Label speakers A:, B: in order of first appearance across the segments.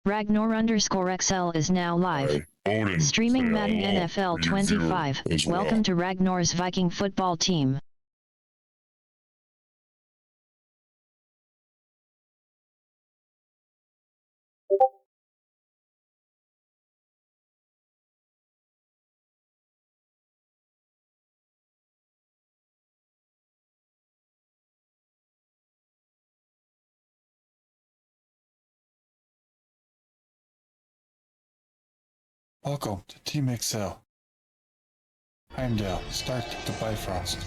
A: Ragnor'S is now live. Streaming Madden NFL 25. Welcome to Ragnor'S Viking football team.
B: Welcome to Team Excel. Heimdall, start the Bifrost.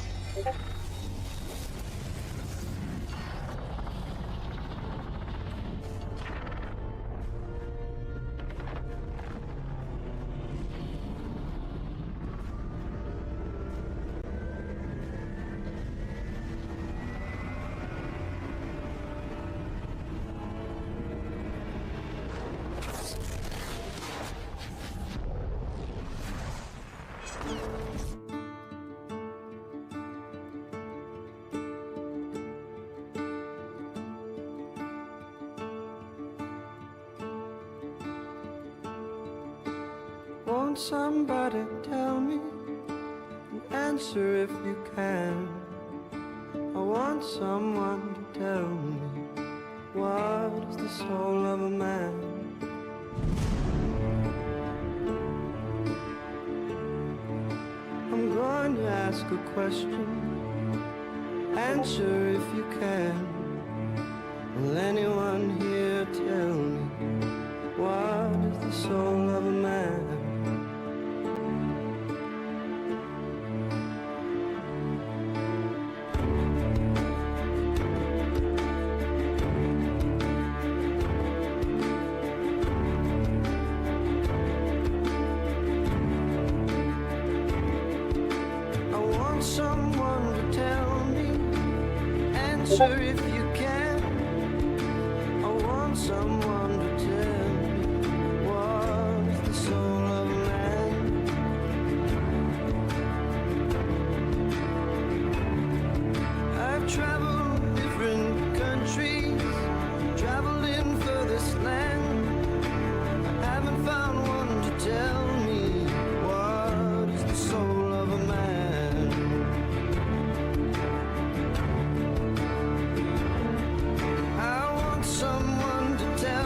C: Won't somebody tell me an answer if you can? I want someone to tell me what is the soul of a man? I'm going to ask a question. Answer if you can. Will anyone here tell me what is the soul of a man? Someone to tell me, answer if you can. I want someone to tell me what is the soul of a man. I've traveled different countries, traveled in furthest land. I haven't found one to tell me what is the soul of a man. Someone to tell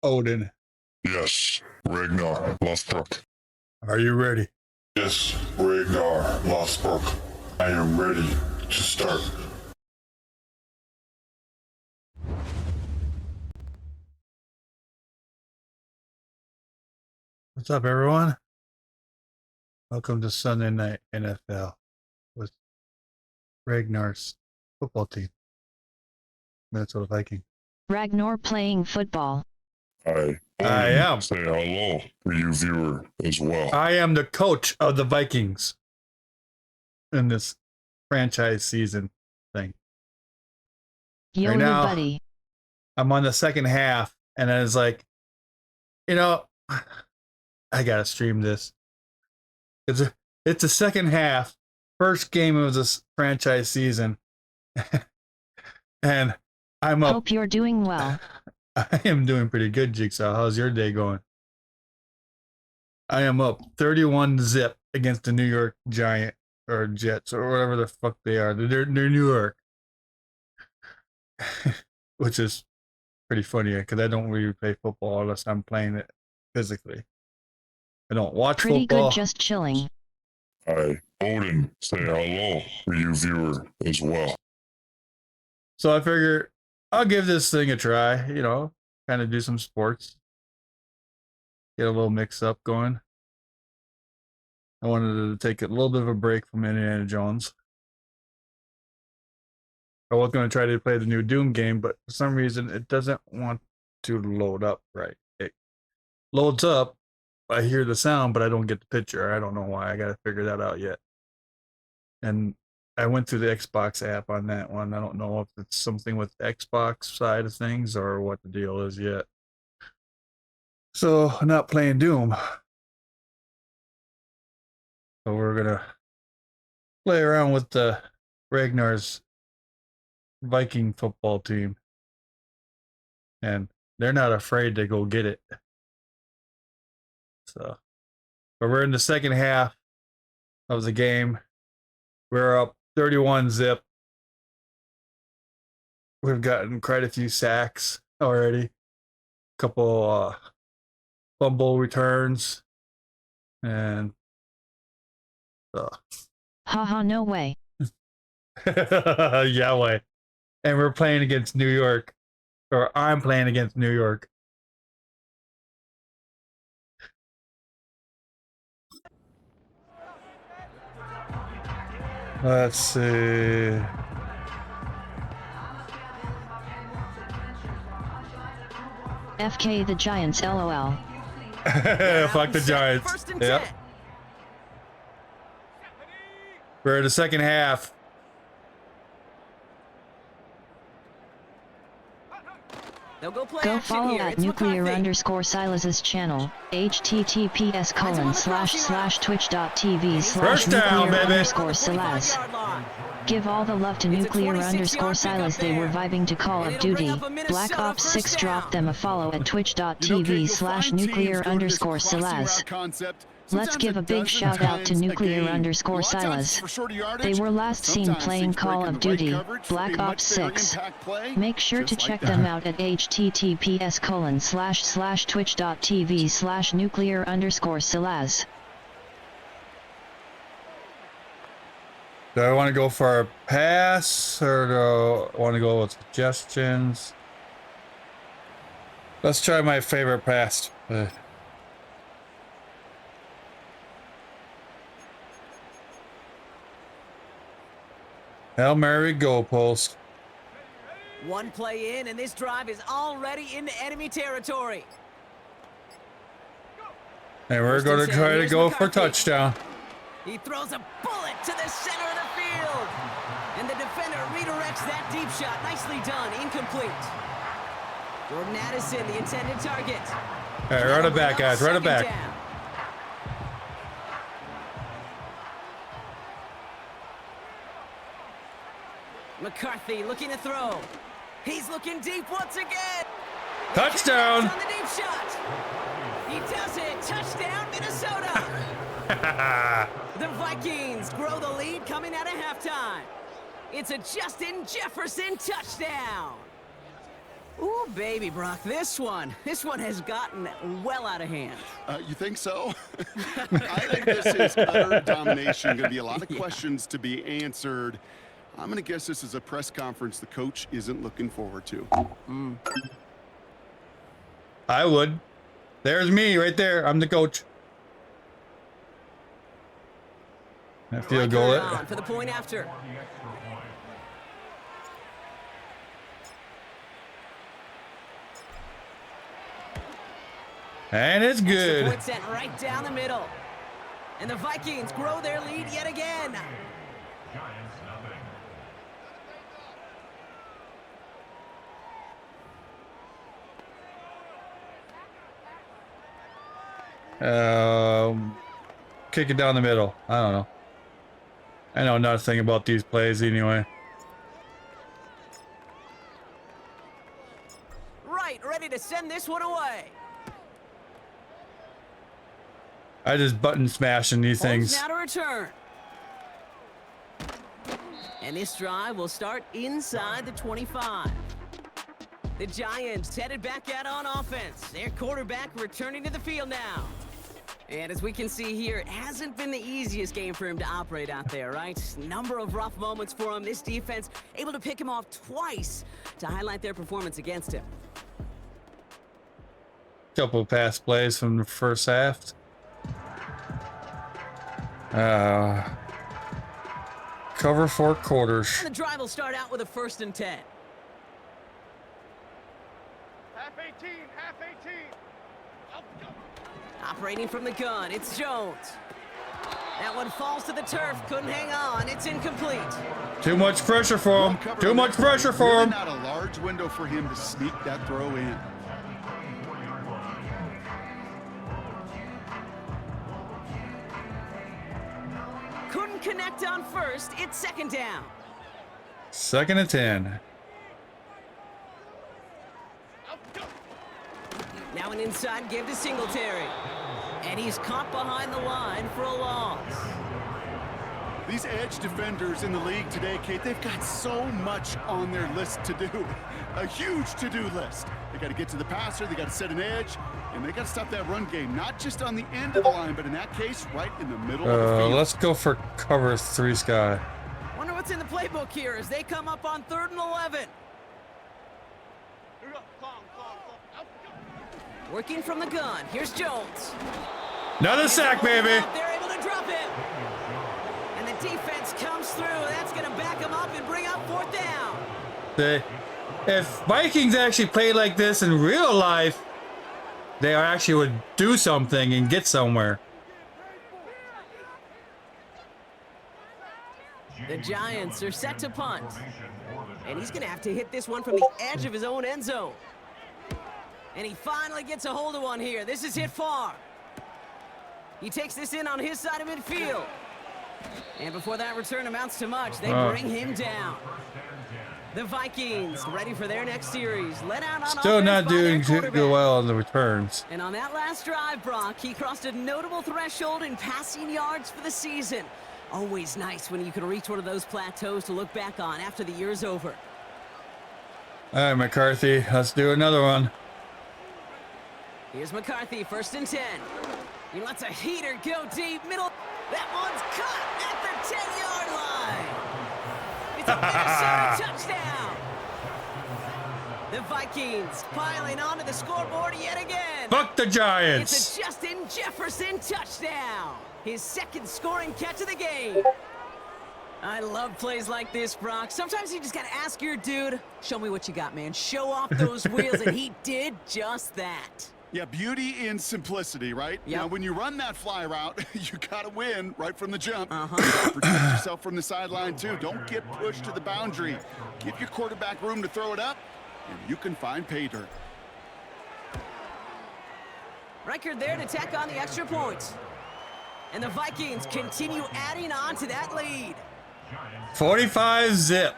B: Odin.
D: Yes, Ragnar Lothbrok.
B: Are you ready?
D: Yes, Ragnar Lothbrok. I am ready to start.
B: What's up, everyone? Welcome to Sunday Night NFL with Ragnor'S football team, Minnesota Viking.
A: Ragnar playing football.
D: I
B: am.
D: Say hello to you viewer as well.
B: I am the coach of the Vikings in this franchise season thing.
A: YOLO
B: now,
A: buddy.
B: I'm on the second half, and I was like, you know, I gotta stream this. It's the second half, first game of this franchise season, and I'm up.
A: Hope you're doing well.
B: I am doing pretty good, Jigsaw. How's your day going? I am up 31-0 against the New York Giant or Jets or whatever the fuck they are. They're New York, which is pretty funny because I don't really play football unless I'm playing it physically. I don't watch
A: Pretty
B: football.
A: Good, just chilling.
D: Odin, say hello to you viewer as well.
B: So I figure I'll give this thing a try, you know, kind of do some sports. Get a little mix up going. I wanted to take a little bit of a break from Indiana Jones. I was going to try to play the new Doom game, but for some reason it doesn't want to load up right. It loads up, I hear the sound, but I don't get the picture. I don't know why. I got to figure that out yet. And I went through the Xbox app on that one. I don't know if it's something with Xbox side of things or what the deal is yet. So I'm not playing Doom. So we're going to play around with the Ragnor'S Viking football team. And they're not afraid to go get it. So, but we're in the second half of the game. We're up 31-0. We've gotten quite a few sacks already. A couple fumble returns. And
A: Haha, no way.
B: Yahweh. And we're playing against New York. Or I'm playing against New York. Let's see.
A: FK the Giants, LOL.
B: Fuck the Giants. Yep. We're in the second half.
C: Go
A: follow at nuclear_Silas's channel, https://twitch.tv/nuclear_Silas. Give all the love to nuclear_Silas. They were vibing to Call of Duty. Black Ops 6 dropped them a follow at twitch.tv/nuclear_Silas. Let's give a big shout out to nuclear_Silas. They were last seen playing Call of Duty, Black Ops 6. Make sure to check them out at https://twitch.tv/nuclear_Silas.
B: Do I want to go for a pass or do I want to go with suggestions? Let's try my favorite pass. Hail Mary goalpost.
E: One play in, and this drive is already into enemy territory.
B: And we're going to try to go for touchdown.
E: He throws a bullet to the center of the field. And the defender redirects that deep shot. Nicely done. Incomplete. Jordan Addison, the intended target.
B: All right, run it back, guys. Run it back.
E: Down. McCarthy looking to throw. He's looking deep once again.
B: Touchdown.
E: On the deep shot. He does it. Touchdown, Minnesota. The Vikings grow the lead coming out of halftime. It's a Justin Jefferson touchdown. Ooh, baby, Brock, this one has gotten well out of hand.
F: You think so? I think this is utter domination. Going to be a lot of questions to be answered. I'm going to guess this is a press conference the coach isn't looking forward to.
B: I would. There's me right there. I'm the coach. That field goal.
E: On for the point after.
B: And it's good.
E: Point sent right down the middle. And the Vikings grow their lead yet again.
B: Kick it down the middle. I don't know. I know nothing about these plays anyway.
E: Right, ready to send this one away.
B: I just button smashing these things.
E: Now to return. And this drive will start inside the 25. The Giants headed back out on offense. Their quarterback returning to the field now. And as we can see here, it hasn't been the easiest game for him to operate out there, right? Number of rough moments for him. This defense able to pick him off twice to highlight their performance against him.
B: Couple pass plays from the first half. Cover 4 quarters.
E: And the drive will start out with a 1st and 10.
G: Half 18, half 18.
E: Operating from the gun, it's Jones. That one falls to the turf, couldn't hang on, it's incomplete.
B: Too much pressure for him. Too much pressure for him.
F: Not a large window for him to sneak that throw in.
E: Couldn't connect on first, it's 2nd down.
B: 2nd and 10.
E: Now an inside give to Singletary. And he's caught behind the line for a loss.
F: These edge defenders in the league today, Kate, they've got so much on their list to do. A huge to-do list. They got to get to the passer, they got to set an edge, and they got to stop that run game, not just on the end of the line, but in that case, right in the middle of the field.
B: Let's go for cover 3, Sky.
E: Wonder what's in the playbook here as they come up on 3rd and 11. Working from the gun, here's Jones.
B: Another sack, baby.
E: They're able to drop him. And the defense comes through. That's going to back him up and bring up 4th down.
B: If Vikings actually played like this in real life, they actually would do something and get somewhere.
E: The Giants are set to punt. And he's going to have to hit this one from the edge of his own end zone. And he finally gets a hold of one here. This is hit far. He takes this in on his side of midfield. And before that return amounts to much, they bring him down. The Vikings ready for their next series. Let out on
B: Still not doing too well on the returns.
E: And on that last drive, Brock, he crossed a notable threshold in passing yards for the season. Always nice when you can reach one of those plateaus to look back on after the year's over.
B: All right, McCarthy, let's do another one.
E: Here's McCarthy, 1st and 10. He lets a heater go deep, middle. That one's cut at the 10-yard line. It's a Minnesota touchdown. The Vikings piling onto the scoreboard yet again.
B: Fuck the Giants.
E: It's a Justin Jefferson touchdown. His 2nd scoring catch of the game. I love plays like this, Brock. Sometimes you just got to ask your dude, show me what you got, man. Show off those wheels, and he did just that.
F: Yeah, beauty in simplicity, right?
E: Yep.
F: Now, when you run that fly route, you got to win right from the jump. Protect yourself from the sideline, too. Don't get pushed to the boundary. Give your quarterback room to throw it up, and you can find pay dirt.
E: Riker there to tack on the extra points. And the Vikings continue adding on to that lead.
B: 45-zip.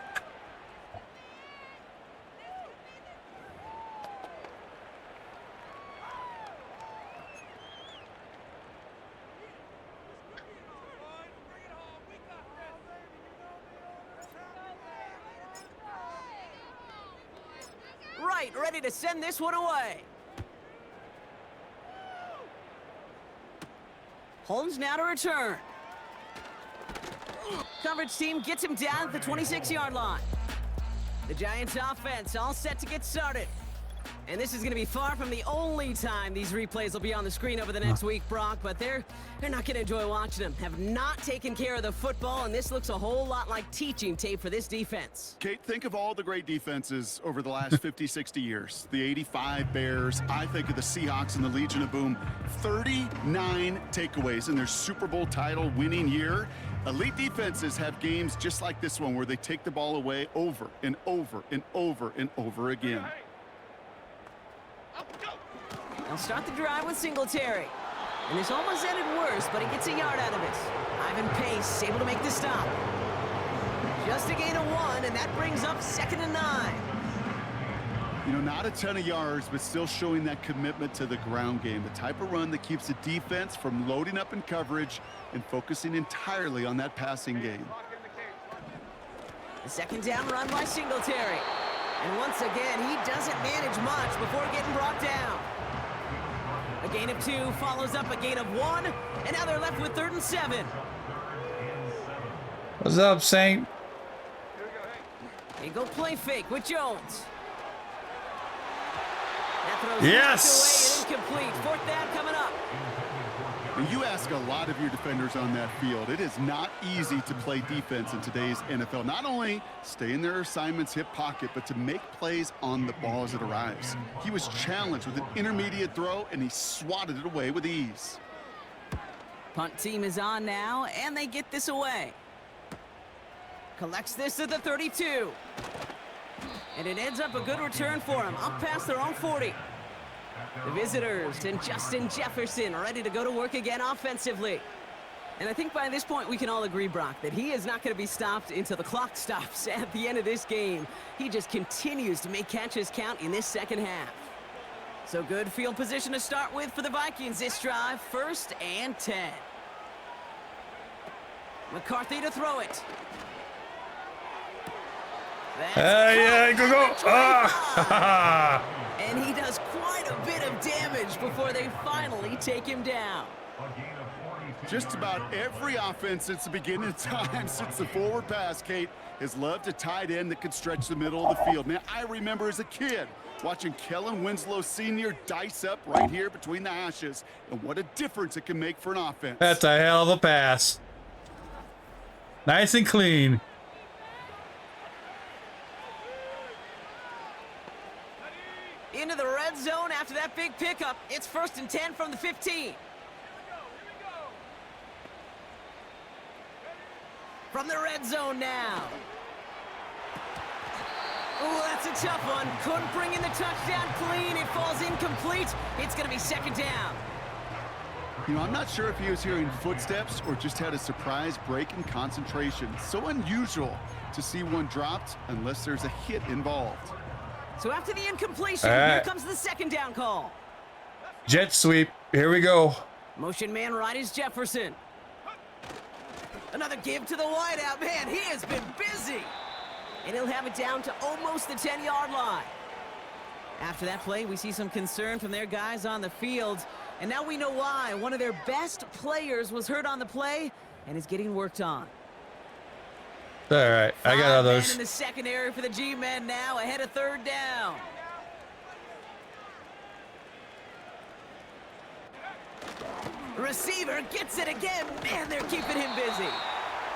E: right, ready to send this one away. Holmes now to return. Coverage team gets him down at the 26-yard line. The Giants offense all set to get started. And this is going to be far from the only time these replays will be on the screen over the next week, Brock, but they're not going to enjoy watching them. Have not taken care of the football, and this looks a whole lot like teaching tape for this defense.
F: Kate, think of all the great defenses over the last 50, 60 years. The 85 Bears, I think of the Seahawks and the Legion of Boom. 39 takeaways in their Super Bowl title winning year. Elite defenses have games just like this one where they take the ball away over and over and over and over again.
E: They'll start the drive with Singletary. And this almost ended worse, but he gets a yard out of it. Ivan Pace able to make the stop. Just a gain of 1, and that brings up 2nd and 9.
F: You know, not a ton of yards, but still showing that commitment to the ground game. The type of run that keeps the defense from loading up in coverage and focusing entirely on that passing game.
E: The 2nd down run by Singletary. And once again, he doesn't manage much before getting brought down. A gain of 2 follows up a gain of 1, and now they're left with 3rd and 7.
B: What's up, Saint?
E: They go play fake with Jones. That throws
B: Yes!
E: away and incomplete. 4th down coming up.
F: And you ask a lot of your defenders on that field. It is not easy to play defense in today's NFL. Not only stay in their assignment's hip pocket, but to make plays on the ball as it arrives. He was challenged with an intermediate throw, and he swatted it away with ease.
E: Punt team is on now, and they get this away. Collects this at the 32. And it ends up a good return for him, up past their own 40. The visitors and Justin Jefferson ready to go to work again offensively. And I think by this point we can all agree, Brock, that he is not going to be stopped until the clock stops at the end of this game. He just continues to make catches count in this second half. So good field position to start with for the Vikings this drive, 1st and 10. McCarthy to throw it.
B: Hey, go. Ah!
E: And he does quite a bit of damage before they finally take him down.
F: Just about every offense since the beginning of time, since the forward pass, Kate, has loved a tight end that could stretch the middle of the field. Man, I remember as a kid watching Kellen Winslow Sr. dice up right here between the hashes, and what a difference it can make for an offense.
B: That's a hell of a pass. Nice and clean.
E: Into the red zone after that big pickup. It's 1st and 10 from the 15. From the red zone now. Oh, that's a tough one. Couldn't bring in the touchdown clean. It falls incomplete. It's going to be 2nd down.
F: You know, I'm not sure if he was hearing footsteps or just had a surprise break in concentration. So unusual to see one dropped unless there's a hit involved.
E: So after the incompletion, here comes the 2nd down call.
B: Jet sweep. Here we go.
E: Motion man right is Jefferson. Another give to the wideout. Man, he has been busy. And he'll have it down to almost the 10-yard line. After that play, we see some concern from their guys on the field. And now we know why. One of their best players was hurt on the play and is getting worked on.
B: All right, I got others.
E: In the secondary for the G-men now, ahead of 3rd down. Receiver gets it again. Man, they're keeping him busy.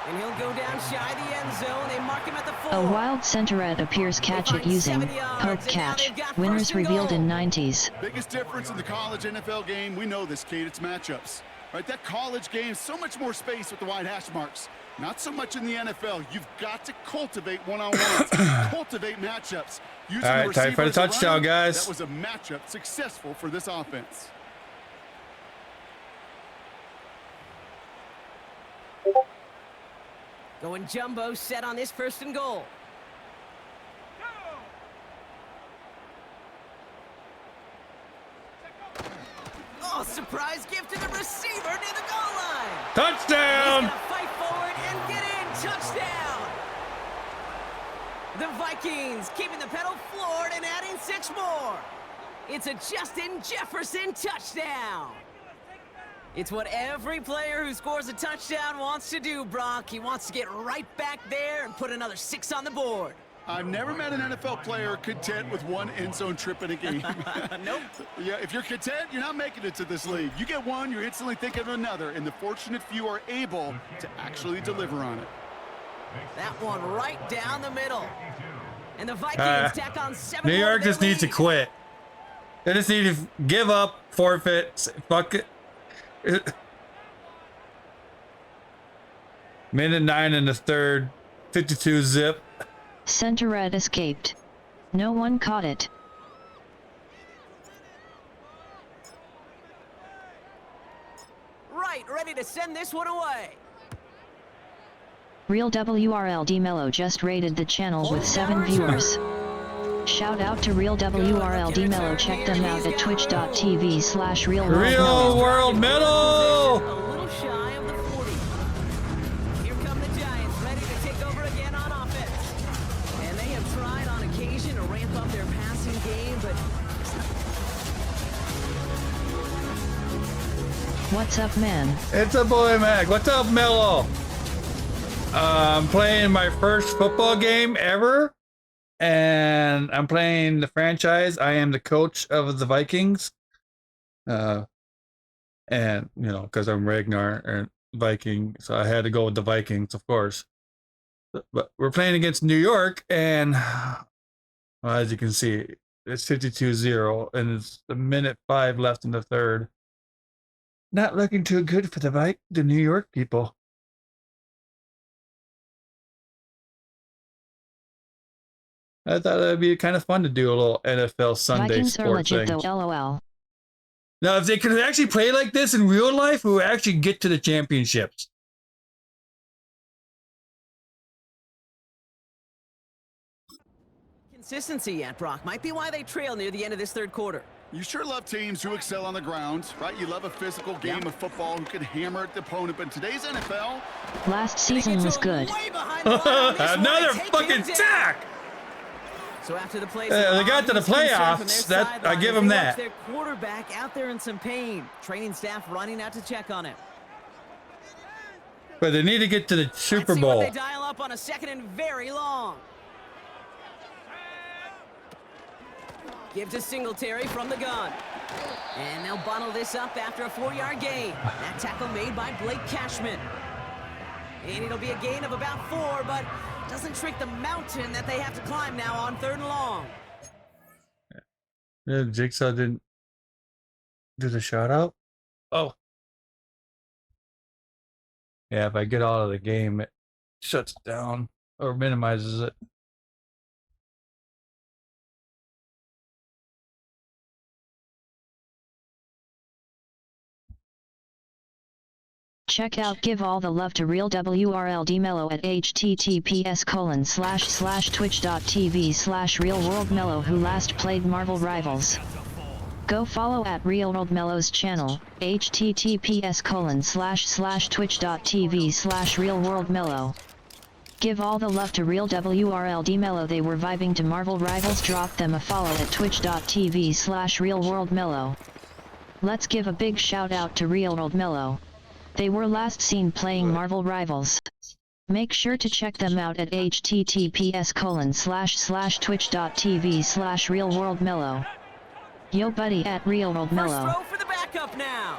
E: And he'll go down shy of the end zone. They mark him at the 4.
A: A wild centerette appears catch it using poke catch. Winners revealed in 90s.
F: Biggest difference in the college NFL game, we know this, Kate, it's matchups. Right, that college game, so much more space with the wide hash marks. Not so much in the NFL. You've got to cultivate one-on-ones, cultivate matchups.
B: All right, time for the touchdown, guys.
F: That was a matchup successful for this offense.
E: Going jumbo set on this 1st and goal. Oh, surprise gift to the receiver near the goal line.
B: Touchdown!
E: He's gonna fight forward and get in. Touchdown. The Vikings keeping the pedal floored and adding 6 more. It's a Justin Jefferson touchdown. It's what every player who scores a touchdown wants to do, Brock. He wants to get right back there and put another 6 on the board.
F: I've never met an NFL player content with 1 end zone trip in a game.
E: Nope.
F: Yeah, if you're content, you're not making it to this league. You get one, you're instantly thinking of another, and the fortunate few are able to actually deliver on it.
E: That one right down the middle. And the Vikings tack on 7
B: New
E: more
B: York
E: to their
B: just needs to
E: lead.
B: quit. They just need to give up, forfeit, fuck it. Minute 9 in the third, 52 zip.
A: Center red escaped. No one caught it.
E: Right, ready to send this one away.
A: Real WRLD Mello just rated the channel with 7 viewers. Shout out to Real WRLD Mello. Check them out at twitch.tv/realworldmello.
B: Real World Medal!
E: A little shy of the 40. Here come the Giants, ready to take over again on offense. And they have tried on occasion to ramp up their passing game, but
A: What's up, man?
B: It's a boy, Mac. What's up, Mello? I'm playing my first football game ever, and I'm playing the franchise. I am the coach of the Vikings, and you know, because I'm Ragnar and Viking, so I had to go with the Vikings, of course. But we're playing against New York, and well, as you can see, it's 52-0, and it's a minute 5 left in the third. Not looking too good for the New York people. I thought it'd be kind of fun to do a little NFL Sunday
A: Vikings are
B: sports
A: legit
B: thing.
A: though, LOL.
B: Now, if they could actually play like this in real life, we would actually get to the championships.
E: consistency yet, Brock. Might be why they trail near the end of this third quarter.
F: You sure love teams who excel on the ground, right? You love a physical game of football who can hammer at the opponent, but in today's NFL...
A: Last season was good.
B: Another fucking sack!
E: So after the play,
B: they got to the playoffs. That I give them that.
E: Their quarterback out there in some pain. Training staff running out to check on him.
B: But they need to get to the Super
E: Let's see
B: Bowl.
E: what they dial up on a second and very long. Give to Singletary from the gun. And they'll bottle this up after a 4-yard gain. That tackle made by Blake Cashman. And it'll be a gain of about 4, but doesn't shrink the mountain that they have to climb now on 3rd and long.
B: Yeah, Jigsaw didn't do the shout out. Oh. Yeah, if I get out of the game, it shuts it down or minimizes it.
A: Check out Give All the Love to Real WRLD Mello at https://twitch.tv/realworldmello, who last played Marvel Rivals. Go follow at Real World Mello's channel, https://twitch.tv/realworldmello. Give all the love to Real WRLD Mello. They were vibing to Marvel Rivals. Drop them a follow at twitch.tv/realworldmello. Let's give a big shout out to Real World Mello. They were last seen playing Marvel Rivals. Make sure to check them out at https://twitch.tv/realworldmello. Yo buddy at Real World
E: First
A: Mello.
E: throw for the backup now.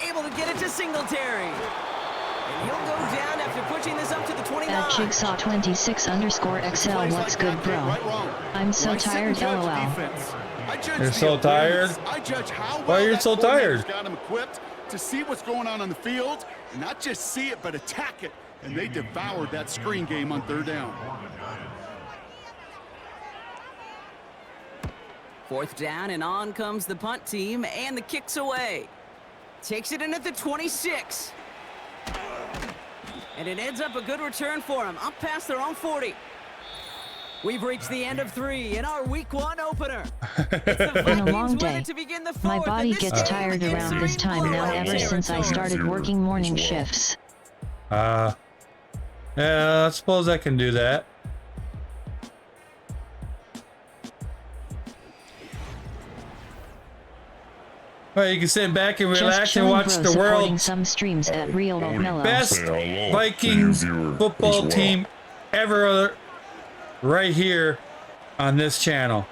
E: Able to get it to Singletary. And he'll go down after pushing this up to the 29.
A: At Jigsaw_XL. What's good, bro? I'm so tired, LOL.
B: You're so tired? Why are you so tired?
F: Got him equipped to see what's going on the field, and not just see it, but attack it. And they devoured that screen game on 3rd down.
E: 4th down, and on comes the punt team, and the kick's away. Takes it in at the 26. And it ends up a good return for him, up past their own 40. We've reached the end of 3 in our Week 1 opener. It's the
A: Been a
E: Vikings
A: long day.
E: winning to begin the 4th,
A: My body
E: and this
A: gets
E: game
A: tired
E: is
A: around this time now ever since I started working morning shifts.
B: Yeah, I suppose I can do that. Well, you can sit back and
A: Just
B: relax and
A: chilling,
B: watch
A: bro,
B: the
A: supporting
B: world
A: some streams at Real Mellow.
B: best
D: Say hello
B: Vikings
D: to your viewer
B: football
D: as well.
B: team ever right here on this channel.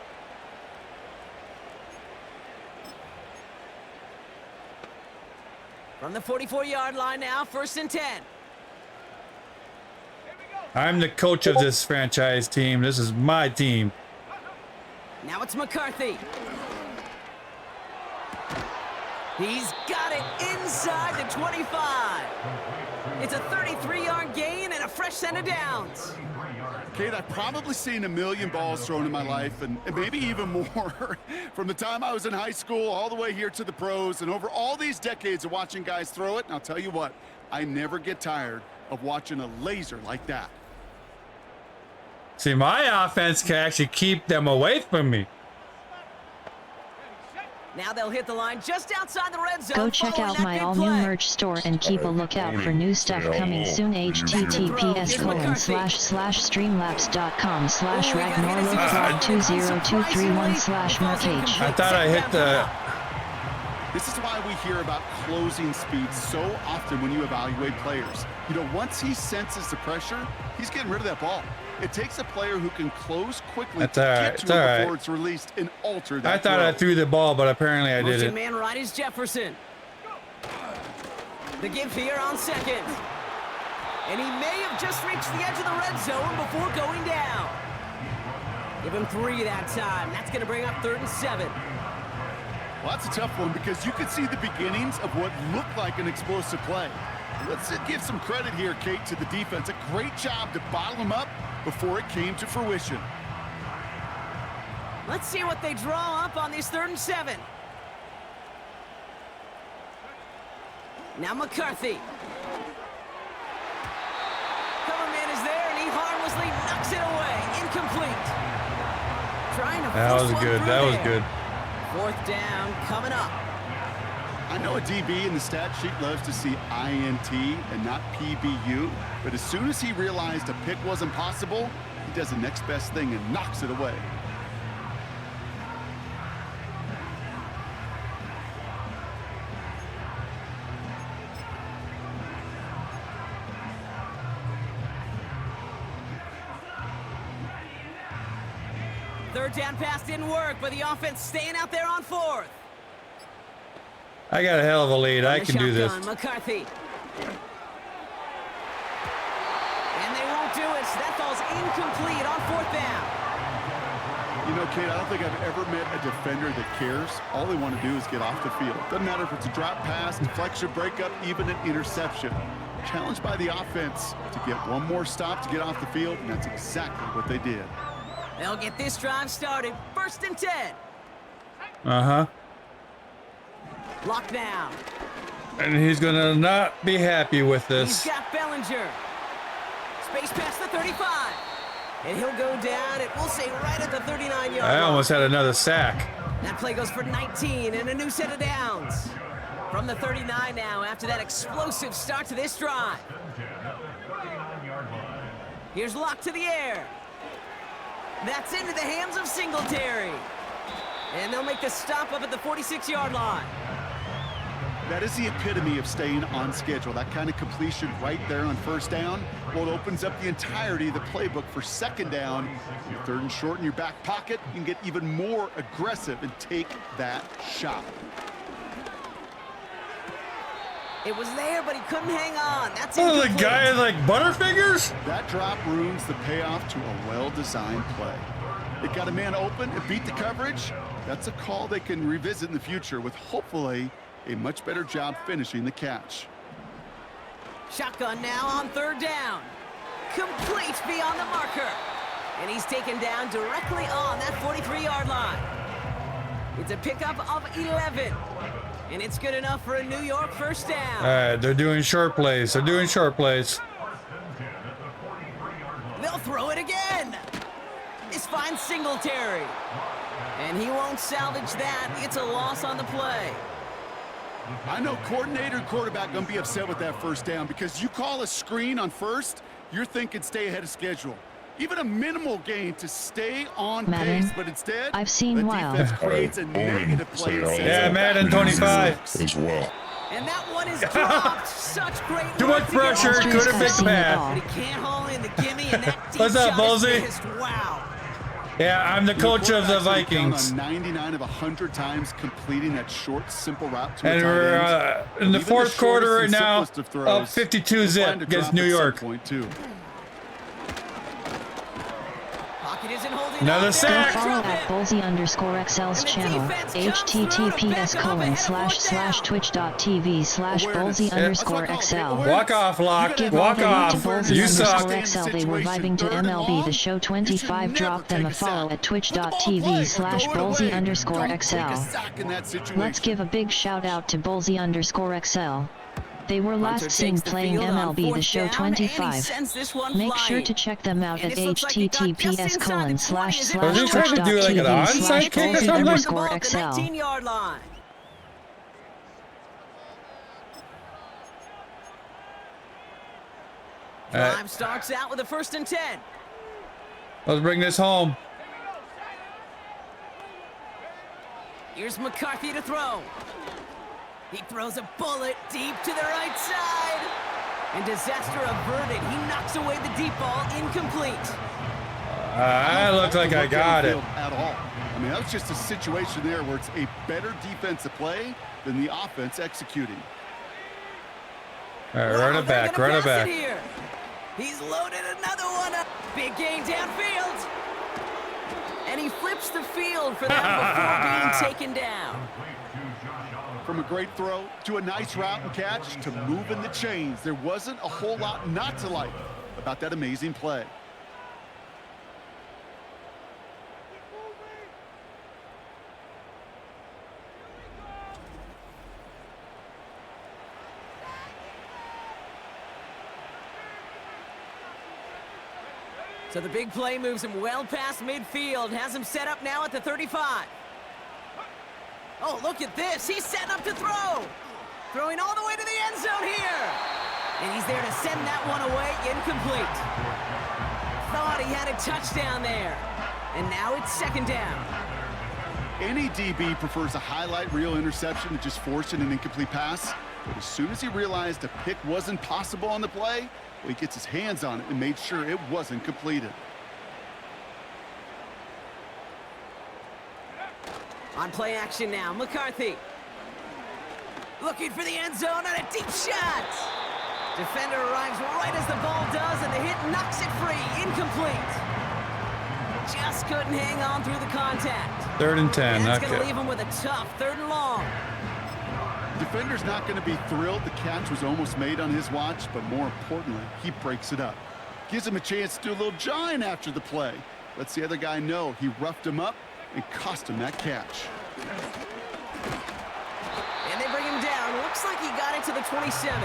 E: From the 44-yard line now, 1st and 10.
B: I'm the coach of this franchise team. This is my team.
E: Now it's McCarthy. He's got it inside the 25. It's a 33-yard gain and a fresh set of downs.
F: Kate, I've probably seen a million balls thrown in my life, and maybe even more. From the time I was in high school all the way here to the pros, and over all these decades of watching guys throw it, and I'll tell you what, I never get tired of watching a laser like that.
B: See, my offense can actually keep them away from me.
E: Now they'll hit the line just outside the red zone.
A: Go check out my all-new merch store and keep a lookout for new stuff coming soon. https://streamlabs.com/Ragnor'S/20231/mercage.
B: I thought I hit the...
F: This is why we hear about closing speed so often when you evaluate players. You know, once he senses the pressure, he's getting rid of that ball. It takes a player who can close quickly
B: That's
F: to
B: all
F: get
B: right.
F: to
B: It's
F: it
B: all
F: before
B: right.
F: it's released and alter that
B: I thought
F: throw.
B: I threw the ball, but apparently I
E: Motion
B: didn't.
E: man right is Jefferson. The give here on 2nd. And he may have just reached the edge of the red zone before going down. Give him 3 that time. That's going to bring up 3rd and 7.
F: Well, that's a tough one because you could see the beginnings of what looked like an explosive play. Let's give some credit here, Kate, to the defense. A great job to bottle him up before it came to fruition.
E: Let's see what they draw up on this 3rd and 7. Now McCarthy. Cover man is there, and he harmlessly knocks it away. Incomplete. Trying to
B: That
E: force
B: was
E: one
B: good.
E: through
B: That was
E: there.
B: good.
E: 4th down coming up.
F: I know a DB in the stat sheet loves to see INT and not PBU, but as soon as he realized a pick wasn't possible, he does the next best thing and knocks it away.
E: Third down pass didn't work, but the offense staying out there on 4th.
B: I got a hell of a lead. I can do this.
E: McCarthy. And they won't do it. That falls incomplete on 4th down.
F: You know, Kate, I don't think I've ever met a defender that cares. All they want to do is get off the field. Doesn't matter if it's a drop pass, deflection, breakup, even an interception. Challenged by the offense to get one more stop to get off the field, and that's exactly what they did.
E: They'll get this drive started. 1st and 10.
B: Uh-huh.
E: Locked down.
B: And he's going to not be happy with
E: He's
B: this.
E: got Bellinger. Space past the 35. And he'll go down, and we'll say right at the 39-yard line.
B: I almost had another sack.
E: That play goes for 19 and a new set of downs. From the 39 now after that explosive start to this drive. Here's Locke to the air. That's into the hands of Singletary. And they'll make the stop up at the 46-yard line.
F: That is the epitome of staying on schedule. That kind of completion right there on 1st down. Well, it opens up the entirety of the playbook for 2nd down. Your 3rd and short in your back pocket, you can get even more aggressive and take that shot.
E: It was there, but he couldn't hang on. That's
B: Oh, the
E: incomplete.
B: guy is like Butterfingers?
F: That drop ruins the payoff to a well-designed play. It got a man open and beat the coverage. That's a call they can revisit in the future with hopefully a much better job finishing the catch.
E: Shotgun now on 3rd down. Complete beyond the marker. And he's taken down directly on that 43-yard line. It's a pickup of 11. And it's good enough for a New York 1st down.
B: All right, they're doing short plays. They're doing short plays.
E: They'll throw it again. This finds Singletary. And he won't salvage that. It's a loss on the play.
F: I know coordinator and quarterback going to be upset with that 1st down because you call a screen on 1st, you're thinking stay ahead of schedule. even a minimal gain to stay on
A: Madden?
F: pace, but instead,
A: I've seen
F: the
A: Wild.
F: defense creates a negative play.
B: Yeah, Madden 25.
D: As well.
E: And that one is dropped. Such great
B: Too
E: work
B: much
E: to get
B: pressure,
E: all
A: Astros
B: couldn't
A: have
B: make
A: seen it
B: pass.
A: all.
E: But he can't haul in the gimme, and that deep
B: What's up,
E: shot is
B: Ballsy?
E: missed. Wow.
B: Yeah, I'm the coach of the Vikings.
F: On 99 of 100 times completing that short, simple route to a
B: And
F: tight
B: we're
F: end.
B: in the
F: Even
B: fourth quarter
F: shortest
B: right
F: and
B: now,
F: simplest of throws,
B: up 52
F: will
B: zip
F: find a
B: against
F: drop
B: New
F: at some
B: York.
F: point, too.
E: Pocket isn't holding
B: Another
E: up.
B: sack.
A: Follow at Ballsy_XL's channel, https://twitch.tv/Ballsy_XL.
B: Walk off, Lock.
A: Give all
B: Walk
A: the love
B: off.
A: to Ballsy
B: You suck.
A: _XL. They were vibing to MLB The Show 25. Drop them a follow at twitch.tv/Ballsy_XL. Let's give a big shout out to Ballsy_XL. They were last seen playing MLB The Show 25. Make sure to check them out at https://twitch.tv/Ballsy_XL.
B: Are they trying to do like an onside kick or something?
E: _XL. 19-yard line. Drive starts out with a 1st and 10.
B: Let's bring this home.
E: Here's McCarthy to throw. He throws a bullet deep to the right side. And disaster averted. He knocks away the deep ball, incomplete.
B: I look like I got it.
F: At all. I mean, that was just a situation there where it's a better defensive play than the offense executing.
B: All right, run it back, run it back.
E: Here. He's loaded another one up. Big gain downfield. And he flips the field for them before being taken down.
F: From a great throw to a nice route and catch to moving the chains, there wasn't a whole lot not to like about that amazing play.
E: So the big play moves him well past midfield, has him set up now at the 35. Oh, look at this. He's setting up to throw. Throwing all the way to the end zone here. And he's there to send that one away. Incomplete. Thought he had a touchdown there. And now it's 2nd down.
F: Any DB prefers a highlight reel interception to just forcing an incomplete pass. But as soon as he realized a pick wasn't possible on the play, well, he gets his hands on it and made sure it wasn't completed.
E: On play action now, McCarthy. Looking for the end zone on a deep shot. Defender arrives right as the ball does, and the hit knocks it free. Incomplete. Just couldn't hang on through the contact.
B: 3rd and 10.
E: And that's
B: Okay.
E: going to leave him with a tough 3rd and long.
F: Defender's not going to be thrilled the catch was almost made on his watch, but more importantly, he breaks it up. Gives him a chance to do a little jawing after the play. Lets the other guy know he roughed him up and cost him that catch.
E: And they bring him down. Looks like he got it to the 27.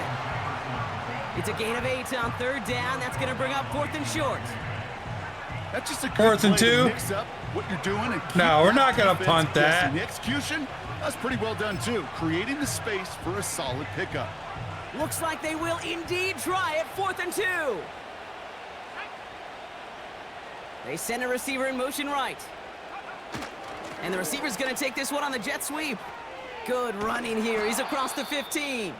E: It's a gain of 8 on 3rd down. That's going to bring up 4th and short.
F: That's just a good
B: 4th and
F: play to
B: 2.
F: mix up what you're doing and keep
B: No, we're not
F: that
B: gonna
F: defense
B: punt that.
F: guessing. The execution, that's pretty well done too. Creating the space for a solid pickup.
E: Looks like they will indeed try it. 4th and 2. They send a receiver in motion right. And the receiver's going to take this one on the jet sweep. Good running here. He's across the 15.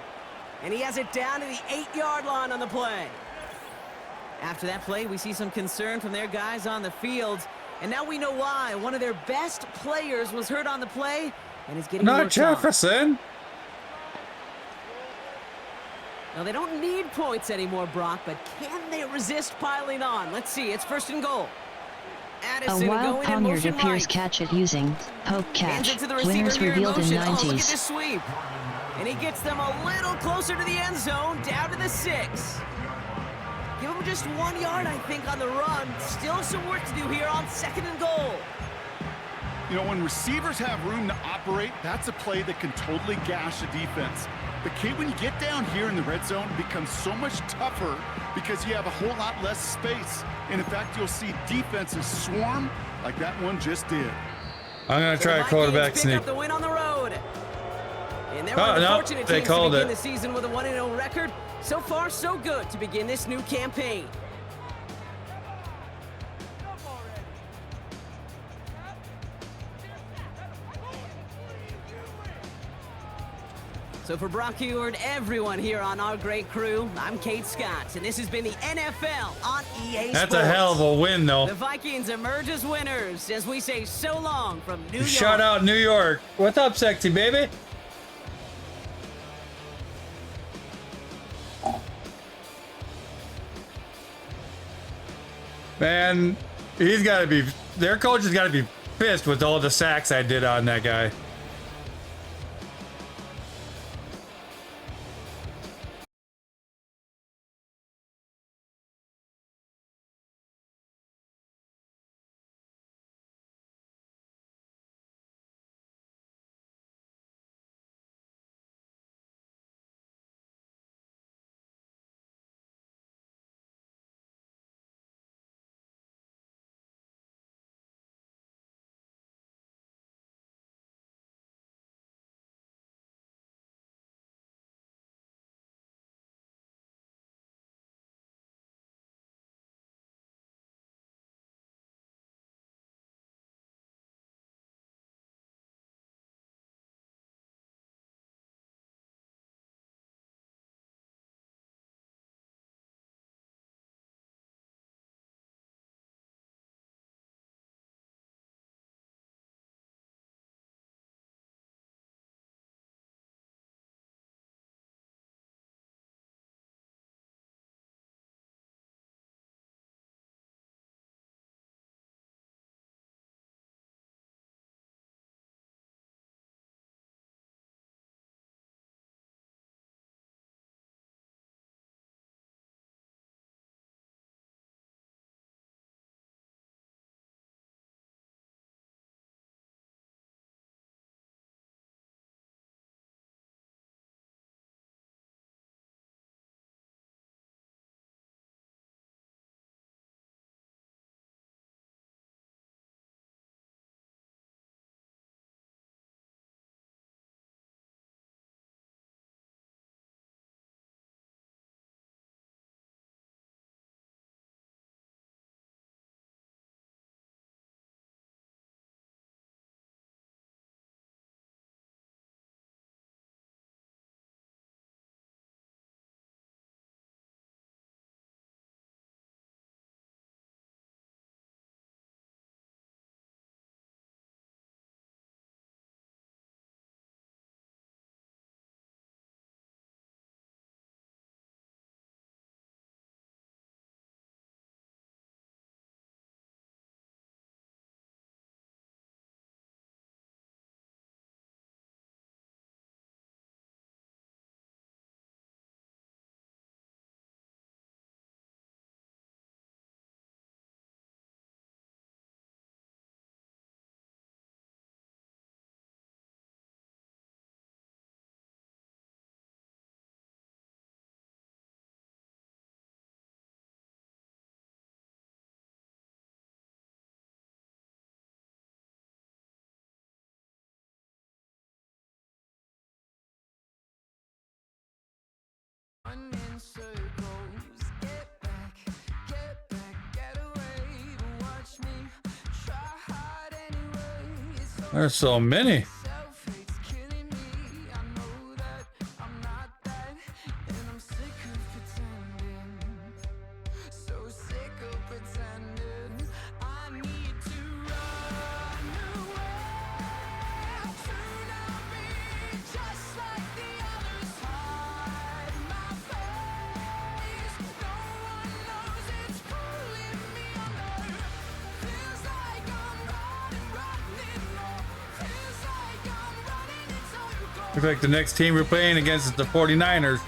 E: And he has it down to the 8-yard line on the play. After that play, we see some concern from their guys on the field. And now we know why. One of their best players was hurt on the play and is getting
B: Not
E: worked on.
B: Jefferson.
E: Now, they don't need points anymore, Brock, but can they resist piling on? Let's see. It's 1st and goal. Addison
A: A wild
E: going in
A: poniard
E: motion
A: appears
E: right.
A: catch it using poke
E: Hands
A: catch.
E: it to the receiver
A: Winners
E: here
A: revealed in
E: motion. Oh, look at
A: 90s.
E: this sweep. And he gets them a little closer to the end zone, down to the 6. Give him just 1 yard, I think, on the run. Still some work to do here on 2nd and goal.
F: You know, when receivers have room to operate, that's a play that can totally gash a defense. But Kate, when you get down here in the red zone, it becomes so much tougher because you have a whole lot less space. And in fact, you'll see defenses swarm like that one just did.
B: I'm going to try a
E: The
B: quarterback
E: Vikings pick
B: sneak.
E: up the win on the road. And they're
B: Oh,
E: one of the
B: no,
E: fortunate
B: they
E: teams to
B: called
E: begin
B: it.
E: the season with a 1-0 record. So far, so good to begin this new campaign. So for Brock Eward, everyone here on our great crew, I'm Kate Scott, and this has been the NFL on EA Sports.
B: That's a hell of a win, though.
E: The Vikings emerge as winners as we say so long from New York.
B: Shout out New York. What's up, sexy baby? Man, he's got to be, their coach has got to be pissed with all the sacks I did on that guy. There's so many. Looks like the next team we're playing against is the 49ers.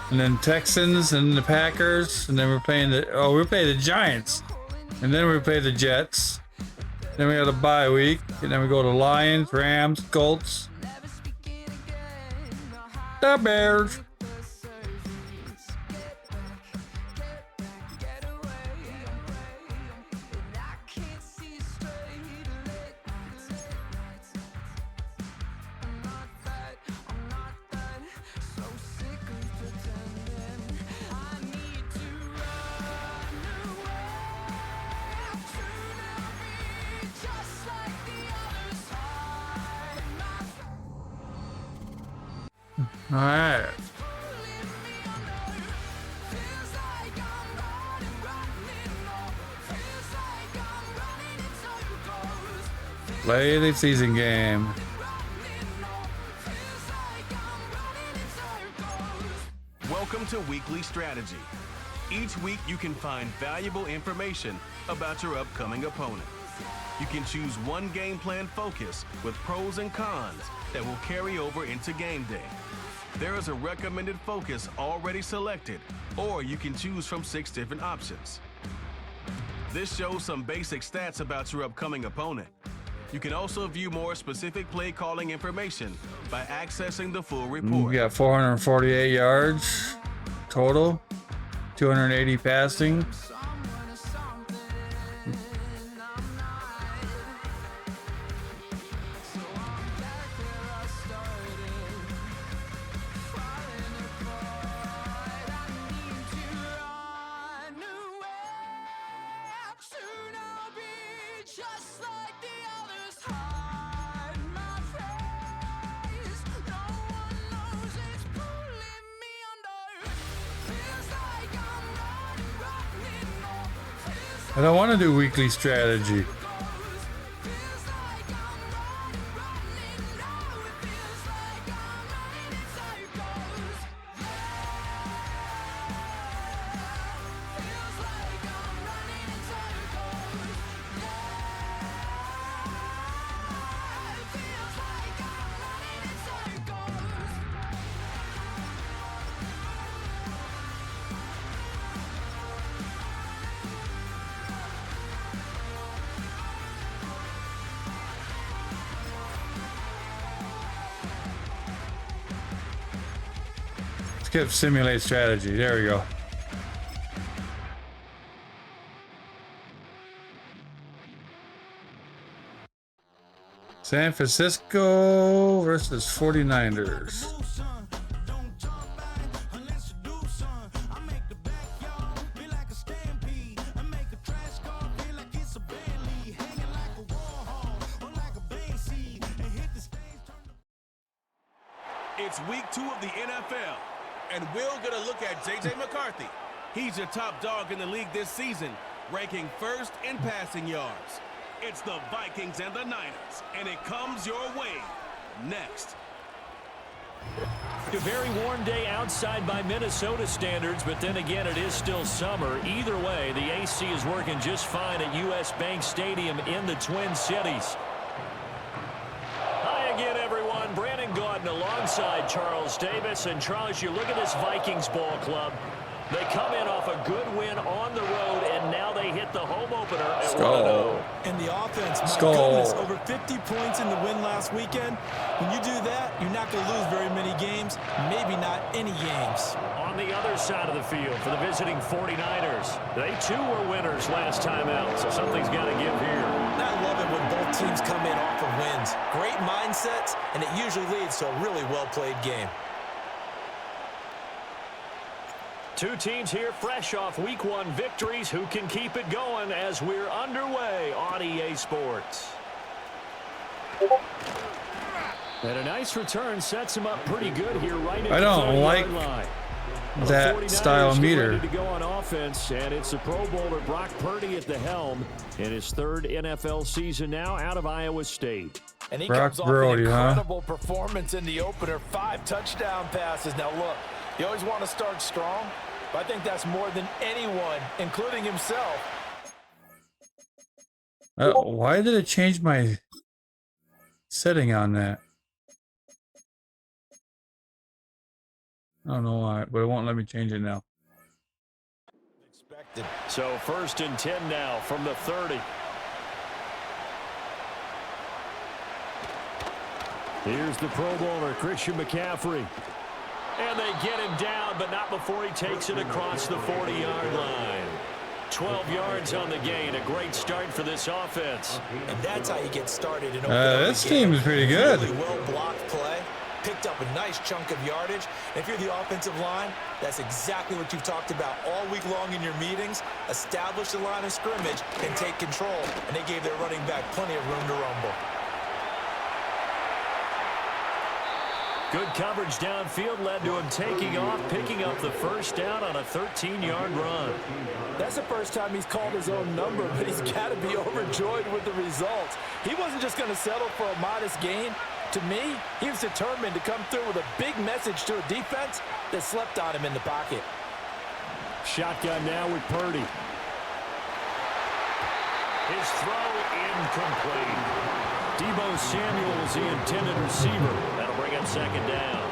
B: And then Texans and the Packers. And then we're playing we play the Giants. And then we play the Jets. Then we got a bye week. And then we go to Lions, Rams, Colts. The Bears. All right. Play the season game.
H: Welcome to Weekly Strategy. Each week you can find valuable information about your upcoming opponent. You can choose one game plan focus with pros and cons that will carry over into game day. There is a recommended focus already selected, or you can choose from 6 different options. This shows some basic stats about your upcoming opponent. You can also view more specific play calling information by accessing the full report.
B: We got 448 yards total, 280 passing. I don't want to do weekly strategy. Skip simulate strategy. There we go. San Francisco versus 49ers.
H: It's week 2 of the NFL, and we're going to look at J.J. McCarthy. He's your top dog in the league this season, ranking first in passing yards. It's the Vikings and the Niners, and it comes your way next.
I: A very warm day outside by Minnesota standards, but then again, it is still summer. Either way, the AC is working just fine at U.S. Bank Stadium in the Twin Cities. Hi again, everyone. Brandon Gaudin alongside Charles Davis. And Charles, you look at this Vikings ball club. They come in off a good win on the road, and now they hit the home opener at 1-0.
J: And the offense, my goodness, over 50 points in the win last weekend. When you do that, you're not going to lose very many games, maybe not any games.
I: On the other side of the field for the visiting 49ers, they too were winners last time out, so something's got to give here.
J: I love it when both teams come in off of wins. Great mindsets, and it usually leads to a really well-played game.
I: Two teams here fresh off Week 1 victories. Who can keep it going as we're underway on EA Sports? And a nice return sets him up pretty good here right at
B: I don't like that style meter.
I: Ready to go on offense, and it's the Pro Bowler Brock Purdy at the helm in his 3rd NFL season now out of Iowa State.
J: And he
B: Brock
J: comes off
B: Brody,
J: an incredible performance in the opener. 5 touchdown passes. Now look, you always want to start strong, but I think that's more than anyone, including himself.
B: Why did it change my setting on that? I don't know why, but it won't let me change it now.
J: Expected.
I: So 1st and 10 now from the 30. Here's the Pro Bowler, Christian McCaffrey. And they get him down, but not before he takes it across the 40-yard line. 12 yards on the gain. A great start for this offense.
J: And that's how you get started in
B: this team is pretty good.
J: Really well-blocked play. Picked up a nice chunk of yardage. And if you're the offensive line, that's exactly what you've talked about all week long in your meetings. Establish the line of scrimmage and take control. And they gave their running back plenty of room to rumble.
I: Good coverage downfield led to him taking off, picking up the first down on a 13-yard run.
J: That's the first time he's called his own number, but he's got to be overjoyed with the results. He wasn't just going to settle for a modest gain. To me, he was determined to come through with a big message to a defense that slept on him in the pocket.
I: Shotgun now with Purdy. His throw incomplete. Deebo Samuel is the intended receiver. That'll bring up second down.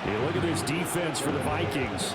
I: You look at this defense for the Vikings.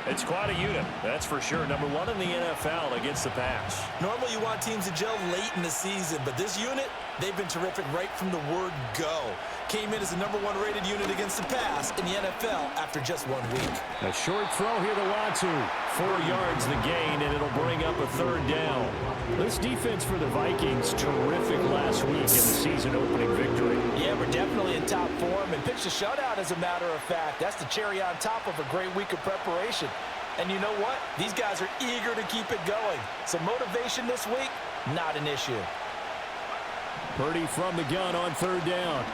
I: It's quite a unit, that's for sure. Number one in the NFL against the pass.
J: Normally you want teams to gel late in the season, but this unit, they've been terrific right from the word go. Came in as the #1 rated unit against the pass in the NFL after just 1 week.
I: A short throw here to Watsu. 4 yards the gain, and it'll bring up a third down. This defense for the Vikings, terrific last week in the season-opening victory.
J: Yeah, we're definitely in top form and pitched a shutout, as a matter of fact. That's the cherry on top of a great week of preparation. And you know what? These guys are eager to keep it going. So motivation this week, not an issue.
I: Purdy from the gun on third down.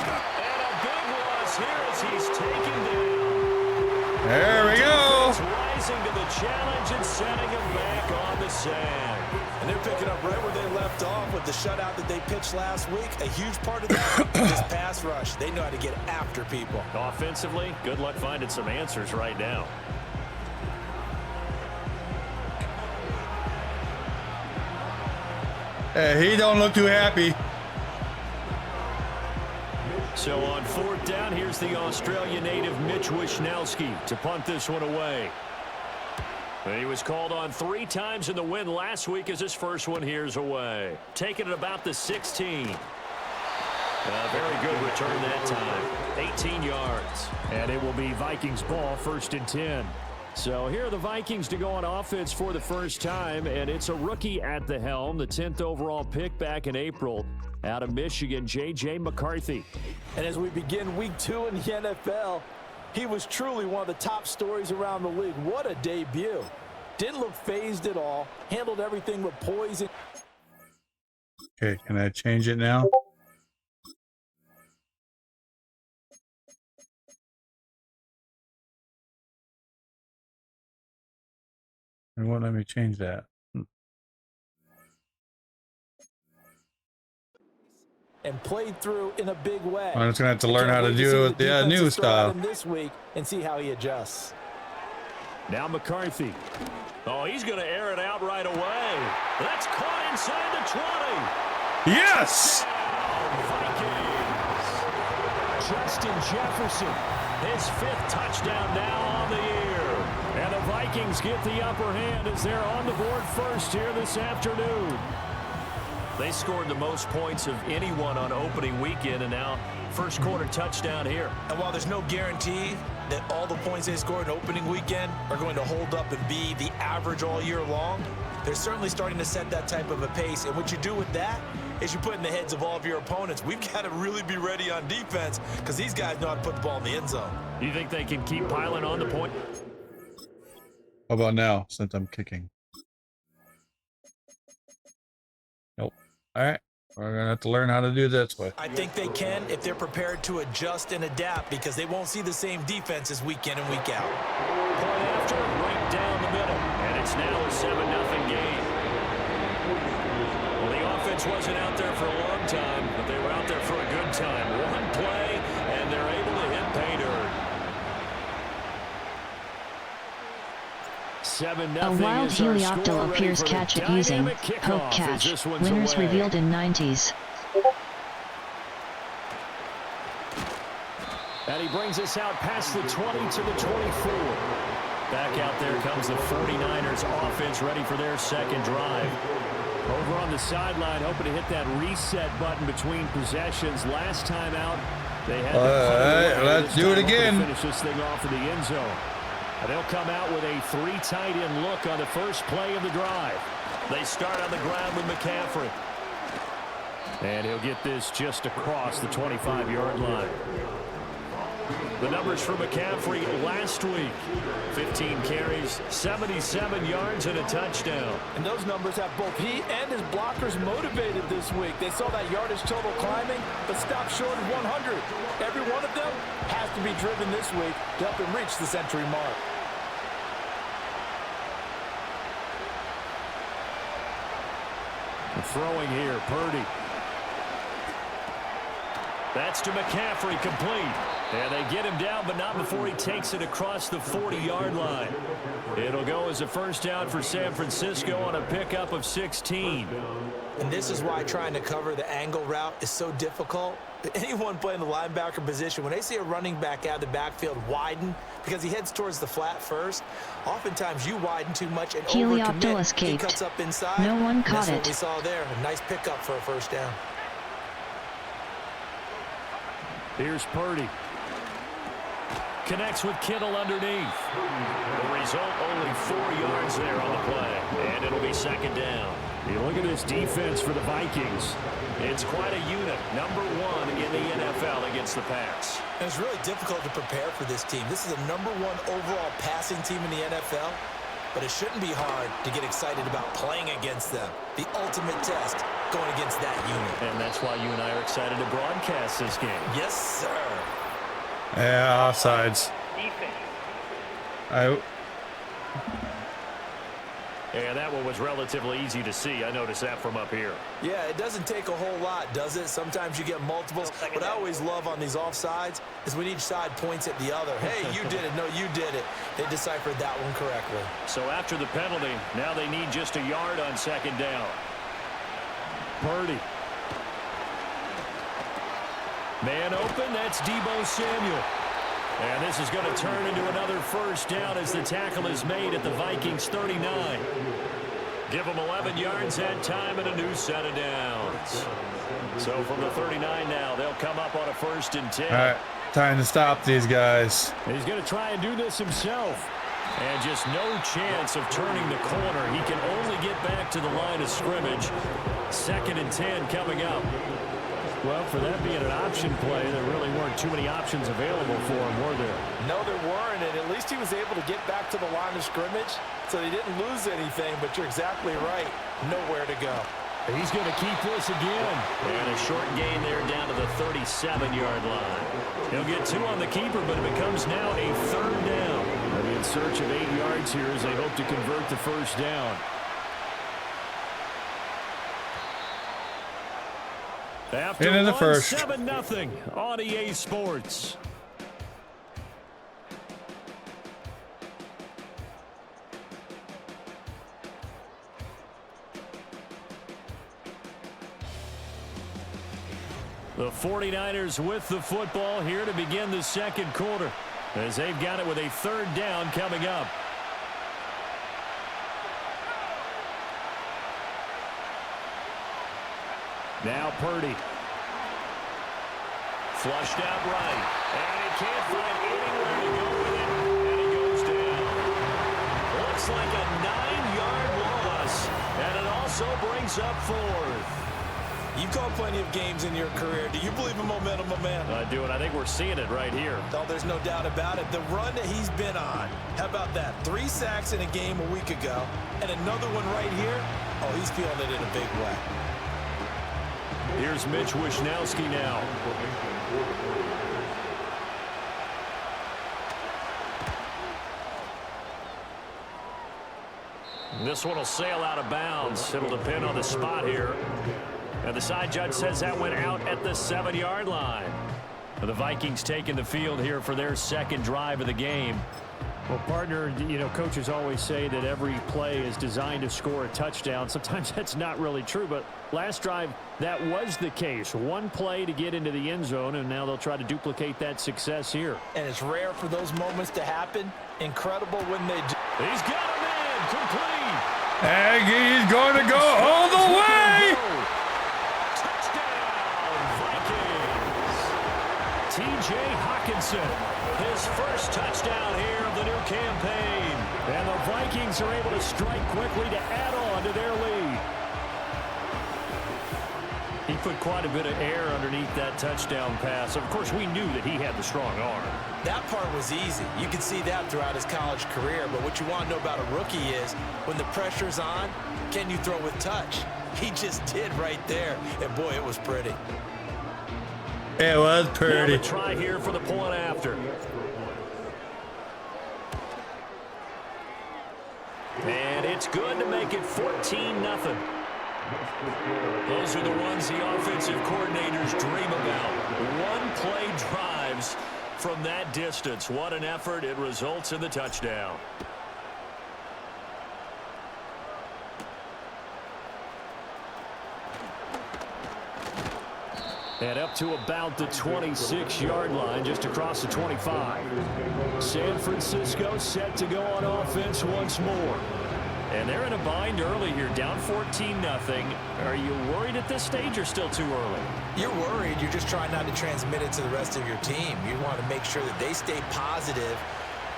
I: And a big loss here as he's taken down.
B: There we go.
I: Rising to the challenge and setting him back on the sand.
J: And they're picking up right where they left off with the shutout that they pitched last week. A huge part of that is pass rush. They know how to get after people.
I: Offensively, good luck finding some answers right now.
B: He don't look too happy.
I: So on fourth down, here's the Australian native Mitch Wishnowsky to punt this one away. He was called on 3 times in the win last week as his first one here's away. Taking it about the 16. A very good return that time. 18 yards. And it will be Vikings ball, 1st and 10. So here are the Vikings to go on offense for the first time, and it's a rookie at the helm, the 10th overall pick back in April out of Michigan, J.J. McCarthy.
J: And as we begin week 2 in the NFL, he was truly one of the top stories around the league. What a debut. Didn't look phased at all. Handled everything with poise.
B: Okay, can I change it now? It won't let me change that.
J: And played through in a big way.
B: I'm just gonna have to learn how to do it with the new style.
J: This week and see how he adjusts.
I: Now McCarthy. Oh, he's going to air it out right away. That's caught inside the 20.
B: Yes!
I: Vikings. Justin Jefferson, his 5th touchdown now on the year. And the Vikings get the upper hand as they're on the board first here this afternoon. They scored the most points of anyone on opening weekend, and now first quarter touchdown here.
J: And while there's no guarantee that all the points they scored in opening weekend are going to hold up and be the average all year long, they're certainly starting to set that type of a pace. And what you do with that is you put in the heads of all of your opponents, we've got to really be ready on defense because these guys know how to put the ball in the end zone.
I: Do you think they can keep piling on the point?
B: How about now, since I'm kicking? Nope. All right. We're going to have to learn how to do this way.
J: I think they can if they're prepared to adjust and adapt because they won't see the same defenses week in and week out.
I: Point after, right down the middle. And it's now a 7-0 game. Well, the offense wasn't out there for a long time, but they were out there for a good time. One play, and they're able to hit pay dirt. 7-0.
A: A wild helioptile appears catch it using poke catch. Winners revealed in 90s.
I: And he brings us out past the 20 to the 24. Back out there comes the 49ers offense ready for their second drive. Over on the sideline, hoping to hit that reset button between possessions. Last time out, they had
B: let's do it again.
I: Finish this thing off in the end zone. And they'll come out with a 3 tight end look on the first play of the drive. They start on the ground with McCaffrey. And he'll get this just across the 25-yard line. The numbers for McCaffrey last week: 15 carries, 77 yards, and a touchdown.
J: And those numbers have both he and his blockers motivated this week. They saw that yardage total climbing, but stopped short of 100. Every one of them has to be driven this week to help him reach the century mark.
I: Throwing here, Purdy. That's to McCaffrey, complete. And they get him down, but not before he takes it across the 40-yard line. It'll go as a first down for San Francisco on a pickup of 16.
J: And this is why trying to cover the angle route is so difficult. Anyone playing the linebacker position, when they see a running back out of the backfield widen because he heads towards the flat first, oftentimes you widen too much and overcommit. He cuts up inside.
A: No one caught
J: it. That's what we saw there. A nice pickup for a first down.
I: Here's Purdy. Connects with Kittle underneath. The result, only 4 yards there on the play. And it'll be second down. You look at this defense for the Vikings. It's quite a unit. Number 1 in the NFL against the pass.
J: And it's really difficult to prepare for this team. This is a number 1 overall passing team in the NFL. But it shouldn't be hard to get excited about playing against them. The ultimate test going against that unit.
I: And that's why you and I are excited to broadcast this game.
J: Yes, sir.
B: Yeah, offsides.
I: Yeah, that one was relatively easy to see. I noticed that from up here.
J: Yeah, it doesn't take a whole lot, does it? Sometimes you get multiples. What I always love on these offsides is when each side points at the other. Hey, you did it. No, you did it. They deciphered that one correctly.
I: So after the penalty, now they need just a yard on second down. Purdy. Man open, that's Deebo Samuel. And this is going to turn into another first down as the tackle is made at the Vikings 39. Give them 11 yards that time and a new set of downs. So from the 39 now, they'll come up on a 1st and 10.
B: All right, time to stop these guys.
I: He's going to try and do this himself. And just no chance of turning the corner. He can only get back to the line of scrimmage. 2nd and 10 coming up. Well, for that being an option play, there really weren't too many options available for him, were there?
J: No, there weren't, and at least he was able to get back to the line of scrimmage, so he didn't lose anything, but you're exactly right. Nowhere to go.
I: He's going to keep this again. And a short gain there down to the 37-yard line. He'll get 2 on the keeper, but it becomes now a 3rd down. They'll be in search of 8 yards here as they hope to convert the first down. After
B: in the first.
I: 7-0 on EA Sports. The 49ers with the football here to begin the 2nd quarter, as they've got it with a 3rd down coming up. Now Purdy. Flushed out right. And he can't find anywhere to go with it. And he goes down. Looks like a 9-yard loss. And it also brings up 4th.
J: You've called plenty of games in your career. Do you believe in momentum, my man?
I: I do, and I think we're seeing it right here.
J: No, there's no doubt about it. The run that he's been on. How about that? 3 sacks in a game a week ago. And another one right here. Oh, he's feeling it in a big way.
I: Here's Mitch Wishnowski now. This one will sail out of bounds. It'll depend on the spot here. And the side judge says that went out at the 7-yard line. The Vikings taking the field here for their 2nd drive of the game. Well, partner, you know, coaches always say that every play is designed to score a touchdown. Sometimes that's not really true, but last drive, that was the case. 1 play to get into the end zone, and now they'll try to duplicate that success here.
J: And it's rare for those moments to happen. Incredible when they do.
I: He's got him in, complete.
B: And he's going to go all the way.
I: Touchdown, Vikings. T.J. Hockenson. His first touchdown here of the new campaign. And the Vikings are able to strike quickly to add on to their lead. He put quite a bit of air underneath that touchdown pass. Of course, we knew that he had the strong arm.
J: That part was easy. You could see that throughout his college career. But what you want to know about a rookie is when the pressure's on, can you throw with touch? He just did right there. And, boy, it was pretty.
B: It was pretty.
I: Now the try here for the point after. And it's good to make it 14-0. Those are the ones the offensive coordinators dream about. One-play drives from that distance. What an effort. It results in the touchdown. And up to about the 26-yard line, just across the 25. San Francisco set to go on offense once more. And they're in a bind early here, down 14-0. Are you worried at this stage or still too early?
J: You're worried. You're just trying not to transmit it to the rest of your team. You want to make sure that they stay positive.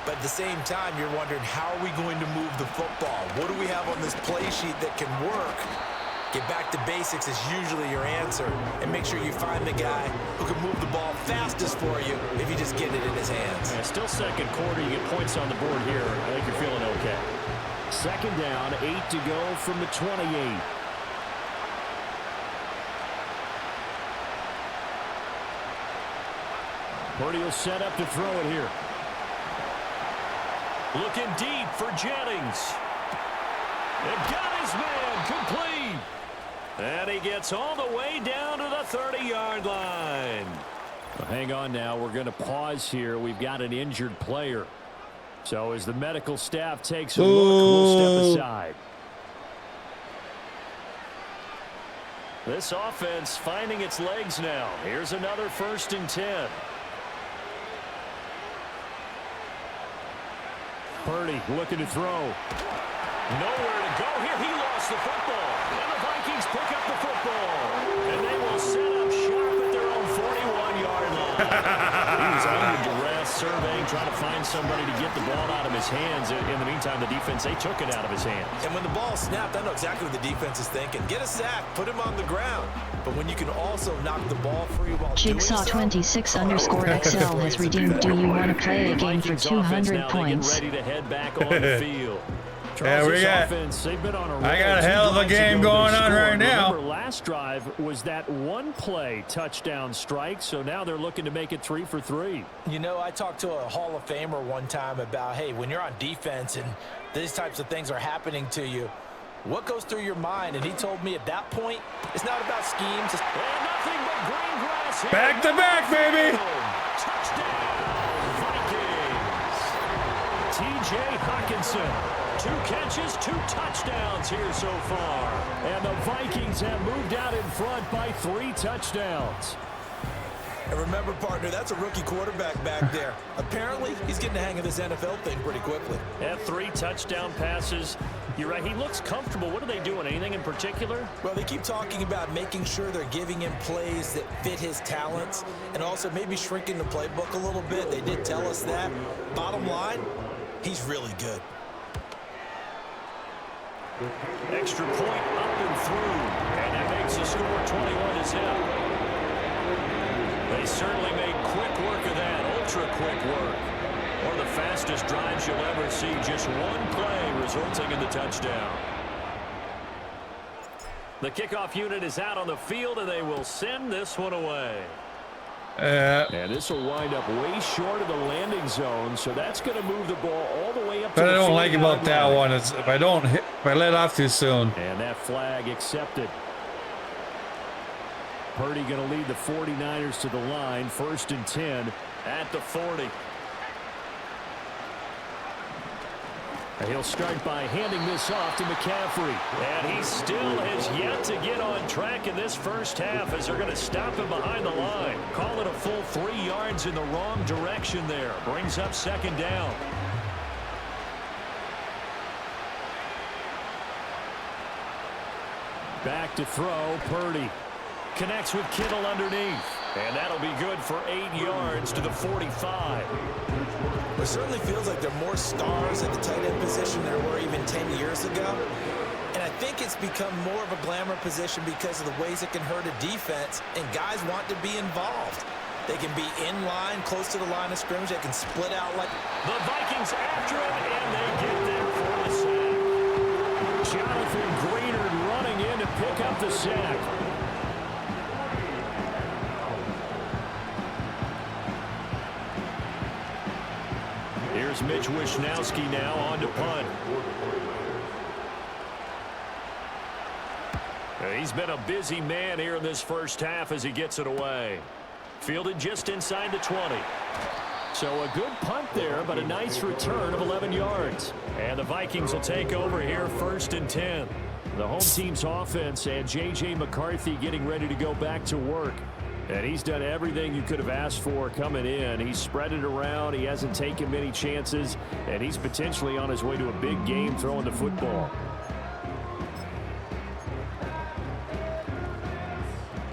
J: But at the same time, you're wondering, how are we going to move the football? What do we have on this play sheet that can work? Get back to basics is usually your answer. And make sure you find the guy who can move the ball fastest for you if you just get it in his hands.
I: Yeah, still second quarter. You get points on the board here. I think you're feeling okay. Second down, 8 to go from the 28. Purdy will set up to throw it here. Looking deep for Jennings. They've got his man complete. And he gets all the way down to the 30-yard line. Well, hang on now. We're going to pause here. We've got an injured player. So as the medical staff takes a look, we'll step aside. This offense finding its legs now. Here's another 1st and 10. Purdy looking to throw. Nowhere to go here. He lost the football. And the Vikings pick up the football. And they will set up shop at their own 41-yard line. He was under duress, surveying, trying to find somebody to get the ball out of his hands. In the meantime, the defense, they took it out of his hands.
J: And when the ball snapped, I know exactly what the defense is thinking. Get a sack, put him on the ground. But when you can also knock the ball free while
A: Jigsaw 26_XL has redeemed. Do you want to play a game for 200 points?
I: Ready to head back on the field.
B: Yeah, we got. I got a hell of a game going on right now.
I: Remember, last drive was that one-play touchdown strike, so now they're looking to make it 3 for 3.
J: You know, I talked to a Hall of Famer one time about, hey, when you're on defense and these types of things are happening to you, what goes through your mind? And he told me at that point, it's not about schemes. It's
I: nothing but green grass here.
B: Back to back, baby.
I: Touchdown, Vikings. T.J. Hockenson. 2 catches, 2 touchdowns here so far. And the Vikings have moved out in front by 3 touchdowns.
J: And remember, partner, that's a rookie quarterback back there. Apparently, he's getting the hang of this NFL thing pretty quickly.
I: Had 3 touchdown passes. You're right, he looks comfortable. What are they doing? Anything in particular?
J: Well, they keep talking about making sure they're giving him plays that fit his talents and also maybe shrinking the playbook a little bit. They did tell us that. Bottom line, he's really good.
I: Extra point up and through. And that makes the score 21-0. They certainly made quick work of that. Ultra quick work. One of the fastest drives you'll ever see. Just one play resulting in the touchdown. The kickoff unit is out on the field, and they will send this one away. And this will wind up way short of the landing zone, so that's going to move the ball all the way up to the 49 line.
B: What I don't like about that one is if I let off too soon.
I: And that flag accepted. Purdy going to lead the 49ers to the line, 1st and 10 at the 40. And he'll start by handing this off to McCaffrey. And he still has yet to get on track in this first half as they're going to stop him behind the line. Call it a full 3 yards in the wrong direction there. Brings up 2nd down. Back to throw, Purdy. Connects with Kittle underneath. And that'll be good for 8 yards to the 45.
J: It certainly feels like there are more stars at the tight end position than there were even 10 years ago. And I think it's become more of a glamour position because of the ways it can hurt a defense, and guys want to be involved. They can be in line, close to the line of scrimmage. They can split out like...
I: The Vikings after him, and they get there for the sack. Jonathan Greenard running in to pick up the sack. Here's Mitch Wishnowsky now on to punt. He's been a busy man here in this first half as he gets it away. Fielded just inside the 20. So a good punt there, but a nice return of 11 yards. And the Vikings will take over here 1st and 10. The home team's offense and J.J. McCarthy getting ready to go back to work. And he's done everything you could have asked for coming in. He's spread it around. He hasn't taken many chances. And he's potentially on his way to a big game throwing the football.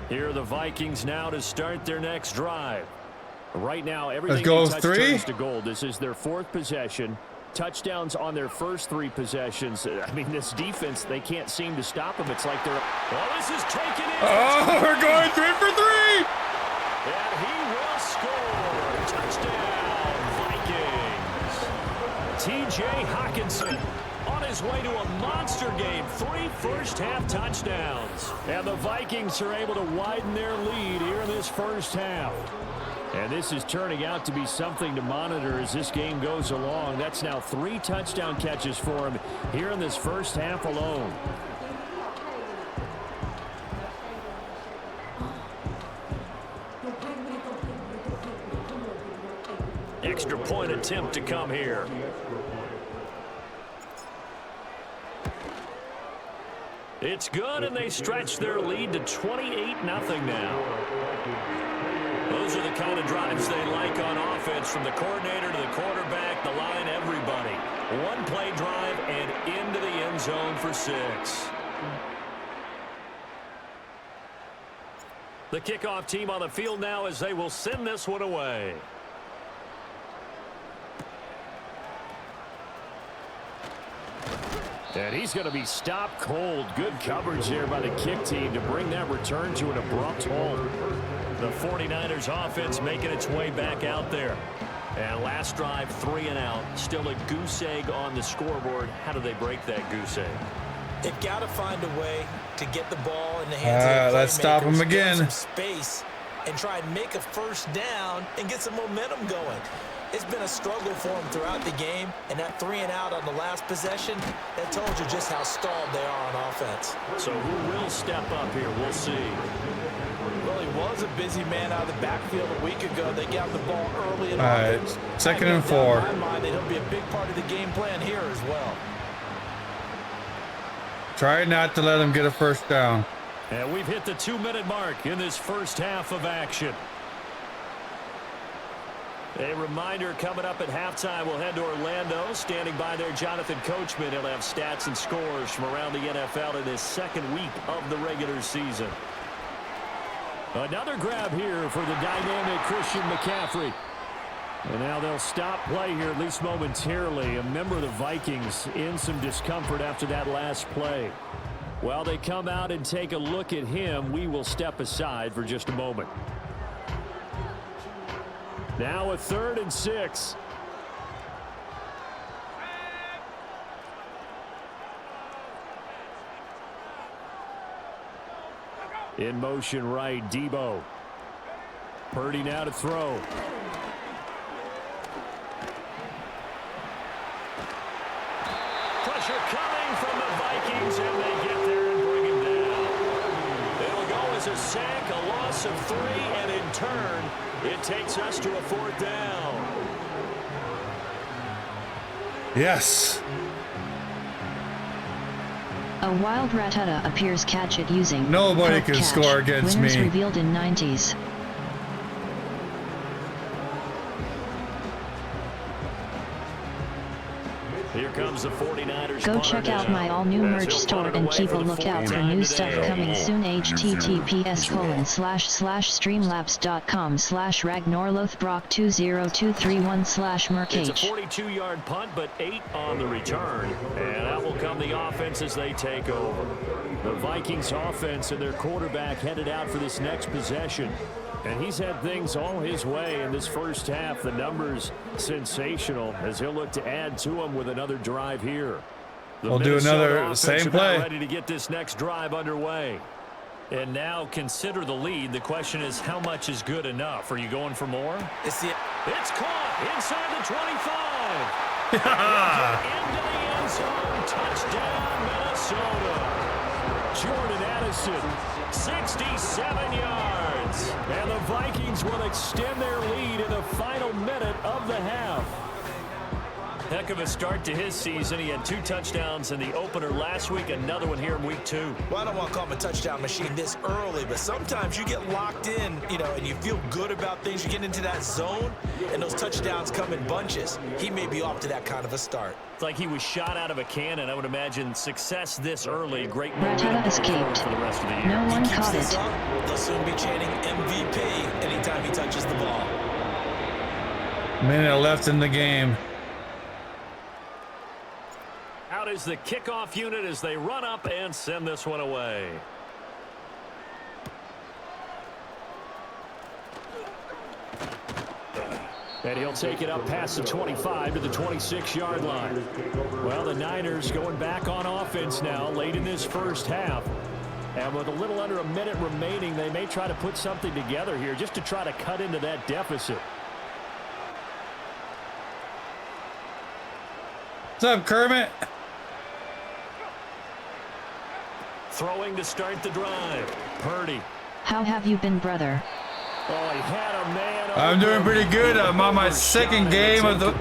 I: Here are the Vikings now to start their next drive. Right now, everything turns to gold. This is their 4th possession. Touchdowns on their first 3 possessions. I mean, this defense, they can't seem to stop them. It's like they're... Well, this is taken in.
B: Oh, we're going 3 for 3.
I: And he will score. Touchdown, Vikings. T.J. Hockenson on his way to a monster game. 3 first-half touchdowns. And the Vikings are able to widen their lead here in this first half. And this is turning out to be something to monitor as this game goes along. That's now 3 touchdown catches for him here in this first half alone. Extra point attempt to come here. It's good, and they stretch their lead to 28-0 now. Those are the kind of drives they like on offense, from the coordinator to the quarterback, the line, everybody. 1-play drive and into the end zone for 6. The kickoff team on the field now as they will send this one away. And he's going to be stopped cold. Good coverage there by the kick team to bring that return to an abrupt halt. The 49ers offense making its way back out there. And last drive, 3 and out. Still a goose egg on the scoreboard. How do they break that goose egg?
J: They've got to find a way to get the ball in the hands of the
B: let's stop him again.
J: Some space and try and make a first down and get some momentum going. It's been a struggle for them throughout the game, and that 3 and out on the last possession, that told you just how stalled they are on offense.
I: So who will step up here? We'll see.
J: Well, he was a busy man out of the backfield a week ago. They got the ball early and
B: all right, 2nd and 4.
J: In my mind, that he'll be a big part of the game plan here as well.
B: Try not to let him get a first down.
I: And we've hit the 2-minute mark in this first half of action. A reminder, coming up at halftime, we'll head to Orlando. Standing by there, Jonathan Coachman. He'll have stats and scores from around the NFL in this 2nd week of the regular season. Another grab here for the dynamic Christian McCaffrey. And now they'll stop play here, at least momentarily. A member of the Vikings in some discomfort after that last play. While they come out and take a look at him, we will step aside for just a moment. Now a 3rd and 6. In motion right, Debo. Purdy now to throw. Pressure coming from the Vikings, and they get there and bring him down. It'll go as a sack, a loss of 3, and in turn, it takes us to a 4th down.
B: Yes.
A: A wild Ratata appears catch it using
B: nobody can score against
A: Winners
B: me.
A: Revealed in 90s.
I: Here comes the 49ers.
A: Go check out my all-new merch store and keep a lookout for new stuff coming soon. https://streamlabs.com/Ragnor'S/Brock20231/Mercage.
I: It's a 42-yard punt, but 8 on the return. And out will come the offense as they take over. The Vikings offense and their quarterback headed out for this next possession. And he's had things all his way in this first half. The numbers sensational as he'll look to add to them with another drive here.
B: We'll do another same play.
I: Ready to get this next drive underway. And now consider the lead. The question is, how much is good enough? Are you going for more?
J: It's
I: caught inside the 25. Into the end zone. Touchdown, Minnesota. Jordan Addison, 67 yards. And the Vikings will extend their lead in the final minute of the half. Heck of a start to his season. He had 2 touchdowns in the opener last week, another one here in week 2.
J: Well, I don't want to call him a touchdown machine this early, but sometimes you get locked in, and you feel good about things. You get into that zone, and those touchdowns come in bunches. He may be off to that kind of a start.
I: It's like he was shot out of a cannon. I would imagine success this early. Great move
A: escaped.
I: for the rest of the year.
A: No one caught
J: This
A: it.
J: up, they'll soon be chanting MVP anytime he touches the ball.
B: Minute left in the game.
I: Out is the kickoff unit as they run up and send this one away. And he'll take it up past the 25 to the 26-yard line. Well, the Niners going back on offense now late in this first half. And with a little under a minute remaining, they may try to put something together here just to try to cut into that deficit.
B: What's up, Kermit?
I: Throwing to start the drive. Purdy.
A: How have you been, brother?
I: Oh, he had a man.
B: I'm doing pretty good. I'm on my second game of the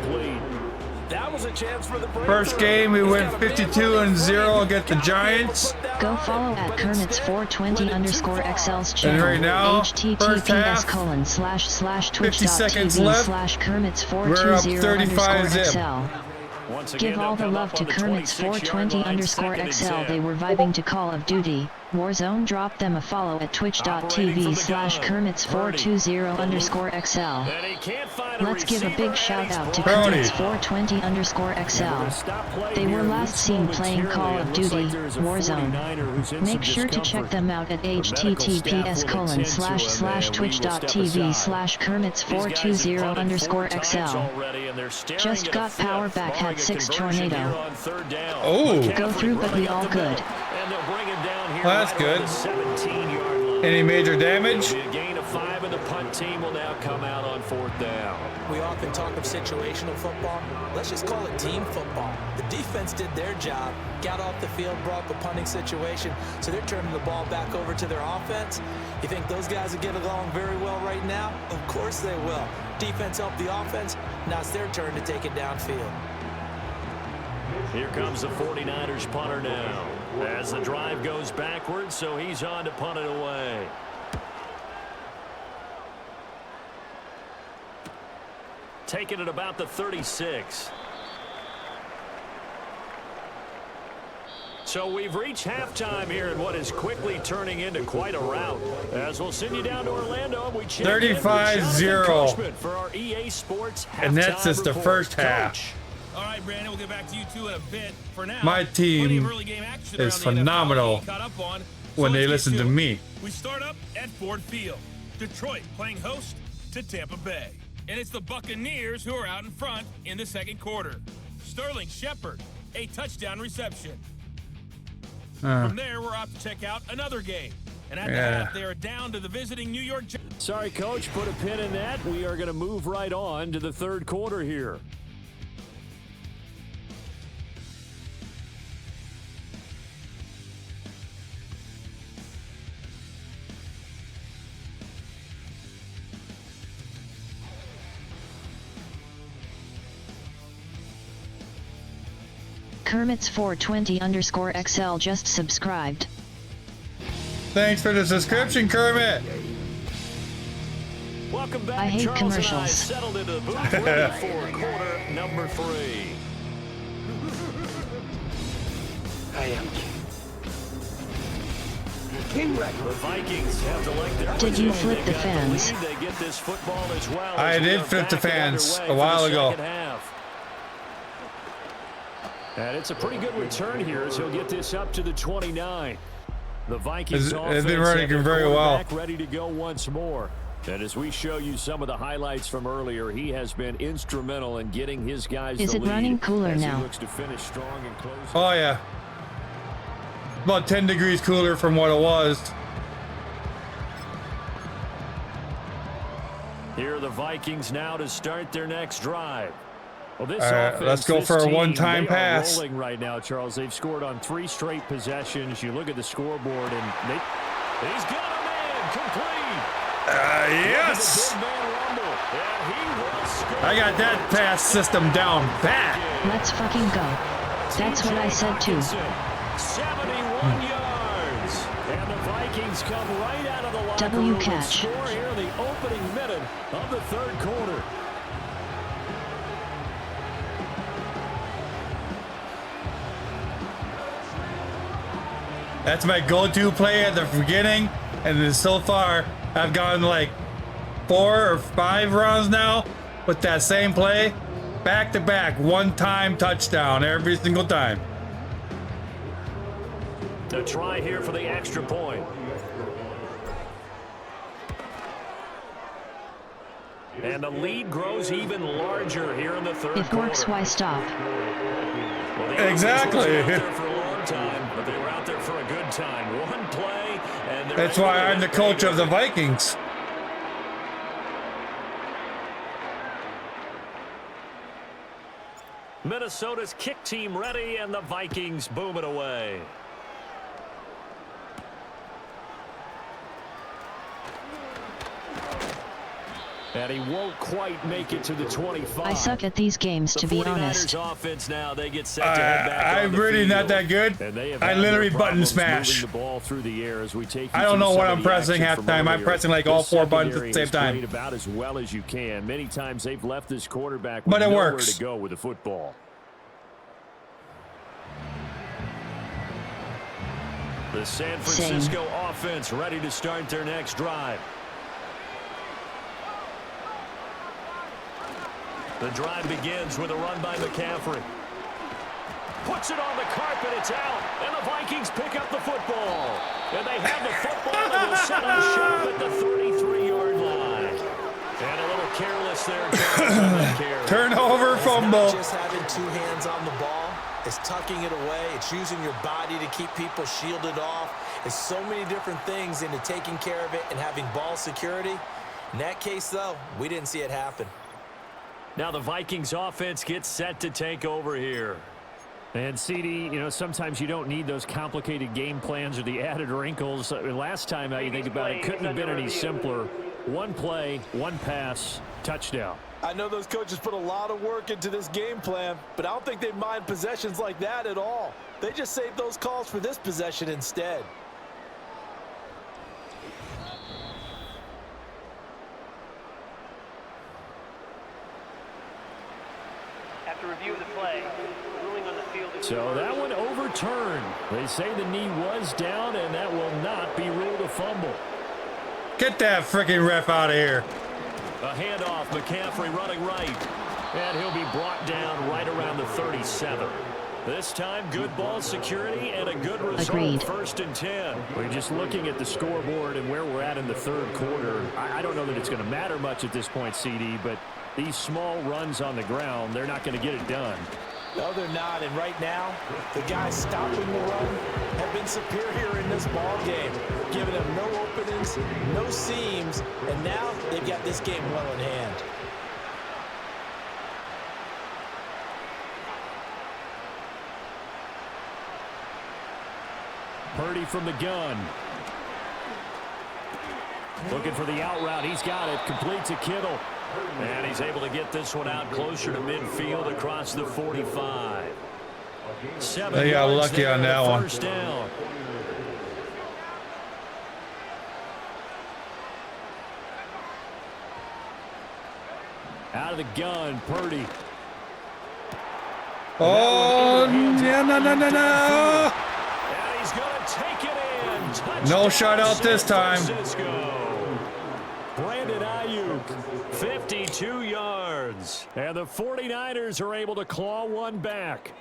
J: That was a chance for the
B: first game. We went 52-0 against the Giants.
A: Go follow at Kermits420_XL's channel.
B: And right now, first half, 50 seconds left. We're up 35-0.
A: Give all the love to Kermits420_XL. They were vibing to Call of Duty Warzone. Drop them a follow at twitch.tv/Kermits420_XL. Let's give a big shout out to Kermits420_XL. They were last seen playing Call of Duty Warzone. Make sure to check them out at https://twitch.tv/Kermits420_XL. Just got power back, had 6 tornado.
B: Oh,
A: go through, but we all good.
B: Well, that's good. Any major damage?
I: A gain of 5, and the punt team will now come out on 4th down.
J: We often talk of situational football. Let's just call it team football. The defense did their job, got off the field, brought the punting situation, so they're turning the ball back over to their offense. You think those guys will get along very well right now? Of course they will. Defense helped the offense. Now it's their turn to take it downfield.
I: Here comes the 49ers punter now. As the drive goes backwards, so he's on to punt it away. Taking it about the 36. So we've reached halftime here in what is quickly turning into quite a rout. As we'll send you down to Orlando, and we check
B: 35-0.
I: for our EA Sports halftime
B: And that's just the first half.
I: Coach.
K: All right, Brandon, we'll get back to you two in a bit. For now,
B: My team is phenomenal when they listen to me.
K: We start up at Ford Field. Detroit playing host to Tampa Bay. And it's the Buccaneers who are out in front in the second quarter. Sterling Shepard, a touchdown reception. From there, we're off to check out another game. And at the half, they are down to the visiting New York Giants.
I: Sorry, Coach, put a pin in that. We are going to move right on to the third quarter here.
A: Kermits420_XL just subscribed.
B: Thanks for the subscription, Kermit.
I: Welcome back.
A: I hate
I: Charles
A: commercials.
I: And I settled into the booth ready for quarter number 3.
L: I am king. King Ragnar.
I: The Vikings have to like their
A: Did you flip the fans?
I: They get this football as well.
B: I did flip the fans a while ago.
I: And it's a pretty good return here as he'll get this up to the 29. The Vikings
B: It's been running very well.
I: Ready to go once more. And as we show you some of the highlights from earlier, he has been instrumental in getting his guys
A: Is
I: the
A: it
I: lead
A: running cooler
I: as
A: now?
I: He looks to finish strong and close.
B: Oh yeah. About 10 degrees cooler from what it was.
I: Here are the Vikings now to start their next drive. Well, this
B: let's
I: offense,
B: go
I: this
B: for a
I: team,
B: one-time
I: they are
B: pass.
I: rolling right now, Charles. They've scored on 3 straight possessions. You look at the scoreboard, and he's got a man complete.
B: Yes. I got that pass system down pat.
A: Let's fucking go. That's what I said too.
I: 71 yards. And the Vikings come right out of the locker
A: W
I: room and
A: catch.
I: score here in the opening minute of the third quarter.
B: That's my go-to play at the beginning, and then so far I've gone like 4 or 5 runs now with that same play, back to back, one-time touchdown every single time.
I: A try here for the extra point. And the lead grows even larger here in the third quarter.
A: If works, why stop?
I: Well,
B: exactly.
I: They were out there for a long time, but they were out there for a good time. One play, and
B: that's why I'm the coach of the Vikings.
I: Minnesota's kick team ready, and the Vikings boom it away. And he won't quite make it to the 25.
A: I suck at these games, to be honest.
I: Offense now, they get set to head back
B: I'm really not that good. I literally button smash.
I: The ball through the air as we take
B: I don't know what I'm pressing half the time. I'm pressing like all 4 buttons at the same time.
I: About as well as you can. Many times they've left this quarterback
B: but it
I: nowhere
B: works
I: to go with the football. The San Francisco offense ready to start their next drive. The drive begins with a run by McCaffrey. Puts it on the carpet, it's out, and the Vikings pick up the football. And they have the football and will set up shop at the 33-yard line. And a little careless there.
B: Turnover, fumble.
J: It's not just having 2 hands on the ball. It's tucking it away. It's using your body to keep people shielded off. It's so many different things into taking care of it and having ball security. In that case, though, we didn't see it happen.
I: Now the Vikings offense gets set to take over here. And CD, you know, sometimes you don't need those complicated game plans or the added wrinkles. Last time out, you think about it, couldn't have been any simpler. 1 play, 1 pass, touchdown.
J: I know those coaches put a lot of work into this game plan, but I don't think they mind possessions like that at all. They just save those calls for this possession instead.
M: After review of the play, ruling on the field.
I: So that one overturned. They say the knee was down, and that will not be ruled a fumble.
B: Get that freaking ref out of here.
I: A handoff, McCaffrey running right. And he'll be brought down right around the 37. This time, good ball security and a good result.
A: Agreed.
I: 1st and 10. We're just looking at the scoreboard and where we're at in the third quarter. I don't know that it's going to matter much at this point, CD, but these small runs on the ground, they're not going to get it done.
J: No, they're not. And right now, the guys stopping the run have been superior in this ball game, giving them no openings, no seams, and now they've got this game well in hand.
I: Purdy from the gun. Looking for the out route. He's got it. Completes a Kittle. And he's able to get this one out closer to midfield across the 45. 7
B: They got
I: yards
B: lucky
I: there
B: on that one.
I: First down. Out of the gun, Purdy.
B: Oh, yeah, no.
I: And he's going to take it in. Touchdown,
B: No shutout this time.
I: Brandon Ayuk, 52 yards. And the 49ers are able to claw one back.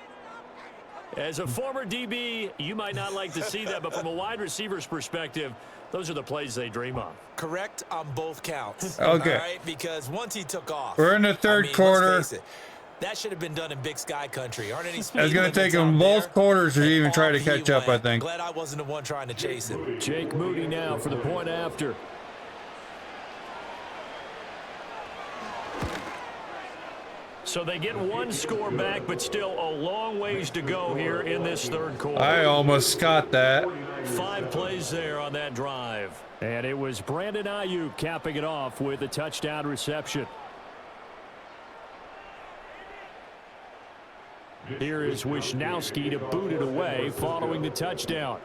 I: As a former DB, you might not like to see that, but from a wide receiver's perspective, those are the plays they dream of.
J: Correct on both counts.
B: Okay.
J: All right, because once he took off.
B: We're in the third quarter.
J: Let's face it, that should have been done in Big Sky country. Aren't any speed
B: It's going to
J: limits
B: take him
J: out
B: both
J: there?
B: quarters to even try to
J: Off he
B: catch up, I
J: went.
B: think.
J: Glad I wasn't the one trying to chase him.
I: Jake Moody now for the point after. So they get one score back, but still a long ways to go here in this third quarter.
B: I almost got that.
I: 5 plays there on that drive. And it was Brandon Ayuk capping it off with a touchdown reception. Here is Wisnowski to boot it away following the touchdown.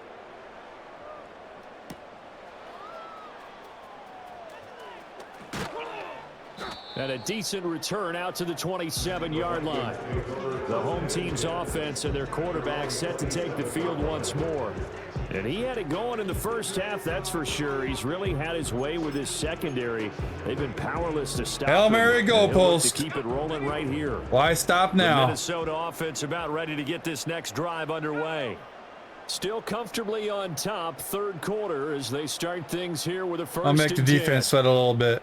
I: And a decent return out to the 27-yard line. The home team's offense and their quarterback set to take the field once more. And he had it going in the first half, that's for sure. He's really had his way with his secondary. They've been powerless to stop
B: Hail
I: him.
B: Mary goalpost.
I: To keep it rolling right here.
B: Why stop
I: The
B: now?
I: Minnesota offense about ready to get this next drive underway. Still comfortably on top, third quarter as they start things here with a first
B: I'll make the
I: and
B: defense
I: 10.
B: sweat a little bit.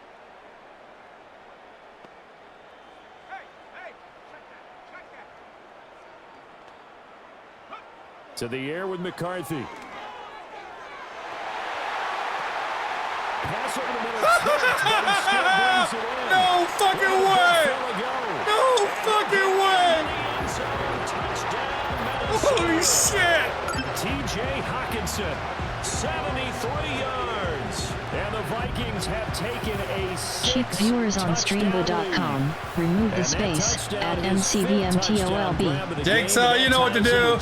I: To the air with McCarthy. Pass over the middle. But he still brings it in.
B: No fucking way! No fucking way! Holy shit!
I: TJ Hawkinson, 73 yards. And the Vikings have taken a
A: Cheap viewers on streambo.com. Remove the space. Add MCVMTOLB.
B: Jigsaw, you know what to do.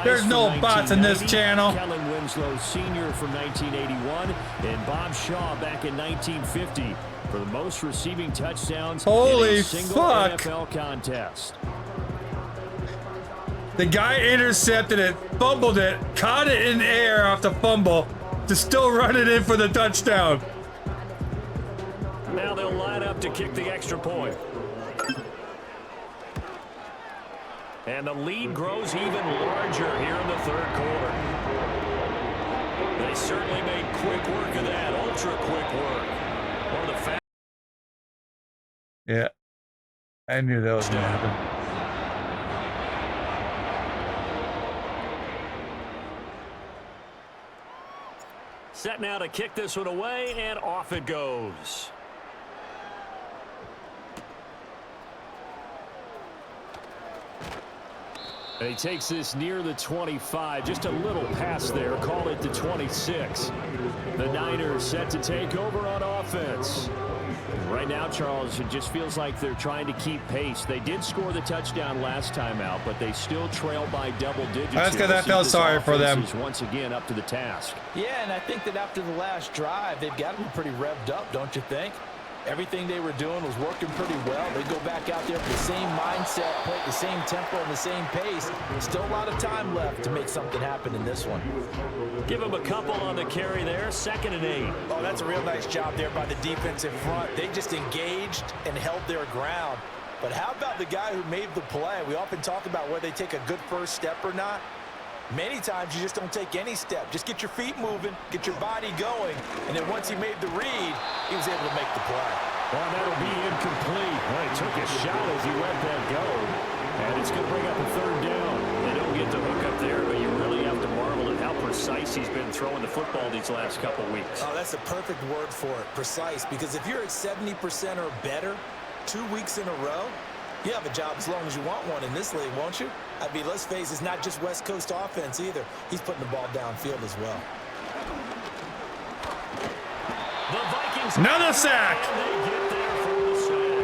B: There's no bots in this channel.
I: Kellen Winslow Sr. from 1981 and Bob Shaw back in 1950 for the most receiving touchdowns
B: Holy
I: in a single
B: fuck.
I: NFL contest.
B: The guy intercepted it, fumbled it, caught it in air off the fumble to still run it in for the touchdown.
I: Now they'll line up to kick the extra point. And the lead grows even larger here in the third quarter. They certainly made quick work of that, ultra quick work. One of the fast.
B: Yeah, I knew that was going to happen.
I: Set now to kick this one away, and off it goes. And he takes this near the 25, just a little pass there, call it the 26. The Niners set to take over on offense. Right now, Charles, it just feels like they're trying to keep pace. They did score the touchdown last time out, but they still trail by double digits.
B: That's because I felt sorry for them.
I: Once again, up to the task.
J: Yeah, and I think that after the last drive, they've got to be pretty revved up, don't you think? Everything they were doing was working pretty well. They go back out there with the same mindset, play at the same tempo and the same pace. Still a lot of time left to make something happen in this one.
I: Give them a couple on the carry there, 2nd and 8.
J: Oh, that's a real nice job there by the defense in front. They just engaged and held their ground. But how about the guy who made the play? We often talk about whether they take a good first step or not. Many times you just don't take any step. Just get your feet moving, get your body going, and then once he made the read, he was able to make the play.
I: Well, that'll be incomplete. Well, he took a shot as he let that go, and it's going to bring up a 3rd down. They don't get the hook up there, but you really have to marvel at how precise he's been throwing the football these last couple weeks.
J: Oh, that's a perfect word for it, precise, because if you're at 70% or better 2 weeks in a row, you have a job as long as you want one in this league, won't you? I mean, let's face it, it's not just West Coast offense either. He's putting the ball downfield as well.
I: The Vikings.
B: Another sack.
I: And they get there for the sack.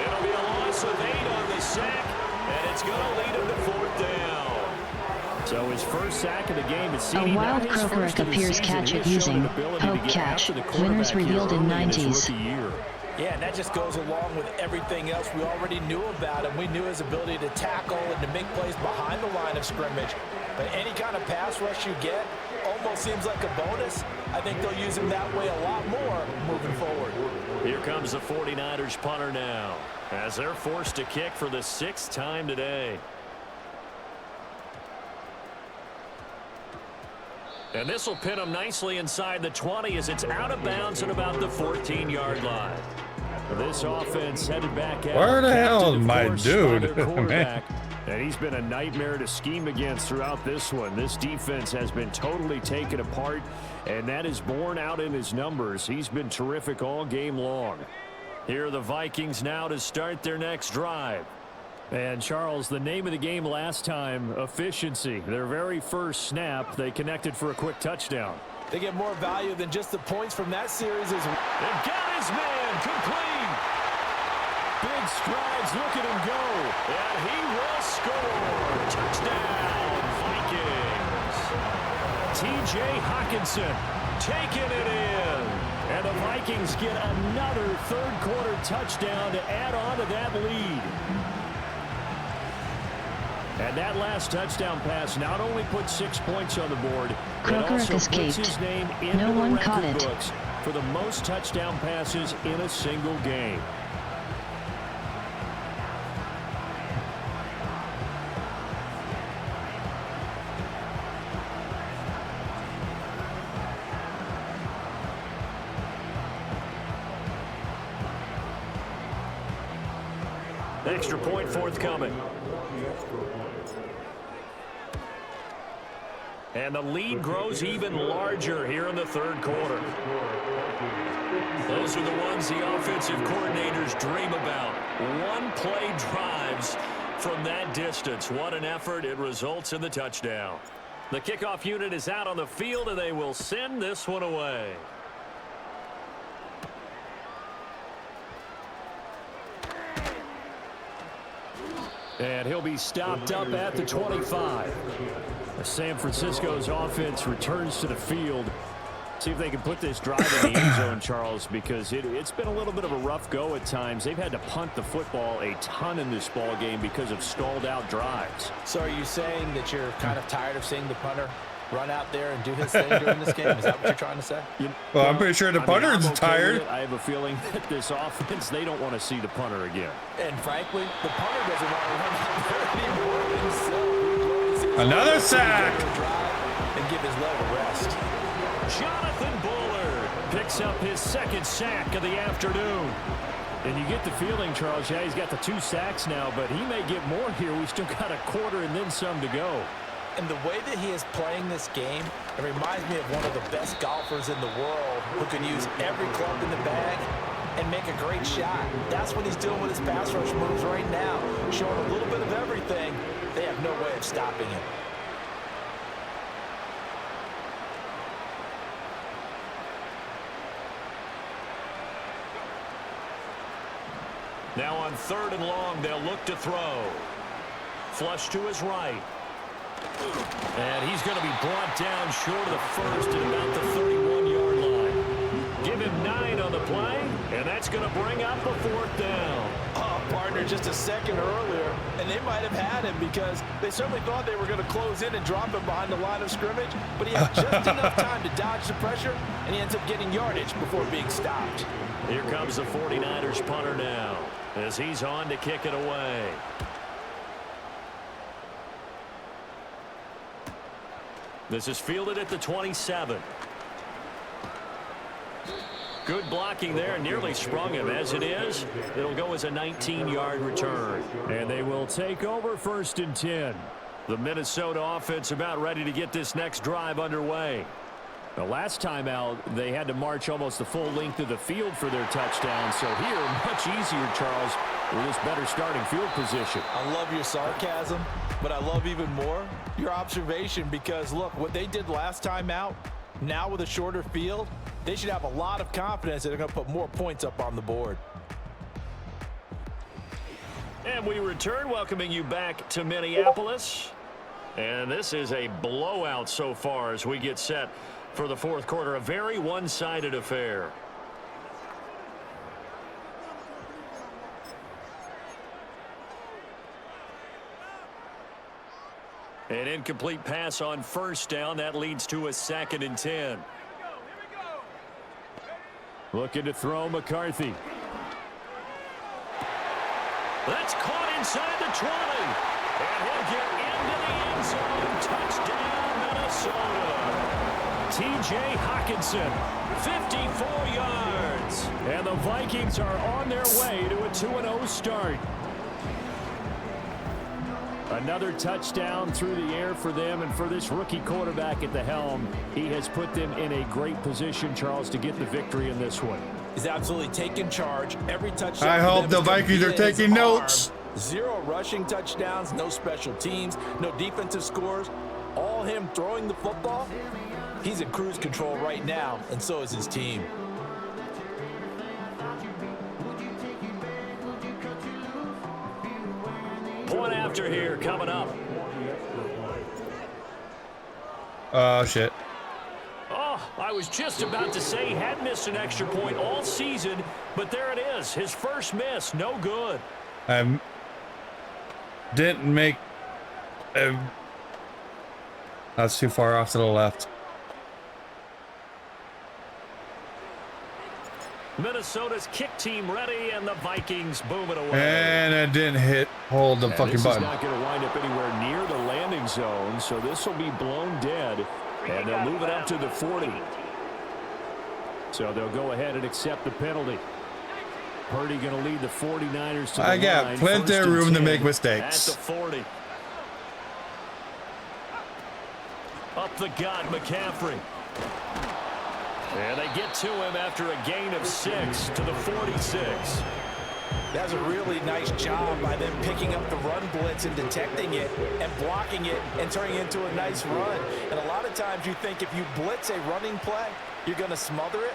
I: It'll be a loss of 8 on the sack, and it's going to lead him to 4th down. So his first sack of the game is
A: A wild Krogerek appears catch it using Hope Catch. Winners revealed in 90s.
J: Yeah, and that that just goes along with everything else we already knew about him. We knew his ability to tackle and to make plays behind the line of scrimmage. But any kind of pass rush you get almost seems like a bonus. I think they'll use him that way a lot more moving forward.
I: Here comes the 49ers punter now, as they're forced to kick for the 6th time today. And this will pin them nicely inside the 20 as it's out of bounds at about the 14-yard line. This offense headed back out.
B: Where the hell is my dude? Man.
I: And he's been a nightmare to scheme against throughout this one. This defense has been totally taken apart, and that is borne out in his numbers. He's been terrific all game long. Here are the Vikings now to start their next drive. And Charles, the name of the game last time, efficiency. Their very first snap, they connected for a quick touchdown.
J: They get more value than just the points from that series. They've
I: got his man complete. Big strides, look at him go. And he will score. Touchdown, Vikings. T.J. Hockenson taking it in. And the Vikings get another third-quarter touchdown to add on to that lead. And that last touchdown pass not only put 6 points on the board, but also puts his name into the record books for the most touchdown passes in a single game. Extra point forthcoming. And the lead grows even larger here in the third quarter. Those are the ones the offensive coordinators dream about. One-play drives from that distance. What an effort. It results in the touchdown. The kickoff unit is out on the field, and they will send this one away. And he'll be stopped up at the 25. San Francisco's offense returns to the field. See if they can put this drive in the end zone, Charles, because it's been a little bit of a rough go at times. They've had to punt the football a ton in this ball game because of stalled out drives.
J: So are you saying that you're kind of tired of seeing the punter run out there and do his thing during this game? Is that what you're trying to say?
B: Well, I'm pretty sure the punter's tired.
I: I have a feeling that this offense, they don't want to see the punter again.
J: And frankly, the punter doesn't want to run out there anymore himself.
B: Another sack!
J: And give his leg a rest.
I: Jonathan Bullard picks up his second sack of the afternoon. And you get the feeling, Charles, yeah, he's got the 2 sacks now, but he may get more here. We still got a quarter and then some to go.
J: And the way that he is playing this game, it reminds me of one of the best golfers in the world who can use every club in the bag and make a great shot. That's what he's doing with his pass rush moves right now, showing a little bit of everything. They have no way of stopping him.
I: Now on 3rd and long, they'll look to throw. Flush to his right. And he's going to be brought down short of the first at about the 31-yard line. Give him 9 on the play, and that's going to bring up a 4th down.
J: Partner just a second earlier, and they might have had him because they certainly thought they were going to close in and drop him behind the line of scrimmage, but he had just enough time to dodge the pressure, and he ends up getting yardage before being stopped.
I: Here comes the 49ers punter now as he's on to kick it away. This is fielded at the 27. Good blocking there, nearly sprung him. As it is, it'll go as a 19-yard return. And they will take over 1st and 10. The Minnesota offense about ready to get this next drive underway. The last time out, they had to march almost the full length of the field for their touchdown. So here, much easier, Charles, with this better starting field position.
J: I love your sarcasm, but I love even more your observation because, look, what they did last time out, now with a shorter field, they should have a lot of confidence that they're going to put more points up on the board.
I: And we return, welcoming you back to Minneapolis. And this is a blowout so far as we get set for the 4th quarter. A very one-sided affair. An incomplete pass on first down. That leads to a 2nd and 10. Looking to throw McCarthy. That's caught inside the 20. And he'll get into the end zone. Touchdown, Minnesota. T.J. Hawkinson, 54 yards. And the Vikings are on their way to a 2-0 start. Another touchdown through the air for them, and for this rookie quarterback at the helm, he has put them in a great position, Charles, to get the victory in this one.
J: He's absolutely taking charge. Every touchdown.
B: I hope the Vikings are taking notes.
J: 0 rushing touchdowns, no special teams, no defensive scores. All him throwing the football. He's in cruise control right now, and so is his team.
I: Point after here coming up.
B: Oh, shit.
I: Oh, I was just about to say he had missed an extra point all season, but there it is. His first miss, no good.
B: Didn't make... that's too far off to the left.
I: Minnesota's kick team ready, and the Vikings boom it away.
B: And it didn't hold the fucking
I: this
B: button.
I: This is not going to wind up anywhere near the landing zone, so this will be blown dead, and they'll move it up to the 40. So they'll go ahead and accept the penalty. Purdy going to lead the 49ers to the
B: I got
I: line.
B: plenty of room to make mistakes.
I: At the 40. Up the gut, McCaffrey. And they get to him after a gain of 6 to the 46.
J: That's a really nice job by them picking up the run blitz and detecting it and blocking it and turning it into a nice run. And a lot of times you think if you blitz a running play, you're going to smother it.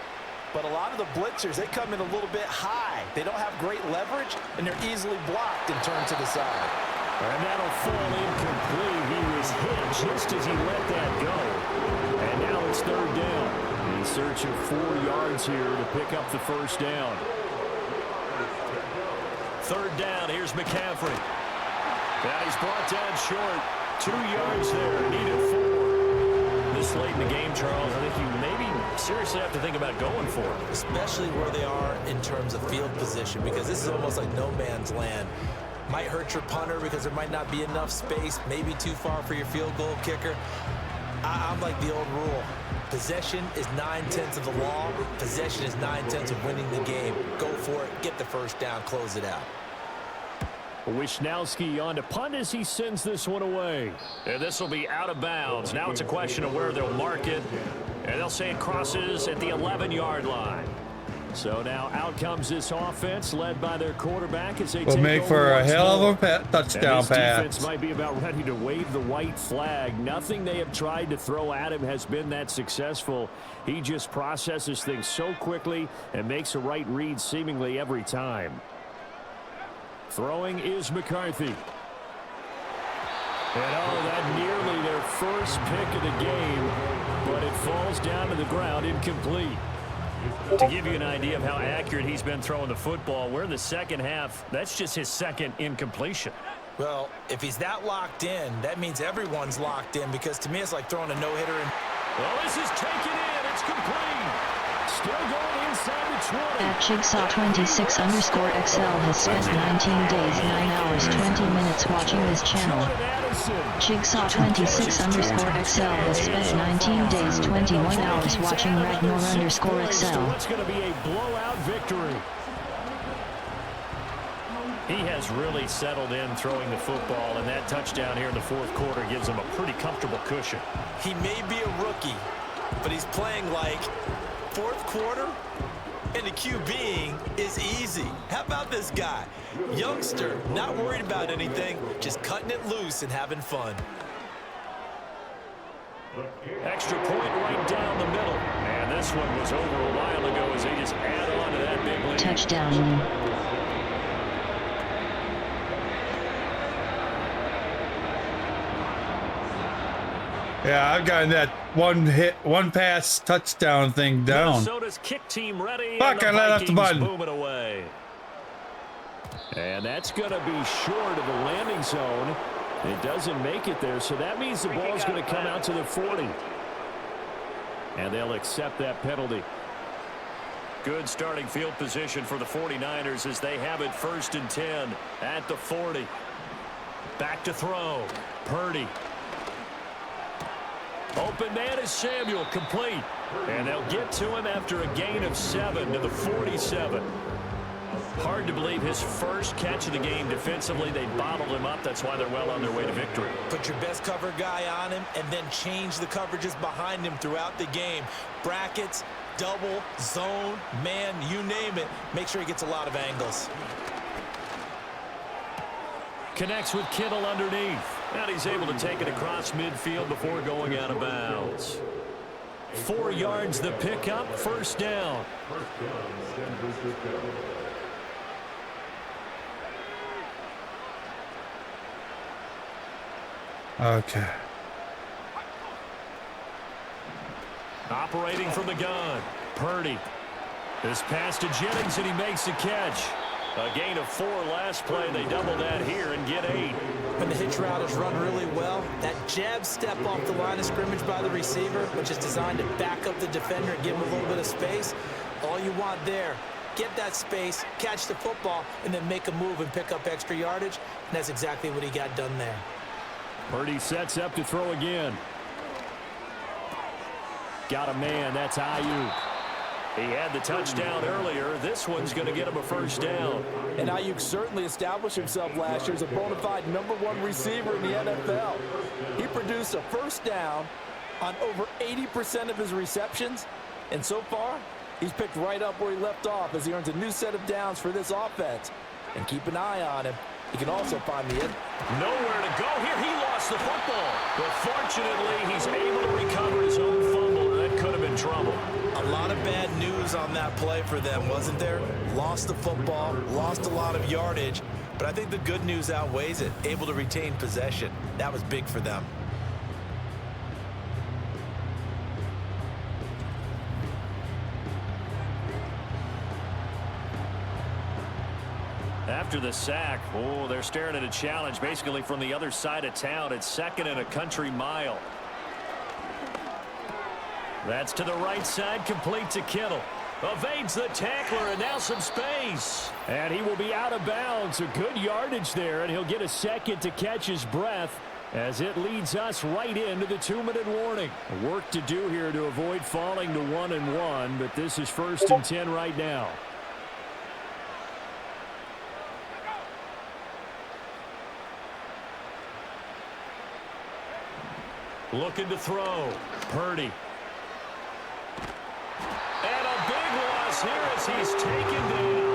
J: But a lot of the blitzers, they come in a little bit high. They don't have great leverage, and they're easily blocked and turned to the side.
I: And that'll fall incomplete. He was hit just as he let that go. And now it's 3rd down. In search of 4 yards here to pick up the first down. 3rd down, here's McCaffrey. Now he's brought down short. 2 yards there, needed 4. This late in the game, Charles, I think you maybe seriously have to think about going for it.
J: Especially where they are in terms of field position, because this is almost like no man's land. Might hurt your punter because there might not be enough space, maybe too far for your field goal kicker. I'm like the old rule. Possession is 9/10 of the law. Possession is 9/10 of winning the game. Go for it. Get the first down. Close it out.
I: Wisnowski on to punt as he sends this one away. And this will be out of bounds. Now it's a question of where they'll mark it. And they'll say it crosses at the 11-yard line. So now out comes this offense led by their quarterback as they
B: will make for a hell of a touchdown pass.
I: Defense might be about ready to wave the white flag. Nothing they have tried to throw at him has been that successful. He just processes things so quickly and makes a right read seemingly every time. Throwing is McCarthy. And oh, that nearly their first pick of the game, but it falls down to the ground incomplete. To give you an idea of how accurate he's been throwing the football, we're in the second half. That's just his 2nd incompletion.
J: Well, if he's that locked in, that means everyone's locked in, because to me it's like throwing a no-hitter in.
I: Well, this is taken in. It's complete. Still going inside the 20.
A: At Jigsaw26_XL has spent 19 days, 9 hours, 20 minutes watching this channel. Jigsaw26_XL has spent 19 days, 21 hours watching Ragnor'S.
I: It's going to be a blowout victory. He has really settled in throwing the football, and that touchdown here in the 4th quarter gives him a pretty comfortable cushion.
J: He may be a rookie, but he's playing like 4th quarter, and the QBing is easy. How about this guy? Youngster, not worried about anything, just cutting it loose and having fun.
I: Extra point right down the middle. And this one was over a while ago as they just add on to that big lead.
A: Touchdown.
B: Yeah, I've gotten that one pass touchdown thing down.
I: Minnesota's kick team ready.
B: Fuck, I let off the button.
I: Boom it away. And that's going to be short of the landing zone. It doesn't make it there, so that means the ball's going to come out to the 40. And they'll accept that penalty. Good starting field position for the 49ers as they have it 1st and 10 at the 40. Back to throw. Purdy. Open man is Samuel, complete. And they'll get to him after a gain of 7 to the 47. Hard to believe his first catch of the game defensively. They bottled him up. That's why they're well on their way to victory.
J: Put your best cover guy on him and then change the coverages behind him throughout the game. Brackets, double, zone, man, you name it. Make sure he gets a lot of angles.
I: Connects with Kittle underneath. And he's able to take it across midfield before going out of bounds. 4 yards the pickup, 1st down.
B: Okay.
I: Operating from the gun. Purdy. This pass to Jennings, and he makes the catch. A gain of 4 last play. They double that here and get 8.
J: When the hitch route is run really well, that jab step off the line of scrimmage by the receiver, which is designed to back up the defender and give him a little bit of space, all you want there, get that space, catch the football, and then make a move and pick up extra yardage, and that's exactly what he got done there.
I: Purdy sets up to throw again. Got a man. That's Ayuk. He had the touchdown earlier. This one's going to get him a 1st down.
N: And Ayuk certainly established himself last year as a bona fide #1 receiver in the NFL. He produced a 1st down on over 80% of his receptions. And so far, he's picked right up where he left off as he earns a new set of downs for this offense. And keep an eye on him. He can also find the end.
I: Nowhere to go here. He lost the football. But fortunately, he's able to recover his own fumble. That could have been trouble.
J: A lot of bad news on that play for them, wasn't there? Lost the football, lost a lot of yardage. But I think the good news outweighs it. Able to retain possession. That was big for them.
I: After the sack, they're staring at a challenge basically from the other side of town. It's 2nd and a country mile. That's to the right side, complete to Kittle. Evades the tackler, and now some space. And he will be out of bounds. A good yardage there, and he'll get a 2nd to catch his breath as it leads us right into the 2-minute warning. Work to do here to avoid falling to 1-1, but this is 1st and 10 right now. Looking to throw. Purdy. And a big loss here as he's taken down.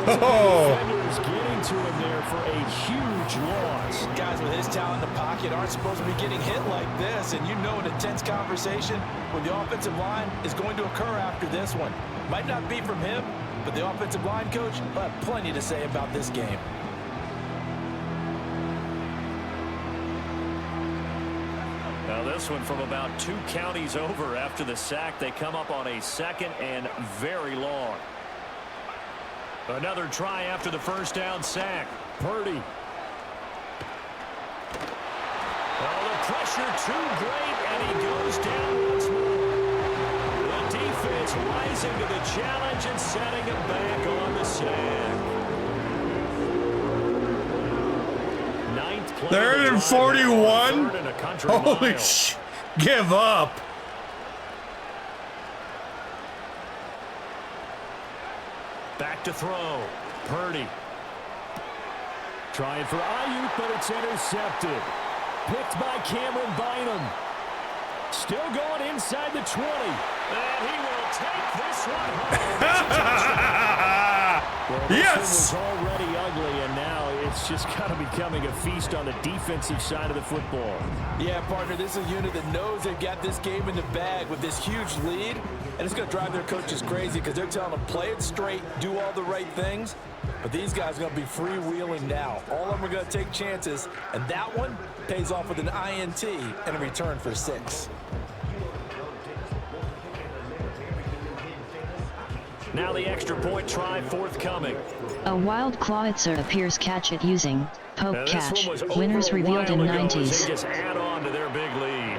I: Multiple defenders getting to him there for a huge loss.
J: Guys with his talent in the pocket aren't supposed to be getting hit like this, and you know an intense conversation with the offensive line is going to occur after this one. Might not be from him, but the offensive line coach will have plenty to say about this game.
I: Now this one from about 2 counties over after the sack. They come up on a 2nd and very long. Another try after the 1st down sack. Purdy. Oh, the pressure too great, and he goes down once more. The defense rising to the challenge and setting him back on the sack.
B: 3rd and 41? Holy sh! Give up!
I: Back to throw. Purdy. Trying for Ayuk, but it's intercepted. Picked by Cameron Bynum. Still going inside the 20. And he will take this one home. Well, this
B: yes!
I: one was already ugly, and now it's just kind of becoming a feast on the defensive side of the football.
N: Yeah, partner, this is a unit that knows they've got this game in the bag with this huge lead, and it's going to drive their coaches crazy because they're telling them play it straight, do all the right things. But these guys are going to be freewheeling now. All of them are going to take chances, and that one pays off with an INT and a return for 6.
I: Now the extra point try forthcoming.
A: A wild clawitzer appears catch it using poke catch. Winners revealed in 90s.
I: They just add on to their big lead.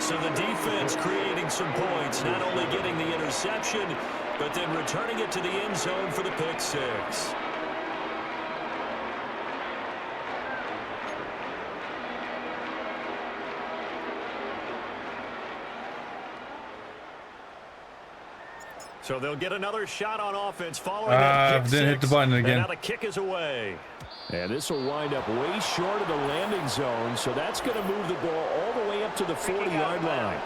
I: So the defense creating some points, not only getting the interception, but then returning it to the end zone for the pick six. So they'll get another shot on offense following that kick.
B: Didn't hit the button again.
I: And now the kick is away. And this will wind up way short of the landing zone, so that's going to move the ball all the way up to the 40-yard line.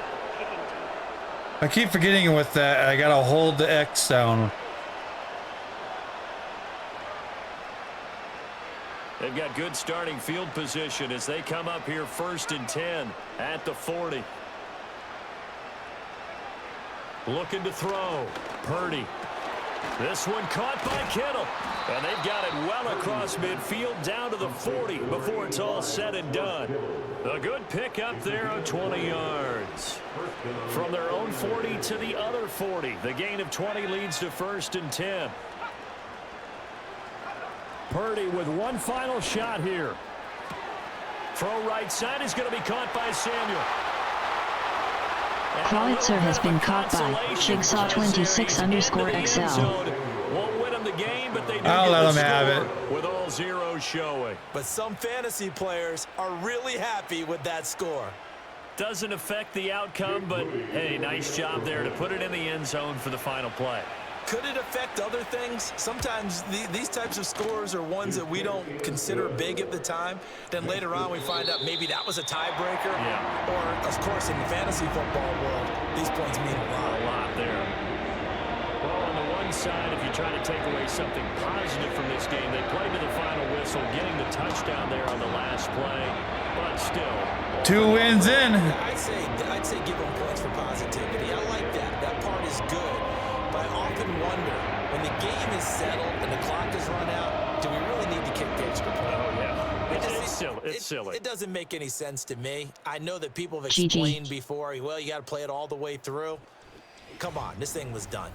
B: I keep forgetting with that. I gotta hold the X down.
I: They've got good starting field position as they come up here 1st and 10 at the 40. Looking to throw. Purdy. This one caught by Kittle. And they've got it well across midfield down to the 40 before it's all said and done. A good pick up there of 20 yards. From their own 40 to the other 40. The gain of 20 leads to 1st and 10. Purdy with one final shot here. Throw right side is going to be caught by Samuel.
A: Kreutzer has been caught by Jigsaw26_XL.
I: Won't win them the game, but they do
B: I'll let
I: get
B: them have
I: score
B: it.
I: with all zeros showing.
J: But some fantasy players are really happy with that score.
I: Doesn't affect the outcome, but hey, nice job there to put it in the end zone for the final play.
J: Could it affect other things? Sometimes these types of scores are ones that we don't consider big at the time. Then later on we find out maybe that was a tiebreaker.
I: Yeah.
J: Or, of course, in the fantasy football world, these points mean a lot.
I: A lot there. Well, on the one side, if you try to take away something positive from this game, they played to the final whistle, getting the touchdown there on the last play. But still.
B: 2 wins in.
J: I'd say give them points for positivity. I like that. That part is good. But I often wonder, when the game is settled and the clock is run out, do we really need to kick the extra point?
I: Oh, yeah. It's silly.
J: It doesn't make any sense to me. I know that people have explained before, well, you got to play it all the way through. Come on, this thing was done.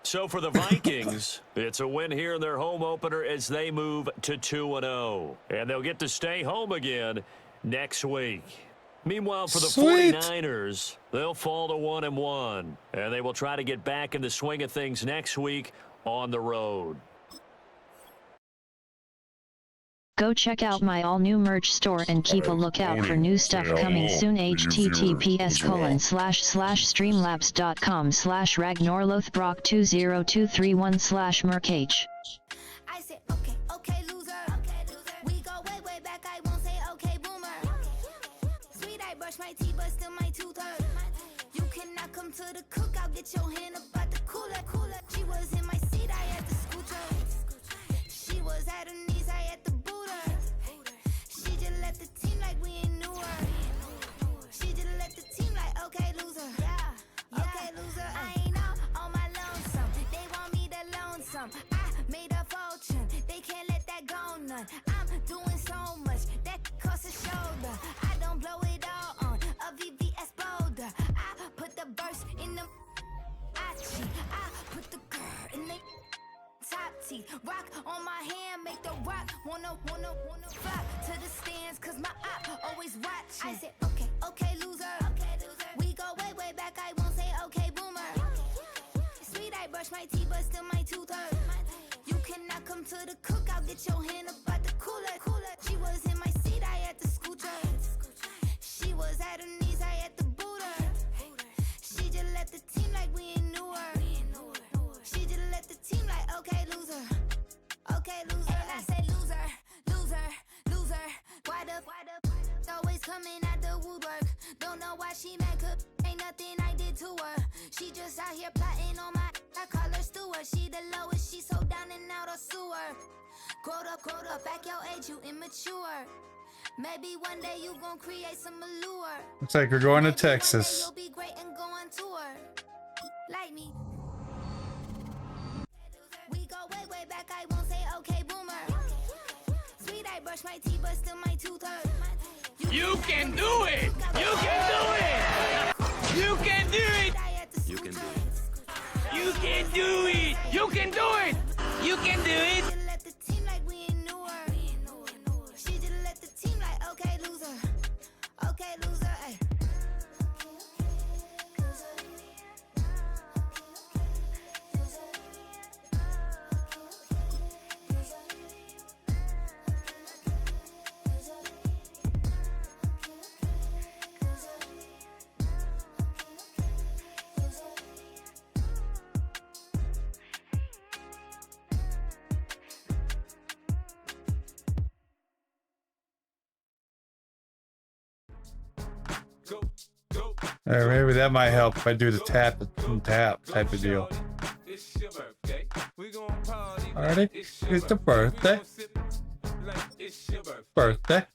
I: So for the Vikings, it's a win here in their home opener as they move to 2-0. And they'll get to stay home again next week. Meanwhile, for the 49ers, they'll fall to 1-1. And they will try to get back in the swing of things next week on the road.
A: Go check out my all-new merch store and keep a lookout for new stuff coming soon. https://streamlabs.com/Ragnor'S/Brock20231/merch.
O: I said, okay, loser. We go way back. I won't say okay, boomer. Sweet, I brush my teeth, but still my tooth hurt. You cannot come to the cookout, get your hand up at the cooler. She was in my seat, I had to scooch her. She was at her knees, I had to boot her. She just left the team like we ain't knew her. She just left the team like, okay, loser. Yeah, okay, loser. I ain't on my lonesome. They want me to loan some. I made a fortune, they can't let that go none. I'm doing so much, that costs a shoulder. I don't blow it all on a VVS boulder. I put the burst in the I put the girl in the top teeth. Rock on my hand, make the rock wanna fly to the stands, cause my op always watching. I said, okay, loser. We go way back, I won't say okay, boomer. Sweet, I brush my teeth, but still my tooth hurt. You cannot come to the cookout, get your hand up at the cooler. She was in my seat, I had to scooch her. She was at her knees, I had to boot her. She just left the team like we ain't knew her. She just left the team like, okay, loser. Okay, loser. And I say loser. Why the always coming out the woodwork? Don't know why she mad, cause ain't nothing I did to her. She just out here plotting on my, I call her steward. She the lowest, she so down and out of sewer. Growed up, back your age, you immature. Maybe one day you gon' create some allure.
B: Looks like we're going to Texas.
O: You'll be great and go on tour. Like me. We go way back, I won't say okay, boomer. Sweet, I brush my teeth, but still my tooth hurt.
K: You can do it! You can do it! You can do it!
O: You can do it.
K: You can do it! You can do it! You can do it!
B: Or maybe that might help if I do the tap and tap type of deal. Alrighty, it's the birthday. Birthday.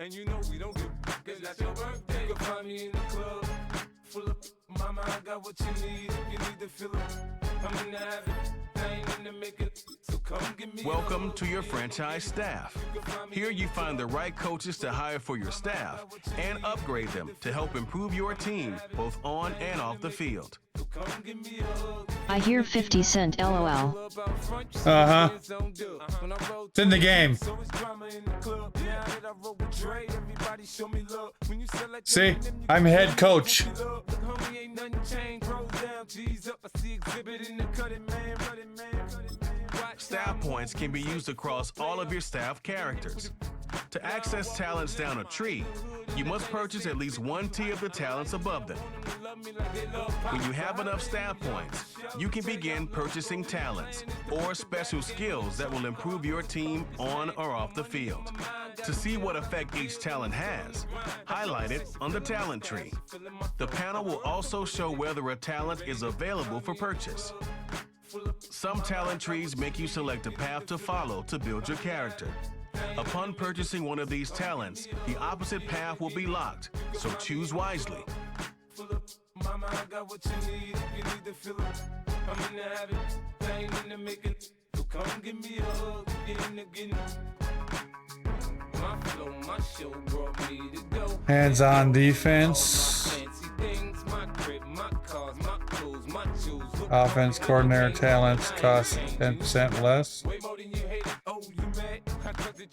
C: Mama, I got what you need if you need to fill it. I'm in the habit, I ain't in the making. So come give me.
H: Welcome to your franchise staff. Here you find the right coaches to hire for your staff and upgrade them to help improve your team both on and off the field.
A: I hear 50 Cent LOL.
B: Uh-huh. It's in the game. See, I'm head coach.
H: Staff points can be used across all of your staff characters. To access talents down a tree, you must purchase at least one tier of the talents above them. When you have enough staff points, you can begin purchasing talents or special skills that will improve your team on or off the field. To see what effect each talent has, highlight it on the talent tree. The panel will also show whether a talent is available for purchase. Some talent trees make you select a path to follow to build your character. Upon purchasing one of these talents, the opposite path will be locked, so choose wisely.
C: Mama, I got what you need if you need to fill it. I'm in the habit, I ain't in the making. So come give me a hug, get in the getting. My flow, my show brought me to go.
B: Hands-on defense. Offense coordinator talents cost 10% less.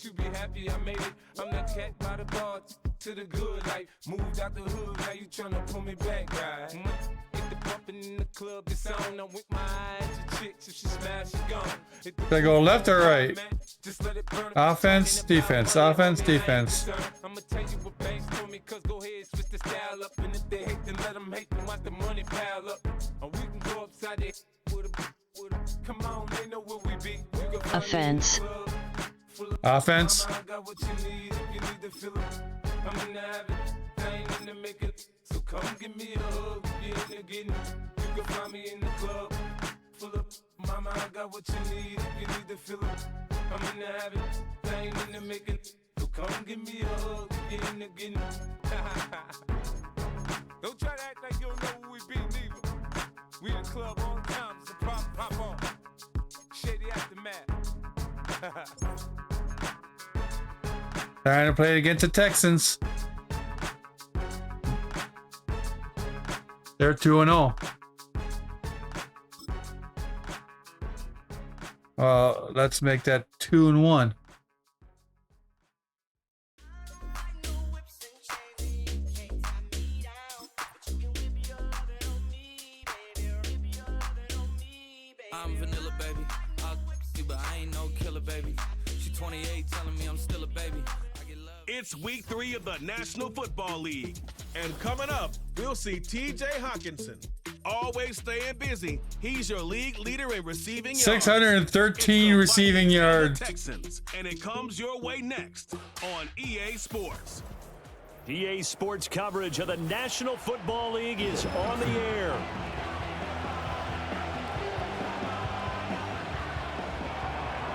C: You be happy I made it. I'm that cat by the bar to the good life. Moved out the hood, now you tryna pull me back, right? Get the bumpin' in the club, it's on. I'm with my eyes, your chicks, if she smash, she gone.
B: Should I go left or right? Offense, defense, offense, defense.
C: I'ma tell you what banks told me, cause go ahead, switch the style up. And if they hate, then let them hate, then watch the money pile up. Or we can go upside there with a come on, they know where we be.
A: Offense.
B: Offense.
C: So come give me a hug, get in the getting. You can find me in the club, full up. Mama, I got what you need if you need to fill it. I'm in the habit, I ain't in the making. So come give me a hug, get in the getting. Don't try to act like you don't know who we be, neither. We in the club all the time, so pop on. Shady aftermath.
B: Trying to play against the Texans. They're 2-0. Let's make that 2-1.
C: I'm vanilla, baby. I'll you, but I ain't no killer, baby. She 28, telling me I'm still a baby.
H: It's week 3 of the National Football League. And coming up, we'll see TJ Hawkinson. Always staying busy. He's your league leader in receiving yards.
B: 613 receiving yards.
H: Texans, and it comes your way next on EA Sports.
I: EA Sports coverage of the National Football League is on the air.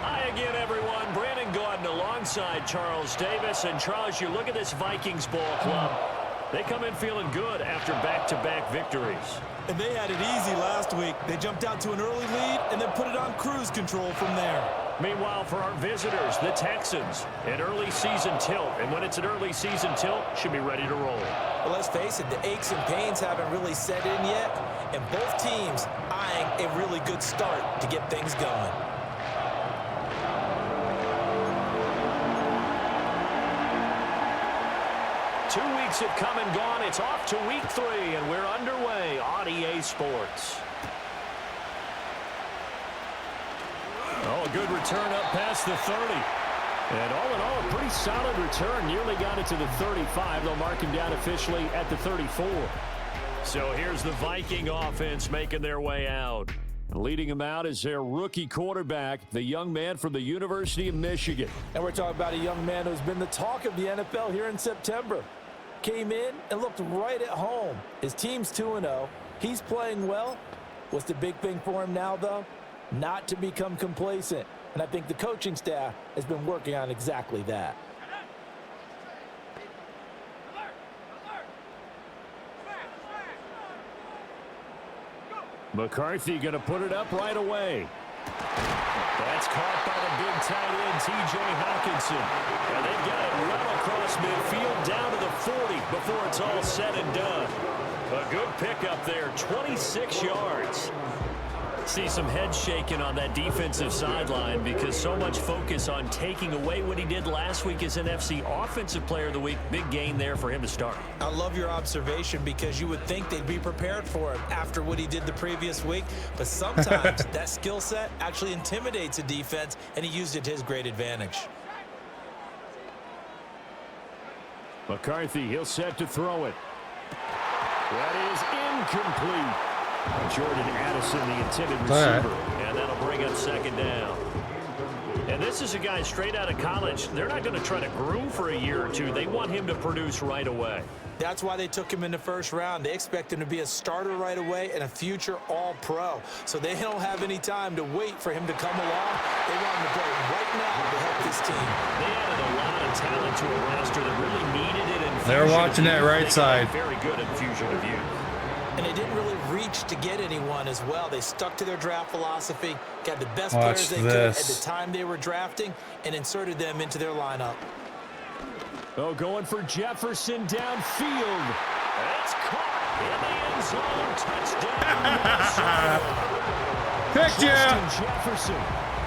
I: Hi again, everyone. Brandon Gaudin alongside Charles Davis. And Charles, you look at this Vikings ball club. They come in feeling good after back-to-back victories.
N: And they had it easy last week. They jumped out to an early lead and then put it on cruise control from there.
I: Meanwhile, for our visitors, the Texans, an early season tilt. And when it's an early season tilt, should be ready to roll.
J: Well, let's face it, the aches and pains haven't really set in yet. And both teams eyeing a really good start to get things going.
I: 2 weeks have come and gone. It's off to week 3, and we're underway on EA Sports. Oh, a good return up past the 30. And all in all, a pretty solid return. Nearly got it to the 35. They'll mark him down officially at the 34. So here's the Viking offense making their way out. Leading them out is their rookie quarterback, the young man from the University of Michigan.
N: And we're talking about a young man who's been the talk of the NFL here in September. came in and looked right at home. His team's 2-0. He's playing well. What's the big thing for him now, though? Not to become complacent. And I think the coaching staff has been working on exactly that.
I: McCarthy going to put it up right away. That's caught by the big tight end, T.J. Hawkinson. And they've got it well across midfield down to the 40 before it's all said and done. A good pickup there, 26 yards. See some head shaking on that defensive sideline because so much focus on taking away what he did last week as NFC Offensive Player of the Week. Big gain there for him to start.
J: I love your observation because you would think they'd be prepared for him after what he did the previous week. But sometimes that skill set actually intimidates a defense, and he used it to his great advantage.
I: McCarthy, he'll set to throw it. That is incomplete. Jordan Addison, the intended receiver. And that'll bring up second down. And this is a guy straight out of college. They're not going to try to groom for a year or two. They want him to produce right away.
J: That's why they took him in the first round. They expect him to be a starter right away and a future all-pro. So they don't have any time to wait for him to come along. They want him to play right now to help this team.
I: They added a lot of talent to a roster that really needed it. In
B: they're watching that right side.
I: Very good infusion of youth.
J: And they didn't really reach to get anyone as well. They stuck to their draft philosophy, got the best players they could at the time they were drafting, and inserted them into their lineup.
I: Oh, going for Jefferson downfield. That's caught in the end zone. Touchdown. Justin Jefferson,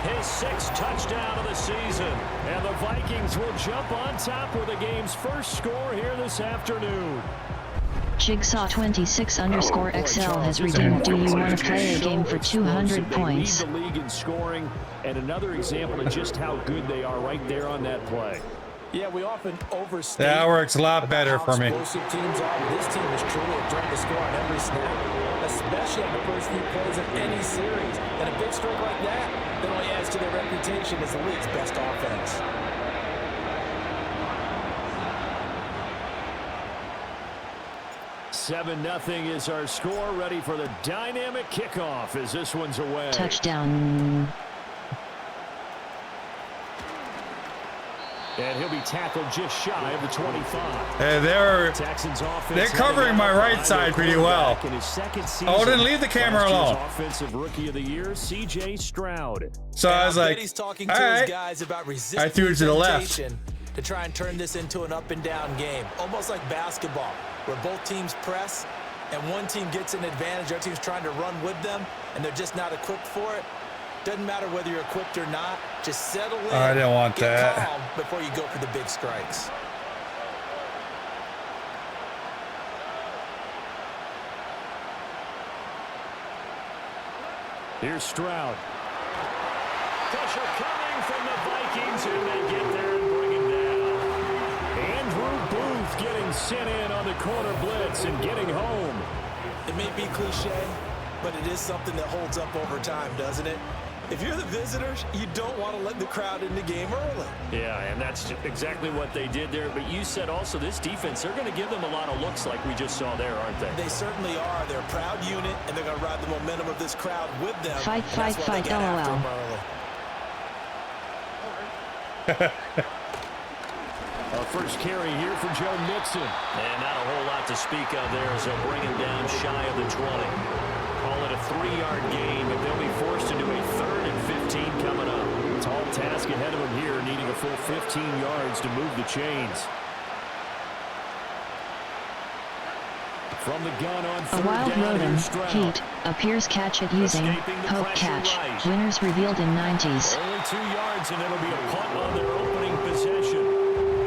I: his 6th touchdown of the season. And the Vikings will jump on top with the game's first score here this afternoon.
A: Jigsaw26_XL has redeemed. Do you want to play a game for 200 points?
I: They lead the league in scoring, and another example of just how good they are right there on that play.
N: Yeah, we often overstate.
B: That works a lot better for me.
N: Explosive teams are. This team is truly a threat to score on every snap, especially on the first few plays of any series. And a big stroke like that only adds to their reputation as the league's best offense.
I: Seven 0 is our score. Ready for the dynamic kickoff as this one's away.
A: Touchdown.
I: And he'll be tackled just shy of the 25.
B: Hey, they're covering my right side pretty well. Oh, didn't leave the camera alone.
I: Offensive Rookie of the Year, C.J. Stroud.
B: So I was like,
J: he's talking
B: all
J: to
B: right.
J: his guys about
B: I threw it to the left.
J: To try and turn this into an up-and-down game, almost like basketball, where both teams press and one team gets an advantage, the other team's trying to run with them, and they're just not equipped for it. Doesn't matter whether you're equipped or not. Just settle in.
B: I didn't want
J: get
B: that.
J: calm before you go for the big strikes.
I: Here's Stroud. Pressure coming from the Vikings, and they get there and bring him down. Andrew Booth getting sent in on the corner blitz and getting home.
J: It may be cliche, but it is something that holds up over time, doesn't it? If you're the visitors, you don't want to let the crowd in the game early.
I: Yeah, and that's exactly what they did there. But you said also this defense, they're going to give them a lot of looks like we just saw there, aren't they?
J: They certainly are. They're a proud unit, and they're going to ride the momentum of this crowd with them.
A: Fight, LOL.
I: Our first carry here for Joe Mixon. And not a whole lot to speak of there as they'll bring him down shy of the 20. Call it a 3-yard gain, but they'll be forced into a 3rd and 15 coming up. Tall task ahead of them here, needing a full 15 yards to move the chains. From the gun on
A: A
I: 3rd
A: wild
I: down,
A: rodent,
I: here's Stroud.
A: Heat, appears catch it using poke catch. Winners revealed in 90s.
I: Only 2 yards, and it'll be a punt on their opening possession.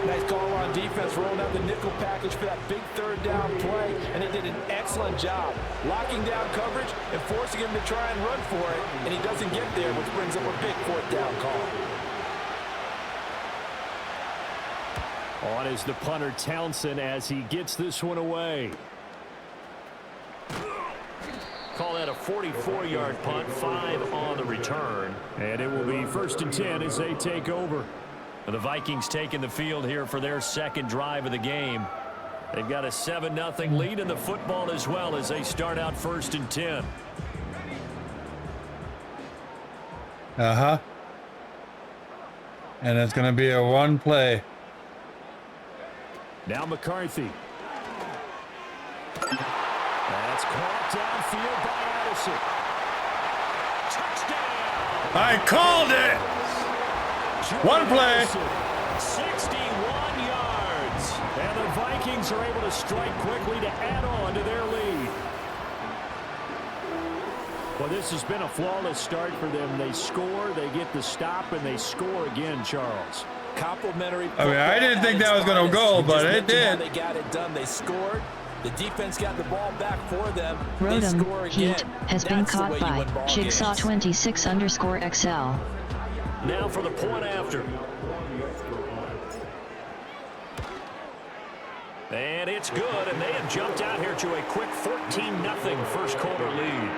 N: Nice call on defense, rolling out the nickel package for that big 3rd down play, and they did an excellent job locking down coverage and forcing him to try and run for it, and he doesn't get there, which brings up a big 4th down call.
I: On is the punter Townsend as he gets this one away. Call that a 44-yard punt, 5 on the return. And it will be 1st and 10 as they take over. The Vikings taking the field here for their 2nd drive of the game. They've got a 7-0 lead in the football as well as they start out 1st and 10.
B: Uh-huh. And it's going to be a one play.
I: Now McCarthy. That's caught downfield by Addison. Touchdown!
B: I called it! One play.
I: 61 yards. And the Vikings are able to strike quickly to add on to their lead. Well, this has been a flawless start for them. They score, they get the stop, and they score again, Charles.
N: Complimentary.
B: I mean, I didn't think that was going to go, but it did.
N: They got it done. They scored. The defense got the ball back for them. They
A: Rodham
N: score again.
A: Heat has been caught by Jigsaw26_XL.
I: Now for the point after. And it's good, and they have jumped out here to a quick 14-0 first quarter lead.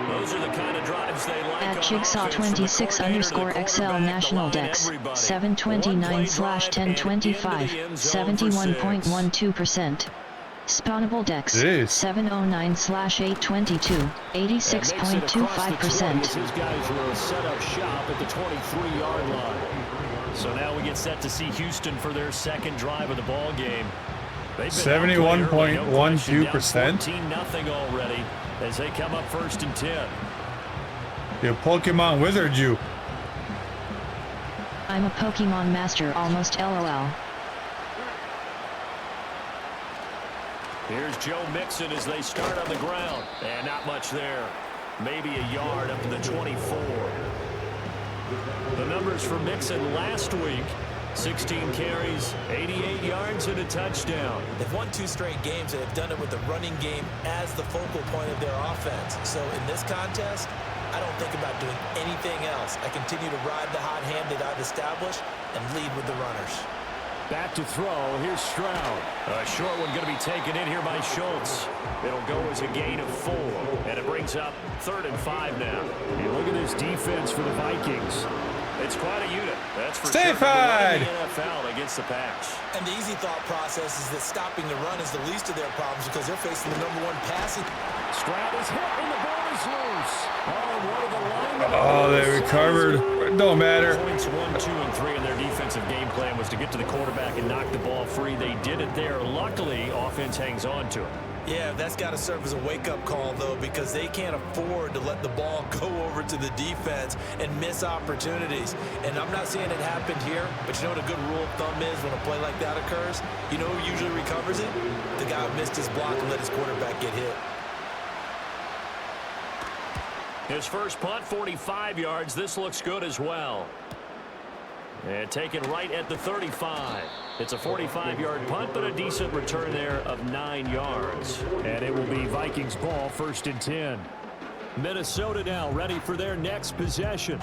I: Those are the kind of drives they like.
A: At Jigsaw26_XL National Dex 729/1025 71.12%. Spawnable Dex 709/822 86.25%.
I: His guys will set up shop at the 23-yard line. So now we get set to see Houston for their second drive of the ball game.
B: 71.12%.
I: 14-0 already as they come up 1st and 10.
B: You Pokemon wizard, you.
A: I'm a Pokemon master, almost LOL.
I: Here's Joe Mixon as they start on the ground. And not much there. Maybe a yard up to the 24. The numbers for Mixon last week: 16 carries, 88 yards, and a touchdown.
J: They've won 2 straight games, and they've done it with the running game as the focal point of their offense. So in this contest, I don't think about doing anything else. I continue to ride the hot hand that I've established and lead with the runners.
I: Back to throw. Here's Stroud. A short one going to be taken in here by Schultz. It'll go as a gain of 4, and it brings up 3rd and 5 now. You look at this defense for the Vikings. It's quite a unit. That's for
B: Stay
I: sure.
B: fired.
I: The NFL against the pass.
J: And the easy thought process is that stopping the run is the least of their problems because they're facing the #1 passing.
I: Stroud is hit, and the ball is loose.
B: Oh, they recovered. It don't matter.
I: Points 1, 2, and 3 in their defensive game plan was to get to the quarterback and knock the ball free. They did it there. Luckily, offense hangs on to it.
J: Yeah, that's got to serve as a wake-up call, though, because they can't afford to let the ball go over to the defense and miss opportunities. And I'm not saying it happened here, but you know what a good rule of thumb is when a play like that occurs? You know who usually recovers it? The guy who missed his block and let his quarterback get hit.
I: His first punt, 45 yards. This looks good as well. And taken right at the 35. It's a 45-yard punt, but a decent return there of 9 yards. And it will be Vikings ball, 1st and 10. Minnesota now ready for their next possession.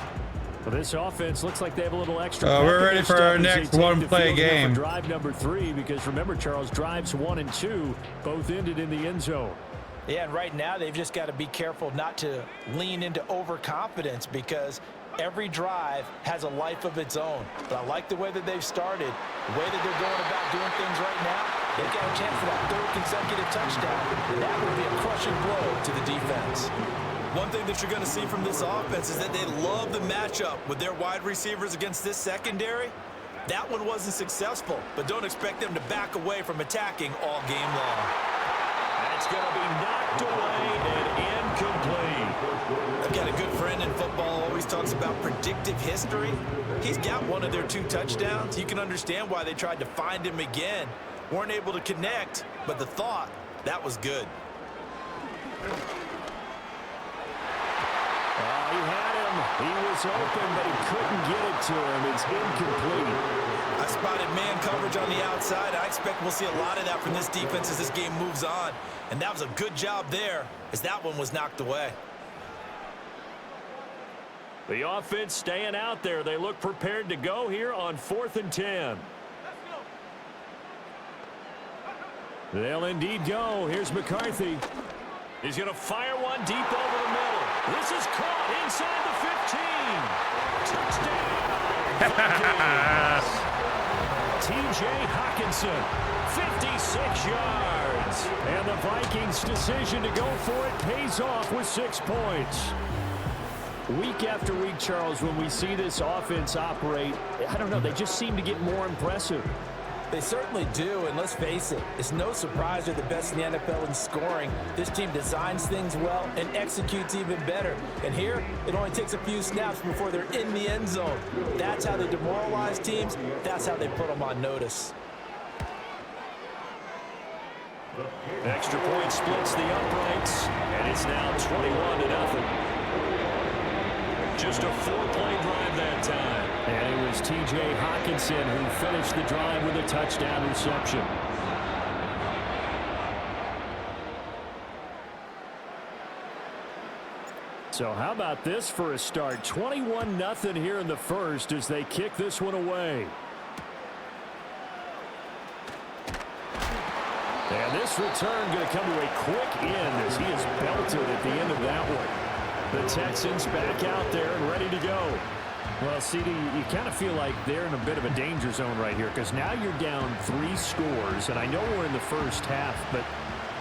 I: Well, this offense looks like they have a little extra.
B: We're ready for our next one-play game.
I: Drive number 3, because remember, Charles, drives 1 and 2 both ended in the end zone.
N: Yeah, and right now they've just got to be careful not to lean into overconfidence because every drive has a life of its own. But I like the way that they've started, the way that they're going about doing things right now. They've got a chance for that 3rd consecutive touchdown, and that would be a crushing blow to the defense.
J: One thing that you're going to see from this offense is that they love the matchup with their wide receivers against this secondary. That one wasn't successful, but don't expect them to back away from attacking all game long.
I: That's going to be knocked away and incomplete.
J: I've got a good friend in football, always talks about predictive history. He's got one of their 2 touchdowns. You can understand why they tried to find him again. Weren't able to connect, but the thought, that was good.
I: He had him. He was open, but he couldn't get it to him. It's incomplete.
J: I spotted man coverage on the outside. I expect we'll see a lot of that from this defense as this game moves on. And that was a good job there as that one was knocked away.
I: The offense staying out there. They look prepared to go here on 4th and 10. They'll indeed go. Here's McCarthy. He's going to fire one deep over the middle. This is caught inside the 15. Touchdown. TJ Hawkinson, 56 yards. And the Vikings' decision to go for it pays off with 6 points. Week after week, Charles, when we see this offense operate, I don't know, they just seem to get more impressive.
N: They certainly do, and let's face it, it's no surprise they're the best in the NFL in scoring. This team designs things well and executes even better. And here, it only takes a few snaps before they're in the end zone. That's how they demoralize teams. That's how they put them on notice.
I: Extra point splits the uprights, and it's now 21-0. Just a 4-play drive that time. And it was T.J. Hawkinson who finished the drive with a touchdown reception. So how about this for a start? 21-0 here in the first as they kick this one away. And this return going to come to a quick end as he is belted at the end of that one. The Texans back out there and ready to go. Well, CD, you kind of feel like they're in a bit of a danger zone right here because now you're down 3 scores, and I know we're in the first half, but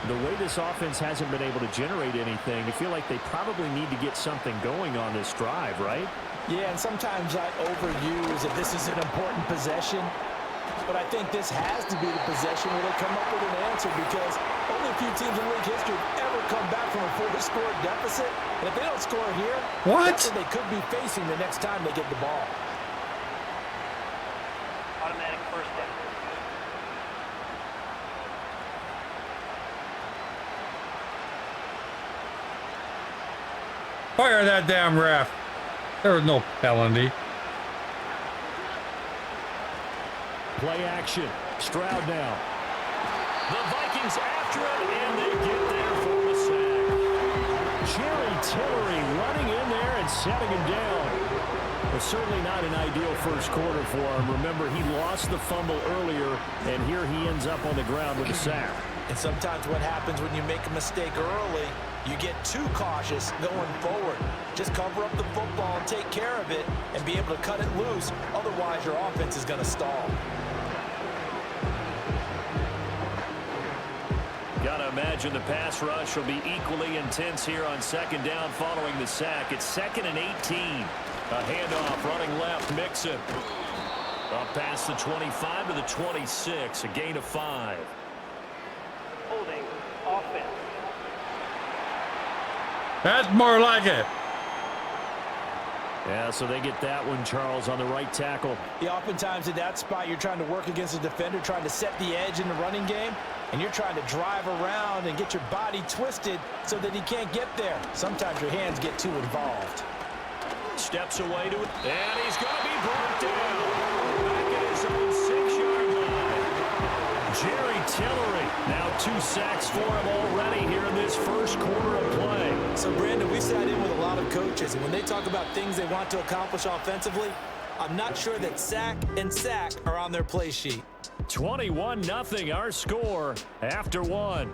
I: the way this offense hasn't been able to generate anything, you feel like they probably need to get something going on this drive, right?
N: Yeah, and sometimes I overuse if this is an important possession. But I think this has to be the possession where they come up with an answer because only a few teams in league history have ever come back from a 4-score deficit. And if they don't score here, that's what they could be facing the next time they get the ball.
M: Automatic first down.
B: Fire that damn ref. There was no penalty.
I: Play action. Stroud now. The Vikings after it, and they get there for the sack. Jerry Tillery running in there and setting him down. Well, certainly not an ideal first quarter for him. Remember, he lost the fumble earlier, and here he ends up on the ground with a sack.
N: And sometimes what happens when you make a mistake early, you get too cautious going forward. Just cover up the football and take care of it and be able to cut it loose. Otherwise, your offense is going to stall.
I: Gotta imagine the pass rush will be equally intense here on second down following the sack. It's 2nd and 18. A handoff running left, Mixon. Up past the 25 to the 26, a gain of 5.
M: Holding offense.
B: That's more like it.
I: Yeah, so they get that one, Charles, on the right tackle.
N: Yeah, oftentimes in that spot, you're trying to work against a defender, trying to set the edge in the running game, and you're trying to drive around and get your body twisted so that he can't get there. Sometimes your hands get too involved.
I: Steps away to it, and he's going to be brought down. Back at his own 6-yard line. Jerry Tillery, now 2 sacks for him already here in this first quarter of play.
N: So, Brandon, we sat in with a lot of coaches, and when they talk about things they want to accomplish offensively, I'm not sure that sack and sack are on their play sheet.
I: 21-0 our score after 1.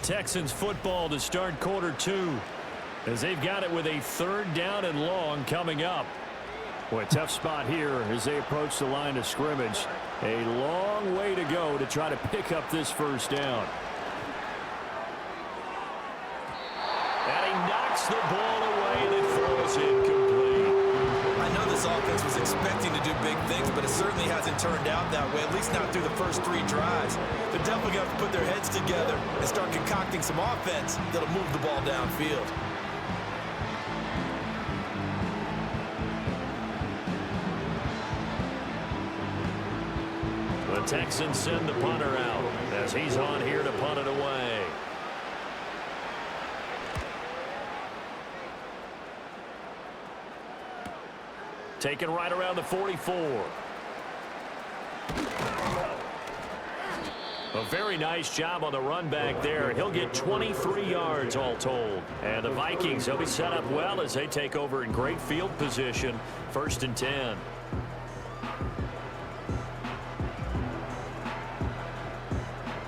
I: Texans football to start quarter 2 as they've got it with a 3rd down and long coming up. Boy, tough spot here as they approach the line of scrimmage. A long way to go to try to pick up this first down. And he knocks the ball away and it falls incomplete.
J: I know this offense was expecting to do big things, but it certainly hasn't turned out that way, at least not through the first 3 drives. They're definitely going to have to put their heads together and start concocting some offense that'll move the ball downfield.
I: The Texans send the punter out as he's on here to punt it away. Taken right around the 44. A very nice job on the run back there. He'll get 23 yards all told. And the Vikings, they'll be set up well as they take over in great field position. 1st and 10.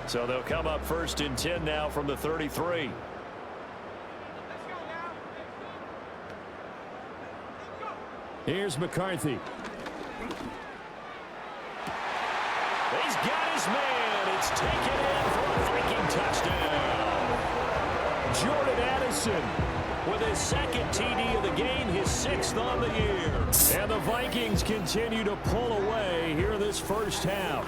I: So they'll come up 1st and 10 now from the 33. Here's McCarthy. He's got his man. It's taken in for a Viking touchdown. Jordan Addison with his second TD of the game, his 6th on the year. And the Vikings continue to pull away here in this first half.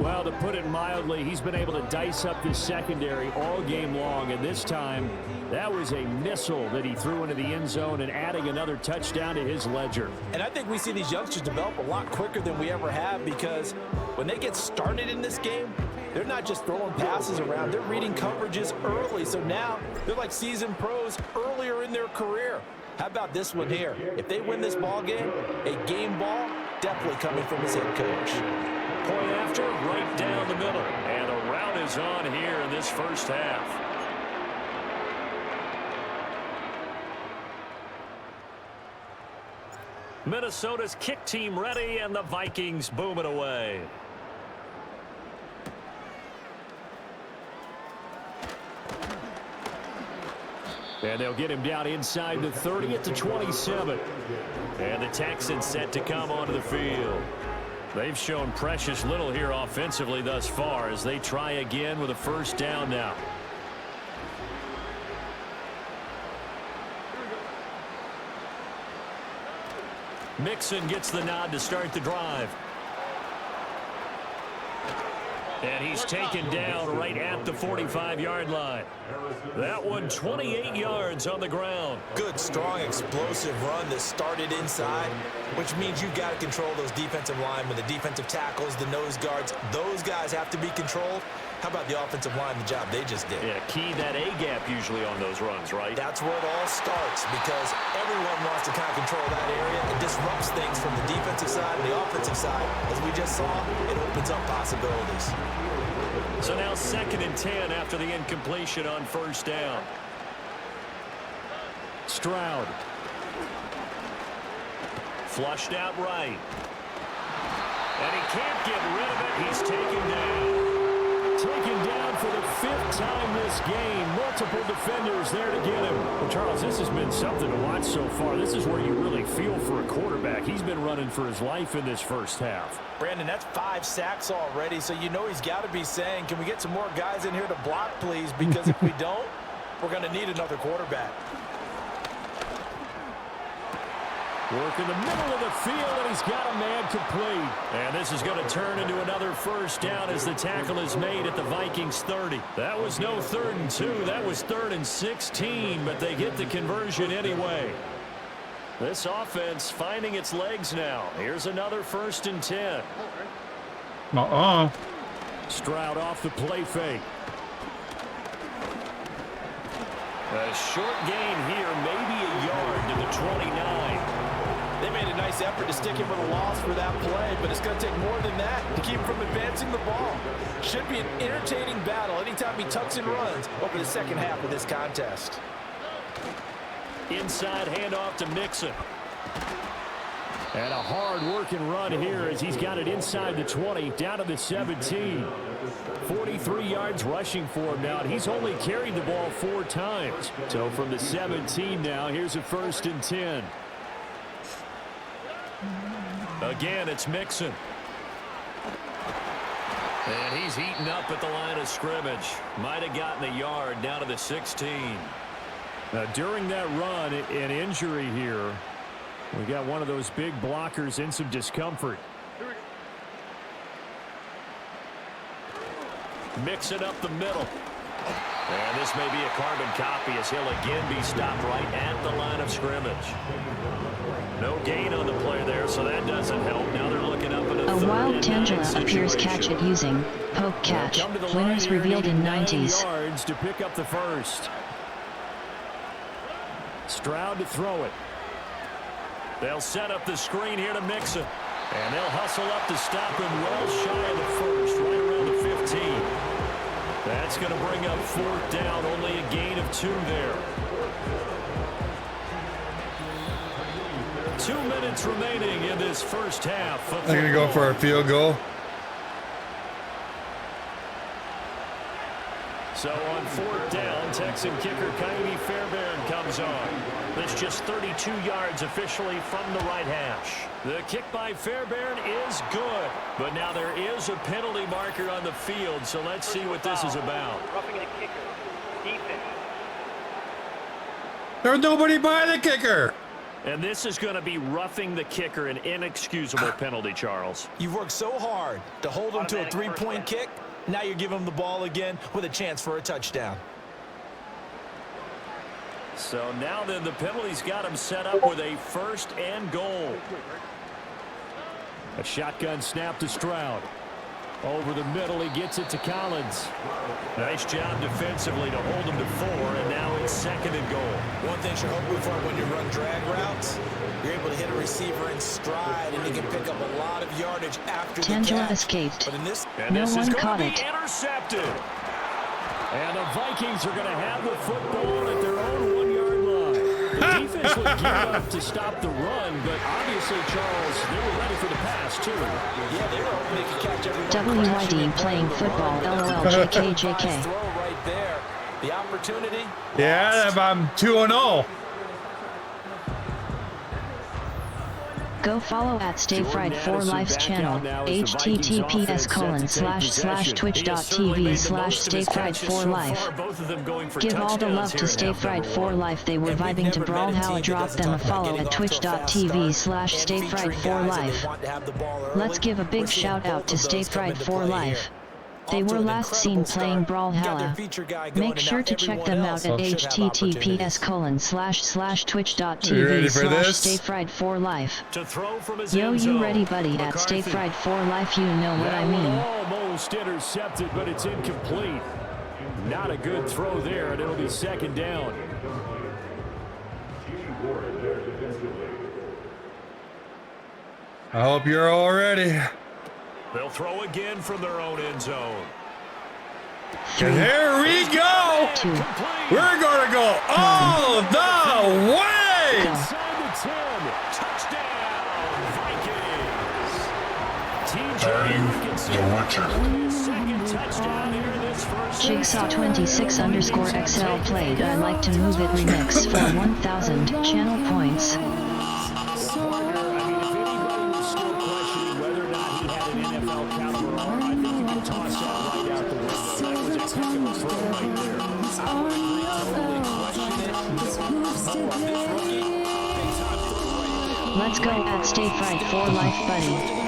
I: Well, to put it mildly, he's been able to dice up this secondary all game long, and this time that was a missile that he threw into the end zone and adding another touchdown to his ledger.
N: And I think we see these youngsters develop a lot quicker than we ever have, because when they get started in this game, they're not just throwing passes around, they're reading coverages early. So now they're like seasoned pros earlier in their career. How about this one here? If they win this ball game, a game ball definitely coming from his head coach.
I: Point after, right down the middle. And the route is on here in this first half. Minnesota's kick team ready, and the Vikings boom it away. And they'll get him down inside the 30 at the 27. And the Texans set to come onto the field. They've shown precious little here offensively thus far as they try again with a first down now. Mixon gets the nod to start the drive. And he's taken down right at the 45-yard line. That one 28 yards on the ground.
J: Good, strong, explosive run that started inside, which means you've got to control those defensive linemen, the defensive tackles, the nose guards. Those guys have to be controlled. How about the offensive line, the job they just did?
I: Yeah, key that A-gap usually on those runs, right?
J: That's where it all starts, because everyone wants to kind of control that area. It disrupts things from the defensive side and the offensive side. As we just saw, it opens up possibilities.
I: So now 2nd and 10 after the incompletion on first down. Stroud. Flushed out right. And he can't get rid of it. He's taken down. Taken down for the 5th time this game. Multiple defenders there to get him. Well, Charles, this has been something to watch so far. This is where you really feel for a quarterback. He's been running for his life in this first half.
N: Brandon, that's 5 sacks already, so you know he's got to be saying, can we get some more guys in here to block, please? Because if we don't, we're going to need another quarterback.
I: Work in the middle of the field, and he's got a man complete. And this is going to turn into another first down as the tackle is made at the Vikings 30. That was no 3rd and 2. That was 3rd and 16, but they get the conversion anyway. This offense finding its legs now. Here's another 1st and 10. Stroud off the play fake. A short gain here, maybe a yard to the 29.
N: They made a nice effort to stick him with a loss for that play, but it's going to take more than that to keep him from advancing the ball. Should be an entertaining battle anytime he tucks and runs over the second half of this contest.
I: Inside handoff to Mixon. And a hard-working run here as he's got it inside the 20, down to the 17. 43 yards rushing for him now, and he's only carried the ball 4 times. So from the 17 now, here's a 1st and 10. Again, it's Mixon. And he's eaten up at the line of scrimmage. Might have gotten a yard down to the 16. Now, during that run, an injury here. We got one of those big blockers in some discomfort. Mix it up the middle. And this may be a carbon copy as he'll again be stopped right at the line of scrimmage. No gain on the play there, so that doesn't help. Now they're looking up at
A: a wild Tangela appears catch it using poke catch. Winners revealed in 90s.
I: Yards to pick up the first. Stroud to throw it. They'll set up the screen here to Mixon. And they'll hustle up to stop him well shy of the first, right around the 15. That's going to bring up 4th down, only a gain of 2 there. 2 minutes remaining in this first half.
B: They're going to go for a field goal.
I: So on 4th down, Texan kicker Coyote Fairbairn comes on. That's just 32 yards officially from the right hash. The kick by Fairbairn is good. But now there is a penalty marker on the field, so let's see what this is about.
M: Roughing the kicker. Defense.
B: There's nobody by the kicker.
I: And this is going to be roughing the kicker, an inexcusable penalty, Charles.
J: You've worked so hard to hold him to a three-point kick. Now you're giving him the ball again with a chance for a touchdown.
I: So now then the penalty's got him set up with a 1st and goal. A shotgun snap to Stroud. Over the middle, he gets it to Collins. Nice job defensively to hold him to 4, and now it's 2nd and goal.
J: One thing you're hoping for when you run drag routes, you're able to hit a receiver in stride, and he can pick up a lot of yardage after the catch.
A: Tangela escaped.
J: But in this,
A: no one caught it.
I: Intercepted. And the Vikings are going to have the football at their own 1-yard line. The defense was geared up to stop the run, but obviously, Charles, they were ready for the pass, too.
J: Yeah, they were hoping they could catch everyone.
A: WYD playing football. LOL. JK.
J: Throw right there. The opportunity.
B: Yeah, I'm 2-0.
A: Go follow at Stay Fried for Life's channel, https://twitch.tv/Stay Fried for Life. Give all the love to Stay Fried for Life. They were vibing to Brawlhalla. Drop them a follow at twitch.tv/Stay Fried for Life. Let's give a big shout out to Stay Fried for Life. They were last seen playing Brawlhalla. Make sure to check them out at https://twitch.tv/Stay Fried for Life. Yo, you ready, buddy? At Stay Fried for Life, you know what I mean.
I: Almost intercepted, but it's incomplete. Not a good throw there, and it'll be 2nd down.
B: I hope you're all ready.
I: They'll throw again from their own end zone.
B: And here we go. We're going to go all the way.
I: Inside the 10. Touchdown, Vikings. TJ second touchdown here in this first.
A: Jigsaw26_XL played. I'd like to move it remix for 1,000 channel points. Let's go at Stay Fried for Life, buddy.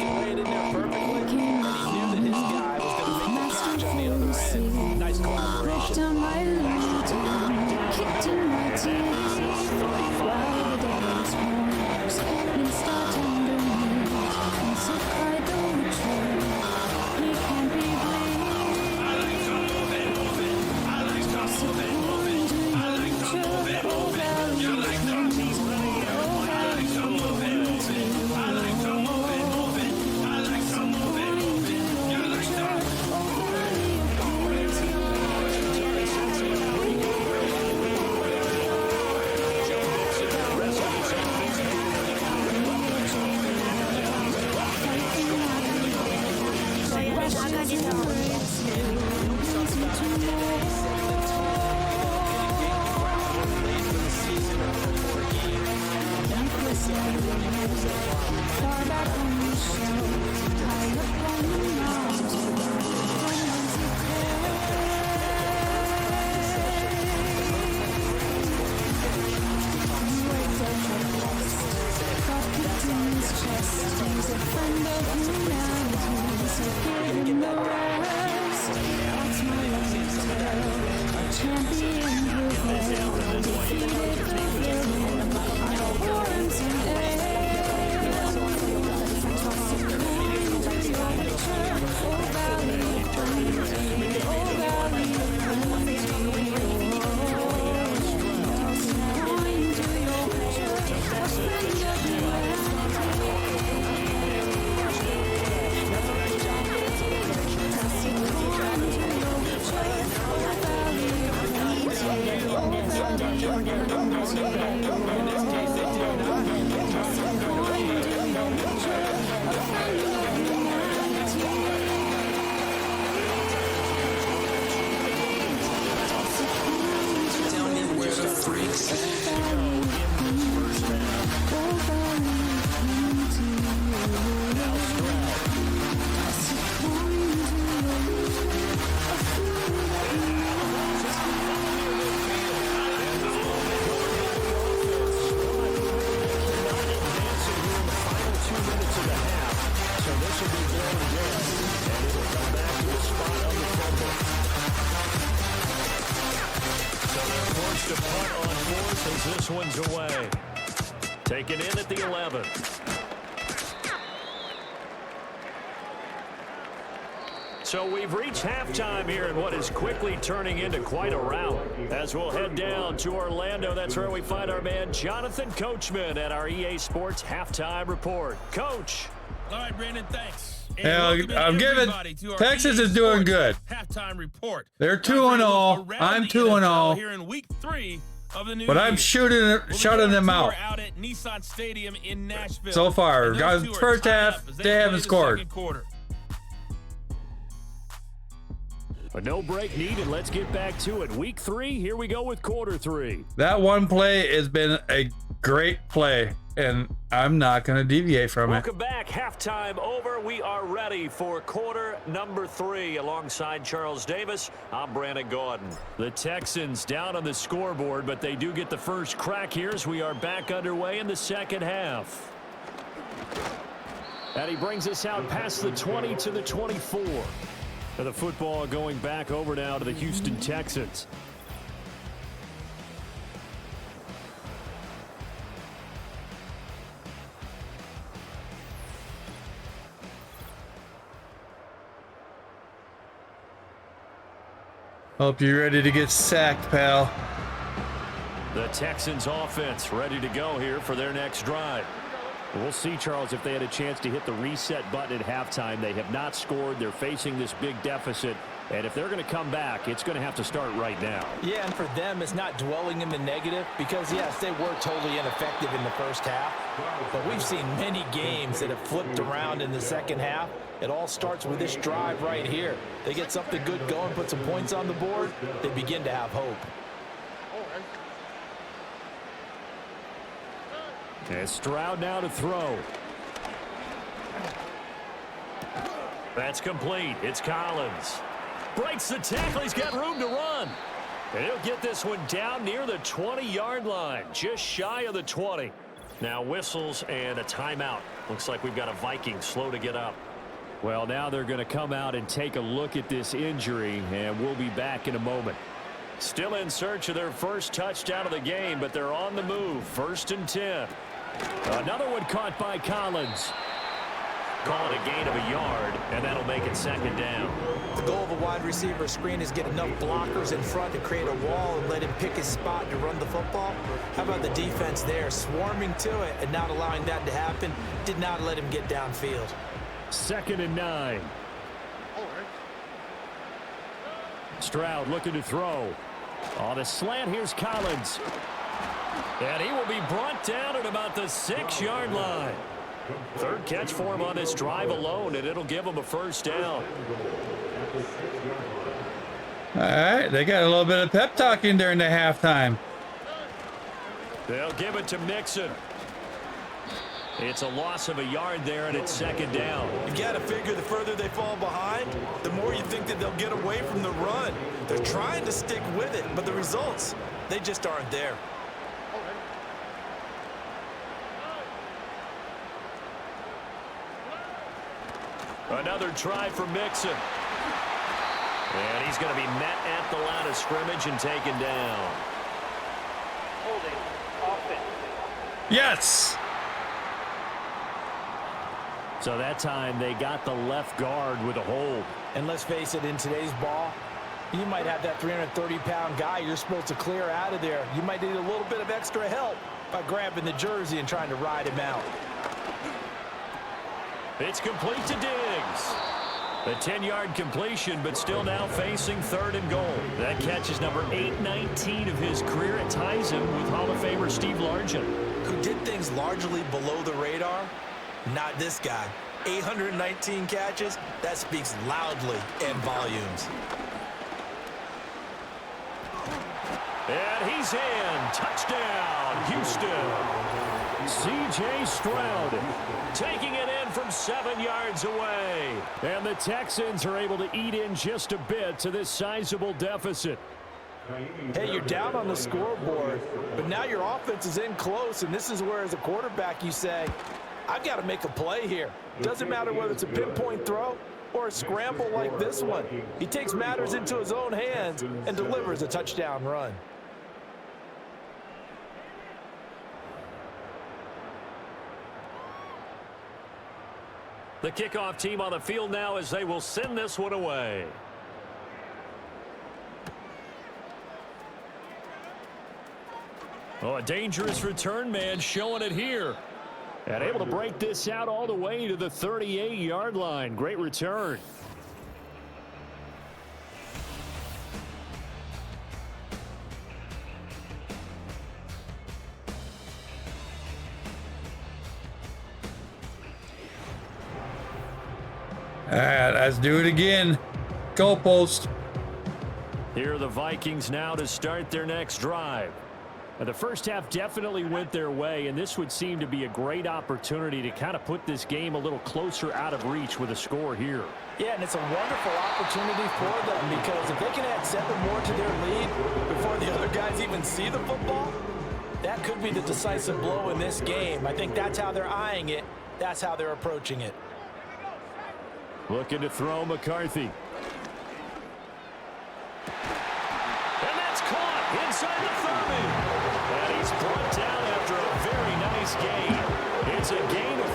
I: To punt on fourth as this one's away. Taken in at the 11. So we've reached halftime here in what is quickly turning into quite a rout. As we'll head down to Orlando, that's where we find our man Jonathan Coachman at our EA Sports Halftime Report. Coach.
K: All right, Brandon, thanks.
B: Yeah, I'm giving Texas is doing good.
K: Halftime report.
B: They're 2-0. I'm 2-0.
K: Here in week 3 of the new
B: but I'm shouting them out.
K: Out at Nissan Stadium in Nashville.
B: So far, guys, first half they haven't scored.
I: But no break needed. Let's get back to it. Week 3, here we go with quarter 3.
B: That one play has been a great play, and I'm not going to deviate from it.
I: Welcome back. Halftime over. We are ready for quarter number 3. Alongside Charles Davis, I'm Brandon Gordon. The Texans down on the scoreboard, but they do get the first crack here as we are back underway in the second half. And he brings us out past the 20 to the 24. And the football going back over now to the Houston Texans.
B: Hope you're ready to get sacked, pal.
I: The Texans offense ready to go here for their next drive. We'll see, Charles, if they had a chance to hit the reset button at halftime. They have not scored. They're facing this big deficit. And if they're going to come back, it's going to have to start right now.
N: Yeah, and for them, it's not dwelling in the negative because, yes, they were totally ineffective in the first half. But we've seen many games that have flipped around in the second half. It all starts with this drive right here. They get something good going, put some points on the board, they begin to have hope.
I: And Stroud now to throw. That's complete. It's Collins. Breaks the tackle. He's got room to run. And he'll get this one down near the 20-yard line, just shy of the 20. Now whistles and a timeout. Looks like we've got a Viking slow to get up. Well, now they're going to come out and take a look at this injury, and we'll be back in a moment. Still in search of their first touchdown of the game, but they're on the move. 1st and 10. Another one caught by Collins. Call it a gain of a yard, and that'll make it 2nd down.
J: The goal of a wide receiver screen is get enough blockers in front to create a wall and let him pick his spot to run the football. How about the defense there, swarming to it and not allowing that to happen? Did not let him get downfield.
I: 2nd and 9. Stroud looking to throw. On the slant, here's Collins. And he will be brought down at about the 6-yard line. 3rd catch for him on this drive alone, and it'll give him a 1st down.
B: All right, they got a little bit of pep talking during the halftime.
I: They'll give it to Mixon. It's a loss of a yard there, and it's 2nd down.
J: You got to figure the further they fall behind, the more you think that they'll get away from the run. They're trying to stick with it, but the results, they just aren't there.
I: Another try for Mixon. And he's going to be met at the line of scrimmage and taken down.
M: Holding offense.
B: Yes.
I: So that time they got the left guard with a hold.
N: And let's face it, in today's ball, you might have that 330-pound guy you're supposed to clear out of there. You might need a little bit of extra help by grabbing the jersey and trying to ride him out.
I: It's complete to Diggs. The 10-yard completion, but still now facing 3rd and goal. That catch is number 819 of his career. It ties him with Hall of Famer Steve Largent.
J: Who did things largely below the radar? Not this guy. 819 catches, that speaks loudly in volumes.
I: And he's in. Touchdown, Houston. C.J. Stroud taking it in from 7 yards away. And the Texans are able to eat in just a bit to this sizable deficit.
N: Hey, you're down on the scoreboard, but now your offense is in close, and this is where, as a quarterback, you say, I've got to make a play here. Doesn't matter whether it's a pinpoint throw or a scramble like this one. He takes matters into his own hands and delivers a touchdown run.
I: The kickoff team on the field now as they will send this one away. Oh, a dangerous return man showing it here. And able to break this out all the way to the 38-yard line. Great return.
B: All right, let's do it again. Goalpost.
I: Here are the Vikings now to start their next drive. Now, the first half definitely went their way, and this would seem to be a great opportunity to kind of put this game a little closer out of reach with a score here.
N: Yeah, and it's a wonderful opportunity for them because if they can add 7 more to their lead before the other guys even see the football, that could be the decisive blow in this game. I think that's how they're eyeing it. That's how they're approaching it.
I: Looking to throw McCarthy. And that's caught inside the 30. And he's brought down after a very nice gain. It's a gain of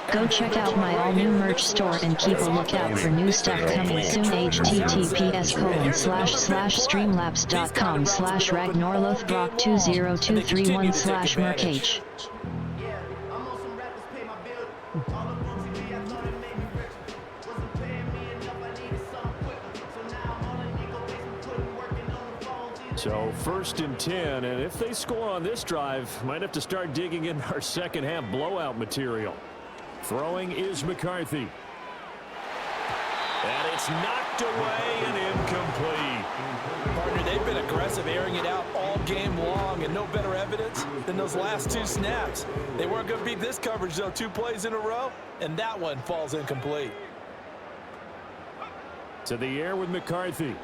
I: 34.
A: Go check out my all-new merch store and keep a lookout for new stuff coming soon. https://streamlabs.com/Ragnor'S202331/mercage.
I: So 1st and 10, and if they score on this drive, might have to start digging in our second half blowout material. Throwing is McCarthy. And it's knocked away and incomplete.
N: Partner, they've been aggressive, airing it out all game long, and no better evidence than those last 2 snaps. They weren't going to beat this coverage, though, 2 plays in a row, and that one falls incomplete.
I: To the air with McCarthy.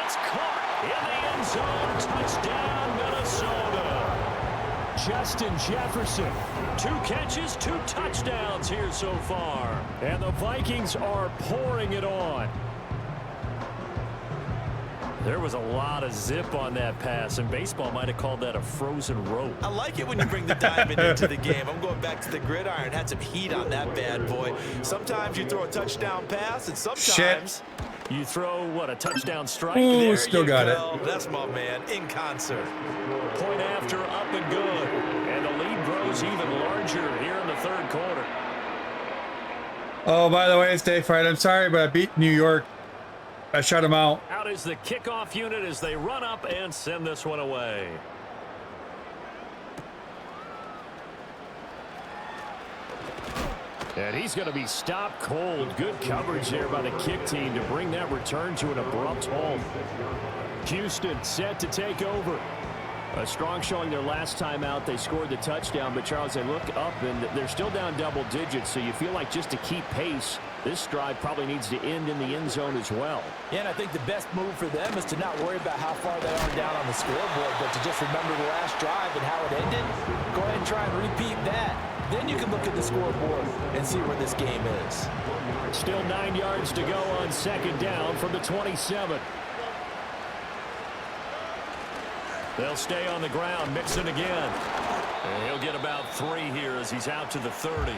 I: It's caught in the end zone. Touchdown, Minnesota. Justin Jefferson. 2 catches, 2 touchdowns here so far. And the Vikings are pouring it on. There was a lot of zip on that pass, and baseball might have called that a frozen rope.
N: I like it when you bring the diamond into the game. I'm going back to the gridiron. Had some heat on that bad boy. Sometimes you throw a touchdown pass, and sometimes
I: you throw, what, a touchdown strike?
B: Ooh, still got it.
N: That's my man, in concert.
I: Point after, up and good. And the lead grows even larger here in the 3rd quarter.
B: Oh, by the way, stay fried. I'm sorry, but I beat New York. I shut him out.
I: Out is the kickoff unit as they run up and send this one away. And he's going to be stopped cold. Good coverage there by the kick team to bring that return to an abrupt halt. Houston set to take over. A strong showing their last time out. They scored the touchdown, but Charles, they look up and they're still down double digits, so you feel like just to keep pace, this drive probably needs to end in the end zone as well.
N: Yeah, and I think the best move for them is to not worry about how far they are down on the scoreboard, but to just remember the last drive and how it ended. Go ahead and try and repeat that. Then you can look at the scoreboard and see where this game is.
I: Still 9 yards to go on 2nd down from the 27. They'll stay on the ground, mixing again. And he'll get about 3 here as he's out to the 30.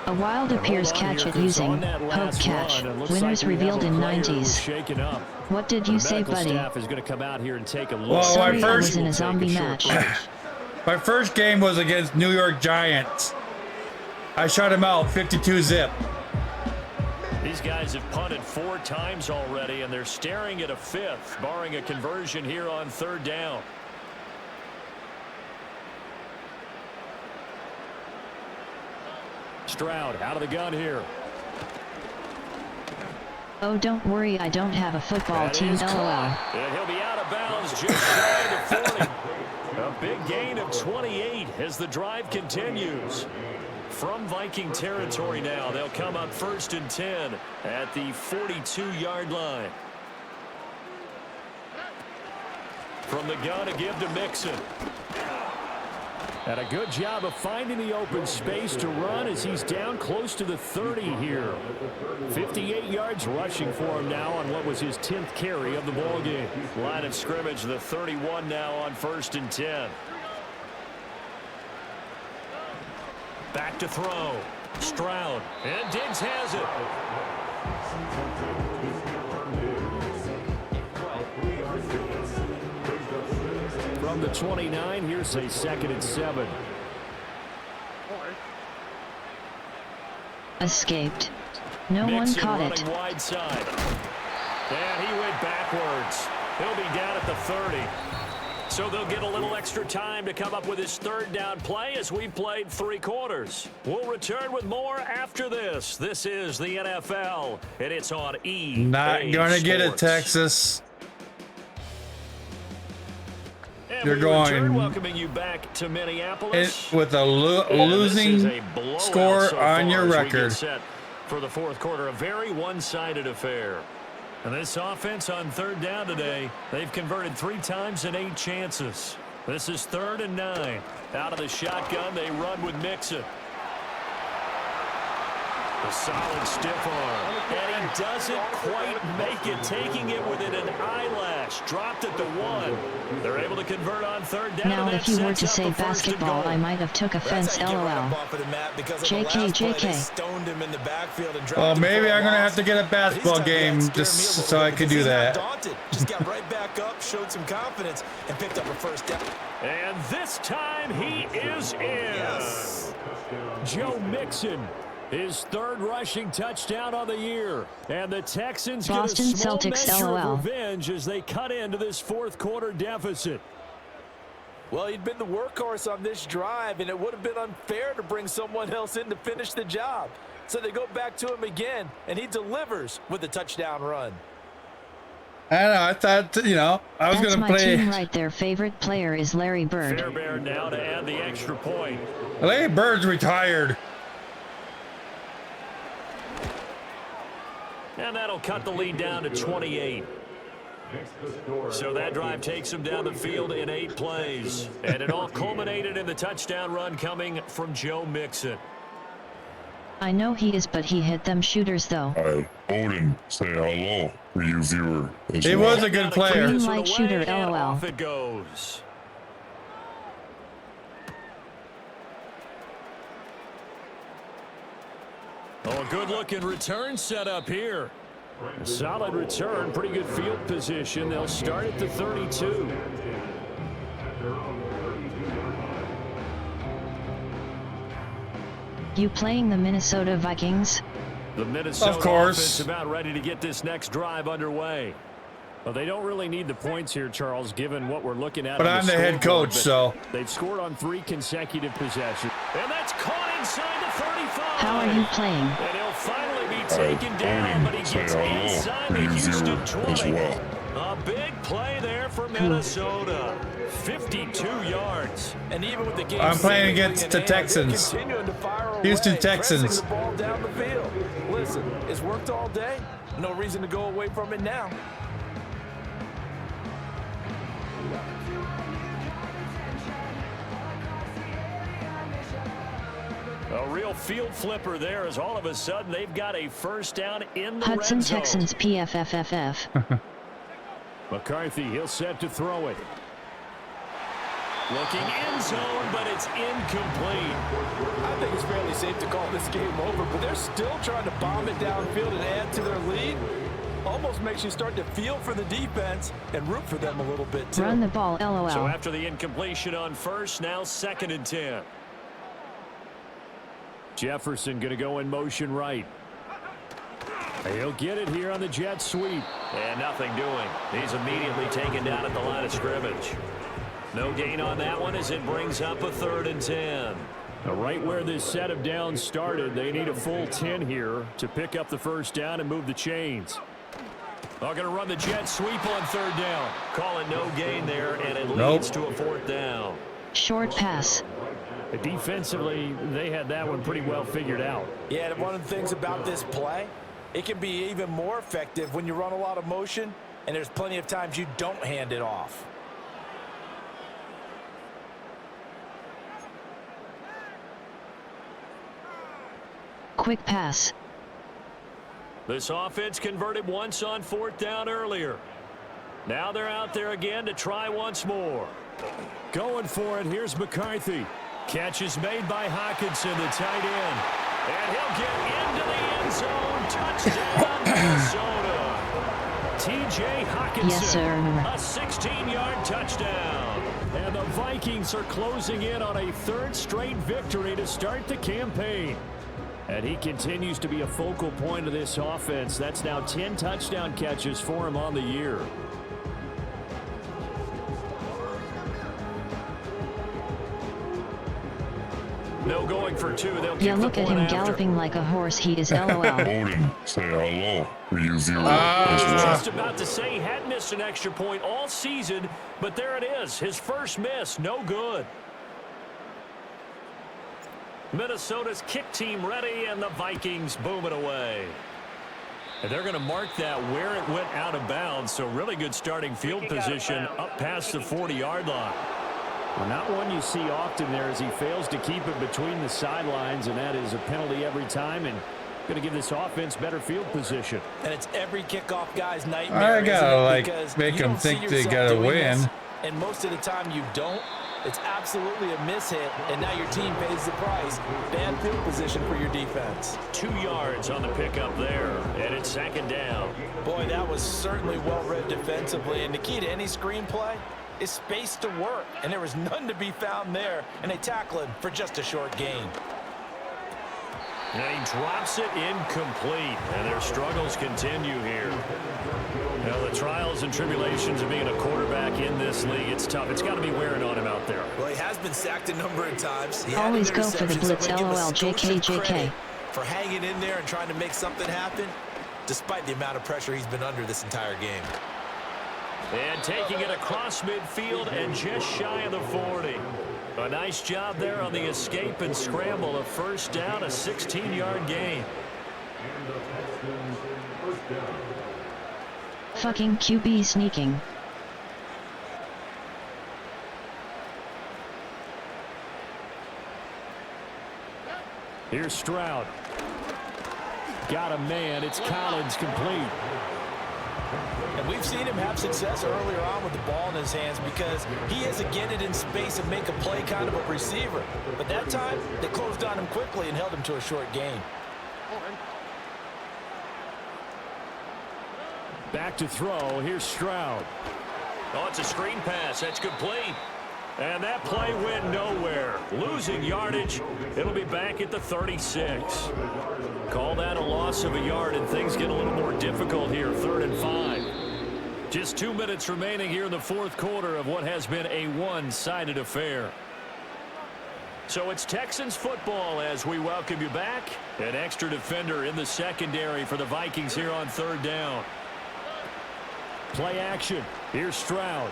A: A wild appears catch it using hope catch. Winners revealed in 90s. What did you say, buddy?
I: Staff is going to come out here and take a look.
B: Well,
A: Sorry, I was in a zombie match.
B: My first game was against New York Giants. I shut him out 52-zip.
I: These guys have punted 4 times already, and they're staring at a 5th, barring a conversion here on 3rd down. Stroud out of the gun here.
A: Oh, don't worry, I don't have a football team, LOL.
I: And he'll be out of bounds just shy of the 40. A big gain of 28 as the drive continues. From Viking territory now, they'll come up 1st and 10 at the 42-yard line. From the gun, a give to Mixon. And a good job of finding the open space to run as he's down close to the 30 here. 58 yards rushing for him now on what was his 10th carry of the ballgame. Line of scrimmage, the 31 now on 1st and 10. Back to throw. Stroud. And Diggs has it. From the 29, here's a 2nd and 7.
A: Escaped. No
I: Mixon
A: one caught it.
I: Running wide side. And he went backwards. He'll be down at the 30. So they'll get a little extra time to come up with his 3rd down play as we've played 3 quarters. We'll return with more after this. This is the NFL, and it's on EA
B: Not gonna
I: Sports.
B: get it, Texas.
I: And
B: You're
I: we
B: going
I: return, welcoming you back to Minneapolis
B: with a losing score
I: so
B: on your
I: as we get
B: record.
I: set for the 4th quarter, a very one-sided affair. And this offense on 3rd down today, they've converted 3 times in 8 chances. This is 3rd and 9. Out of the shotgun, they run with Mixon. A solid stiff arm. And he doesn't quite make it, taking it within an eyelash. Dropped at the 1. They're able to convert on 3rd down.
A: Now, if you were to say basketball, I might have took offense, LOL. JK.
B: Well, maybe I'm going to have to get a basketball game just so I could do that.
J: Just got right back up, showed some confidence, and picked up a 1st down.
I: And this time he is in.
J: Yes.
I: Joe Mixon. His 3rd rushing touchdown of the year. And the Texans
A: Boston
I: get a small
A: Celtics,
I: measure
A: LOL.
I: of revenge as they cut into this 4th quarter deficit.
N: Well, he'd been the workhorse on this drive, and it would have been unfair to bring someone else in to finish the job. So they go back to him again, and he delivers with a touchdown run.
B: I don't know. I thought, I was going to play.
A: That's my team right there. Favorite player is Larry Bird.
I: Fairbairn now to add the extra point.
B: Larry Bird's retired.
I: And that'll cut the lead down to 28. So that drive takes him down the field in 8 plays. And it all culminated in the touchdown run coming from Joe Mixon.
A: I know he is, but he hit them shooters, though.
D: Odin, say hello for you viewer.
B: He was a good player.
A: Green light shooter, LOL.
I: Off it goes. Oh, a good-looking return set up here. A solid return, pretty good field position. They'll start at the 32.
A: You playing the Minnesota Vikings?
I: The Minnesota
B: Of course.
I: offense about ready to get this next drive underway. Well, they don't really need the points here, Charles, given what we're looking at.
B: But I'm the head coach, so.
I: They've scored on 3 consecutive possessions. And that's caught inside the 35.
A: How are you playing?
I: And he'll finally be taken down, but he gets inside the Houston 20. A big play there for Minnesota. 52 yards.
N: And even with the game,
B: I'm playing against the Texans. Houston Texans.
N: The ball down the field. Listen, it's worked all day. No reason to go away from it now.
I: A real field flipper there as all of a sudden they've got a 1st down in the
A: Hudson
I: red zone.
A: Texans PFFFF.
I: McCarthy, he'll set to throw it. Looking end zone, but it's incomplete.
N: I think it's fairly safe to call this game over, but they're still trying to bomb it downfield and add to their lead. Almost makes you start to feel for the defense and root for them a little bit, too.
A: Run the ball, LOL.
I: So after the incompletion on 1st, now 2nd and 10. Jefferson going to go in motion right. He'll get it here on the jet sweep. And nothing doing. He's immediately taken down at the line of scrimmage. No gain on that one as it brings up a 3rd and 10. Now right where this set of downs started, they need a full 10 here to pick up the 1st down and move the chains. They're going to run the jet sweep on third down. Call it no gain there, and it leads to a fourth down.
A: Short pass.
P: Defensively, they had that one pretty well figured out.
N: Yeah, and one of the things about this play, it can be even more effective when you run a lot of motion, and there's plenty of times you don't hand it off.
A: Quick pass.
I: This offense converted once on fourth down earlier. Now they're out there again to try once more.
P: Going for it. Here's McCarthy. Catch is made by Hawkinson, the tight end.
I: And he'll get into the end zone. Touchdown, Minnesota. T.J. Hawkinson.
A: Yes, sir.
I: A 16-yard touchdown.
P: And the Vikings are closing in on a third straight victory to start the campaign. And he continues to be a focal point of this offense. That's now 10 touchdown catches for him on the year.
I: No going for two. They'll
A: Yeah, look at him galloping like a horse. He is LOL.
D: Odin, say hello for you zero as well.
I: Just about to say he had missed an extra point all season, but there it is. His first miss, no good. Minnesota's kick team ready, and the Vikings booming away. And they're going to mark that where it went out of bounds, so really good starting field position up past the 40-yard line.
P: Well, not one you see often there as he fails to keep it between the sidelines, and that is a penalty every time, and going to give this offense better field position.
N: And it's every kickoff guy's nightmare.
B: I gotta make them think they gotta win.
N: This, and most of the time you don't. It's absolutely a mishit, and now your team pays the price. Bad field position for your defense.
I: 2 yards on the pickup there, and it's second down.
N: Boy, that was certainly well-read defensively, and the key to any screenplay is space to work, and there was none to be found there, and they tackle him for just a short gain.
I: And he drops it incomplete, and their struggles continue here. Now, the trials and tribulations of being a quarterback in this league, it's tough. It's got to be wearing on him out there.
J: Well, he has been sacked a number of times.
A: Always go for the blitz, LOL, JK.
J: For hanging in there and trying to make something happen, despite the amount of pressure he's been under this entire game.
I: And taking it across midfield and just shy of the 40. A nice job there on the escape and scramble. A first down, a 16-yard gain.
A: Fucking QB sneaking.
P: Here's Stroud. Got a man. It's Collins complete.
N: And we've seen him have success earlier on with the ball in his hands because he is a get it in space and make a play kind of a receiver. But that time, they closed on him quickly and held him to a short gain.
P: Back to throw. Here's Stroud.
I: Oh, it's a screen pass. That's complete. And that play went nowhere. Losing yardage. It'll be back at the 36. Call that a loss of a yard, and things get a little more difficult here. 3rd and 5. Just 2 minutes remaining here in the fourth quarter of what has been a one-sided affair. So it's Texans football as we welcome you back. An extra defender in the secondary for the Vikings here on 3rd down.
P: Play action. Here's Stroud.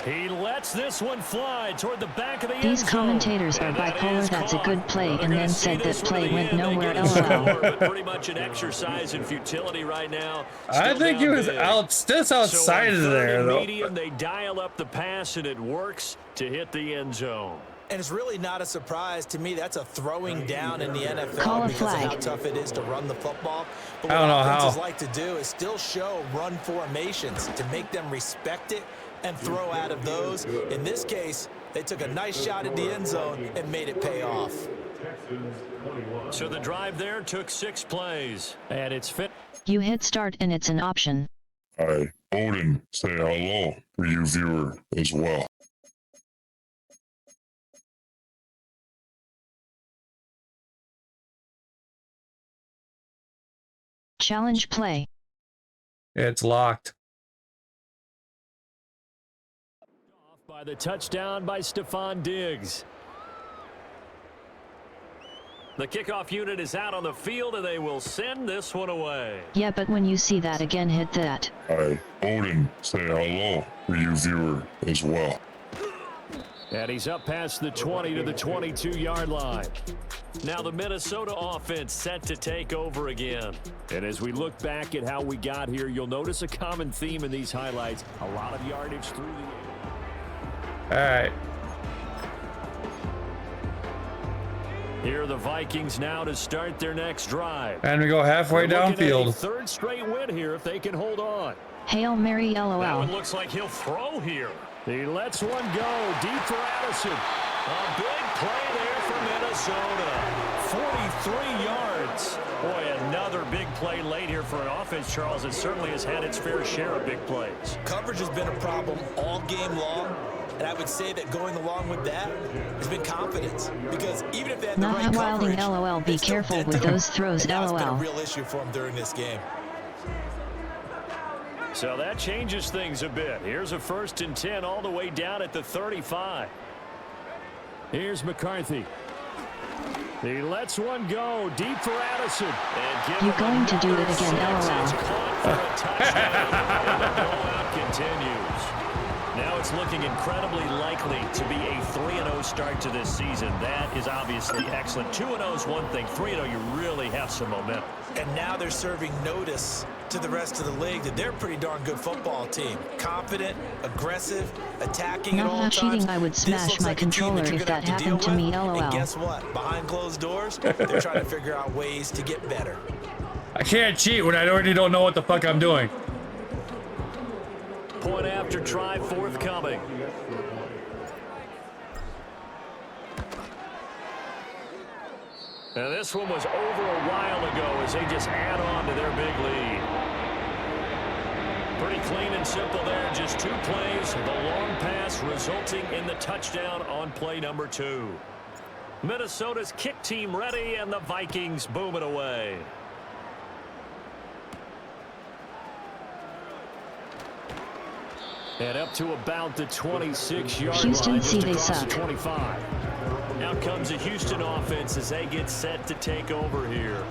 I: He lets this one fly toward the back of the
A: These
I: end zone.
A: commentators are bipolar. That's a good play, and then said that play went nowhere. LOL.
I: Pretty much an exercise in futility right now.
B: I think he was just outside of there, though.
I: Medium, they dial up the pass, and it works to hit the end zone.
J: And it's really not a surprise to me. That's a throwing down in the NFL
A: Call a
J: because
A: flag.
J: of how tough it is to run the football. But
B: I don't know
J: what
B: how.
J: offenses like to do is still show run formations to make them respect it and throw out of those. In this case, they took a nice shot at the end zone and made it pay off.
I: So the drive there took 6 plays.
P: And it's fit.
A: You hit start and it's an option.
D: Hi, Odin, say hello for you viewer as well.
A: Challenge play.
B: It's locked.
P: Off by the touchdown by Stephon Diggs. The kickoff unit is out on the field, and they will send this one away.
A: Yeah, but when you see that again, hit that.
D: Hi, Odin, say hello for you viewer as well.
P: And he's up past the 20 to the 22-yard line. Now the Minnesota offense set to take over again. And as we look back at how we got here, you'll notice a common theme in these highlights. A lot of yardage through the air.
B: All right.
P: Here are the Vikings now to start their next drive.
B: And we go halfway downfield.
P: Third straight win here if they can hold on.
A: Hail Mary, LOL.
P: That one looks like he'll throw here. He lets one go deep for Addison. A big play there for Minnesota. 43 yards. Boy, another big play late here for an offense, Charles. It certainly has had its fair share of big plays.
J: Coverage has been a problem all game long. And I would say that going along with that has been confidence. Because even if they had the right
A: Wilding,
J: coverage,
A: LOL. Be careful with those throws,
J: that's been a
A: LOL.
J: real issue for them during this game.
P: So that changes things a bit. Here's a 1st and 10 all the way down at the 35. Here's McCarthy. He lets one go deep for Addison.
A: You're going to do it again,
P: It's
A: LOL.
P: caught for a touchdown. And the blowout continues. Now it's looking incredibly likely to be a 3-0 start to this season. That is obviously excellent. 2-0 is one thing. 3-0, you really have some momentum.
J: And now they're serving notice to the rest of the league that they're a pretty darn good football team. Confident, aggressive, attacking at all
A: Not
J: times.
A: cheating, I would smash my controller if that happened to me, LOL.
J: And guess what? Behind closed doors, they're trying to figure out ways to get better.
B: I can't cheat when I already don't know what the fuck I'm doing.
P: Point after try forthcoming. And this one was over a while ago as they just add on to their big lead. Pretty clean and simple there. Just 2 plays. The long pass resulting in the touchdown on play number 2. Minnesota's kick team ready, and the Vikings boom it away. And up to about the 26-yard line.
A: Houston, see they
P: across
A: suck.
P: the 25. Now comes the Houston offense as they get set to take over here.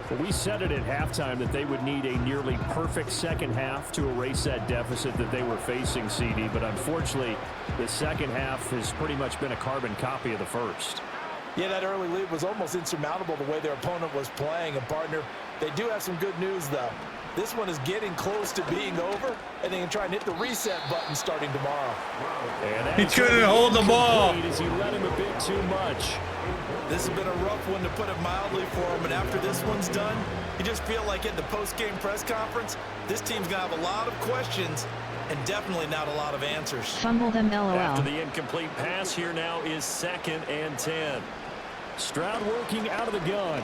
P: Well, we said it at halftime that they would need a nearly perfect second half to erase that deficit that they were facing, CD. But unfortunately, the second half has pretty much been a carbon copy of the first.
N: Yeah, that early lead was almost insurmountable the way their opponent was playing. And, partner, they do have some good news, though. This one is getting close to being over, and they can try and hit the reset button starting tomorrow.
B: He couldn't hold the ball.
P: As he let him a bit too much.
J: This has been a rough one, to put it mildly, for him. And after this one's done, you just feel like at the post-game press conference, this team's going to have a lot of questions and definitely not a lot of answers.
A: Fumble them, LOL.
P: After the incomplete pass, here now is 2nd and 10. Stroud working out of the gun.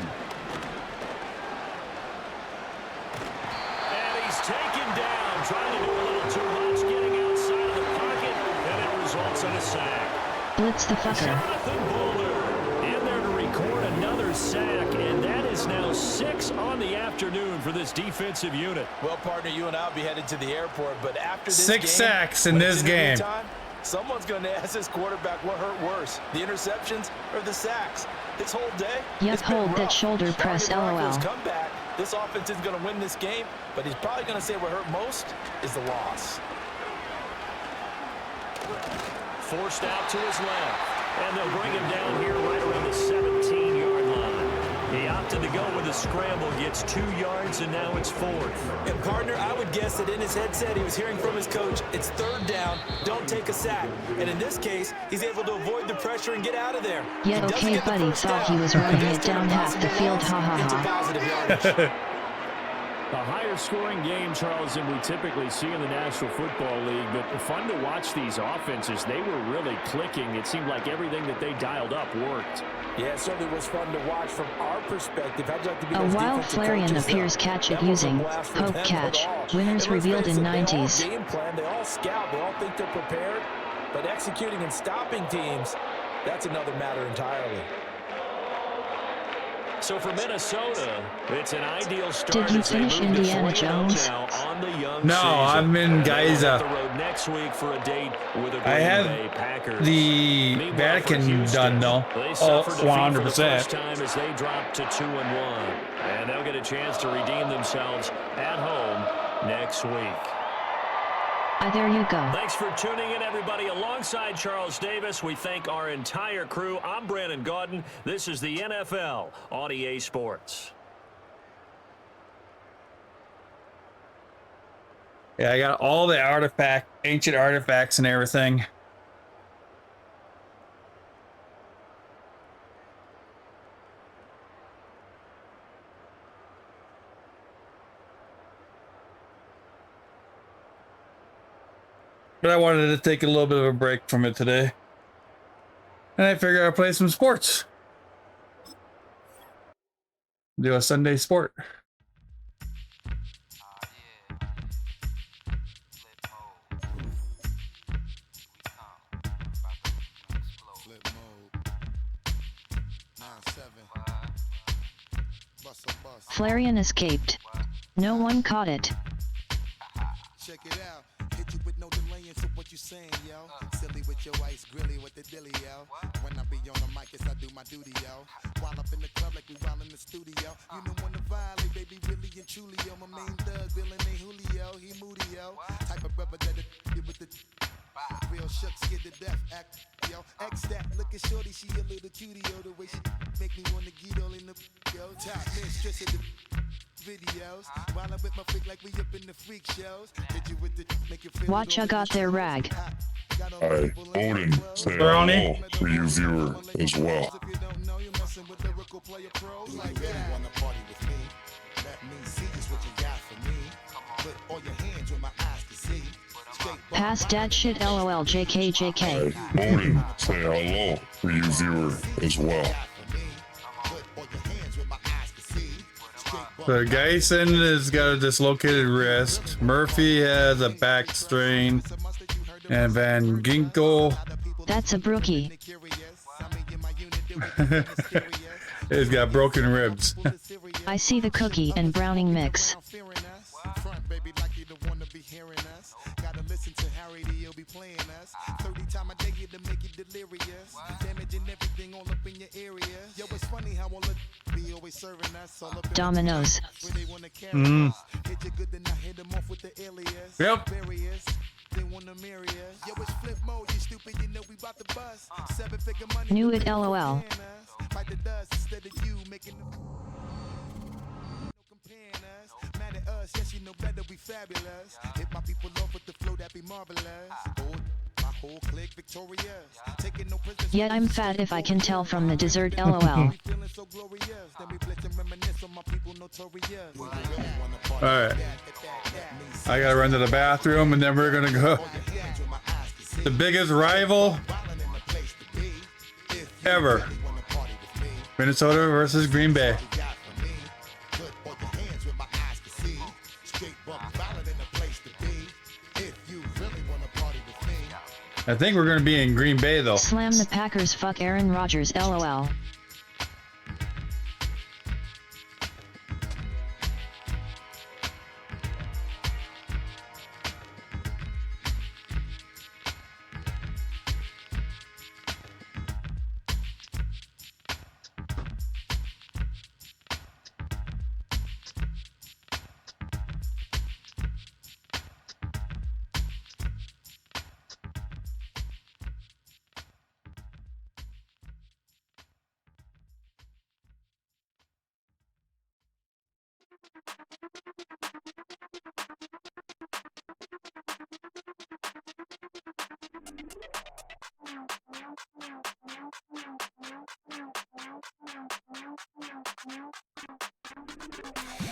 P: Taken down, trying to do a little too much, getting outside of the pocket, and it results in a sack.
A: Blitz the fucker.
P: Jonathan Bullard in there to record another sack, and that is now 6 on the afternoon for this defensive unit.
J: Well, partner, you and I will be headed to the airport, but after this
B: 6 sacks in this game.
J: Someone's going to ask this quarterback what hurt worse, the interceptions or the sacks. This whole day,
A: Yep, hold that shoulder press, LOL.
J: Come back. This offense isn't going to win this game, but he's probably going to say what hurt most is the loss.
P: Forced out to his left, and they'll bring him down here right around the 17-yard line. He opted to go with a scramble, gets 2 yards, and now it's 4th.
J: And, partner, I would guess that in his headset he was hearing from his coach, it's 3rd down, don't take a sack. And in this case, he's able to avoid the pressure and get out of there.
A: Yeah, okay, buddy, thought he was running it down half the field, ha ha ha.
P: A higher scoring game, Charles, than we typically see in the National Football League, but fun to watch these offenses. They were really clicking. It seemed like everything that they dialed up worked.
N: Yeah, it certainly was fun to watch from our perspective. I'd like to be
A: a wild Flareon appears catch it using Poke Catch. Winners revealed in 90s.
N: Game plan, they all scout, they all think they're prepared, but executing and stopping teams, that's another matter entirely.
P: So for Minnesota, it's an ideal start.
A: Did you finish Indiana Jones?
B: No, I'm in Giza.
P: Next week for a date with a
B: I have the Vatican done though. Oh, 100%.
P: Time as they drop to 2-1, and they'll get a chance to redeem themselves at home next week.
A: There you go.
P: Thanks for tuning in, everybody. Alongside Charles Davis, we thank our entire crew. I'm Brandon Gaudin. This is the NFL on EA Sports.
B: Yeah, I got all the ancient artifacts and everything. But I wanted to take a little bit of a break from it today. And I figured I'd play some sports. Do a Sunday sport.
A: Flareon escaped. No one caught it.
C: Check it out. Hit you with no delaying, so what you saying, yo? Silly with your ice grilly with the dilly, yo. When I be on the mic, yes, I do my duty, yo. While up in the club like we while in the studio. You know when to violate, baby, really and truly, yo. My main thug, villain ain't Julio, he moody, yo. Type of rubber that it with the real shook, scared to death, act, yo. X that, look at shorty, she a little cutie, yo. The way she make me wanna get all in the, yo. Top mistress of the videos. While I'm with my freak like we up in the freak shows. Hit you with the, make you feel
A: Watch, I got their rag.
D: Hi, Odin, say hello for you viewer as well.
C: If you don't know, you're messing with lyrical player pros like that. You wanna party with me? Let me see just what you got for me. Put all your hands where my eyes can see.
A: Pass that shit, lol, JK.
D: Hi, Odin, say hello for you viewer as well.
B: So Geisen has got a dislocated wrist. Murphy has a back strain. And Van Ginkel.
A: That's a brookie.
B: He's got broken ribs.
A: I see the cookie and browning mix.
C: Gotta listen to Harry, he'll be playing us 30 times a day to make you delirious, damaging everything all up in your area. Yo, it's funny how all the be always serving us all up
A: Dominoes.
C: when they wanna carry us. Hit you good, then I hit them off with the alias.
B: Yep.
C: Various, they wanna marry us. Yo, it's flip mode, you stupid, you know we bout to bust. 7-figure money.
A: Knew it, lol.
C: Fight the dust instead of you making the mad at us, yes, you know better, we fabulous. Hit my people off with the flow that be marvelous. My whole clique victorious. Taking no prisoners.
A: Yet I'm fat if I can tell from the dessert, lol.
C: Feeling so glorious. Then we blitz and reminisce on my people notorious.
B: Alright. I gotta run to the bathroom and then we're gonna go. The biggest rival ever. Minnesota versus Green Bay. I think we're gonna be in Green Bay though.
A: Slam the Packers, fuck Aaron Rodgers, lol.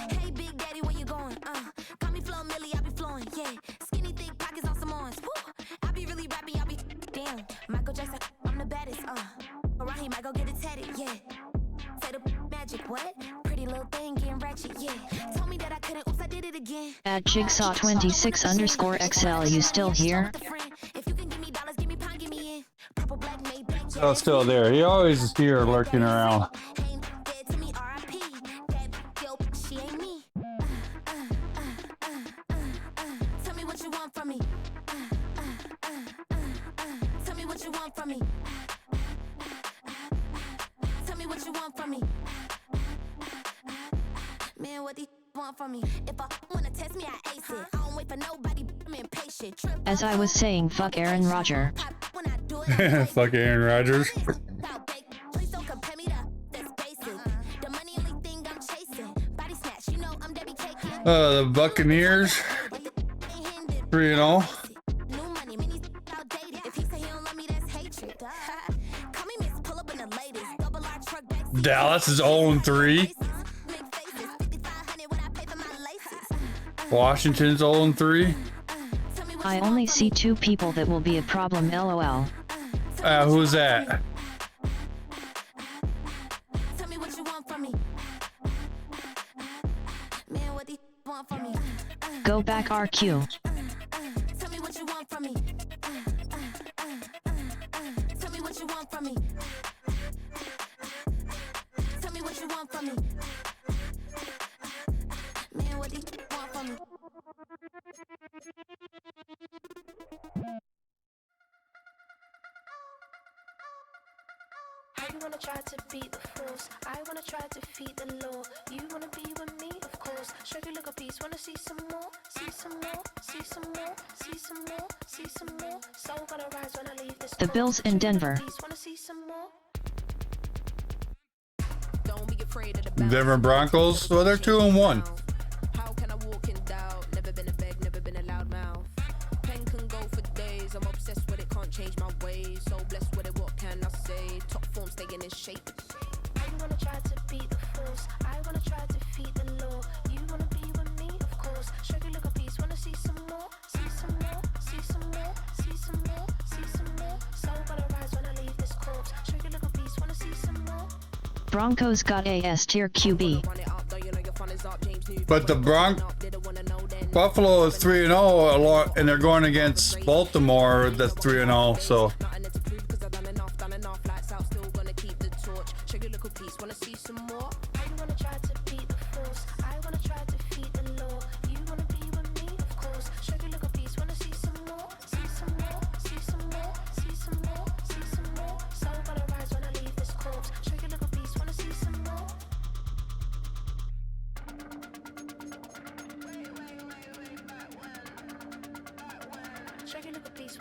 O: Hey, Big Daddy, where you going? Call me Flo Millie, I be flowing, yeah. Skinny, thick pockets on some ones. Woo! I be really rapping, I be damn. Michael Jackson, I'm the baddest, Around here, might go get it tatted, yeah. Say the magic, what? Pretty little thing getting ratchet, yeah. Told me that I couldn't, oops, I did it again.
A: At Jigsaw26_XL, you still here?
O: If you can give me dollars, give me pound, give me in. Purple, black, made black,
B: Oh, still there. He always is here lurking around.
O: dead to me, R.I.P. me. Tell me what you want from me. Tell me what you want from me. Man, what do you want from me? If I wanna test me, I ace it. I don't wait for nobody, I'm impatient.
A: As I was saying, fuck Aaron Rodgers.
B: Fuck Aaron Rodgers.
O: Please don't compare me to that's basic. The money only thing I'm chasing. Body snatch, you know I'm Debbie Caking.
B: The Buccaneers 3-0.
O: New money, many outdated. If he say he don't love me, that's hatred. Call me Miss Pull Up in the latest. Double R truck back.
B: Dallas is 0-3. Washington's 0-3.
A: I only see 2 people that will be a problem, lol.
B: Who's that?
O: Tell me what you want from me. Man, what do you want from me?
A: Go back RQ.
O: Tell me what you want from me. Tell me what you want from me. Tell me what you want from me. Man, what do you want from me?
Q: You wanna try to beat the force, I wanna try to defeat the law. You wanna be with me, of course. Show you look a piece, wanna see some more, see some more, see some more, see some more, see some more. So gonna rise when I leave this.
A: The Bills in Denver.
Q: Wanna see some more?
B: Denver Broncos. Well, they're 2-1.
Q: How can I walk in doubt? Never been a beg, never been a loud mouth. Pen can go for days. I'm obsessed with it, can't change my ways. So blessed with it, what can I say? Top form staying in shape. I wanna try to beat the force. I wanna try to defeat the law. You wanna be with me, of course. Show you look a piece, wanna see some more, see some more, see some more, see some more, see some more. So gonna rise when I leave this corpse. Show you look a piece, wanna see some more.
A: Broncos got a S tier QB.
B: But the Buffalo is 3-0 a lot, and they're going against Baltimore that's 3-0. So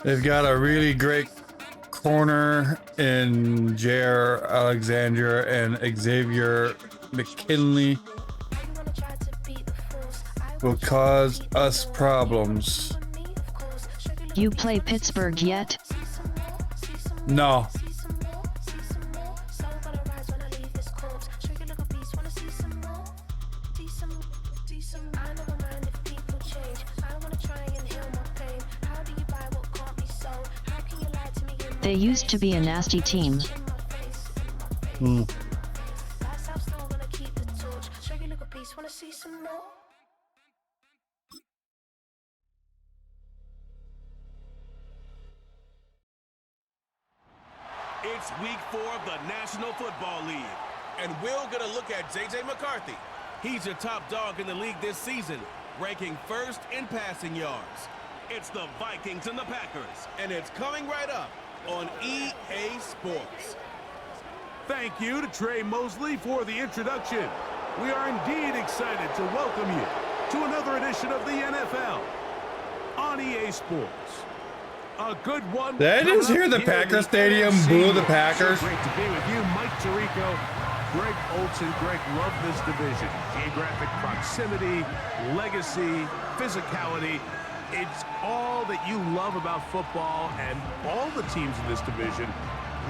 B: they've got a really great corner in Jair Alexander and Xavier McKinley. Will cause us problems.
A: You play Pittsburgh yet?
B: No.
A: They used to be a nasty team.
H: It's week 4 of the National Football League, and we're going to look at J.J. McCarthy. He's your top dog in the league this season, ranking first in passing yards. It's the Vikings and the Packers, and it's coming right up on EA Sports.
R: Thank you to Trey Mosley for the introduction. We are indeed excited to welcome you to another edition of the NFL on EA Sports. A good one.
B: Did I just hear the Packer Stadium boo the Packers?
R: So great to be with you, Mike Tirico, Greg Olson. Greg, love this division. Geographic proximity, legacy, physicality. It's all that you love about football, and all the teams in this division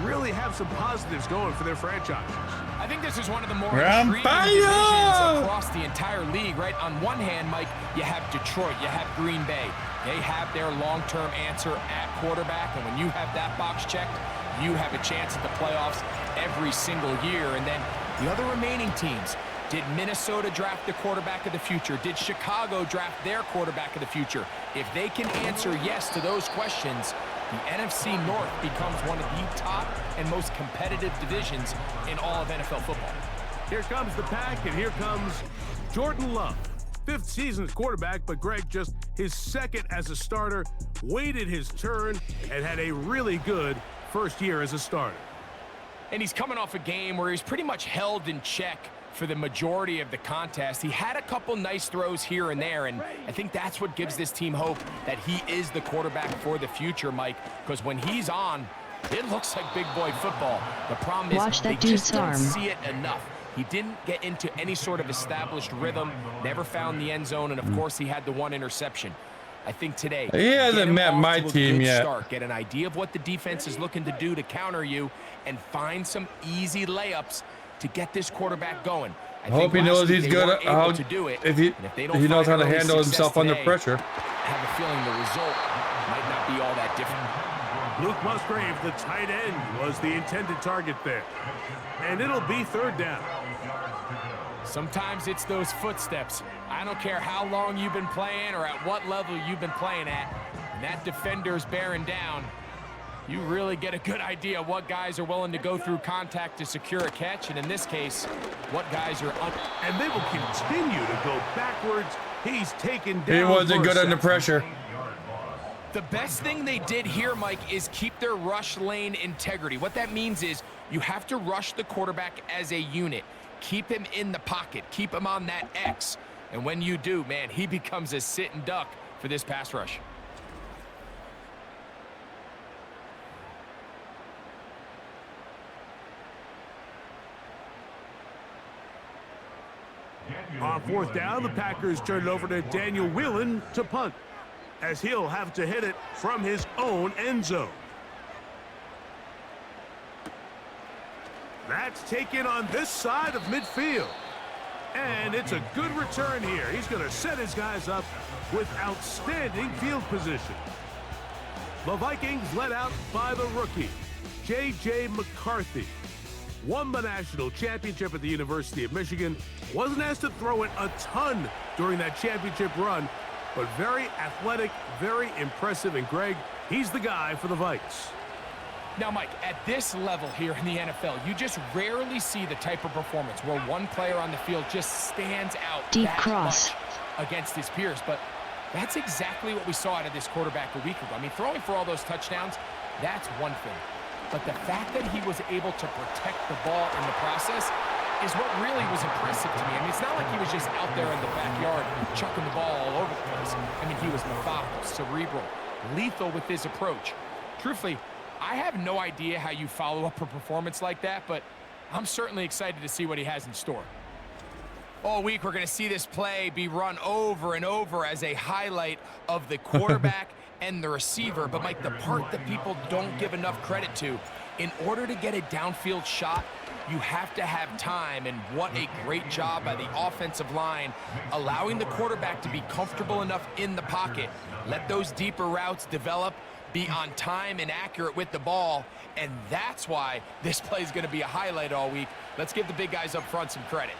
R: really have some positives going for their franchises.
S: I think this is one of the more intriguing divisions across the entire league, right? On one hand, Mike, you have Detroit, you have Green Bay. They have their long-term answer at quarterback, and when you have that box checked, you have a chance at the playoffs every single year. And then the other remaining teams, did Minnesota draft the quarterback of the future? Did Chicago draft their quarterback of the future? If they can answer yes to those questions, the NFC North becomes one of the top and most competitive divisions in all of NFL football.
R: Here comes the pack, and here comes Jordan Love 5th season as quarterback, but Greg, just his 2nd as a starter, waited his turn and had a really good first year as a starter.
S: And he's coming off a game where he's pretty much held in check for the majority of the contest. He had a couple nice throws here and there, and I think that's what gives this team hope that he is the quarterback for the future, Mike, because when he's on, it looks like big boy football. The problem is they just don't see it enough. He didn't get into any sort of established rhythm, never found the end zone, and of course he had the 1 interception. I think today,
B: he hasn't met my team yet.
S: Get an idea of what the defense is looking to do to counter you and find some easy layups to get this quarterback going.
B: I hope he knows he's good at how to do it. If he knows how to handle himself under pressure.
S: I have a feeling the result might not be all that different.
R: Luke Musgrave, the tight end, was the intended target there. And it'll be 3rd down.
S: Sometimes it's those footsteps. I don't care how long you've been playing or at what level you've been playing at. When that defender's bearing down, you really get a good idea what guys are willing to go through contact to secure a catch, and in this case, what guys are
R: and they will continue to go backwards. He's taken down.
B: He wasn't good under pressure.
S: The best thing they did here, Mike, is keep their rush lane integrity. What that means is you have to rush the quarterback as a unit. Keep him in the pocket. Keep him on that X. And when you do, man, he becomes a sitting duck for this pass rush.
R: On 4th down, the Packers turn it over to Daniel Whelan to punt, as he'll have to hit it from his own end zone. That's taken on this side of midfield. And it's a good return here. He's going to set his guys up with outstanding field position. The Vikings led out by the rookie, J.J. McCarthy. Won the national championship at the University of Michigan. Wasn't asked to throw it a ton during that championship run, but very athletic, very impressive. And Greg, he's the guy for the Vikes.
S: Now, Mike, at this level here in the NFL, you just rarely see the type of performance where one player on the field just stands out
A: deep
S: that
A: cross
S: much against his peers. But that's exactly what we saw out of this quarterback a week ago. I mean, throwing for all those touchdowns, that's one thing. But the fact that he was able to protect the ball in the process is what really was impressive to me. I mean, it's not like he was just out there in the backyard chucking the ball all over the place. I mean, he was methodical, cerebral, lethal with his approach. Truthfully, I have no idea how you follow up a performance like that, but I'm certainly excited to see what he has in store. All week, we're going to see this play be run over and over as a highlight of the quarterback and the receiver. But, Mike, the part that people don't give enough credit to, in order to get a downfield shot, you have to have time, and what a great job by the offensive line, allowing the quarterback to be comfortable enough in the pocket, let those deeper routes develop, be on time and accurate with the ball, and that's why this play is going to be a highlight all week. Let's give the big guys up front some credit.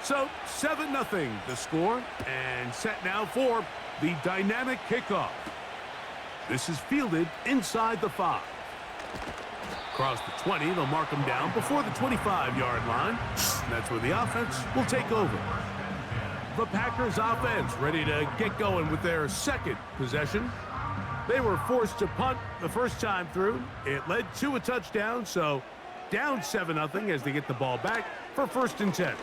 R: So 7-0 the score, and set now for the dynamic kickoff. This is fielded inside the 5. Across the 20, they'll mark them down before the 25-yard line. And that's where the offense will take over. The Packers offense ready to get going with their 2nd possession. They were forced to punt the first time through. It led to a touchdown, so down 7-0 as they get the ball back for 1st and 10.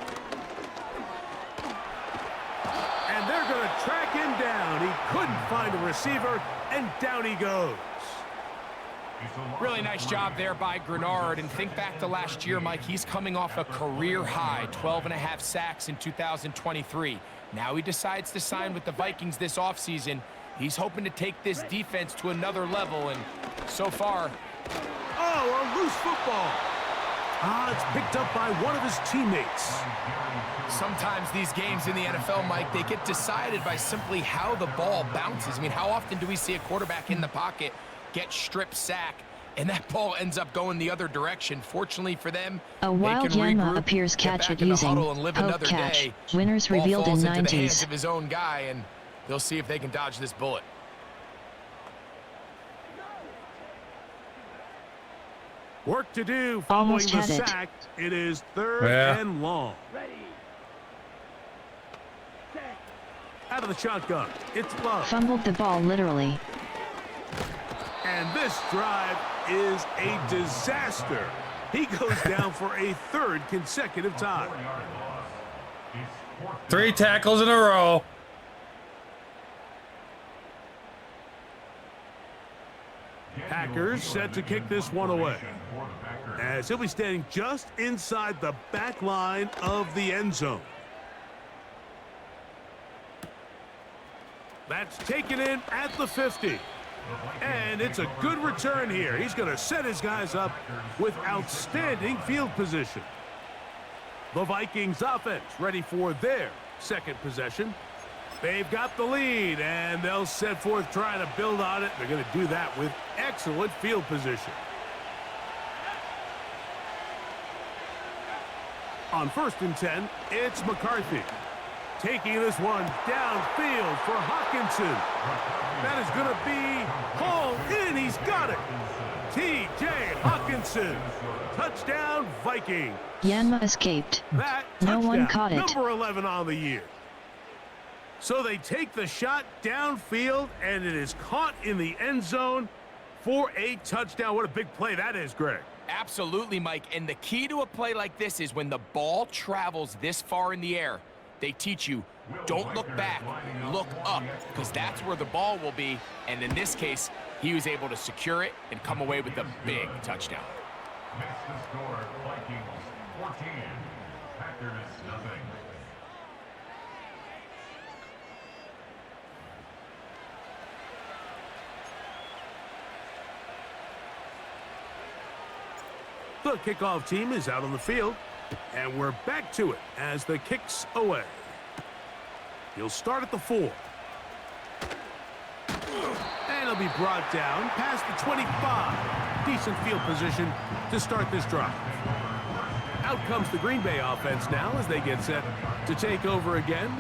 R: And they're going to track him down. He couldn't find a receiver, and down he goes.
S: Really nice job there by Ragnor'S, and think back to last year, Mike. He's coming off a career-high 12.5 sacks in 2023. Now he decides to sign with the Vikings this offseason. He's hoping to take this defense to another level, and so far...
R: Oh, a loose football. It's picked up by one of his teammates.
S: Sometimes these games in the NFL, Mike, they get decided by simply how the ball bounces. I mean, how often do we see a quarterback in the pocket get strip sack, and that ball ends up going the other direction? Fortunately for them,
A: a wild Yanma appears catch it using poke catch. Winners revealed in 90s.
S: The hands of his own guy, and they'll see if they can dodge this bullet.
R: Work to do following
A: Almost
R: the
A: had it.
R: sack. It is third and long. Out of the shotgun, it's Love.
A: Fumbled the ball literally.
R: And this drive is a disaster. He goes down for a third consecutive time.
B: 3 tackles in a row.
R: Packers set to kick this one away, as he'll be standing just inside the back line of the end zone. That's taken in at the 50. And it's a good return here. He's going to set his guys up with outstanding field position. The Vikings offense ready for their second possession. They've got the lead, and they'll set forth trying to build on it. They're going to do that with excellent field position. On 1st and 10, it's McCarthy. Taking this one downfield for Hawkinson. That is going to be hauled in. He's got it. T.J. Hawkinson. Touchdown, Viking.
A: Yanma escaped. No one caught it.
R: Number 11 on the year. So they take the shot downfield, and it is caught in the end zone for a touchdown. What a big play that is, Greg.
S: Absolutely, Mike. And the key to a play like this is when the ball travels this far in the air, they teach you, don't look back, look up, because that's where the ball will be. And in this case, he was able to secure it and come away with a big touchdown.
T: Makes the score Vikings 14, Packers nothing.
R: The kickoff team is out on the field, and we're back to it as the kick's away. He'll start at the 4. And he'll be brought down past the 25. Decent field position to start this drive. Out comes the Green Bay offense now as they get set to take over again.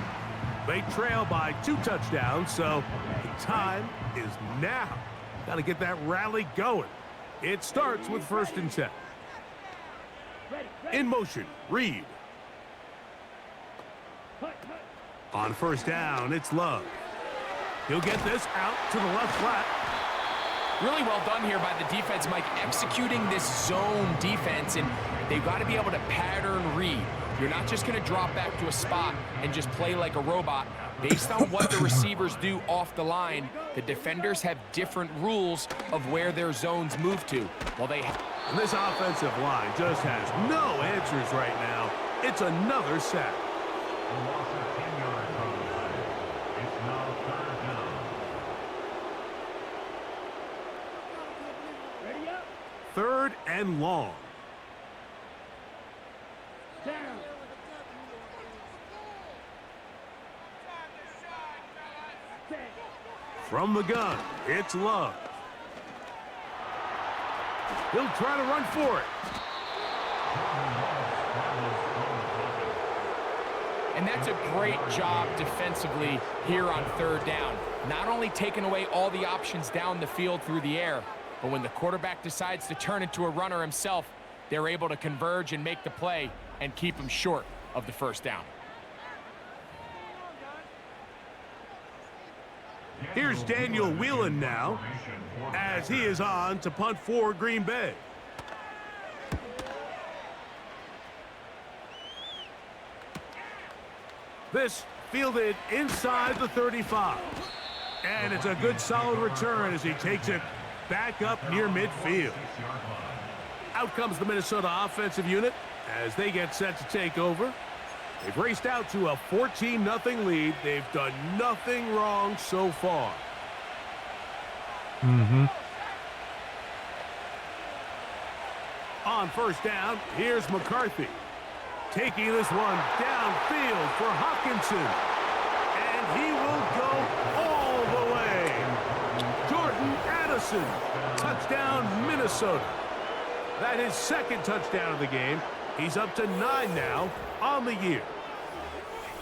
R: They trail by 2 touchdowns, so the time is now. Got to get that rally going. It starts with 1st and 10. In motion, Reed. On 1st down, it's Love. He'll get this out to the left flat.
S: Really well done here by the defense, Mike, executing this zone defense, and they've got to be able to pattern read. You're not just going to drop back to a spot and just play like a robot. Based on what the receivers do off the line, the defenders have different rules of where their zones move to. Well,
R: and this offensive line just has no answers right now. It's another sack.
T: It's now 3rd down.
R: Ready up. 3rd and long.
C: Down.
R: From the gun, it's Love. He'll try to run for it.
S: And that's a great job defensively here on 3rd down. Not only taking away all the options down the field through the air, but when the quarterback decides to turn into a runner himself, they're able to converge and make the play and keep him short of the 1st down.
R: Here's Daniel Whelan now, as he is on to punt for Green Bay. This fielded inside the 35. And it's a good solid return as he takes it back up near midfield. Out comes the Minnesota offensive unit as they get set to take over. They've raced out to a 14-0 lead. They've done nothing wrong so far. On 1st down, here's McCarthy. Taking this one downfield for Hawkinson. And he will go all the way. Jordan Addison. Touchdown, Minnesota. That is 2nd touchdown of the game. He's up to 9 now on the year.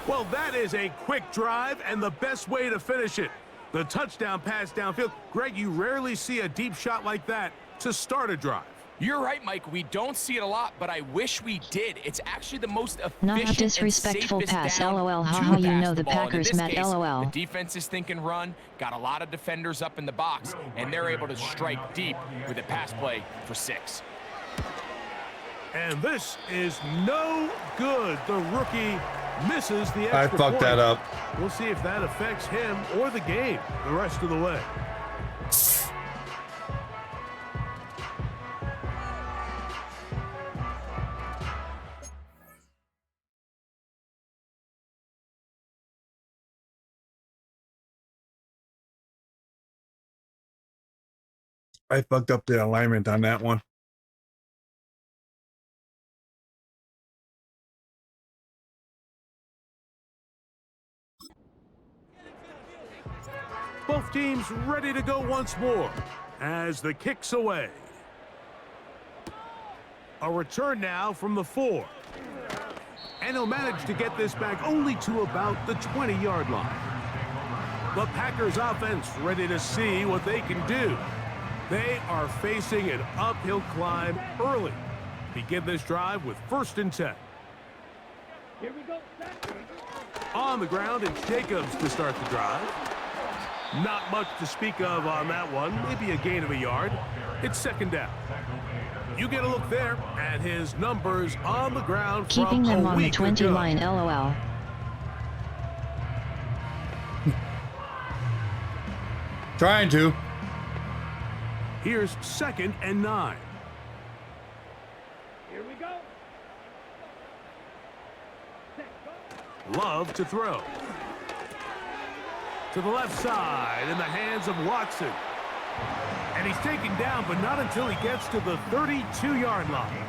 R: Well, that is a quick drive and the best way to finish it. The touchdown pass downfield. Greg, you rarely see a deep shot like that to start a drive.
S: You're right, Mike. We don't see it a lot, but I wish we did. It's actually the most efficient
A: Not a disrespectful
S: and
A: pass,
S: down
A: lol,
S: to
A: haha, you
S: pass
A: know the
S: ball. And in
A: Packers
S: this
A: met,
S: case,
A: lol.
S: The defense is thinking run, got a lot of defenders up in the box, and they're able to strike deep with a pass play for 6.
R: And this is no good. The rookie misses the extra
B: I fucked that up.
R: We'll see if that affects him or the game the rest of the way.
B: I fucked up the alignment on that one.
R: Both teams ready to go once more as the kick's away. A return now from the 4. And he'll manage to get this back only to about the 20-yard line. The Packers offense ready to see what they can do. They are facing an uphill climb early. Begin this drive with 1st and 10.
M: Here we go.
R: On the ground, it's Jacobs to start the drive. Not much to speak of on that one. Maybe a gain of a yard. It's 2nd down. You get a look there at his numbers on the ground.
A: Keeping them on the 20
R: ago.
A: line, lol.
B: Trying to.
R: Here's 2nd and 9.
M: Here we go.
R: Love to throw. To the left side in the hands of Watson. And he's taken down, but not until he gets to the 32-yard line.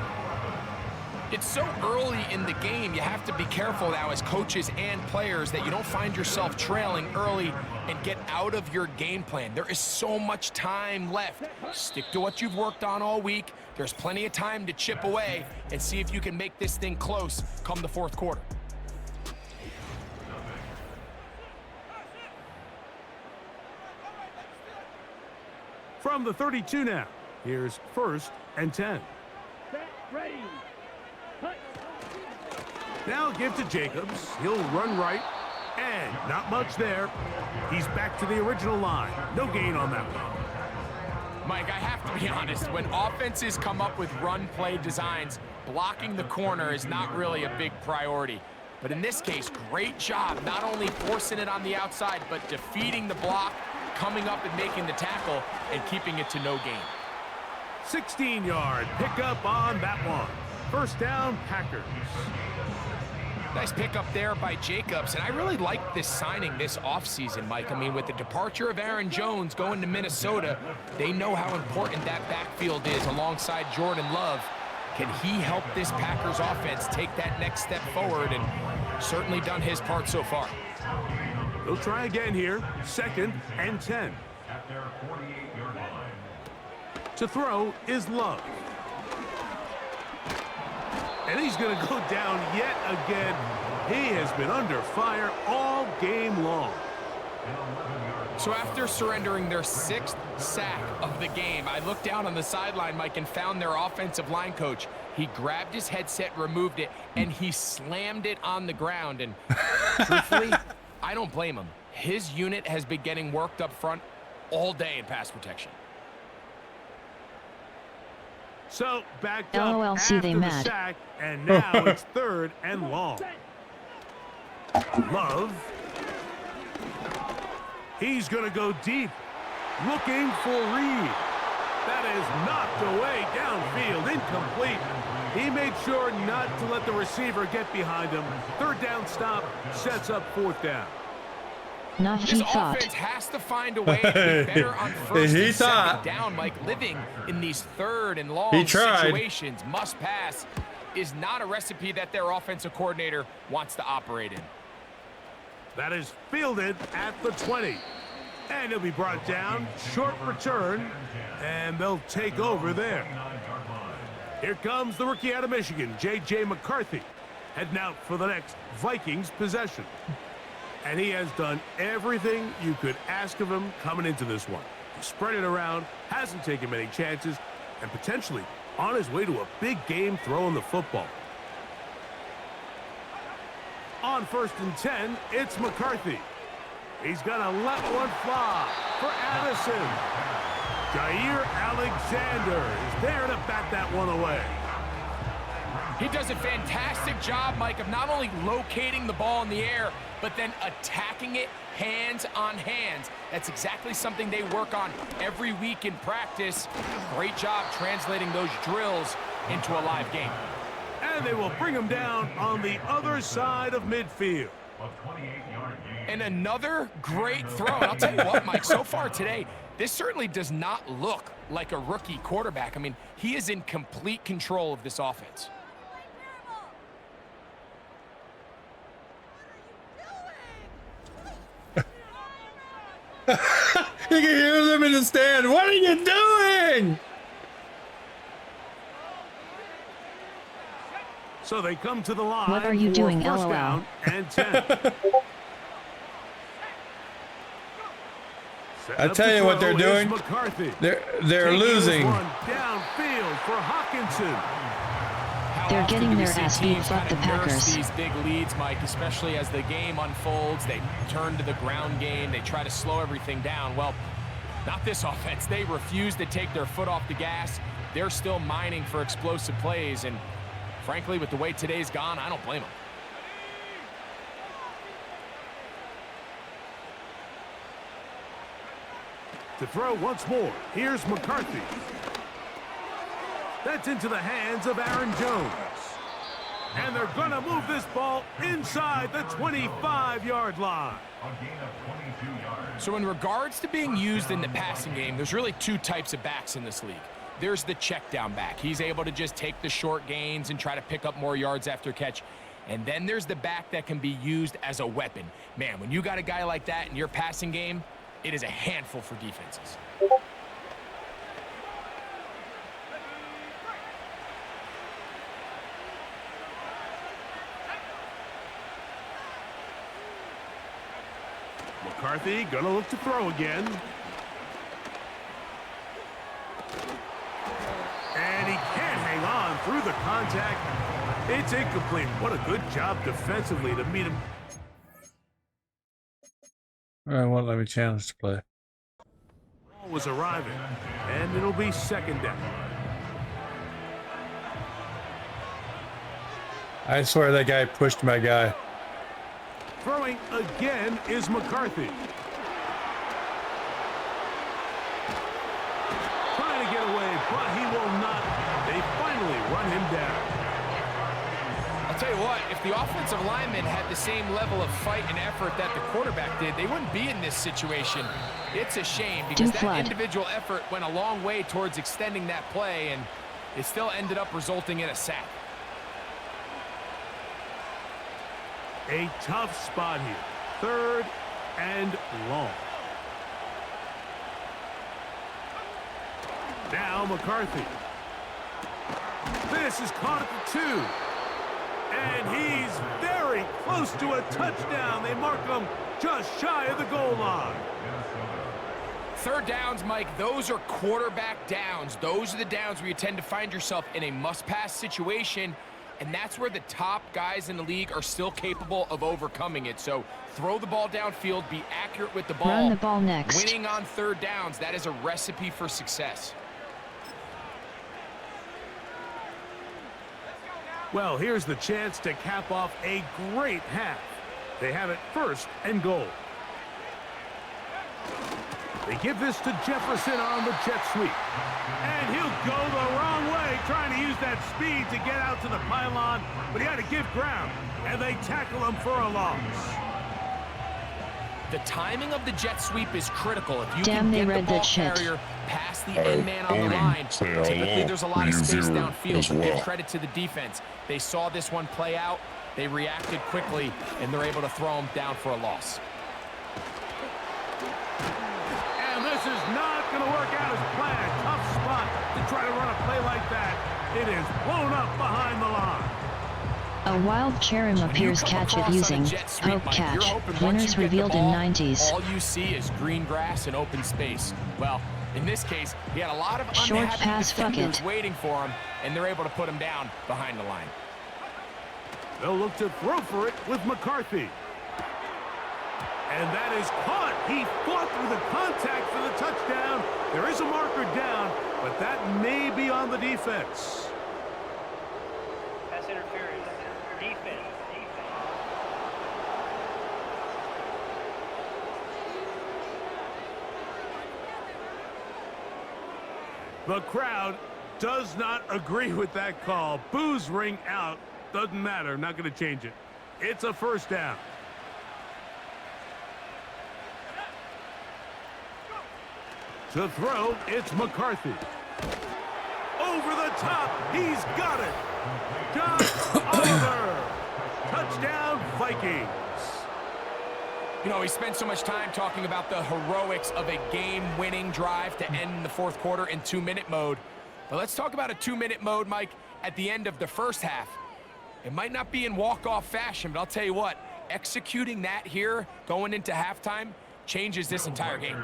S: It's so early in the game, you have to be careful now as coaches and players that you don't find yourself trailing early and get out of your game plan. There is so much time left. Stick to what you've worked on all week. There's plenty of time to chip away and see if you can make this thing close come the 4th quarter.
R: From the 32 now, here's 1st and 10.
M: Set, ready. Cut.
R: Now give to Jacobs. He'll run right, and not much there. He's back to the original line. No gain on that one.
S: Mike, I have to be honest. When offenses come up with run play designs, blocking the corner is not really a big priority. But in this case, great job not only forcing it on the outside, but defeating the block, coming up and making the tackle, and keeping it to no gain.
R: 16-yard pickup on that one. 1st down, Packers.
S: Nice pickup there by Jacobs, and I really like this signing this offseason, Mike. I mean, with the departure of Aaron Jones going to Minnesota, they know how important that backfield is alongside Jordan Love. Can he help this Packers offense take that next step forward? And certainly done his part so far.
R: They'll try again here. 2nd and 10.
T: At their 48-yard line.
R: To throw is Love. And he's going to go down yet again. He has been under fire all game long.
S: So after surrendering their 6th sack of the game, I looked down on the sideline, Mike, and found their offensive line coach. He grabbed his headset, removed it, and he slammed it on the ground. And truthfully, I don't blame him. His unit has been getting worked up front all day in pass protection.
R: So backed up
A: LOL, see
R: after
A: they
R: the
A: mad.
R: sack, and now it's 3rd and long. Love. He's going to go deep, looking for Reed. That is knocked away downfield, incomplete. He made sure not to let the receiver get behind him. 3rd down stop sets up 4th down.
A: Not
S: This
A: he thought.
S: offense has to find a way to be better on 1st
B: He
S: and
B: thought.
S: 2nd down, Mike. Living in these 3rd and long
B: He tried.
S: situations, must pass, is not a recipe that their offensive coordinator wants to operate in.
R: That is fielded at the 20. And he'll be brought down. Short return. And they'll take over there. Here comes the rookie out of Michigan, J.J. McCarthy, heading out for the next Vikings possession. And he has done everything you could ask of him coming into this one. He spread it around, hasn't taken many chances, and potentially on his way to a big game throwing the football. On 1st and 10, it's McCarthy. He's going to let one fly for Addison. Jair Alexander is there to bat that one away.
S: He does a fantastic job, Mike, of not only locating the ball in the air, but then attacking it hands on hands. That's exactly something they work on every week in practice. Great job translating those drills into a live game.
R: And they will bring him down on the other side of midfield.
S: And another great throw. And I'll tell you what, Mike, so far today, this certainly does not look like a rookie quarterback. I mean, he is in complete control of this offense.
B: You can hear them in the stand. What are you doing?
R: So they come to the line.
A: What are you doing,
R: first
A: LOL?
R: Down and 10.
B: I tell you what they're doing. They're losing.
R: Downfield for Hawkinson.
A: They're getting their ass beat. Fuck the Packers.
S: These big leads, Mike, especially as the game unfolds. They turn to the ground game. They try to slow everything down. Well, not this offense. They refuse to take their foot off the gas. They're still mining for explosive plays. And frankly, with the way today's gone, I don't blame them.
R: To throw once more, here's McCarthy. That's into the hands of Aaron Jones. And they're going to move this ball inside the 25-yard line.
S: So in regards to being used in the passing game, there's really two types of backs in this league. There's the check down back. He's able to just take the short gains and try to pick up more yards after catch. And then there's the back that can be used as a weapon. Man, when you got a guy like that in your passing game, it is a handful for defenses.
R: McCarthy gonna look to throw again. And he can't hang on through the contact. It's incomplete. What a good job defensively to meet him.
B: All right, won't let me challenge to play.
R: Ball was arriving, and it'll be second down.
B: I swear that guy pushed my guy.
R: Throwing again is McCarthy. Trying to get away, but he will not. They finally run him down.
S: I'll tell you what, if the offensive lineman had the same level of fight and effort that the quarterback did, they wouldn't be in this situation. It's a shame because that individual effort went a long way towards extending that play, and it still ended up resulting in a sack.
R: A tough spot here. 3rd and long. Now McCarthy. This is caught at the 2. And he's very close to a touchdown. They mark him just shy of the goal line.
S: 3rd downs, Mike, those are quarterback downs. Those are the downs where you tend to find yourself in a must-pass situation. And that's where the top guys in the league are still capable of overcoming it. So throw the ball downfield, be accurate with the ball.
A: Run the ball next.
S: Winning on 3rd downs, that is a recipe for success.
R: Well, here's the chance to cap off a great half. They have it 1st and goal. They give this to Jefferson on the jet sweep. And he'll go the wrong way, trying to use that speed to get out to the pylon, but he had to give ground, and they tackle him for a loss.
S: The timing of the jet sweep is critical. If you
A: Damn,
S: can
A: they
S: get
A: read
S: the ball
A: that shit.
S: carrier past the end man on the line, typically there's a lot of space downfield, but give credit to the defense. They saw this one play out, they reacted quickly, and they're able to throw him down for a loss.
R: And this is not going to work out as planned. Tough spot to try to run a play like that. It is blown up behind the line.
A: A wild cherrim appears catch it using poke catch. Winners revealed in 90s.
S: All you see is green grass and open space. Well, In this case, he had a lot of
A: Short
S: unhappy
A: pass,
S: defenders waiting for him, and they're able to put him down behind the line.
R: They'll look to throw for it with McCarthy. And that is caught. He fought through the contact for the touchdown. There is a marker down, but that may be on the defense.
M: Pass interference. Defense.
R: The crowd does not agree with that call. Boos ring out. Doesn't matter. Not going to change it. It's a first down. To throw, it's McCarthy. Over the top. He's got it. Josh Oliver. Touchdown, Vikings.
S: You know, he spent so much time talking about the heroics of a game-winning drive to end the fourth quarter in 2-minute mode. But let's talk about a 2-minute mode, Mike, at the end of the first half. It might not be in walk-off fashion, but I'll tell you what, executing that here going into halftime changes this entire game.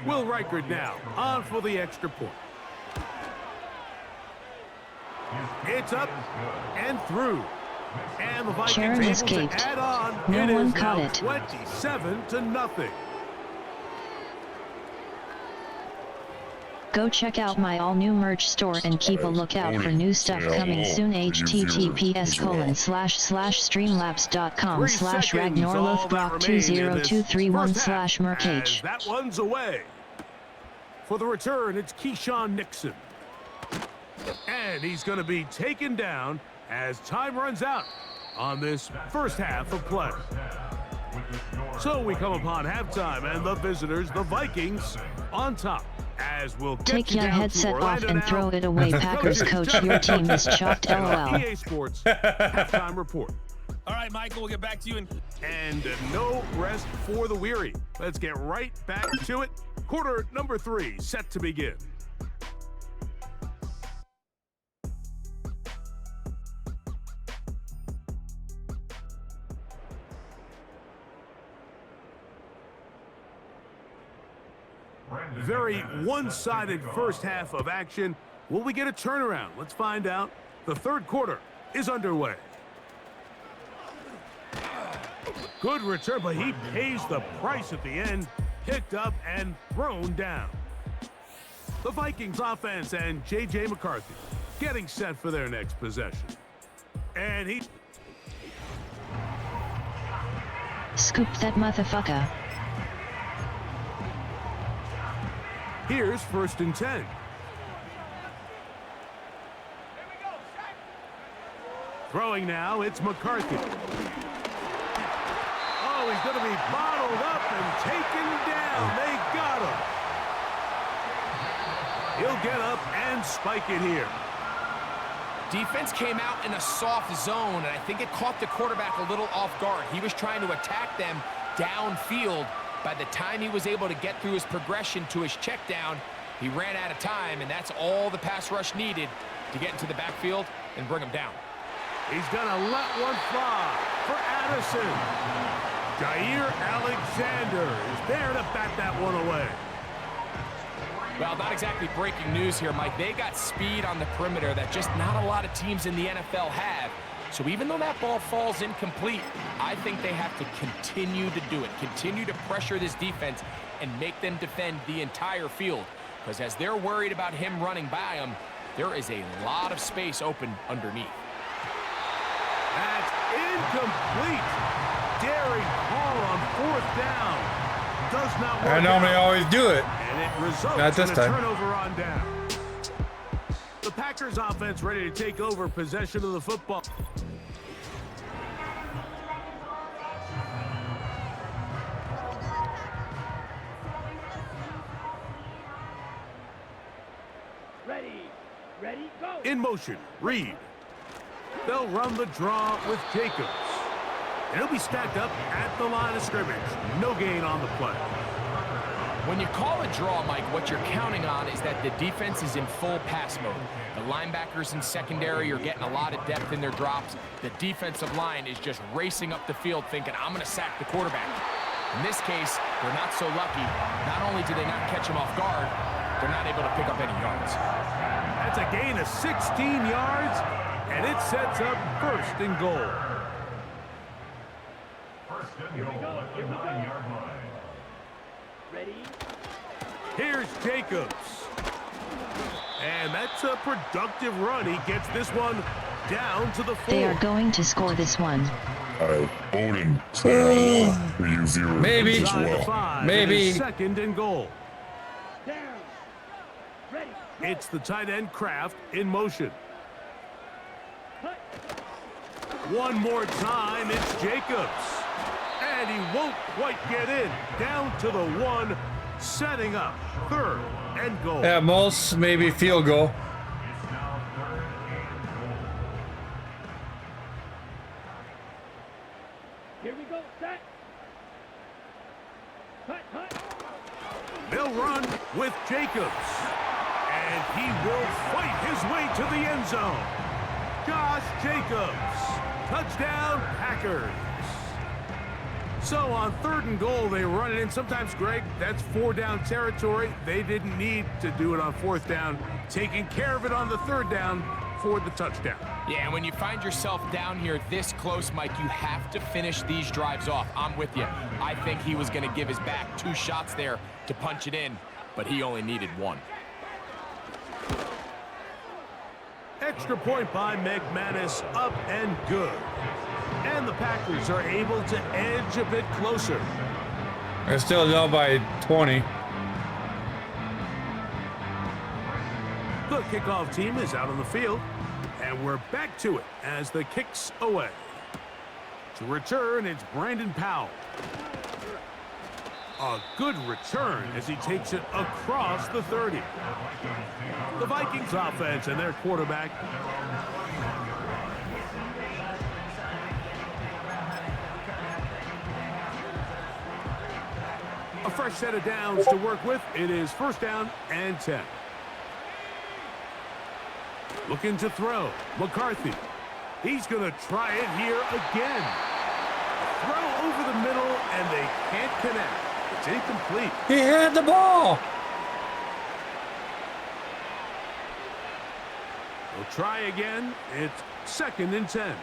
R: Will Reichard now on for the extra point. It's up and through. And the Vikings
A: Sharon
R: able
A: escaped.
R: to add on.
A: No
R: it
A: one
R: is
A: caught
R: now
A: it.
R: 27-0.
A: Go check out my all-new merch store and keep a lookout for new stuff coming soon. https://streamlabs.com/Ragnor'S202331/mercage.
R: That one's away. For the return, it's Keyshawn Nixon. And he's going to be taken down as time runs out on this first half of play. So we come upon halftime, and the visitors, the Vikings, on top. As we'll get
A: Take
R: you
A: your
R: down
A: headset
R: to
A: off and
R: Orlando
A: throw
R: now.
A: it away, Packers coach. Your team is chopped, lol.
R: EA Sports halftime report.
K: All right, Michael, we'll get back to you.
R: And no rest for the weary. Let's get right back to it. Quarter number 3 set to begin. Very one-sided first half of action. Will we get a turnaround? Let's find out. The third quarter is underway. Good return, but he pays the price at the end. Picked up and thrown down. The Vikings offense and J.J. McCarthy getting set for their next possession. And he...
A: Scoop that motherfucker.
R: Here's 1st and 10. Throwing now, it's McCarthy. Oh, he's going to be bottled up and taken down. They got him. He'll get up and spike it here.
S: Defense came out in a soft zone, and I think it caught the quarterback a little off guard. He was trying to attack them downfield. By the time he was able to get through his progression to his check down, he ran out of time, and that's all the pass rush needed to get into the backfield and bring him down.
R: He's going to let one fly for Addison. Jair Alexander is there to bat that one away.
S: Well, not exactly breaking news here, Mike. They got speed on the perimeter that just not a lot of teams in the NFL have. So even though that ball falls incomplete, I think they have to continue to do it, continue to pressure this defense and make them defend the entire field. Because as they're worried about him running by them, there is a lot of space open underneath.
R: That's incomplete. Daring call on 4th down. Does not work.
B: I normally always do it.
R: And it results
B: Not this
R: in a
B: time.
R: turnover on down. The Packers offense ready to take over possession of the football.
G: Ready, go!
R: In motion, Reed. They'll run the draw with Jacobs. And he'll be stacked up at the line of scrimmage. No gain on the play.
S: When you call a draw, Mike, what you're counting on is that the defense is in full pass mode. The linebackers in secondary are getting a lot of depth in their drops. The defensive line is just racing up the field thinking, I'm going to sack the quarterback. In this case, they're not so lucky. Not only did they not catch him off guard, they're not able to pick up any yards.
R: That's a gain of 16 yards, and it sets up 1st and goal.
T: Here we go. Here we go. Ready?
R: Here's Jacobs. And that's a productive run. He gets this one down to the 4.
A: They are going to score this one.
D: Odin, stay on for you 0
B: Maybe.
D: as well.
B: Maybe.
R: 2nd and goal.
T: Down. Ready.
R: It's the tight end Kraft in motion. One more time, it's Jacobs. And he won't quite get in. Down to the 1, setting up 3rd and goal.
B: At most, maybe field goal.
T: Here we go. Set. Cut.
R: They'll run with Jacobs. And he will fight his way to the end zone. Josh Jacobs. Touchdown, Packers. So on 3rd and goal, they run it in. Sometimes, Greg, that's 4-down territory. They didn't need to do it on 4th down. Taking care of it on the 3rd down for the touchdown.
S: Yeah, and when you find yourself down here this close, Mike, you have to finish these drives off. I'm with you. I think he was going to give his back 2 shots there to punch it in, but he only needed 1.
R: Extra point by McManus, up and good. And the Packers are able to edge a bit closer.
B: They're still down by 20.
R: The kickoff team is out on the field, and we're back to it as the kick's away. To return, it's Brandon Powell. A good return as he takes it across the 30. The Vikings offense and their quarterback. A fresh set of downs to work with. It is 1st down and 10. Looking to throw. McCarthy. He's going to try it here again. Throw over the middle, and they can't connect. It's incomplete.
B: He had the ball.
R: We'll try again. It's 2nd and 10.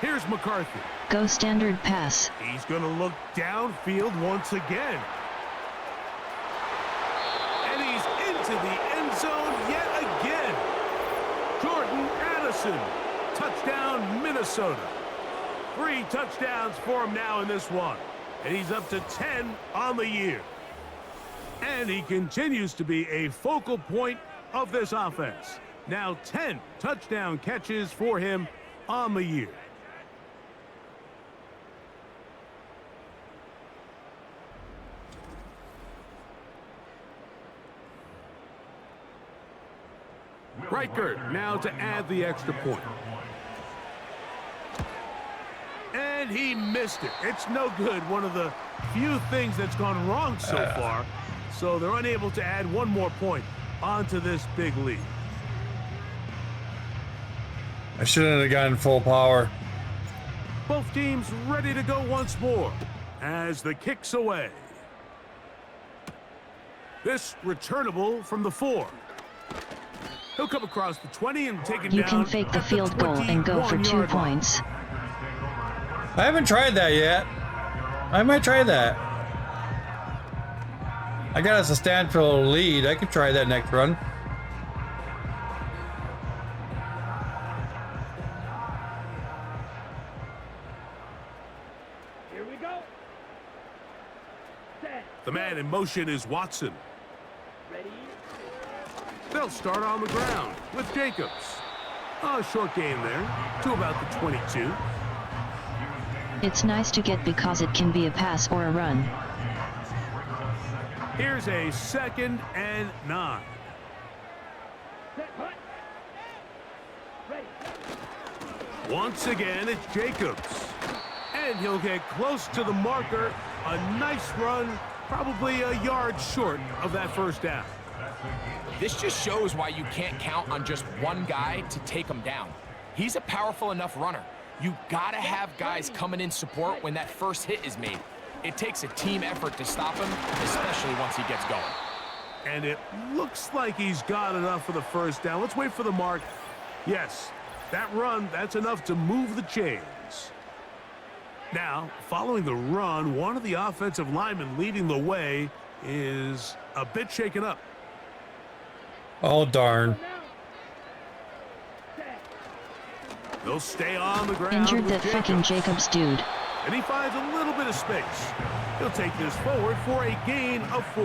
R: Here's McCarthy.
A: Go standard pass.
R: He's going to look downfield once again. And he's into the end zone yet again. Jordan Addison. Touchdown, Minnesota. 3 touchdowns for him now in this one. And he's up to 10 on the year. And he continues to be a focal point of this offense. Now 10 touchdown catches for him on the year. Riker now to add the extra point. And he missed it. It's no good. One of the few things that's gone wrong so far. So they're unable to add 1 more point onto this big lead.
B: I shouldn't have gotten full power.
R: Both teams ready to go once more as the kick's away. This returnable from the 4. He'll come across the 20 and take it down.
A: You can fake the field goal and go for 2 points.
B: I haven't tried that yet. I might try that. I got us a Stanfield lead. I could try that next run.
T: Here we go. Set.
R: The man in motion is Watson.
T: Ready.
R: They'll start on the ground with Jacobs. A short gain there to about the 22.
A: It's nice to get because it can be a pass or a run.
R: Here's a 2nd and 9.
T: Set. Hut. Ready.
R: Once again, it's Jacobs. And he'll get close to the marker. A nice run, probably a yard short of that 1st down.
S: This just shows why you can't count on just one guy to take him down. He's a powerful enough runner. You gotta have guys coming in support when that first hit is made. It takes a team effort to stop him, especially once he gets going.
R: And it looks like he's got enough for the first down. Let's wait for the mark. Yes, that run, that's enough to move the chains. Now, following the run, one of the offensive linemen leading the way is a bit shaken up.
B: Oh, darn.
R: They'll stay on the ground.
A: Injured that fucking Jacobs dude.
R: And he finds a little bit of space. He'll take this forward for a gain of 4.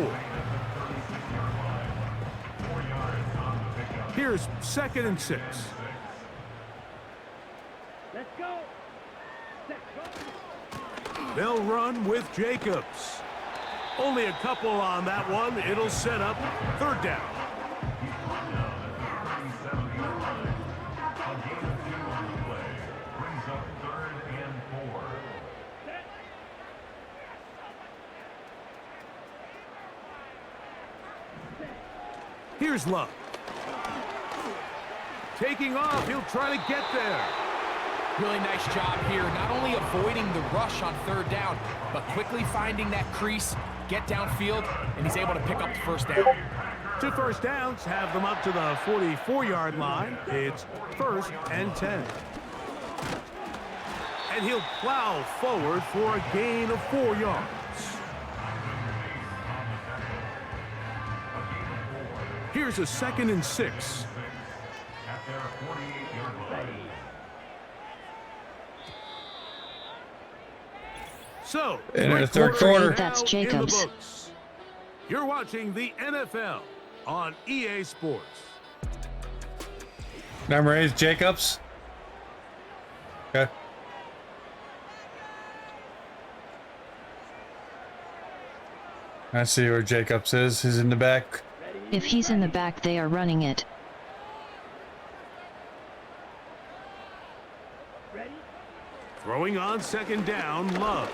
R: Here's 2nd and 6.
T: Let's go.
R: They'll run with Jacobs. Only a couple on that one. It'll set up 3rd down. Here's Love. Taking off, he'll try to get there.
S: Really nice job here, not only avoiding the rush on 3rd down, but quickly finding that crease, get downfield, and he's able to pick up the 1st down.
R: 2 first downs have them up to the 44-yard line. It's 1st and 10. And he'll plow forward for a gain of 4 yards. Here's a 2nd and 6. So,
B: in the 3rd quarter.
A: That's Jacobs.
R: You're watching the NFL on EA Sports.
B: Number 8 is Jacobs. Okay. I see where Jacobs is. He's in the back.
A: If he's in the back, they are running it.
R: Throwing on 2nd down, Love.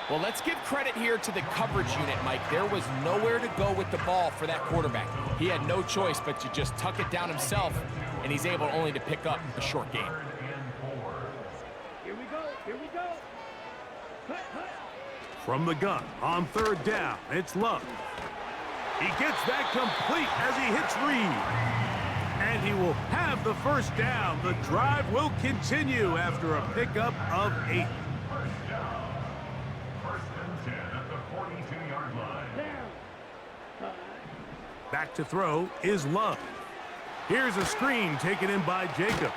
S: Well, let's give credit here to the coverage unit, Mike. There was nowhere to go with the ball for that quarterback. He had no choice but to just tuck it down himself, and he's able only to pick up a short gain.
T: Here we go. Here we go. Cut, cut.
R: From the gun on 3rd down, it's Love. He gets that complete as he hits Reed. And he will have the 1st down. The drive will continue after a pickup of 8. Back to throw is Love. Here's a screen taken in by Jacobs.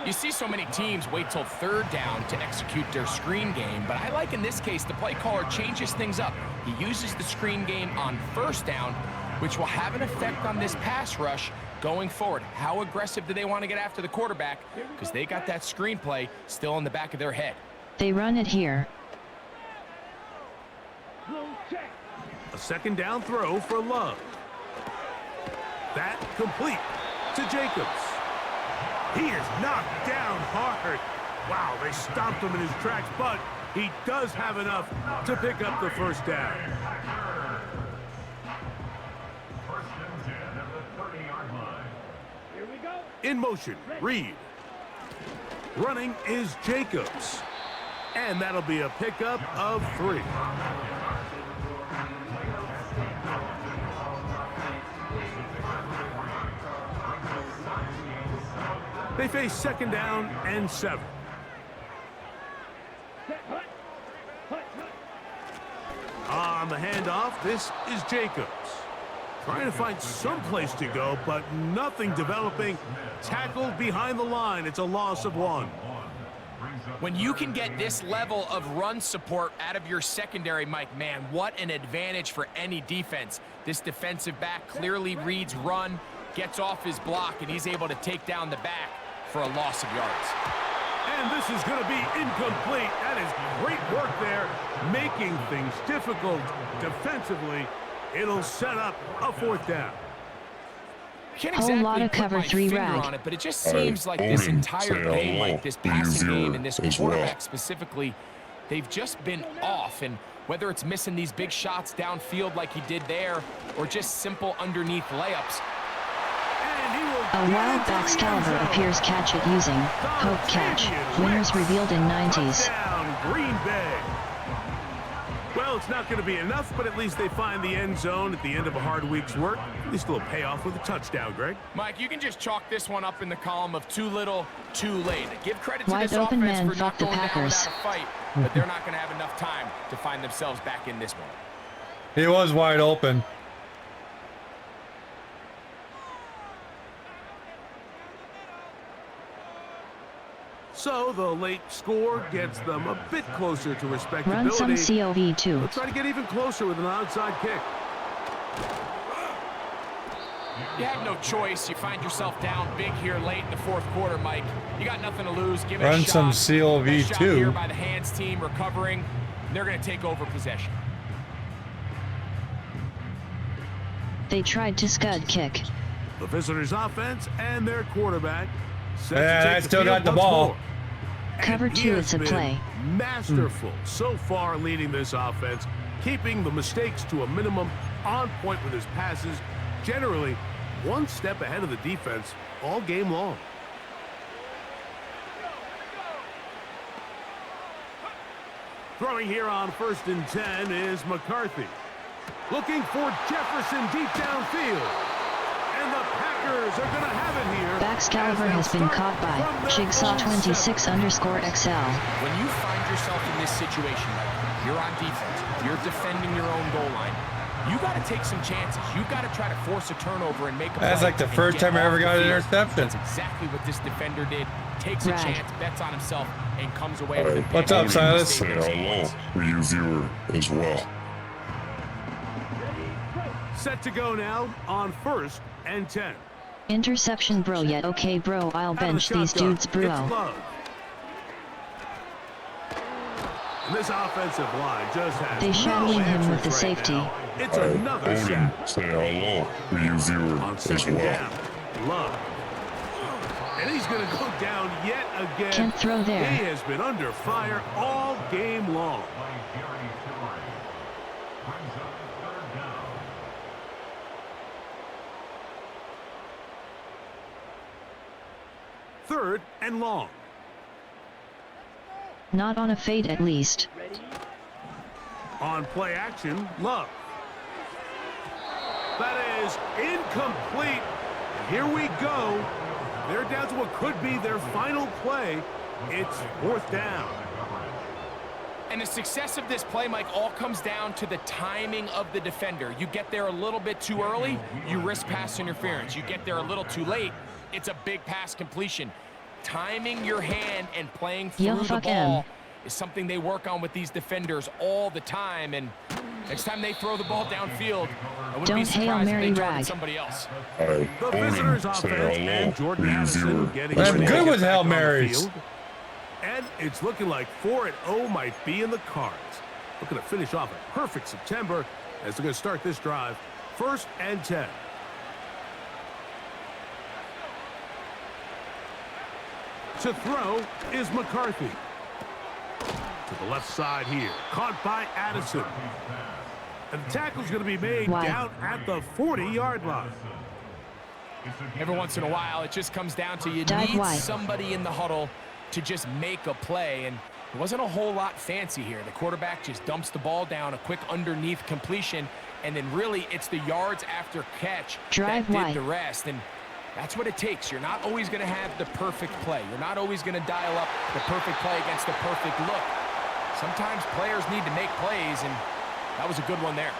S: You see so many teams wait till 3rd down to execute their screen game, but I like in this case the play caller changes things up. He uses the screen game on 1st down, which will have an effect on this pass rush going forward. How aggressive do they want to get after the quarterback? Because they got that screen play still in the back of their head.
A: They run it here.
R: A 2nd down throw for Love. That complete to Jacobs. He is knocked down hard. Wow, they stopped him in his tracks, but he does have enough to pick up the 1st down.
T: Here we go.
R: In motion, Reed. Running is Jacobs. And that'll be a pickup of 3. They face 2nd down and 7. On the handoff, this is Jacobs. Trying to find some place to go, but nothing developing. Tackled behind the line. It's a loss of 1.
S: When you can get this level of run support out of your secondary, Mike, man, what an advantage for any defense. This defensive back clearly reads run, gets off his block, and he's able to take down the back for a loss of yards.
R: And this is going to be incomplete. That is great work there, making things difficult defensively. It'll set up a 4th down.
S: Can't
A: Whole lot of
S: put
A: cover
S: my
A: 3
S: finger
A: rag.
S: on it, but it just seems like this entire game, like this passing game and this quarterback specifically, they've just been off. And whether it's missing these big shots downfield like he did there, or just simple underneath layups.
R: And he will
A: A wild Baxcalibur appears catch it using Hope Catch. Winners revealed in 90s.
R: Touchdown, Green Bay. Well, it's not going to be enough, but at least they find the end zone at the end of a hard week's work. At least a little payoff with a touchdown, Greg.
S: Mike, you can just chalk this one up in the column of too little, too late. Give credit to
A: Wide
S: this
A: open
S: offense
A: man
S: for not
A: fucked the
S: going down
A: Packers.
S: without a fight, but they're not going to have enough time to find themselves back in this one.
B: He was wide open.
R: So the late score gets them a bit closer to respectability.
A: Run some COV2.
R: They'll try to get even closer with an onside kick.
S: You have no choice. You find yourself down big here late in the fourth quarter, Mike. You got nothing to lose. Give it a shot.
B: Run some
S: Nice job here
B: COV2.
S: by the hands team recovering. They're going to take over possession.
A: They tried to scud kick.
R: The visitors' offense and their quarterback. set to
B: Yeah,
R: take
B: I
R: the
B: still
R: field
B: got the
R: once
B: ball.
R: more.
A: Cover
R: And he
A: 2,
R: has
A: it's a
R: been
A: play.
R: Masterful so far leading this offense, keeping the mistakes to a minimum, on point with his passes, generally one step ahead of the defense all game long. Throwing here on 1st and 10 is McCarthy. Looking for Jefferson deep downfield. And the Packers are going to have it here.
A: Baxcalibur has been caught by Jigsaw26_XL.
S: When you find yourself in this situation, you're on defense, you're defending your own goal line, you got to take some chances. You got to try to force a turnover and make a play.
B: That's like the
S: and
B: first
S: get
B: time I
S: off
B: ever
S: the
B: got an
S: field.
B: interception.
S: That's exactly what this defender did. Takes a
A: Right.
S: chance, bets on himself, and comes away with a pick.
B: What's up, Silas?
D: Say hello for you viewer as well.
R: Set to go now on 1st and 10.
A: Interception bro yet okay bro I'll bench these dudes
R: It's
A: bro.
R: Love. And this offensive line just has
A: They shadowing him with the
R: answers right
A: safety.
R: now. It's another
D: Odin,
R: sack.
D: say hello for you viewer
R: On
D: as
R: 2nd
D: well.
R: down, Love. And he's going to go down yet again.
A: Can't throw there.
R: He has been under fire all game long. Third and long.
A: Not on a fade at least.
R: On play action, Love. That is incomplete. Here we go. They're down to what could be their final play. It's 4th down.
S: And the success of this play, Mike, all comes down to the timing of the defender. You get there a little bit too early, you risk pass interference. You get there a little too late, it's a big pass completion. Timing your hand and playing through the ball is something they work on with these defenders all the time. And next time they throw the ball downfield, I wouldn't be
A: Don't Hail
S: surprised if
A: Mary
S: they target
A: rag.
S: somebody else.
R: The visitors' offense and Jordan Addison getting
B: I'm
R: ready to
B: good
R: get
B: with
R: back
B: Hail
R: on the
B: Marys.
R: field. And it's looking like 4-0 might be in the cards. Looking to finish off a perfect September as they're going to start this drive. 1st and 10. To throw is McCarthy. To the left side here. Caught by Addison. And the tackle's going to be made down at the 40-yard line.
S: Every once in a while, it just comes down to you
A: Dive
S: need
A: wide.
S: somebody in the huddle to just make a play, and it wasn't a whole lot fancy here. The quarterback just dumps the ball down, a quick underneath completion, and then really it's the yards after catch
A: Drive
S: that did
A: wide.
S: the rest, and that's what it takes. You're not always going to have the perfect play. You're not always going to dial up the perfect play against the perfect look. Sometimes players need to make plays, and that was a good one there.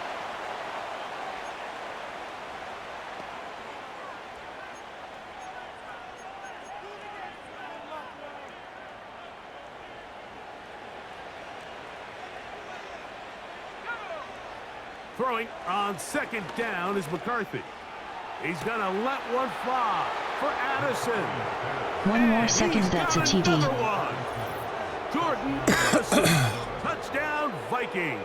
R: Throwing on 2nd down is McCarthy. He's going to let one fly for Addison.
A: One more
R: And
A: second,
R: he's
A: that's a
R: got
A: TD.
R: another one. Jordan Addison. Touchdown, Vikings.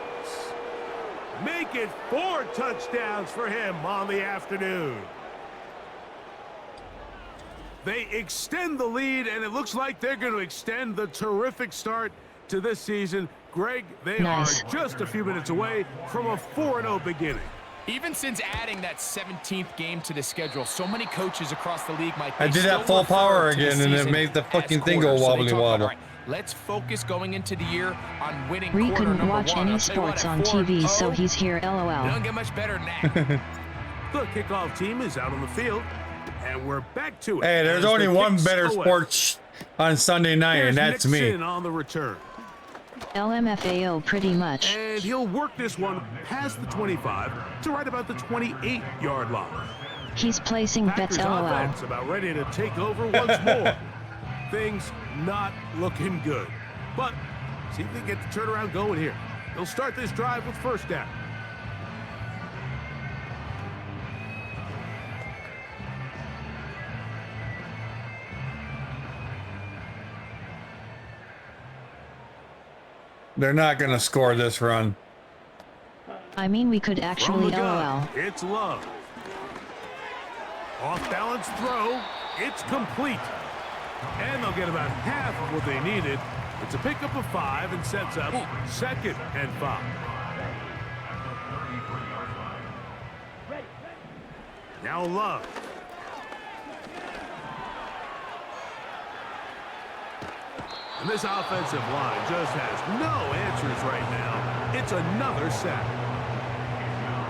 R: Make it 4 touchdowns for him on the afternoon. They extend the lead, and it looks like they're going to extend the terrific start to this season. Greg, they
A: Nice.
R: are just a few minutes away from a 4-0 beginning.
S: Even since adding that 17th game to the schedule, so many coaches across the league might.
B: I did that full power again, and it made the fucking thing go wobbly wobble.
S: Right, let's focus going into the year on winning.
A: Ree couldn't watch any sports on TV, so he's here. LOL.
S: Don't get much better than that.
R: The kickoff team is out on the field, and we're back to it.
B: Hey, there's only one better sports on Sunday night, and that's me.
R: On the return.
A: LMFAO pretty much.
R: And he'll work this one past the 25 to right about the 28-yard line.
A: He's placing bets. LOL.
R: Offense about ready to take over once more. Things not looking good. But see if they get the turnaround going here. They'll start this drive with first down.
B: They're not going to score this run.
A: I mean, we could actually. LOL.
R: It's Love. Off balance throw. It's complete. And they'll get about half of what they needed. It's a pickup of 5 and sets up 2nd and 5. Now Love. And this offensive line just has no answers right now. It's another sack.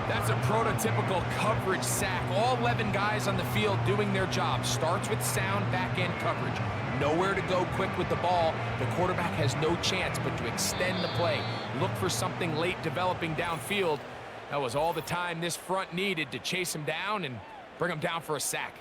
S: That's a prototypical coverage sack. All 11 guys on the field doing their job. Starts with sound back-end coverage. Nowhere to go quick with the ball. The quarterback has no chance but to extend the play. Look for something late developing downfield. That was all the time this front needed to chase him down and bring him down for a sack.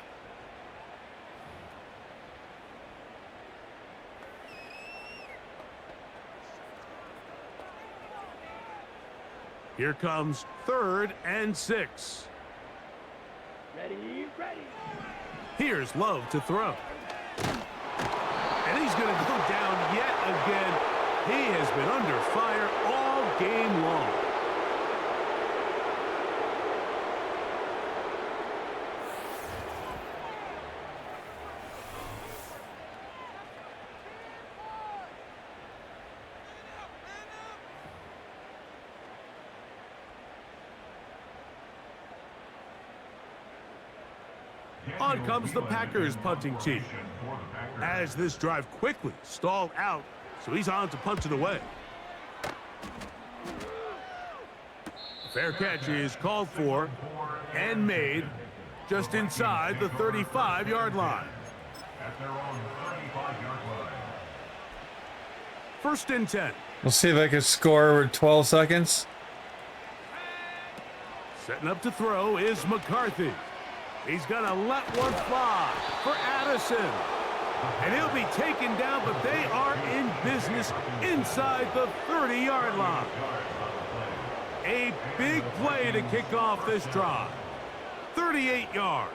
R: Here comes 3rd and 6.
T: Ready, ready.
R: Here's Love to throw. And he's going to go down yet again. He has been under fire all game long. On comes the Packers punting team. As this drive quickly stalled out, so he's on to punch it away. Fair catch is called for and made just inside the 35-yard line. 1st and 10.
B: We'll see if I can score with 12 seconds.
R: Setting up to throw is McCarthy. He's going to let one fly for Addison. And he'll be taken down, but they are in business inside the 30-yard line. A big play to kick off this drive. 38 yards.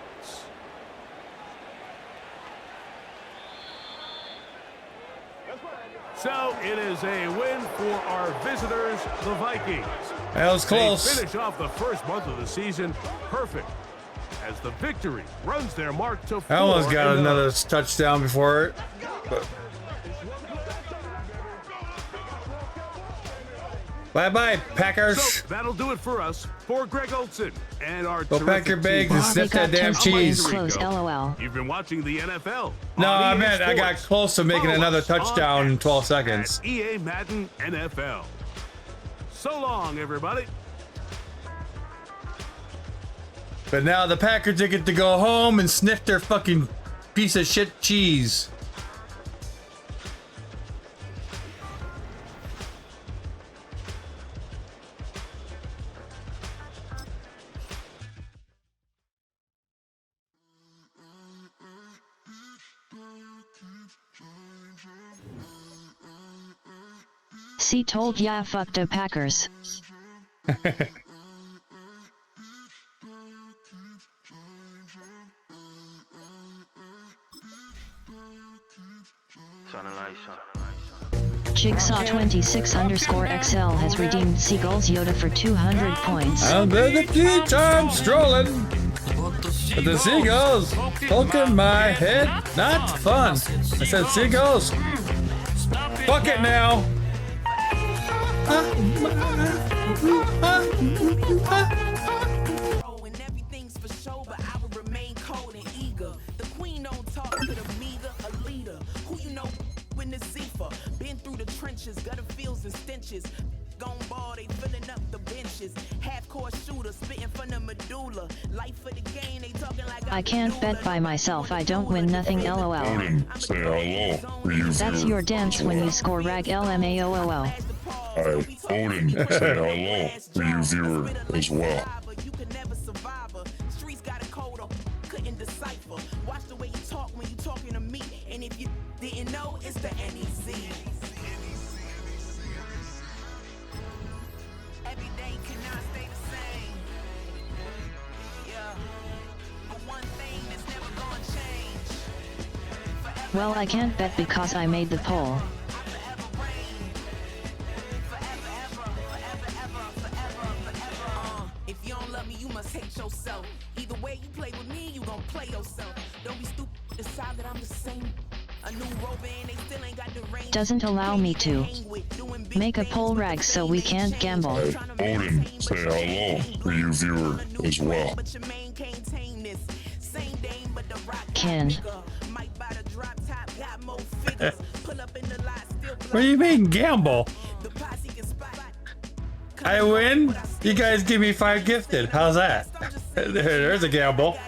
R: So it is a win for our visitors, the Vikings.
B: That was close.
R: They finish off the first month of the season perfect, as the victory runs their mark to 4.
B: I almost got another touchdown before it. But... Bye-bye, Packers.
R: So that'll do it for us. For Greg Olson and our
B: go pack your bags and sniff that damn cheese.
A: Close, LOL.
R: You've been watching the NFL.
B: No, I meant I got close to making another touchdown in 12 seconds.
R: EA Madden NFL. So long, everybody.
B: But now the Packers get to go home and sniff their fucking piece of shit cheese.
A: See, told ya, fuck the Packers. Jigsaw26_XL has redeemed Seagull's Yoda for 200 points.
B: I'm the beach, I'm strolling. But the seagulls poking my head, not fun. I said seagulls. Fuck it now.
E: lifer. Been through the trenches, gutter fields and stenches. Gone ball, they filling up the benches. Half-court shooter, spitting from the medulla. Life for the game, they talking like
A: I can't bet by myself, I don't win nothing, lol.
D: Odin, say hello.
A: That's your dance when you score rag LMAOOO.
D: Hi, Odin, say hello to you viewer as well.
E: You could never survive her. Streets got a code of couldn't decipher. Watch the way you talk when you talking to me. And if you didn't know, it's the NEC. Every day cannot stay the same. Yeah. But one thing that's never gonna change.
A: Well, I can't bet because I made the poll.
E: If you don't love me, you must hate yourself. Either way you play with me, you gon' play yourself. Don't be stupid, decide that I'm the same. A new rover and they still ain't got the range.
A: Doesn't allow me to make a poll rag so we can't gamble.
D: Hi, Odin, say hello to you viewer as well.
A: Can.
B: What do you mean gamble? I win, you guys give me 5 gifted. How's that? There's a gamble.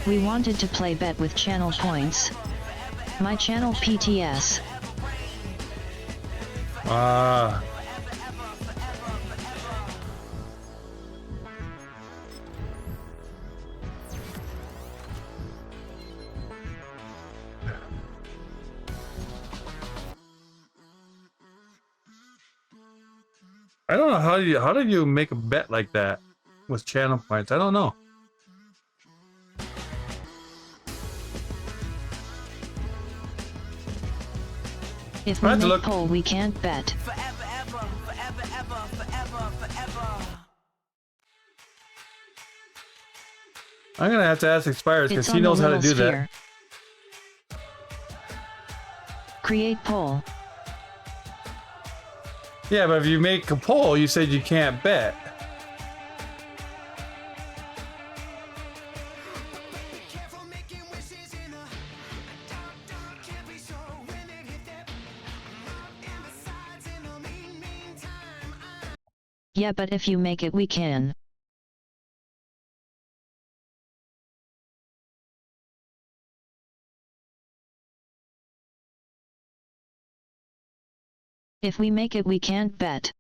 A: We wanted to play bet with channel points. My channel PTS.
B: I don't know how do you make a bet like that with channel points? I don't know.
A: If we make poll, we can't bet.
B: I'm gonna have to ask Expires because he knows how to do that.
A: Create poll.
B: Yeah, but if you make a poll, you said you can't bet.
A: Yeah, but if you make it, we can. If we make it, we can't bet.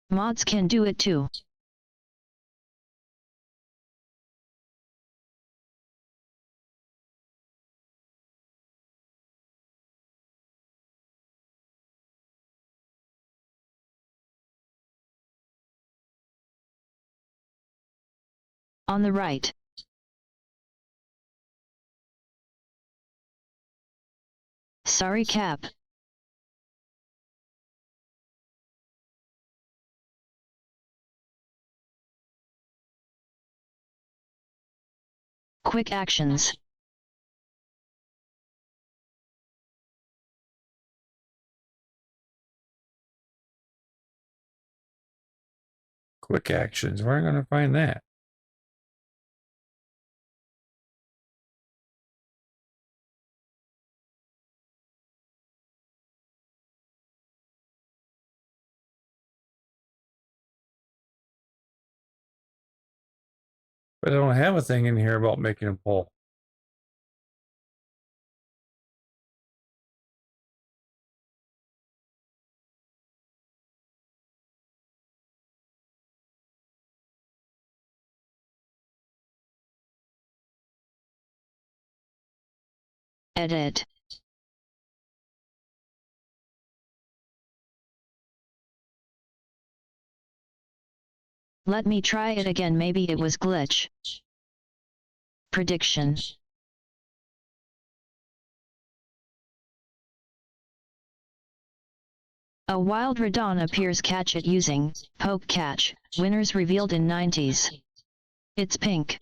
A: Mods can do it too. On the right. Sorry, Cap. Quick actions.
B: Quick actions. Where am I gonna find that? But I don't have a thing in here about making a poll.
A: Edit. Let me try it again, maybe it was glitch. Prediction. A wild Radon appears. Catch it using poke catch. Winners revealed in 90s. It's pink.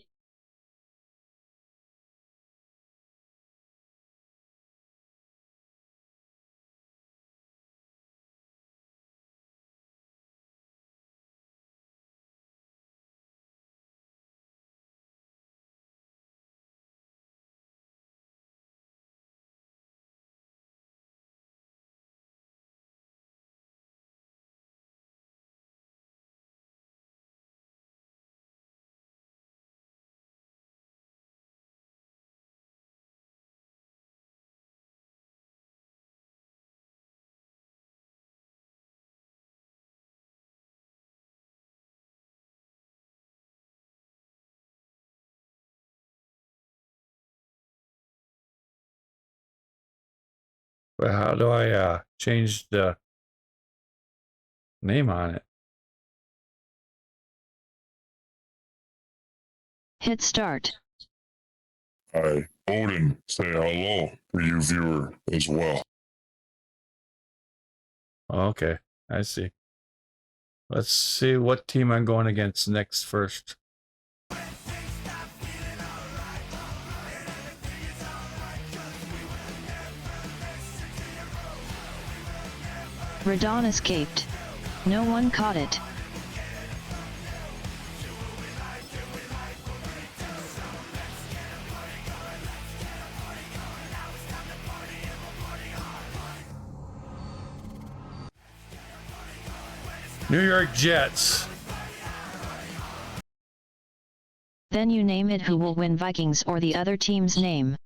B: But how do I change the name on it?
A: Hit start.
D: Hi, Odin, say hello for you viewer as well.
B: Okay, I see. Let's see what team I'm going against next first.
A: Radon escaped. No one caught it.
B: New York Jets.
A: Then you name it. Who will win, Vikings or the other team's name?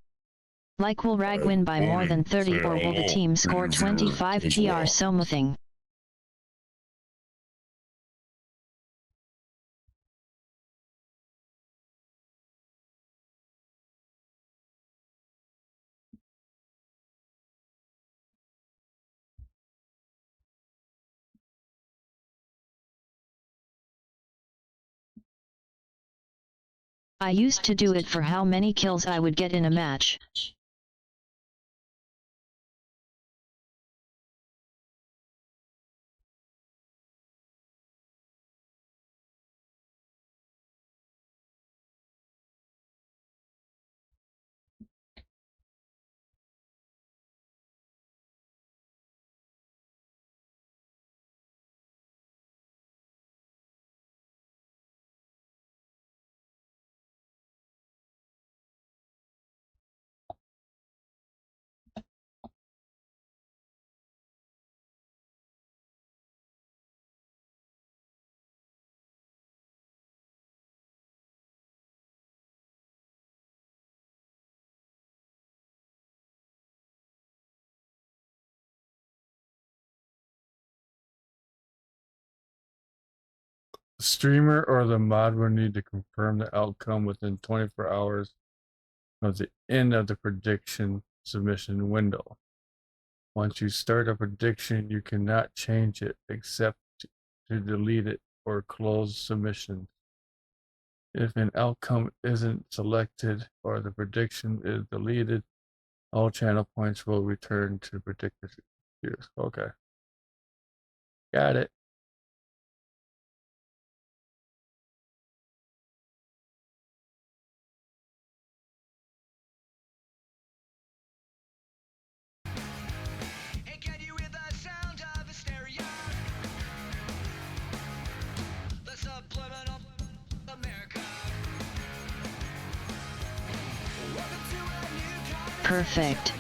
A: Like, will Rag win by more than 30 or will the team score 25 PR? Something. I used to do it for how many kills I would get in a match.
B: The streamer or the mod will need to confirm the outcome within 24 hours of the end of the prediction submission window. Once you start a prediction, you cannot change it except to delete it or close submission. If an outcome isn't selected or the prediction is deleted, all channel points will return to predictors. Okay. Got it.
A: Perfect.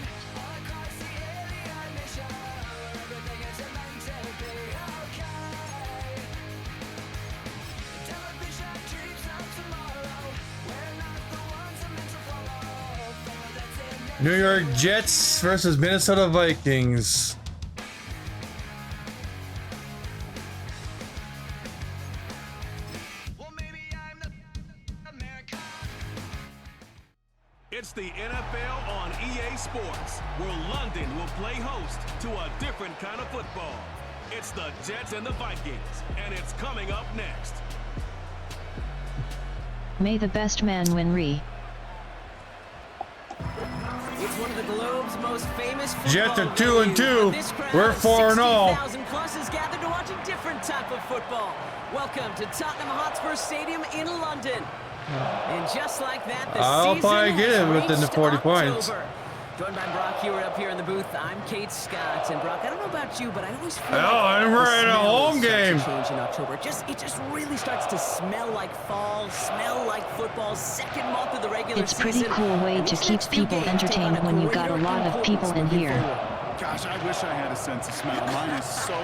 B: New York Jets versus Minnesota Vikings.
H: It's the NFL on EA Sports, where London will play host to a different kind of football. It's the Jets and the Vikings, and it's coming up next.
A: May the best man win.
E: It's It's one of the globe's most famous
B: Jets are
E: football
B: 2-2.
E: venues, but this
B: We're
E: crowd of
B: 4-0.
E: 60,000 plus is gathered to watch a different type of football. Welcome to Tottenham Hotspur Stadium in London. And just like that, the
B: I'll
E: season
B: probably get
E: has
B: it within the
E: reached
B: 40 points.
E: October. Joined by Brock Hewitt up here in the booth. I'm Kate Scott. And Brock, I don't know about you, but I always feel
B: I'm right at a home game.
E: Change in October. It just really starts to smell like fall, smell like football. Second month of the regular
A: It's
E: season.
A: pretty cool way to keep people entertained when you got a lot of people in here.
F: Gosh, I wish I had a sense of smell. Mine is so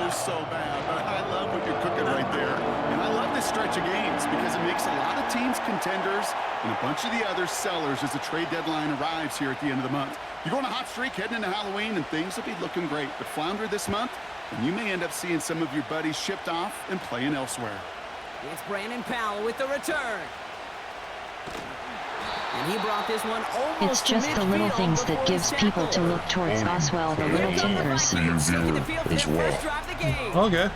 F: bad, but I love what you're cooking right there. And I love this stretch of games because it makes a lot of teams contenders and a bunch of the other sellers as the trade deadline arrives here at the end of the month. You go on a hot streak heading into Halloween and things will be looking great, but flounder this month and you may end up seeing some of your buddies shipped off and playing elsewhere.
E: It's Brandon Powell with the return. And he brought this one almost.
A: It's just the little things that gives people to look towards Oswell, the little tinkers.
B: Okay.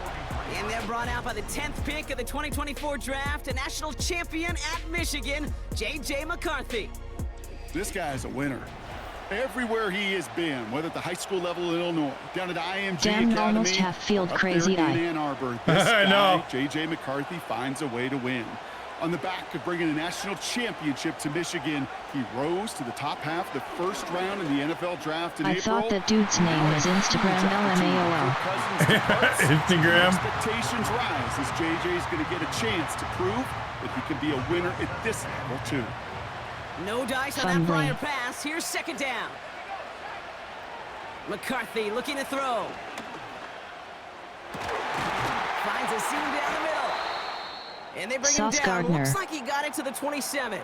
E: And they're brought out by the 10th pick of the 2024 draft, a national champion at Michigan, J.J. McCarthy.
F: This guy's a winner. Everywhere he has been, whether at the high school level in Illinois, down at IMG
A: Damn,
F: Academy,
A: almost half field
F: up
A: crazy
F: there
A: eye.
F: in Ann Arbor, this
B: I
F: guy,
B: know.
F: J.J. McCarthy finds a way to win. On the back of bringing a national championship to Michigan, he rose to the top half of the first round in the NFL draft in
A: I
F: April.
A: thought that dude's name was Instagram LMAOL.
B: Instagram.
F: Expectations rise as JJ's going to get a chance to prove that he can be a winner at this level too.
E: No dice on that flyer pass. Here's second down. McCarthy looking to throw. Finds a seam down the middle. And they bring him down.
A: Gardner.
E: Looks like he got it to the 27.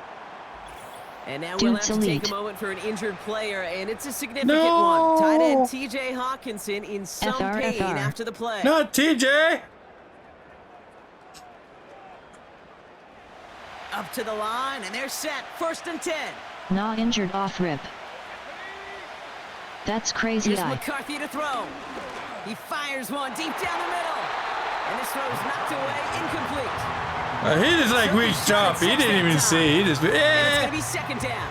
E: And now we'll
A: Dude's
E: have to
A: elite.
E: take a moment for an injured player, and it's a significant one. Tight end T.J. Hawkinson in some pain after the play.
B: Not TJ.
E: Up to the line, and they're set. 1st and 10.
A: Not injured off rip. That's crazy
E: Here's
A: eye.
E: McCarthy to throw. He fires one deep down the middle. And this throw's knocked away, incomplete.
B: He just like reached up. He didn't even see. He just.
E: And it's going to be second down.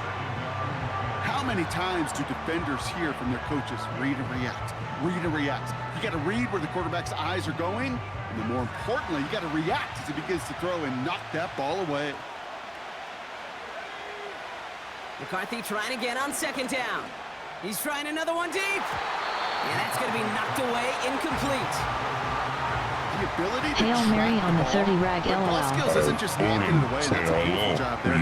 F: How many times do defenders hear from their coaches, read and react, read and react? You got to read where the quarterback's eyes are going, and then more importantly, you got to react as he begins to throw and knock that ball away.
E: McCarthy trying again on second down. He's trying another one deep. And that's going to be knocked away, incomplete.
F: The ability to
A: Hail Mary on the 30 rag
F: The ball
A: LOL.
F: skills isn't just knocking it away. That's a beautiful job there.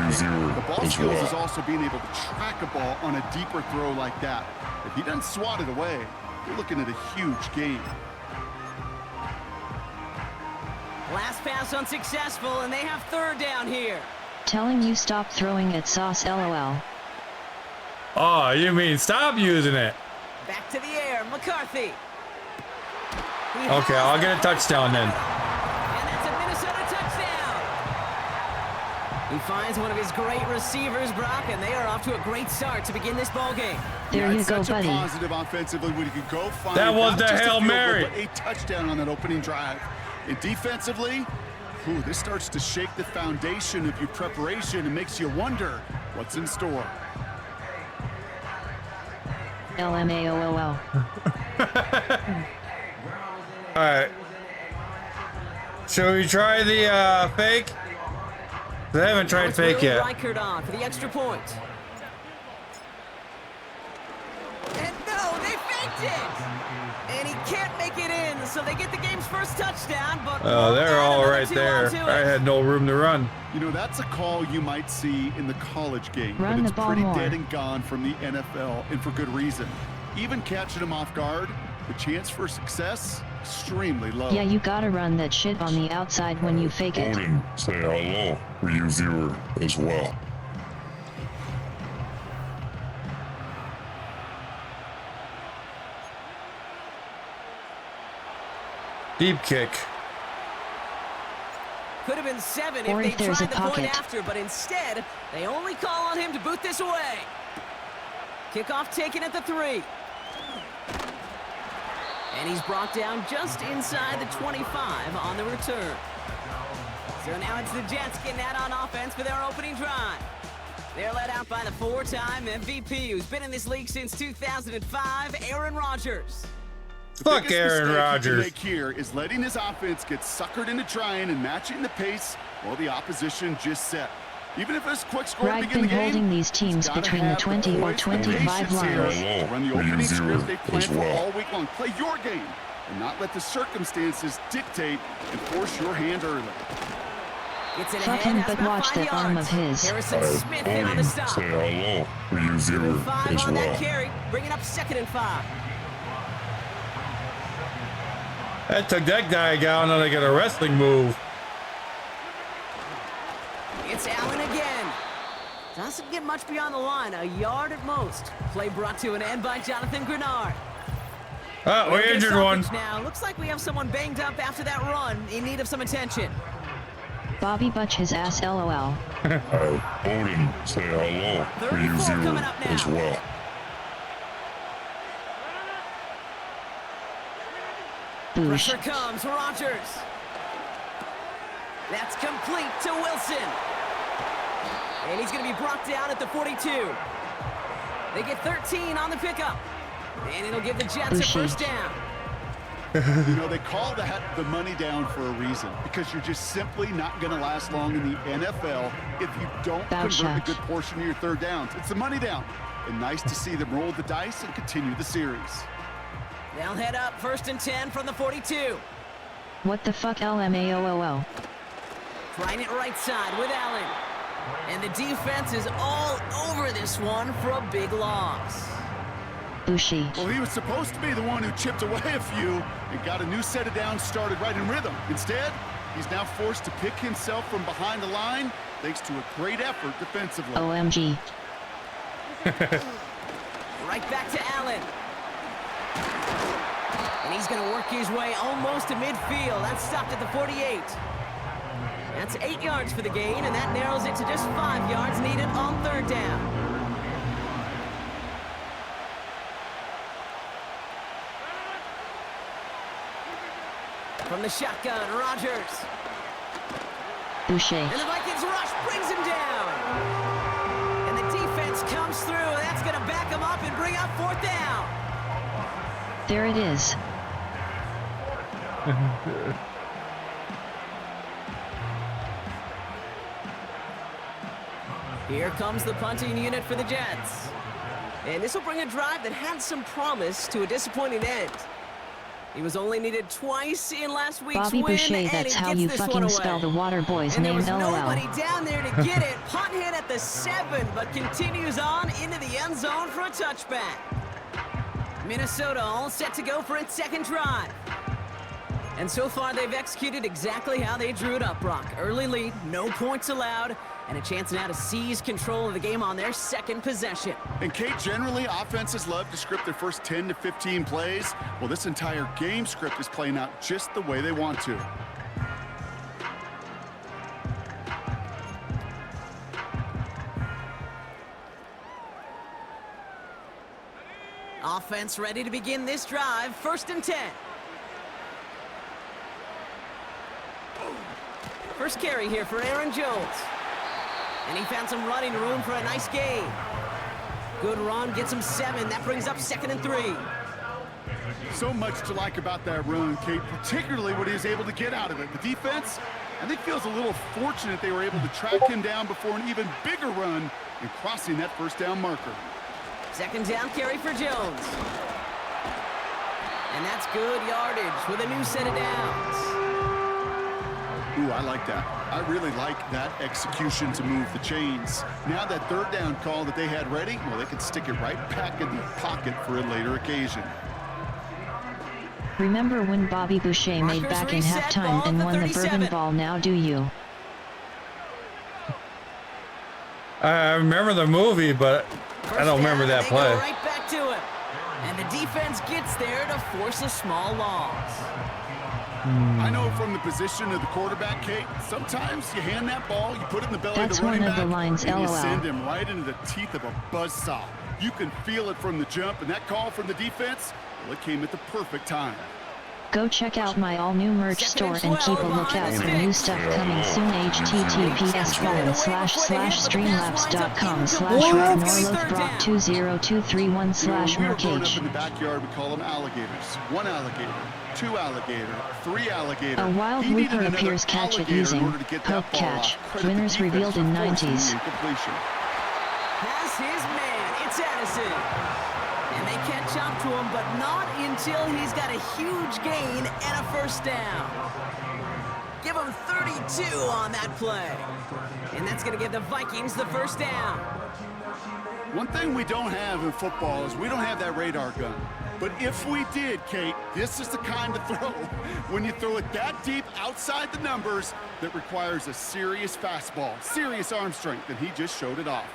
F: The ball skills is also being able to track a ball on a deeper throw like that. If he doesn't swat it away, you're looking at a huge game.
E: Last pass unsuccessful, and they have third down here.
A: Telling you stop throwing at sauce LOL.
B: Oh, you mean stop using it?
E: Back to the air, McCarthy.
B: Okay, I'll get a touchdown then.
E: And that's a Minnesota touchdown. He finds one of his great receivers, Brock, and they are off to a great start to begin this ball game.
A: There you
F: it's
A: go,
F: such
A: buddy.
F: a positive offensively when you can go find
B: That was
F: not
B: the
F: just a
B: Hail
F: field goal,
B: Mary.
F: but a touchdown on that opening drive. And defensively, this starts to shake the foundation of your preparation and makes you wonder what's in store.
A: LMAOOL.
B: All right. Shall we try the fake? I haven't tried fake yet.
E: Reichert on for the extra point. And no, they faked it. And he can't make it in, so they get the game's first touchdown. But
B: Oh, they're all right there. I had no room to run.
F: You know, that's a call you might see in the college game,
A: Run
F: but
A: the
F: it's
A: ball
F: pretty
A: more.
F: dead and gone from the NFL, and for good reason. Even catching them off guard, the chance for success, extremely low.
A: Yeah, you gotta run that shit on the outside when you fake it.
D: Odin, say hello for you viewer as well.
B: Deep kick.
E: could have been 7
A: Or
E: if
A: if
E: they
A: there's
E: tried
A: a
E: the point
A: pocket.
E: after, but instead, they only call on him to boot this away. Kickoff taken at the 3. And he's brought down just inside the 25 on the return. So now it's the Jets getting out on offense for their opening drive. They're led out by the 4-time MVP who's been in this league since 2005, Aaron Rodgers.
B: Fuck Aaron Rodgers.
F: Make here is letting his offense get suckered into trying and matching the pace while the opposition just set. Even if it's quick score to begin the game,
A: holding these teams between the 20 or 25 lines.
F: To run the opening script they planned for all week long. Play your game and not let the circumstances dictate and force your hand early.
A: Fuck him, but watch the arm of his.
E: Harrison Smith in on the stop.
D: Say hello for you viewer as
E: on that
D: well.
E: carry, bringing up 2nd and 5.
B: That took that guy down on like a wrestling move.
E: It's Allen again. Doesn't get much beyond the line, a yard at most. Play brought to an end by Jonathan Grenard.
B: Oh, we injured one.
E: Now, looks like we have someone banged up after that run, in need of some attention.
A: Bobby Butch his ass, LOL.
D: Odin, say hello for you viewer as well.
A: Boosh.
E: Pressure comes, Rodgers. That's complete to Wilson. And he's going to be brought down at the 42. They get 13 on the pickup. And it'll give the Jets a first down.
F: You know, they call that the money down for a reason, because you're just simply not going to last long in the NFL if you don't convert a good portion of your third downs. It's the money down. And nice to see them roll the dice and continue the series.
E: They'll head up 1st and 10 from the 42.
A: What the fuck, LMAOOO?
E: Trying it right side with Allen. And the defense is all over this one for a big loss.
A: Bushi.
F: Well, he was supposed to be the one who chipped away a few and got a new set of downs started right in rhythm. Instead, he's now forced to pick himself from behind the line thanks to a great effort defensively.
A: OMG.
E: Right back to Allen. And he's going to work his way almost to midfield. That's stopped at the 48. That's 8 yards for the gain, and that narrows it to just 5 yards needed on 3rd down. From the shotgun, Rodgers.
A: Boucher.
E: And the Vikings rush brings him down. And the defense comes through. That's going to back him up and bring up 4th down.
A: There it is.
E: Here comes the punting unit for the Jets. And this will bring a drive that had some promise to a disappointing end. He was only needed twice in last week's
A: Bobby
E: win,
A: Boucher,
E: and
A: that's
E: he
A: how
E: gets
A: you
E: this
A: fucking
E: one
A: spell
E: away.
A: the water boy's
E: And
A: name,
E: there was
A: LOL.
E: nobody down there to get it. Punt hit at the 7, but continues on into the end zone for a touchback. Minnesota all set to go for its 2nd drive. And so far, they've executed exactly how they drew it up, Brock. Early lead, no points allowed, and a chance now to seize control of the game on their 2nd possession.
F: And Kate, generally, offenses love to script their first 10 to 15 plays. Well, this entire game script is playing out just the way they want to.
E: Offense ready to begin this drive, 1st and 10. First carry here for Aaron Jones. And he found some running room for a nice gain. Good run, gets him 7. That brings up 2nd and 3.
F: So much to like about that run, Kate, particularly what he was able to get out of it. The defense, I think, feels a little fortunate they were able to track him down before an even bigger run and crossing that 1st down marker.
E: 2nd down carry for Jones. And that's good yardage with a new set of downs.
F: Ooh, I like that. I really like that execution to move the chains. Now that 3rd down call that they had ready, well, they can stick it right back in the pocket for a later occasion.
A: Remember when Bobby Boucher made back in halftime and won the Bourbon Ball, now do you?
B: I remember the movie, but I don't remember that play.
E: Go right back to it. And the defense gets there to force a small loss.
F: I know from the position of the quarterback, Kate, sometimes you hand that ball, you put it in the belly
A: That's
F: of the running
A: one of
F: back,
A: the lines,
F: and you
A: LOL.
F: send him right into the teeth of a buzzsaw. You can feel it from the jump, and that call from the defense, well, it came at the perfect time.
A: Go check out my all-new merch store and keep a lookout for new stuff coming soon. https://streamlabs.com/Ragnor'S/Brock20231/Mercage.
F: In the backyard, we call them alligators. 1 alligator, 2 alligator, 3 alligator.
A: A wild looper appears catch it using poke catch. Winners revealed in 90s.
E: Has his man. It's Addison. And they catch up to him, but not until he's got a huge gain and a first down. Give him 32 on that play. And that's going to give the Vikings the first down.
F: One thing we don't have in football is we don't have that radar gun. But if we did, Kate, this is the kind of throw, when you throw it that deep outside the numbers, that requires a serious fastball, serious arm strength, and he just showed it off.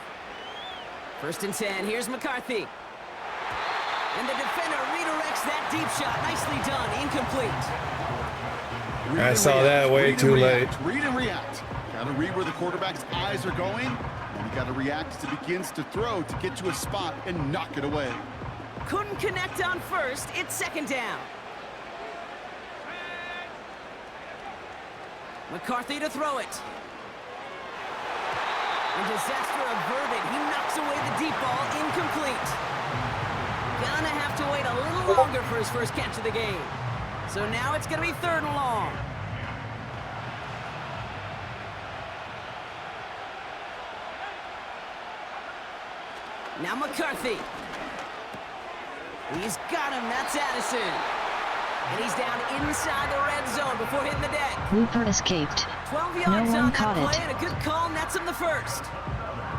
E: 1st and 10, here's McCarthy. And the defender redirects that deep shot. Nicely done, incomplete.
B: I saw that way too late.
F: Read and react. Gotta read where the quarterback's eyes are going, and you gotta react as it begins to throw to get to a spot and knock it away.
E: Couldn't connect on first, it's 2nd down. McCarthy to throw it. And disaster averted. He knocks away the deep ball, incomplete. Gonna have to wait a little longer for his first catch of the game. So now it's gonna be 3rd and long. Now McCarthy. He's got him, that's Addison. And he's down inside the red zone before hitting the deck.
A: Looper escaped.
E: 12 yards
A: No one
E: on that
A: caught
E: play,
A: it.
E: and a good call nets him the first.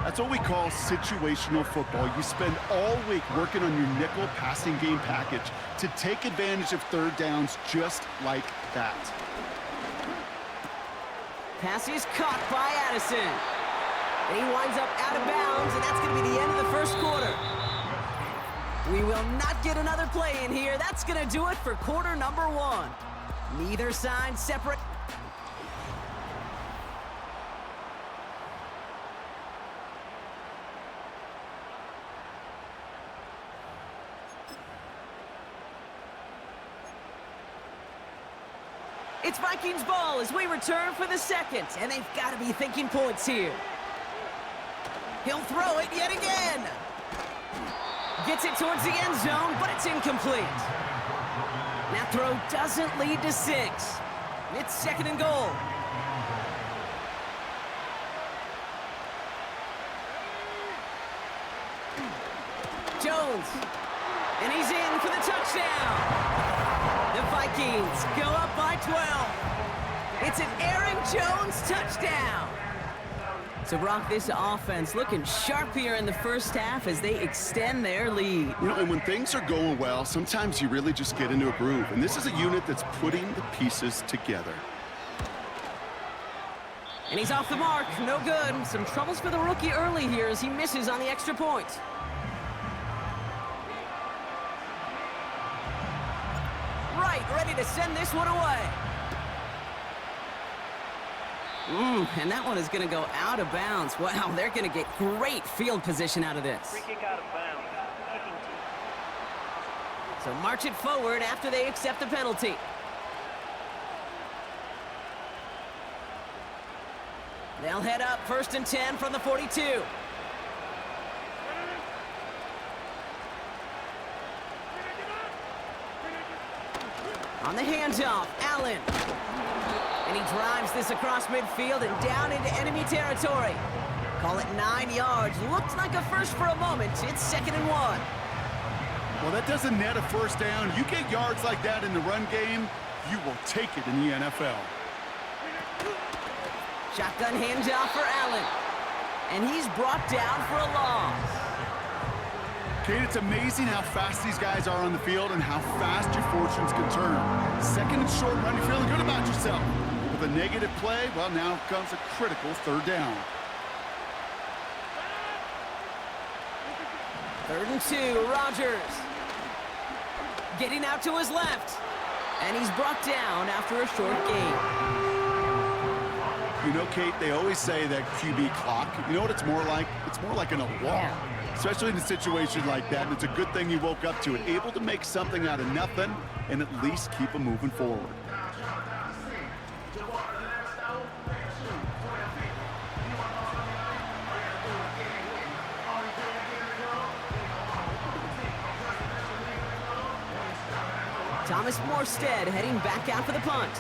F: That's what we call situational football. You spend all week working on your nickel passing game package to take advantage of 3rd downs just like that.
E: Pass is caught by Addison. And he winds up out of bounds, and that's going to be the end of the first quarter. We will not get another play in here. That's going to do it for quarter number 1. Neither side separate. It's Vikings ball as we return for the 2nd, and they've got to be thinking points here. He'll throw it yet again. Gets it towards the end zone, but it's incomplete. That throw doesn't lead to 6. It's 2nd and goal. Jones, and he's in for the touchdown. The Vikings go up by 12. It's an Aaron Jones touchdown. So, Brock, this offense looking sharp here in the first half as they extend their lead.
F: You know, and when things are going well, sometimes you really just get into a groove. And this is a unit that's putting the pieces together.
E: And he's off the mark. No good. Some troubles for the rookie early here as he misses on the extra point. Right, ready to send this one away. And that one is going to go out of bounds. Wow, they're going to get great field position out of this.
M: Free kick out of bounds. Kicking team.
E: So march it forward after they accept the penalty. They'll head up 1st and 10 from the 42. On the handoff, Allen. And he drives this across midfield and down into enemy territory. Call it 9 yards. Looked like a first for a moment. It's 2nd and 1.
F: Well, that doesn't net a first down. You get yards like that in the run game, you will take it in the NFL.
E: Shotgun handoff for Allen. And he's brought down for a loss.
F: Kate, it's amazing how fast these guys are on the field and how fast your fortunes can turn. 2nd and short run, you're feeling good about yourself. With a negative play, well, now comes a critical 3rd down.
E: 3rd and 2, Rodgers. Getting out to his left. And he's brought down after a short gain.
F: You know, Kate, they always say that QB clock, you know what it's more like? It's more like an alarm. especially in a situation like that. And it's a good thing you woke up to it, able to make something out of nothing and at least keep them moving forward.
E: Thomas Morstead heading back out for the punt.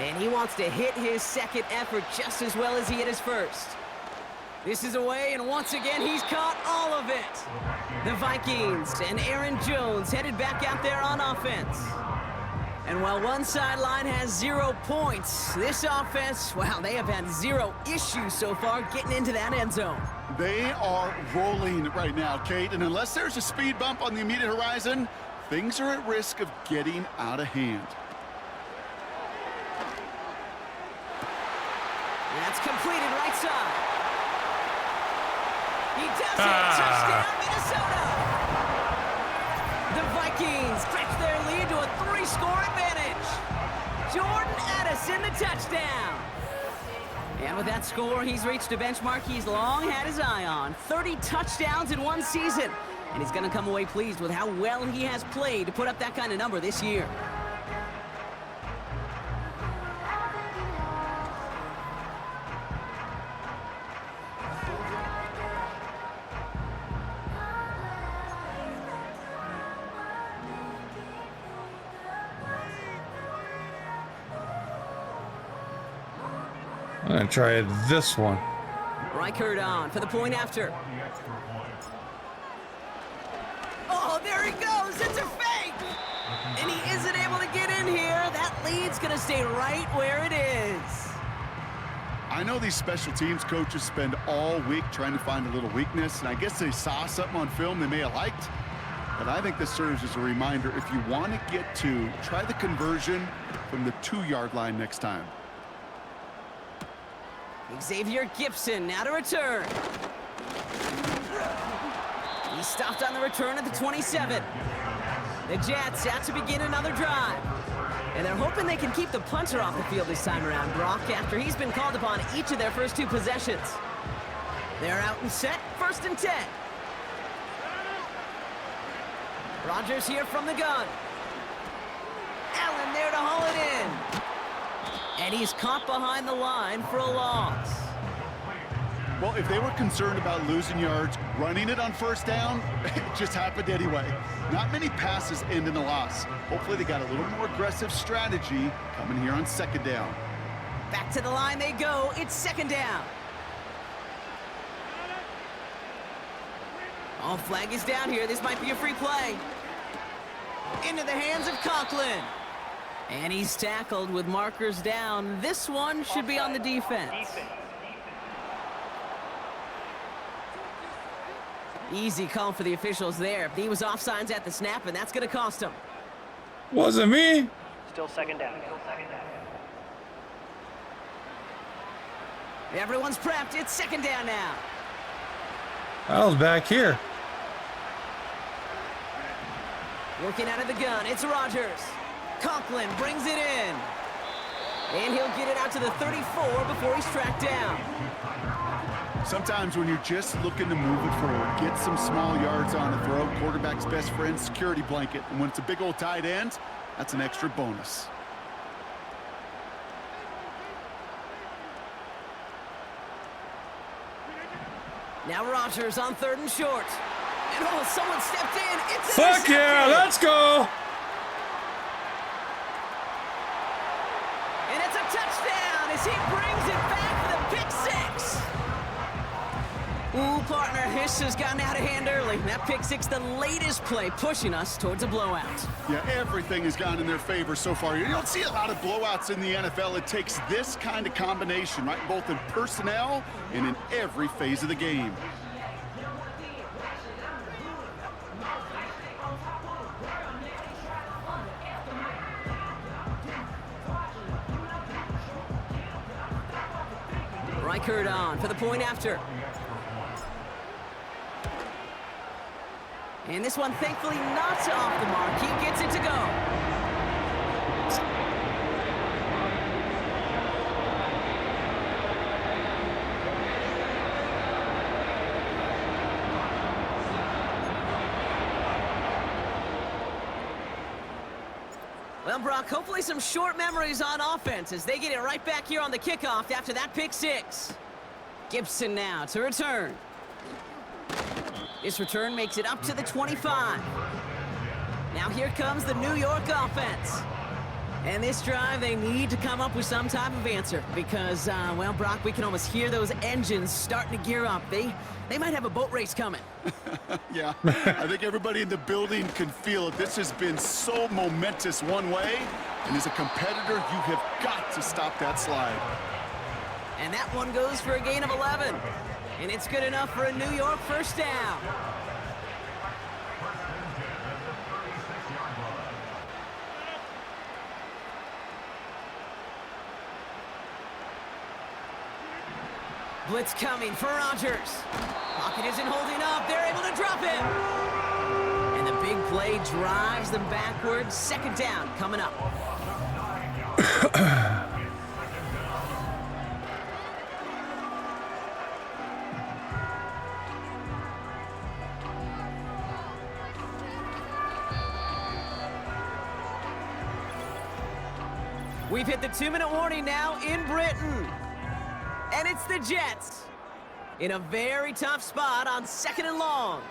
E: And he wants to hit his second effort just as well as he hit his first. This is away, and once again, he's caught all of it. The Vikings and Aaron Jones headed back out there on offense. And while one sideline has 0 points, this offense, wow, they have had 0 issues so far getting into that end zone.
F: They are rolling right now, Kate, and unless there's a speed bump on the immediate horizon, things are at risk of getting out of hand.
E: That's completed right side. He does it! Touchdown, Minnesota! The Vikings stretch their lead to a 3-score advantage. Jordan Addison, the touchdown. And with that score, he's reached a benchmark he's long had his eye on. 30 touchdowns in one season. And he's going to come away pleased with how well he has played to put up that kind of number this year.
B: I'm gonna try this one.
E: Reichert on for the point after. Oh, there he goes. It's a fake. And he isn't able to get in here. That lead's going to stay right where it is.
F: I know these special teams coaches spend all week trying to find a little weakness, and I guess they saw something on film they may have liked. But I think this serves as a reminder, if you want to get 2, try the conversion from the 2-yard line next time.
E: Xavier Gibson now to return. He stopped on the return at the 27. The Jets out to begin another drive. And they're hoping they can keep the punter off the field this time around, Brock, after he's been called upon each of their first 2 possessions. They're out and set, 1st and 10. Rodgers here from the gun. Allen there to haul it in. And he's caught behind the line for a loss.
F: Well, if they were concerned about losing yards, running it on 1st down, it just happened anyway. Not many passes end in a loss. Hopefully they got a little more aggressive strategy coming here on 2nd down.
E: Back to the line they go. It's 2nd down. Oh, flag is down here. This might be a free play. Into the hands of Conklin. And he's tackled with markers down. This one should be on the defense. Easy call for the officials there. He was offsides at the snap, and that's going to cost him.
B: Wasn't me.
M: Still 2nd down.
E: Everyone's prepped. It's 2nd down now.
B: I was back here.
E: Working out of the gun. It's Rodgers. Conklin brings it in. And he'll get it out to the 34 before he's tracked down.
F: Sometimes when you're just looking to move it forward, get some small yards on the throw, quarterback's best friend, security blanket. And when it's a big old tight end, that's an extra bonus.
E: Now Rodgers on 3rd and short. And oh, someone stepped in. It's
B: Fuck yeah, let's go.
E: And it's a touchdown as he brings it back for the pick 6. Ooh, partner, this has gotten out of hand early. That pick 6, the latest play, pushing us towards a blowout.
F: Yeah, everything has gone in their favor so far. You don't see a lot of blowouts in the NFL. It takes this kind of combination, right? Both in personnel and in every phase of the game.
E: Reichert on for the point after. And this one, thankfully, not off the mark. He gets it to go. Well, Brock, hopefully some short memories on offense as they get it right back here on the kickoff after that pick six. Gibson now to return. This return makes it up to the 25. Now here comes the New York offense. And this drive, they need to come up with some type of answer because, well, Brock, we can almost hear those engines starting to gear up. They might have a boat race coming.
F: Yeah, I think everybody in the building can feel it. This has been so momentous one way, and as a competitor, you have got to stop that slide.
E: And that one goes for a gain of 11. And it's good enough for a New York first down. Blitz coming for Rodgers. Pocket isn't holding up. They're able to drop him. And the big play drives them backwards. Second down coming up. We've hit the 2-minute warning now in Britain. And it's the Jets in a very tough spot on 2nd and long.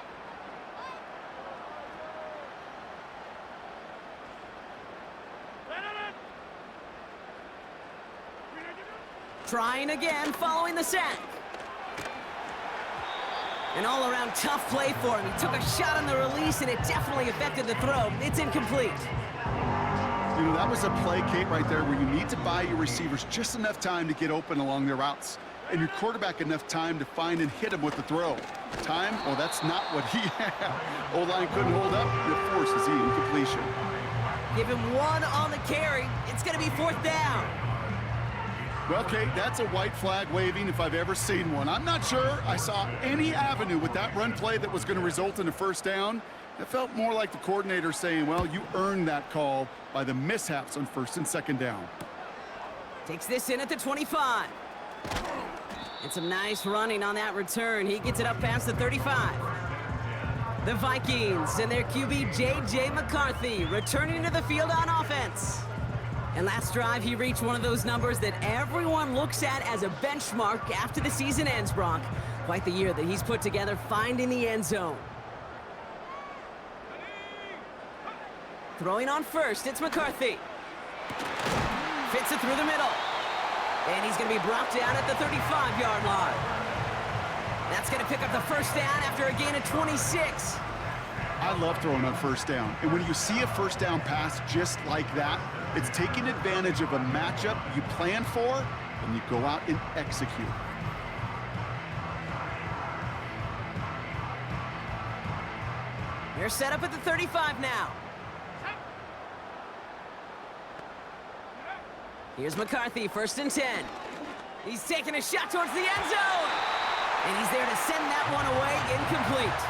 E: Trying again following the sack. An all-around tough play for him. He took a shot on the release and it definitely affected the throw. It's incomplete.
F: You know, that was a play, Kate, right there where you need to buy your receivers just enough time to get open along their routes. And your quarterback enough time to find and hit him with the throw. Time? Well, that's not what he had. O-line couldn't hold up. It forces the incompletion.
E: Give him one on the carry. It's going to be 4th down.
F: Well, Kate, that's a white flag waving if I've ever seen one. I'm not sure I saw any avenue with that run play that was going to result in a first down. It felt more like the coordinator saying, well, you earned that call by the mishaps on 1st and 2nd down.
E: Takes this in at the 25. And some nice running on that return. He gets it up past the 35. The Vikings and their QB, J.J. McCarthy, returning to the field on offense. And last drive, he reached one of those numbers that everyone looks at as a benchmark after the season ends, Brock. Quite the year that he's put together finding the end zone. Throwing on first, it's McCarthy. Fits it through the middle. And he's going to be brought down at the 35-yard line. That's going to pick up the first down after a gain of 26.
F: I love throwing on first down. And when you see a first down pass just like that, it's taking advantage of a matchup you plan for, and you go out and execute.
E: They're set up at the 35 now. Here's McCarthy, 1st and 10. He's taking a shot towards the end zone. And he's there to send that one away, incomplete.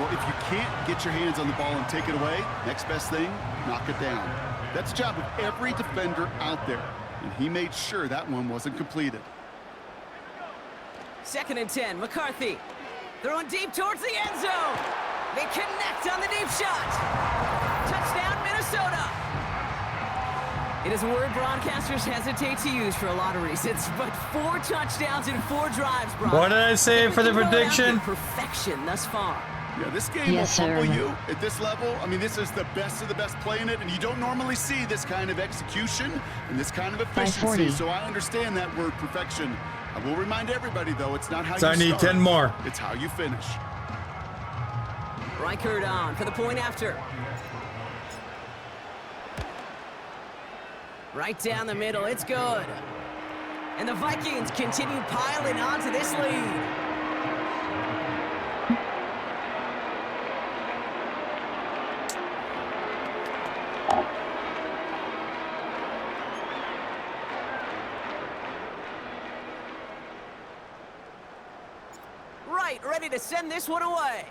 F: Well, if you can't get your hands on the ball and take it away, next best thing, knock it down. That's the job of every defender out there. And he made sure that one wasn't completed.
E: 2nd and 10, McCarthy. Throwing deep towards the end zone. They connect on the deep shot. Touchdown, Minnesota. It is a word broadcasters hesitate to use for a lot of reasons, but 4 touchdowns in 4 drives, Brock.
B: What did I say for the prediction?
E: Perfection thus far.
F: Yeah, this game will humble you at this level. I mean, this is the best of the best playing it, and you don't normally see this kind of execution and this kind of efficiency, so I understand that word perfection. I will remind everybody, though, it's not how you start.
B: I need 10 more.
F: It's how you finish.
E: Reichert on for the point after. Right down the middle, it's good. And the Vikings continue piling on to this lead. Right, ready to send this one away.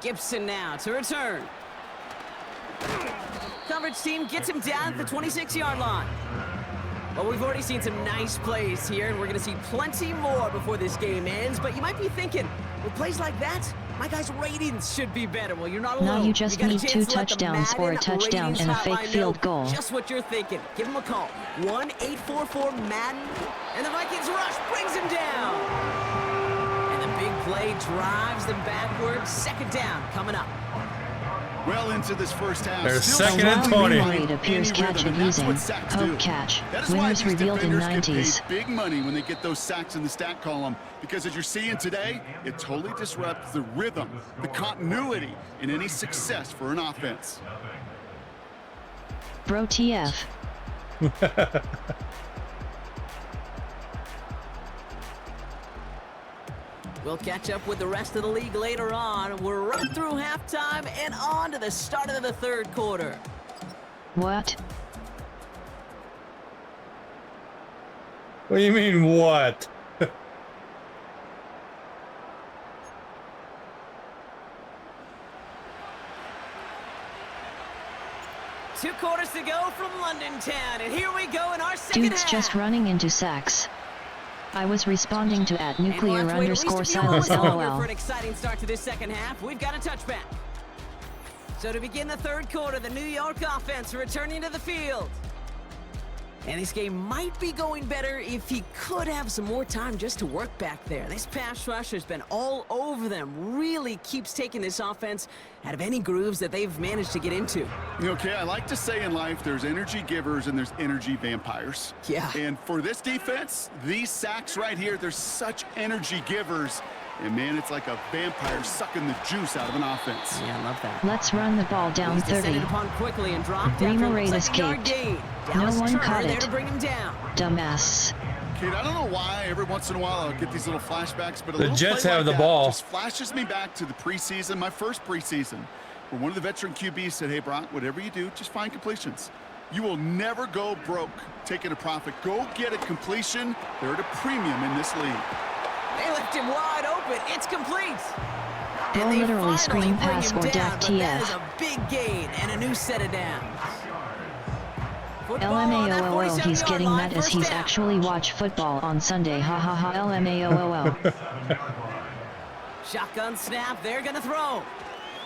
E: Gibson now to return. Coverage team gets him down at the 26-yard line. Well, we've already seen some nice plays here, and we're going to see plenty more before this game ends. But you might be thinking, with plays like that, My guys' ratings should be better. Well, you're not alone.
A: Now you just
E: got a
A: need
E: chance
A: 2
E: to let the
A: touchdowns or a
E: Madden
A: touchdown
E: ratings
A: and a fake
E: hotline
A: field
E: know
A: goal.
E: Just what you're thinking. Give them a call. 1-844-MADDEN. And the Vikings rush brings him down. And the big play drives them backwards. Second down coming up.
F: Well into this first half.
B: There's
F: Still
B: second and 20.
A: Rate appears catch it using poke catch. Winners revealed in 90s.
F: Big money when they get those sacks in the stat column, because as you're seeing today, it totally disrupts the rhythm, the continuity in any success for an offense.
A: Bro TF.
E: We'll catch up with the rest of the league later on. We're right through halftime and on to the start of the third quarter.
A: What?
B: What do you mean, what?
E: Two quarters to go from London Town, and here we go in our second half.
A: Dude's just running into sacks. I was responding to @nuclear_silence LOL.
E: For an exciting start to this second half, we've got a touchback. So to begin the third quarter, the New York offense returning to the field. And this game might be going better if he could have some more time just to work back there. This pass rush has been all over them. Really keeps taking this offense out of any grooves that they've managed to get into.
F: Okay, I like to say in life there's energy givers and there's energy vampires.
E: Yeah.
F: And for this defense, these sacks right here, they're such energy givers. And man, it's like a vampire sucking the juice out of an offense.
E: Yeah, I love that.
A: Let's run the ball down 30.
E: Quickly and dropped
A: Remoraid escaped. No one caught it. Dumbass.
F: Kid, I don't know why every once in a while I'll get these little flashbacks, but
B: the Jets have the ball.
F: Just flashes me back to the preseason, my first preseason, where one of the veteran QBs said, "Hey, Brock, whatever you do, just find completions. You will never go broke taking a profit. Go get a completion. They're at a premium in this league."
E: They left him wide open. It's complete.
A: Bro literally scream pass or daff TF.
E: That is a big gain and a new set of downs.
A: LMAOOL, he's getting mad as he's actually watch football on Sunday. Ha ha ha LMAOOL.
E: Shotgun snap, they're gonna throw.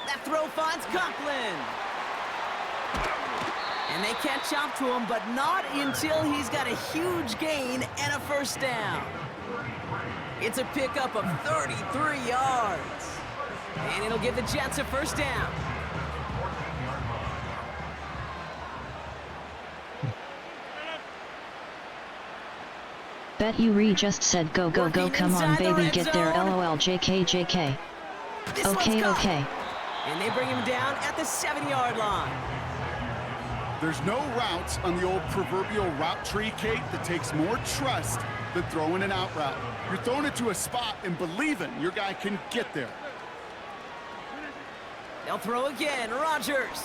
E: That throw finds Conklin. And they catch up to him, but not until he's got a huge gain and a first down. It's a pickup of 33 yards. And it'll give the Jets a first down.
A: Bet you just said go go go, come on baby, get there, LOL JK JK. Okay.
E: And they bring him down at the 7-yard line.
F: There's no routes on the old proverbial route tree, Kate, that takes more trust than throwing an out route. You're throwing it to a spot and believing your guy can get there.
E: They'll throw again. Rogers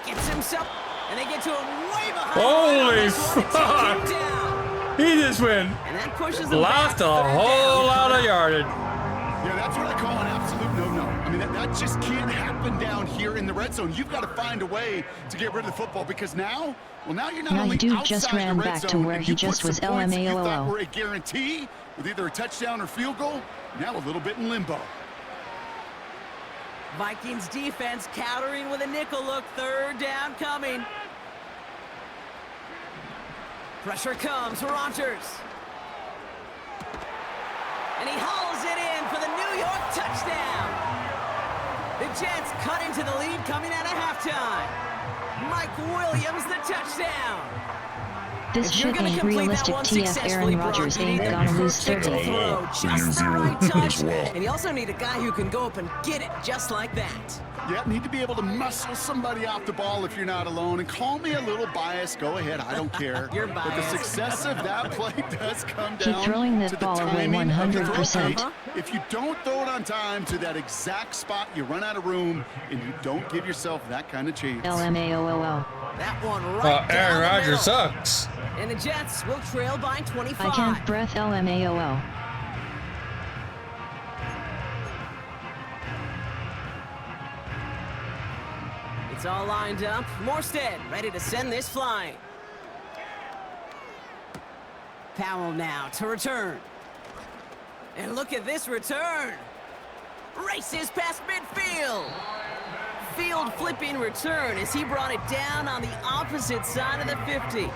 E: gets himself, and they get to him way behind.
B: Holy fuck! He just went,
E: and that pushes them
B: lost a whole lot of yardage.
F: Yeah, that's what I call an absolute no-no. I mean, that just can't happen down here in the red zone. You've got to find a way to get rid of the football, because now you're not only
A: dude
F: outside
A: just ran
F: the red
A: back to
F: zone,
A: where he just was
F: LMAOO. You thought
A: LMAOO.
F: were a guarantee with either a touchdown or field goal. Now a little bit in limbo.
E: Vikings defense countering with a nickel look. Third down coming. Pressure comes. Rogers. And he hauls it in for the New York touchdown. The Jets cut into the lead coming out of halftime. Mike Williams, the touchdown.
A: This shit ain't realistic. TF Aaron Rodgers ain't gonna lose 30.
E: Just the right touch. And you also need a guy who can go up and get it just like that.
F: Yeah, need to be able to muscle somebody off the ball if you're not alone. And call me a little biased. Go ahead, I don't care.
E: You're biased.
F: But the success of that play does come down
A: Keep throwing that
F: to the
A: ball away
F: timing
A: 100%.
F: of the throw. If you don't throw it on time to that exact spot, you run out of room, and you don't give yourself that kind of chance.
A: LMAOOL.
E: That one right down
B: Aaron
E: the
B: Rodgers
E: middle.
B: sucks.
E: And the Jets will trail by 25.
A: I can't breath LMAOL.
E: It's all lined up. Morstead ready to send this flying. Powell now to return. And look at this return. races past midfield. Field flipping return as he brought it down on the opposite side of the 50.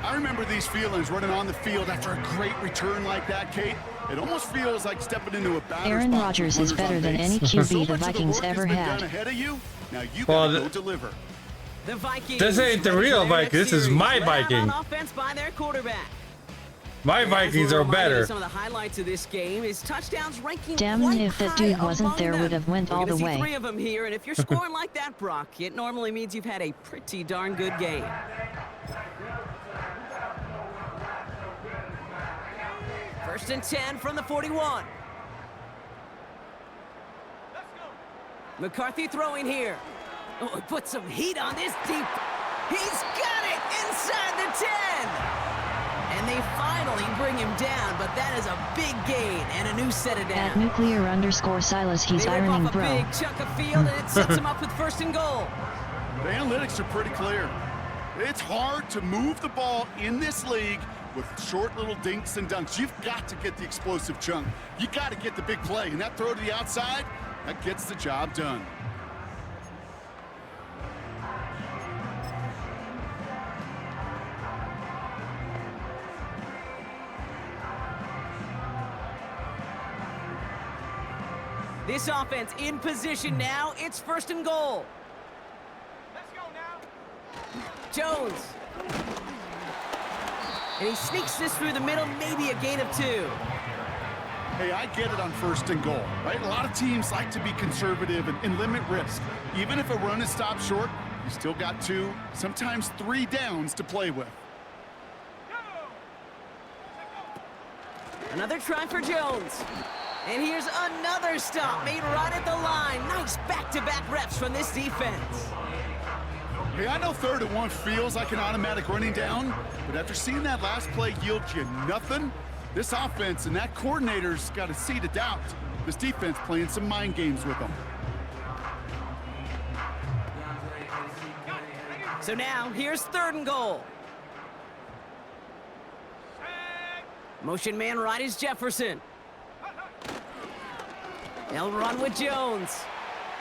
F: I remember these feelings running on the field after a great return like that, Kate. It almost feels like stepping into a batter's
A: Aaron
F: box
A: Rodgers
F: with
A: is
F: runners
A: better
F: on
A: than
F: base.
A: any QB
F: So
A: the
F: much of
A: Vikings
F: work
A: ever
F: has been
A: had.
F: done ahead of you. Now you
B: Well,
F: gotta go deliver.
E: The Vikings.
B: This ain't the real Viking. This is my Viking.
E: On offense by their quarterback.
B: My Vikings are better.
E: Some of the highlights of this game is touchdowns ranking
A: Damn,
E: quite
A: if that
E: high
A: dude wasn't
E: among
A: there,
E: them.
A: would have went
E: We're
A: all
E: gonna
A: the
E: see
A: way.
E: 3 of them here, and if you're scoring like that, Brock, it normally means you've had a pretty darn good game. First and 10 from the 41. McCarthy throwing here. Oh, he put some heat on this deep. He's got it inside the 10. And they finally bring him down, but that is a big gain and a new set of
A: At
E: down.
A: nuclear_Silas, he's
E: They rip
A: ironing,
E: off a
A: bro.
E: big chunk of field, and it sets him up with first and goal.
F: The analytics are pretty clear. It's hard to move the ball in this league with short little dinks and dunks. You've got to get the explosive chunk. You got to get the big play, and that throw to the outside, that gets the job done.
E: This offense in position now. It's first and goal.
G: Let's go now.
E: Jones. And he sneaks this through the middle, maybe a gain of 2.
F: Hey, I get it on first and goal, right? A lot of teams like to be conservative and limit risk. Even if a run is stopped short, you still got 2, sometimes 3 downs to play with.
E: Another try for Jones. And here's another stop made right at the line. Nice back-to-back reps from this defense.
F: Hey, I know 3rd and 1 feels like an automatic running down, but after seeing that last play yield you nothing, this offense and that coordinator's got a seed of doubt. This defense playing some mind games with them.
E: So now, here's 3rd and goal. Motion man right is Jefferson. They'll run with Jones.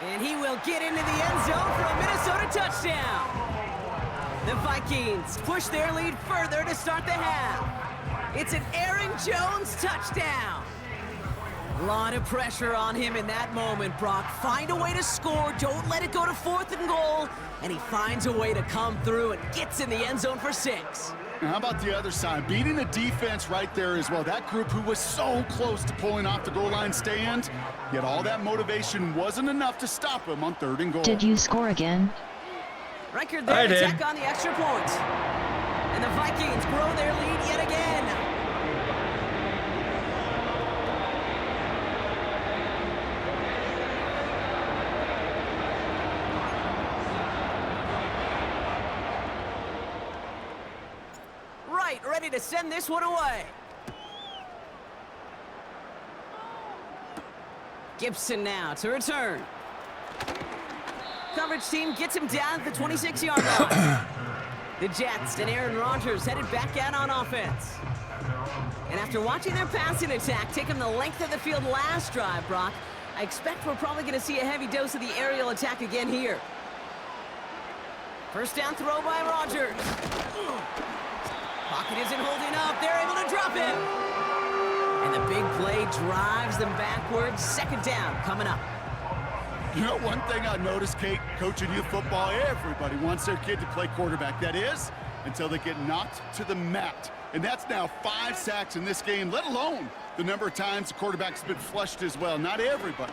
E: And he will get into the end zone for a Minnesota touchdown. The Vikings push their lead further to start the half. It's an Aaron Jones touchdown. A lot of pressure on him in that moment, Brock. Find a way to score. Don't let it go to 4th and goal. And he finds a way to come through and gets in the end zone for 6.
F: Now, how about the other side? Beating a defense right there as well. That group who was so close to pulling off the goal line stand, yet all that motivation wasn't enough to stop him on 3rd and goal.
A: Did you score again?
E: Record there to check on the extra point. And the Vikings grow their lead yet again. Right, ready to send this one away. Gibson now to return. Coverage team gets him down at the 26-yard line. The Jets and Aaron Rodgers headed back out on offense. And after watching their passing attack take them the length of the field last drive, Brock, I expect we're probably going to see a heavy dose of the aerial attack again here. First down throw by Rodgers. Pocket isn't holding up. They're able to drop him. And the big play drives them backwards. 2nd down coming up.
F: You know, one thing I noticed, Kate, coaching youth football, everybody wants their kid to play quarterback. That is, until they get knocked to the mat. And that's now 5 sacks in this game, let alone the number of times the quarterback's been flushed as well. Not everybody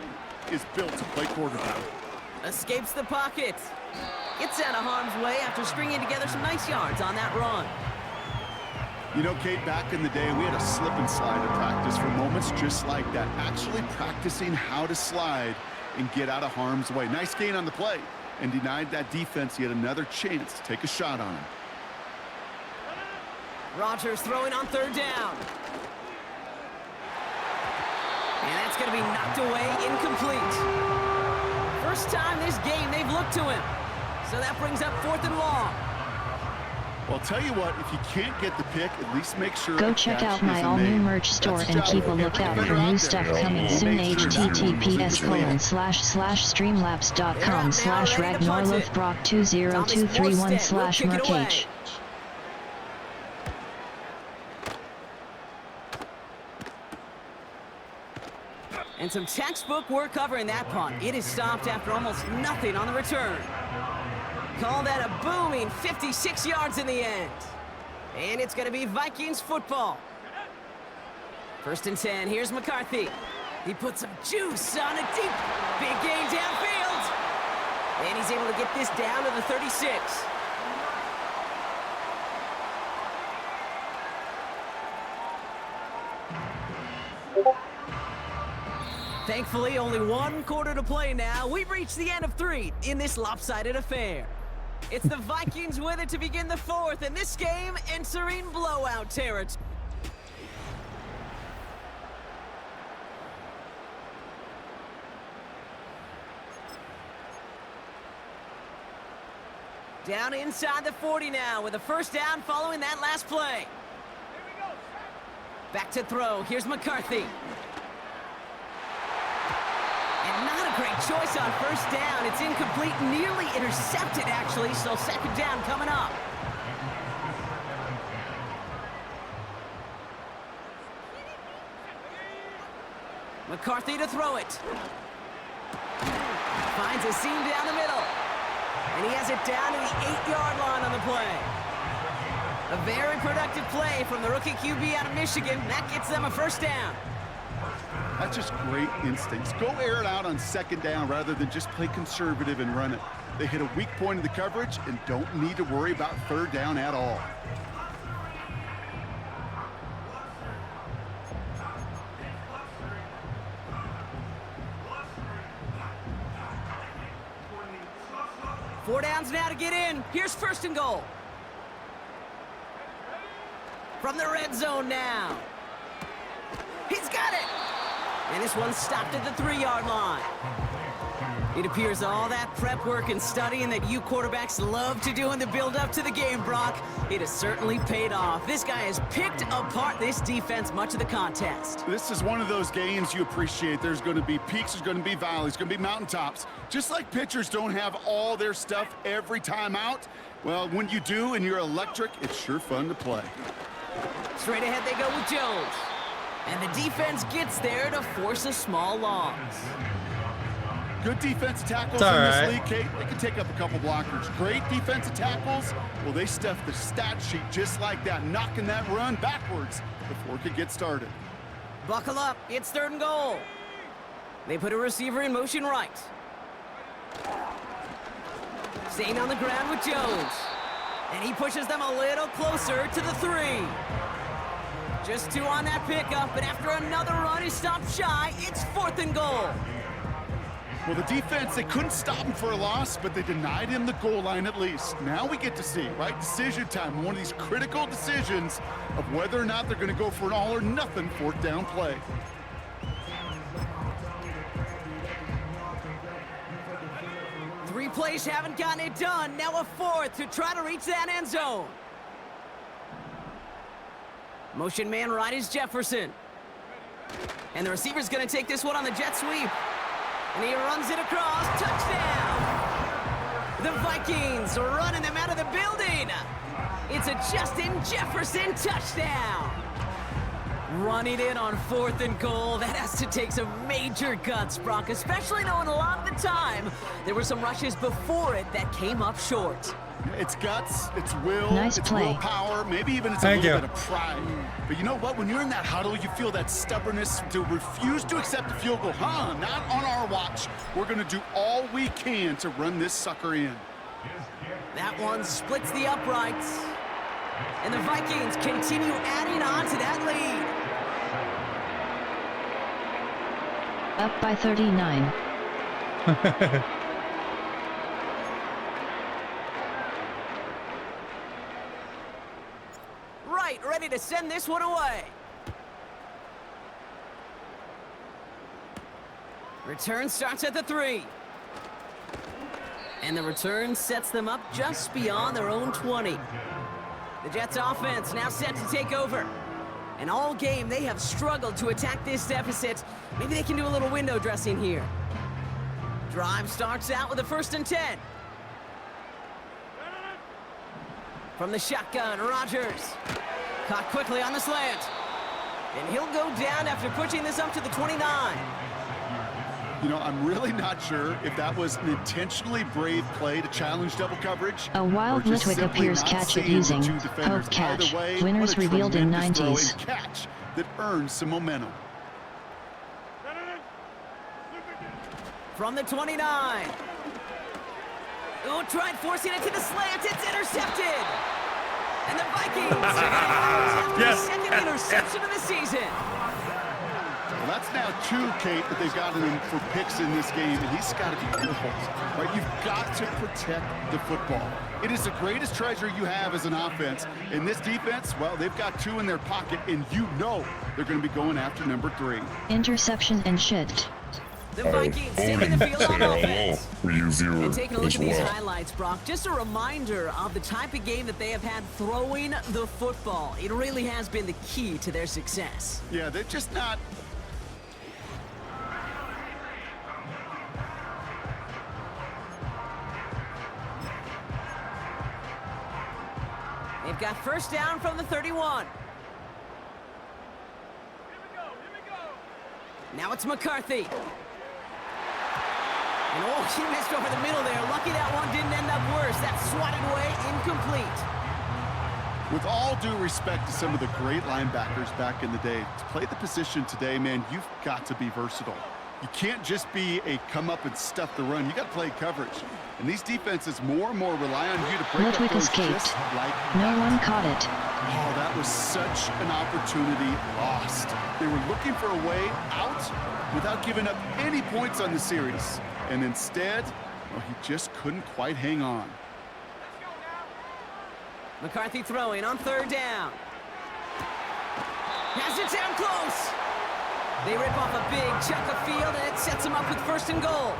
F: is built to play quarterback.
E: Escapes the pocket. Gets out of harm's way after stringing together some nice yards on that run.
F: You know, Kate, back in the day, we had a slip and slide in practice for moments just like that. Actually practicing how to slide and get out of harm's way. Nice gain on the play and denied that defense yet another chance to take a shot on him.
E: Rodgers throwing on 3rd down. And that's going to be knocked away, incomplete. First time this game they've looked to him. So that brings up 4th and long.
F: Well, I'll tell you what, if you can't get the pick, at least make sure
A: Go check out my all-new merch store and keep a lookout for new stuff coming soon. https://streamlabs.com/Ragnor'S/Brock20231/merch.
E: And some textbook work covering that punt. It is stopped after almost nothing on the return. Call that a booming 56 yards in the end. And it's going to be Vikings football. 1st and 10, here's McCarthy. He puts some juice on a deep, big gain downfield. And he's able to get this down to the 36. Thankfully, only 1 quarter to play now. We've reached the end of 3 in this lopsided affair. It's the Vikings with it to begin the 4th, and this game entering blowout territory. Down inside the 40 now with a 1st down following that last play. Back to throw. Here's McCarthy. And not a great choice on 1st down. It's incomplete, nearly intercepted, actually, so 2nd down coming up. McCarthy to throw it. Finds a seam down the middle. And he has it down to the 8-yard line on the play. A very productive play from the rookie QB out of Michigan. That gets them a 1st down.
F: That's just great instincts. Go air it out on 2nd down rather than just play conservative and run it. They hit a weak point in the coverage and don't need to worry about 3rd down at all.
E: Four downs now to get in. Here's 1st and goal. From the red zone now. He's got it! And this one's stopped at the 3-yard line. It appears all that prep work and studying that you quarterbacks love to do in the build-up to the game, Brock, it has certainly paid off. This guy has picked apart this defense much of the contest.
F: This is one of those games you appreciate. There's going to be peaks, there's going to be valleys, going to be mountaintops. Just like pitchers don't have all their stuff every time out, well, when you do and you're electric, it's sure fun to play.
E: Straight ahead they go with Jones. And the defense gets there to force a small loss.
F: Good defensive tackles in this league, Kate. They can take up a couple blockers. Great defensive tackles. Well, they stuff the stat sheet just like that, knocking that run backwards before it could get started.
E: Buckle up. It's 3rd and goal. They put a receiver in motion right. Staying on the ground with Jones. And he pushes them a little closer to the 3. Just 2 on that pickup, and after another run, he stopped shy. It's 4th and goal.
F: Well, the defense, they couldn't stop him for a loss, but they denied him the goal line at least. Now we get to see, right, decision time, one of these critical decisions of whether or not they're going to go for an all-or-nothing 4th down play.
E: Three plays haven't gotten it done. Now a 4th to try to reach that end zone. Motion man right is Jefferson. And the receiver's going to take this one on the jet sweep. And he runs it across. Touchdown! The Vikings are running them out of the building. It's a Justin Jefferson touchdown. Running in on 4th and goal. That has to take some major guts, Brock, especially knowing a lot of the time there were some rushes before it that came up short.
F: It's guts, it's will,
A: nice
F: it's
A: play.
F: Willpower, maybe even it's a little bit of pride. But you know what? When you're in that huddle, you feel that stubbornness to refuse to accept a field goal. Not on our watch. We're going to do all we can to run this sucker in.
E: That one splits the uprights. And the Vikings continue adding on to that lead.
A: Up by 39.
E: Right, ready to send this one away. Return starts at the 3. And the return sets them up just beyond their own 20. The Jets offense now set to take over. And all game, they have struggled to attack this deficit. Maybe they can do a little window dressing here. Drive starts out with a 1st and 10. From the shotgun, Rodgers. Caught quickly on the slant. And he'll go down after pushing this up to the 29.
F: You know, I'm really not sure if that was an intentionally brave play to challenge double coverage.
A: A wild Litwick appears catch it using Hope Catch. Winners revealed in 90s.
F: Catch that earns some momentum.
E: From the 29. Oh, tried forcing it to the slant. It's intercepted. And the Vikings are going to have their second interception of the season.
F: Well, that's now 2, Kate, that they've gotten him for picks in this game, and he's got to be careful. Right? You've got to protect the football. It is the greatest treasure you have as an offense. In this defense, well, they've got 2 in their pocket, and you know they're going to be going after number 3.
A: Interception and shift.
E: The Vikings taking the field on offense.
D: For you viewer
E: And taking a look
D: as
E: at these
D: well.
E: highlights, Brock, just a reminder of the type of game that they have had throwing the football. It really has been the key to their success.
F: Yeah, they're just not...
E: They've got 1st down from the 31. Now it's McCarthy. And oh, he missed over the middle there. Lucky that one didn't end up worse. That swatted away, incomplete.
F: With all due respect to some of the great linebackers back in the day, to play the position today, man, you've got to be versatile. You can't just be a come up and stuff the run. You got to play coverage. And these defenses more and more rely on you to break up those just like
A: No one caught it.
F: Oh, that was such an opportunity lost. They were looking for a way out without giving up any points on the series. And instead, well, he just couldn't quite hang on.
E: McCarthy throwing on 3rd down. Has it down close. They rip off a big chunk of field, and it sets them up with 1st and goal.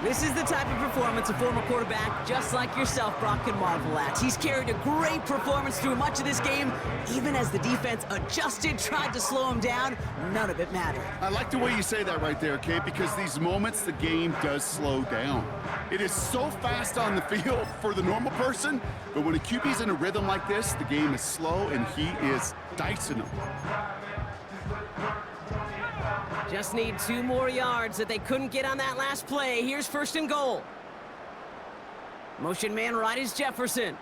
E: This is the type of performance a former quarterback, just like yourself, Brock, can marvel at. He's carried a great performance through much of this game. Even as the defense adjusted, tried to slow him down, none of it mattered.
F: I like the way you say that right there, Kate, because these moments the game does slow down. It is so fast on the field for the normal person, but when a QB's in a rhythm like this, the game is slow, and he is dicing them.
E: Just need 2 more yards that they couldn't get on that last play. Here's 1st and goal. Motion man right is Jefferson.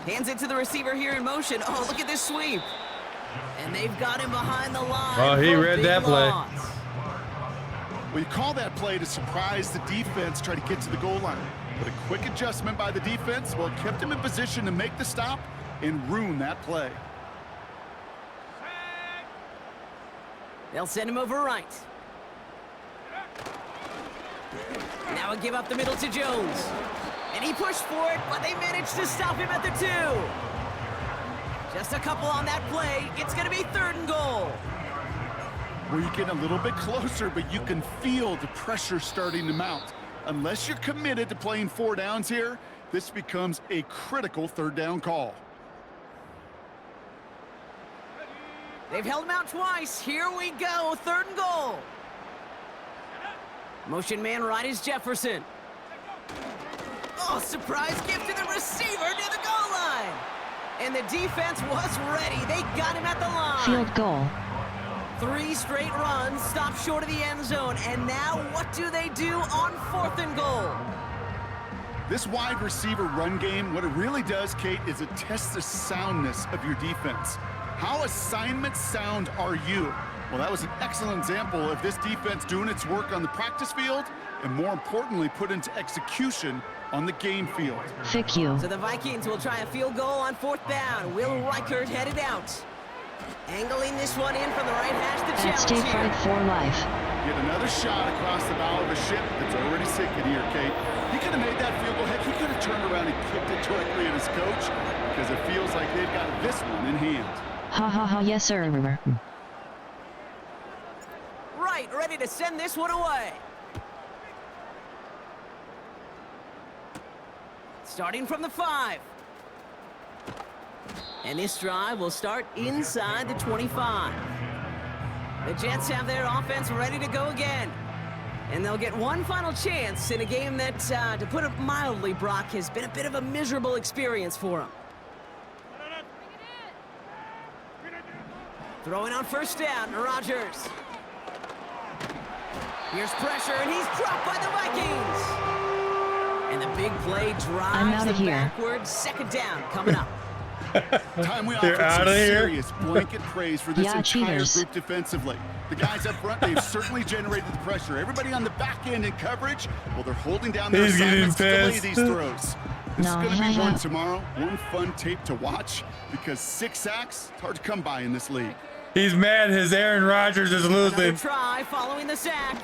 E: Hands it to the receiver here in motion. Oh, look at this sweep. And they've got him behind the line.
B: Oh, he read that play.
F: Well, you call that play to surprise the defense, try to get to the goal line. But a quick adjustment by the defense, well, kept him in position to make the stop and ruin that play.
E: They'll send him over right. Now a give up the middle to Jones. And he pushed for it, but they managed to stop him at the 2. Just a couple on that play. It's going to be 3rd and goal.
F: Well, you get a little bit closer, but you can feel the pressure starting to mount. Unless you're committed to playing 4 downs here, this becomes a critical 3rd down call.
E: They've held him out twice. Here we go. 3rd and goal. Motion man right is Jefferson. Oh, surprise gift to the receiver near the goal line. And the defense was ready. They got him at the line.
A: Field goal.
E: 3 straight runs, stop short of the end zone. And now what do they do on 4th and goal?
F: This wide receiver run game, what it really does, Kate, is it tests the soundness of your defense. How assignment sound are you? Well, that was an excellent example of this defense doing its work on the practice field and, more importantly, put into execution on the game field.
A: Fick you.
E: So the Vikings will try a field goal on 4th down. Will Reichert headed out. Angling this one in from the right hash, the challenge
A: Stay fried for life.
F: Get another shot across the bow of a ship that's already sinking here, Kate. He could have made that field goal. Heck, he could have turned around and kicked it directly at his coach because it feels like they've got this one in hand.
A: Ha ha ha, yes sir.
E: Right, ready to send this one away. Starting from the 5. And this drive will start inside the 25. The Jets have their offense ready to go again. And they'll get one final chance in a game that, to put it mildly, Brock, has been a bit of a miserable experience for them. Throwing on first down, Rogers. Here's pressure, and he's dropped by the Vikings. And the big play drives them backwards. Second down coming up.
F: Time we offered some serious blanket praise for this entire group defensively. The guys up front, they've certainly generated the pressure. Everybody on the back end in coverage, well, they're holding down their assignments to delay these throws. This is going to be one tomorrow, one fun tape to watch, because 6 sacks, it's hard to come by in this league.
B: He's mad his Aaron Rodgers is losing.
E: Another try following the sack.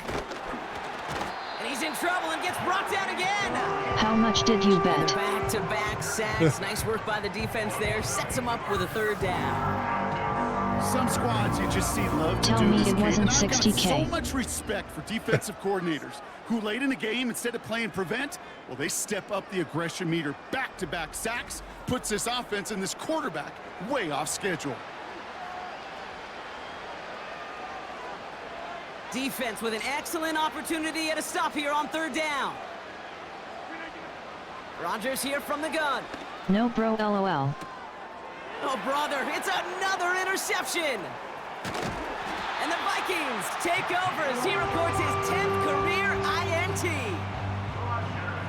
E: And he's in trouble and gets brought down again.
A: How much did you bet?
E: Back-to-back sacks. Nice work by the defense there. Sets him up with a third down.
F: Some squads you just see love to
A: Tell
F: do
A: me
F: this
A: it
F: game,
A: wasn't
F: and I've got
A: 60K.
F: so much respect for defensive coordinators who late in the game, instead of playing prevent, well, they step up the aggression meter. Back-to-back sacks puts this offense and this quarterback way off schedule.
E: Defense with an excellent opportunity at a stop here on third down. Rogers here from the gun.
A: No bro, LOL.
E: Oh, brother, it's another interception. And the Vikings take over as he records his 10th career INT.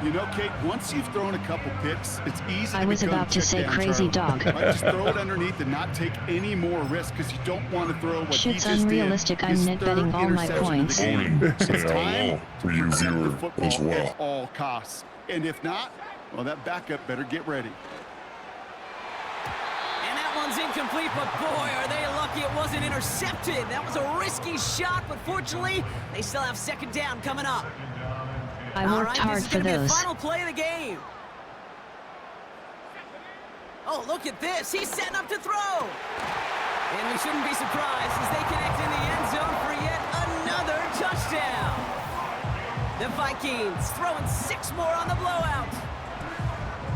F: You know, Kate, once you've thrown a couple picks, it's easy
A: I was about to say crazy dog.
F: Right, just throw it underneath and not take any more risk because you don't want to throw what
A: Shit's
F: he just
A: unrealistic.
F: did.
A: I'm net betting all my points.
D: Say hello to you viewer as well.
F: At all costs. And if not, well, that backup better get ready.
E: And that one's incomplete, but boy, are they lucky it wasn't intercepted. That was a risky shot, but fortunately, they still have second down coming up.
A: I worked hard for
E: Be the
A: those.
E: final play of the game. Oh, look at this. He's setting up to throw. And we shouldn't be surprised as they connect in the end zone for yet another touchdown. The Vikings throwing 6 more on the blowout.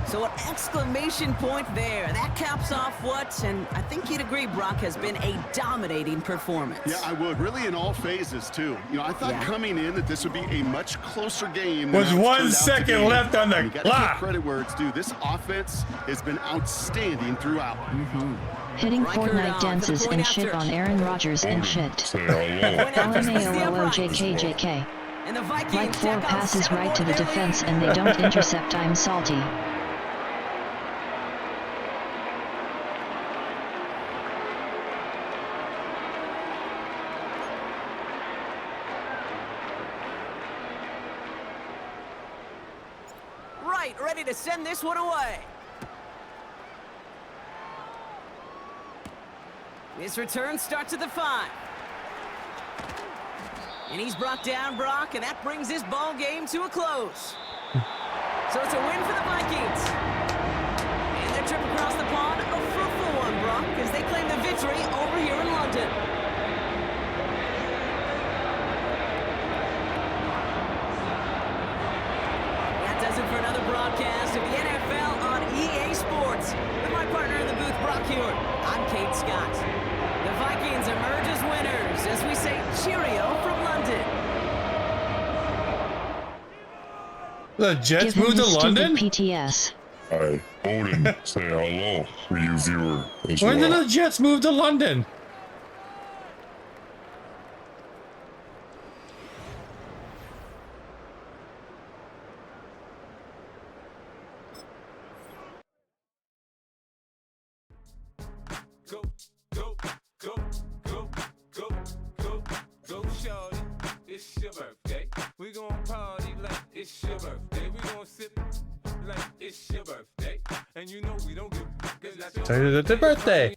E: So an exclamation point there. That caps off what, and I think you'd agree, Brock, has been a dominating performance.
F: Yeah, I would. Really in all phases, too. You know, I thought coming in that this would be a much closer game.
B: Was 1 second left on the
F: clock.
B: clock.
F: Credit where it's due. This offense has been outstanding throughout.
A: Hitting Fortnite dances and shit on Aaron Rodgers and shit. LMAOOJKJK.
E: And the Vikings
A: like 4 passes right to the defense and they don't intercept. I'm salty.
E: Right, ready to send this one away. This return starts at the 5. And he's brought down, Brock, and that brings this ball game to a close. So it's a win for the Vikings. And their trip across the pond, a fruitful one, Brock, as they claim the victory over here in London. That does it for another broadcast of the NFL on EA Sports. With my partner in the booth, Brock Hewitt, I'm Kate Scott. The Vikings emerge as winners as we say cheerio from London.
B: The Jets moved to London?
A: PTS.
D: Hi, Odin, say hello to you viewer as
B: When did
D: well.
B: the Jets move to London?
U: Go, shorty, it's your birthday. We gon' party like it's your birthday. We gon' sip like it's your birthday. And you know we don't give cause that's your
B: Tell you that the birthday.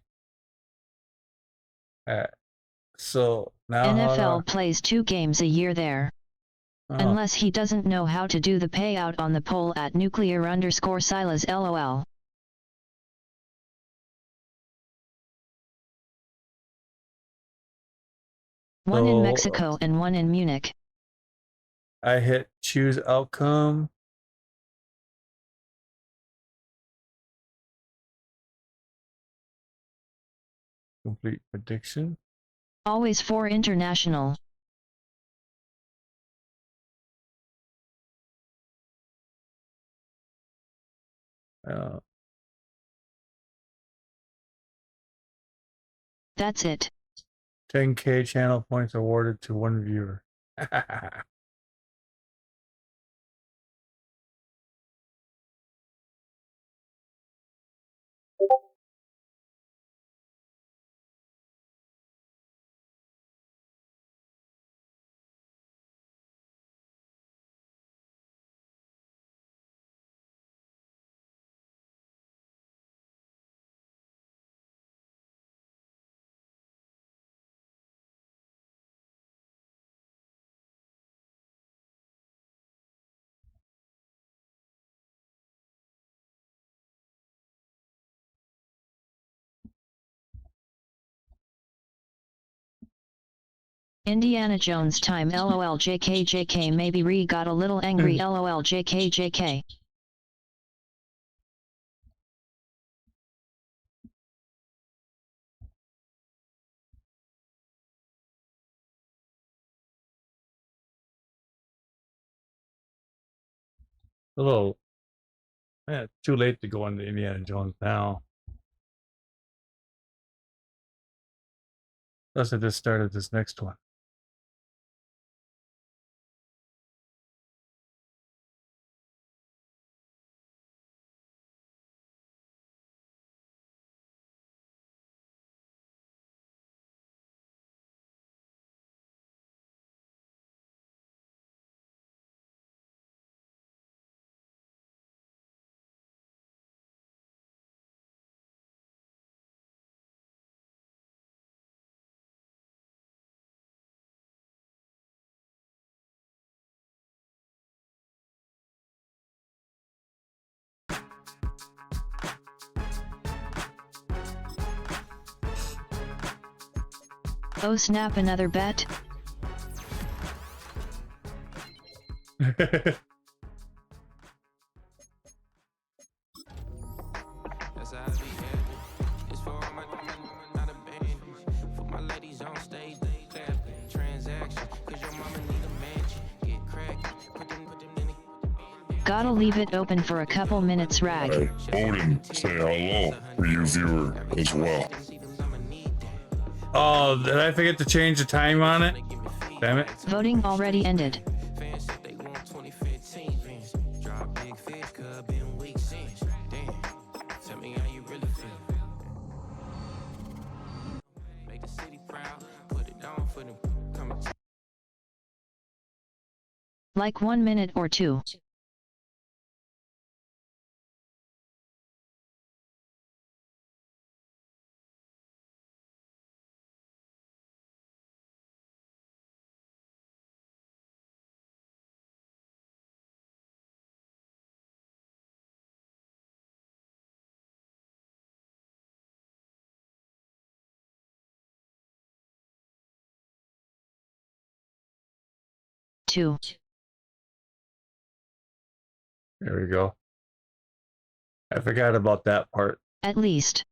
B: Alright. So now
A: NFL plays 2 games a year there. Unless he doesn't know how to do the payout on the poll at nuclear_silas LOL. One in Mexico and 1 in Munich.
B: I hit choose outcome. Complete prediction.
A: Always for international. That's it.
B: 10K channel points awarded to one viewer.
A: Indiana Jones time lol JK JK maybe Ree got a little angry lol JK JK.
B: A little, too late to go into Indiana Jones now. Plus, I just started this next one.
A: Oh snap, another bet? Gotta leave it open for a couple minutes, Rag.
D: Odin, say hello for you viewer as well.
B: Oh, did I forget to change the time on it? Damn it.
A: Voting already ended. Like 1 minute or 2. Two.
B: There we go. I forgot about that part.
A: At least.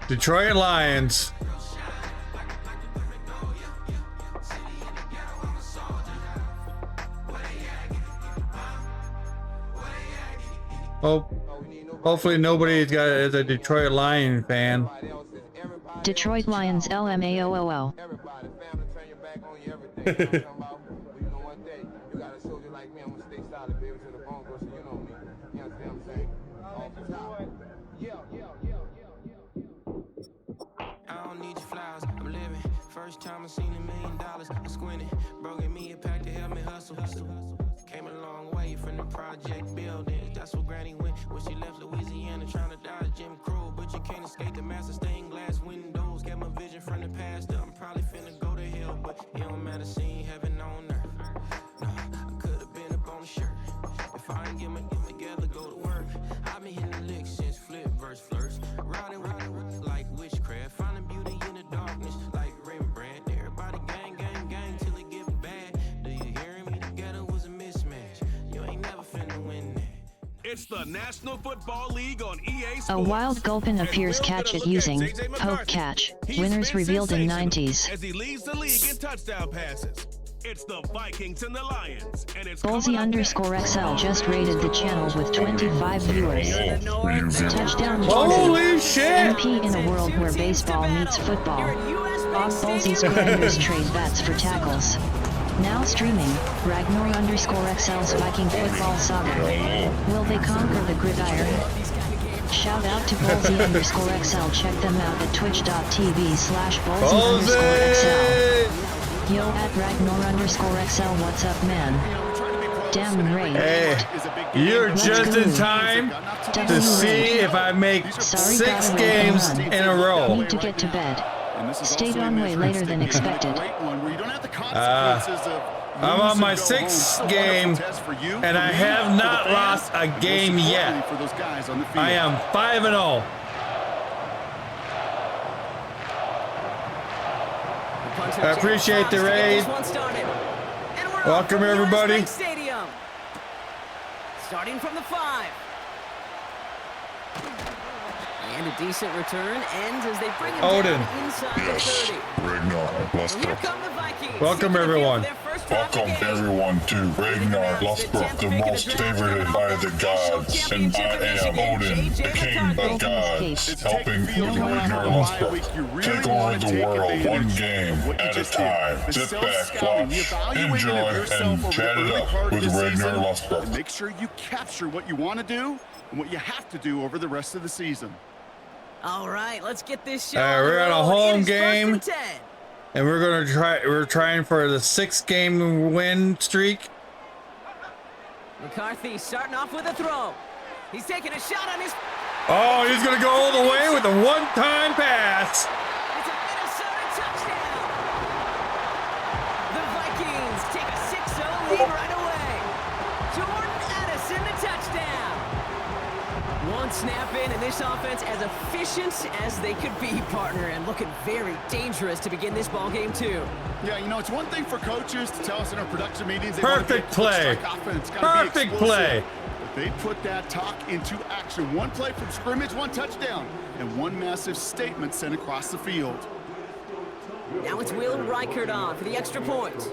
B: Detroit Lions. Hopefully nobody's got is a Detroit Lion fan.
A: Detroit Lions LMAOOO.
C: First time I seen $1 million, I squinted. Broke me a pack to help me hustle. Came a long way from the project buildings. That's where Granny went when she left Louisiana trying to dodge Jim Crow. But you can't escape the master stained glass windows. Got my vision from the riding like witchcraft, finding beauty in the darkness like Rembrandt. Everybody gang, gang, gang till it get bad. Do you hear me? Together was a mismatch. You ain't never finna win that.
H: It's the National Football League on EA Sports.
A: A wild gulpin appears catch it using poke catch. Winners revealed in 90s.
H: As he leads the league in touchdown passes. It's the Vikings and the Lions, and it's
A: Ballsy_XL just rated the channel with 25 viewers. Touchdown
B: Holy shit!
A: MP in a world where baseball meets football. Ballsy's grinders trade bats for tackles. Now streaming, Ragnor'S Viking football saga. Will they conquer the gridiron? Shout out to Ballsy_XL. Check them out at twitch.tv/Ballsy_XL. Yo at Ragnor'S, what's up, man? Damn Ray.
B: Hey, you're just in time to see if I make 6 games in a row.
A: Need to get to bed. Stayed on way later than expected.
B: I'm on my 6th game, and I have not lost a game yet. I am 5-0. I appreciate the raid. Welcome everybody.
E: Starting from the 5. And a decent return ends as they bring him
B: Odin.
E: down inside the 30.
D: Ragnar,
E: Here come the Vikings.
B: Welcome everyone.
D: Welcome everyone to Ragnar Lothbrok, the most favored by the gods, and I am Odin, the king of gods, helping Ragnar Lothbrok take over the world one game at a time. Sit back, watch, enjoy, and chat it up with Ragnar Lothbrok.
F: Make sure you capture what you want to do and what you have to do over the rest of the season.
E: All right, let's get this show.
B: We're on a home game, and we're trying for the 6-game win streak.
E: McCarthy starting off with a throw. He's taking a shot on his.
B: Oh, he's gonna go all the way with a one-time pass.
E: It's a Minnesota touchdown. The Vikings take a 6-0 lead right away. Jordan Addison, the touchdown. One snap in, and this offense as efficient as they could be, partner, and looking very dangerous to begin this ball game too.
F: Yeah, you know, it's one thing for coaches to tell us in our production meetings.
B: Perfect play. Perfect play.
F: But they put that talk into action. One play from scrimmage, one touchdown, and one massive statement sent across the field.
E: Now it's Will Reichert on for the extra point.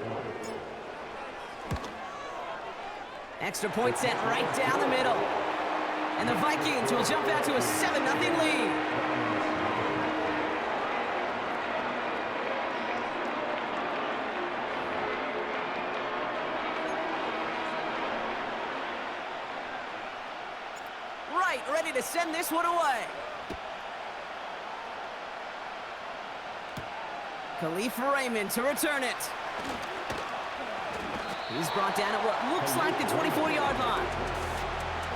E: Extra point sent right down the middle. And the Vikings will jump out to a 7-0 lead. Right, ready to send this one away. Khalif Raymond to return it. He's brought down at what looks like the 24-yard line.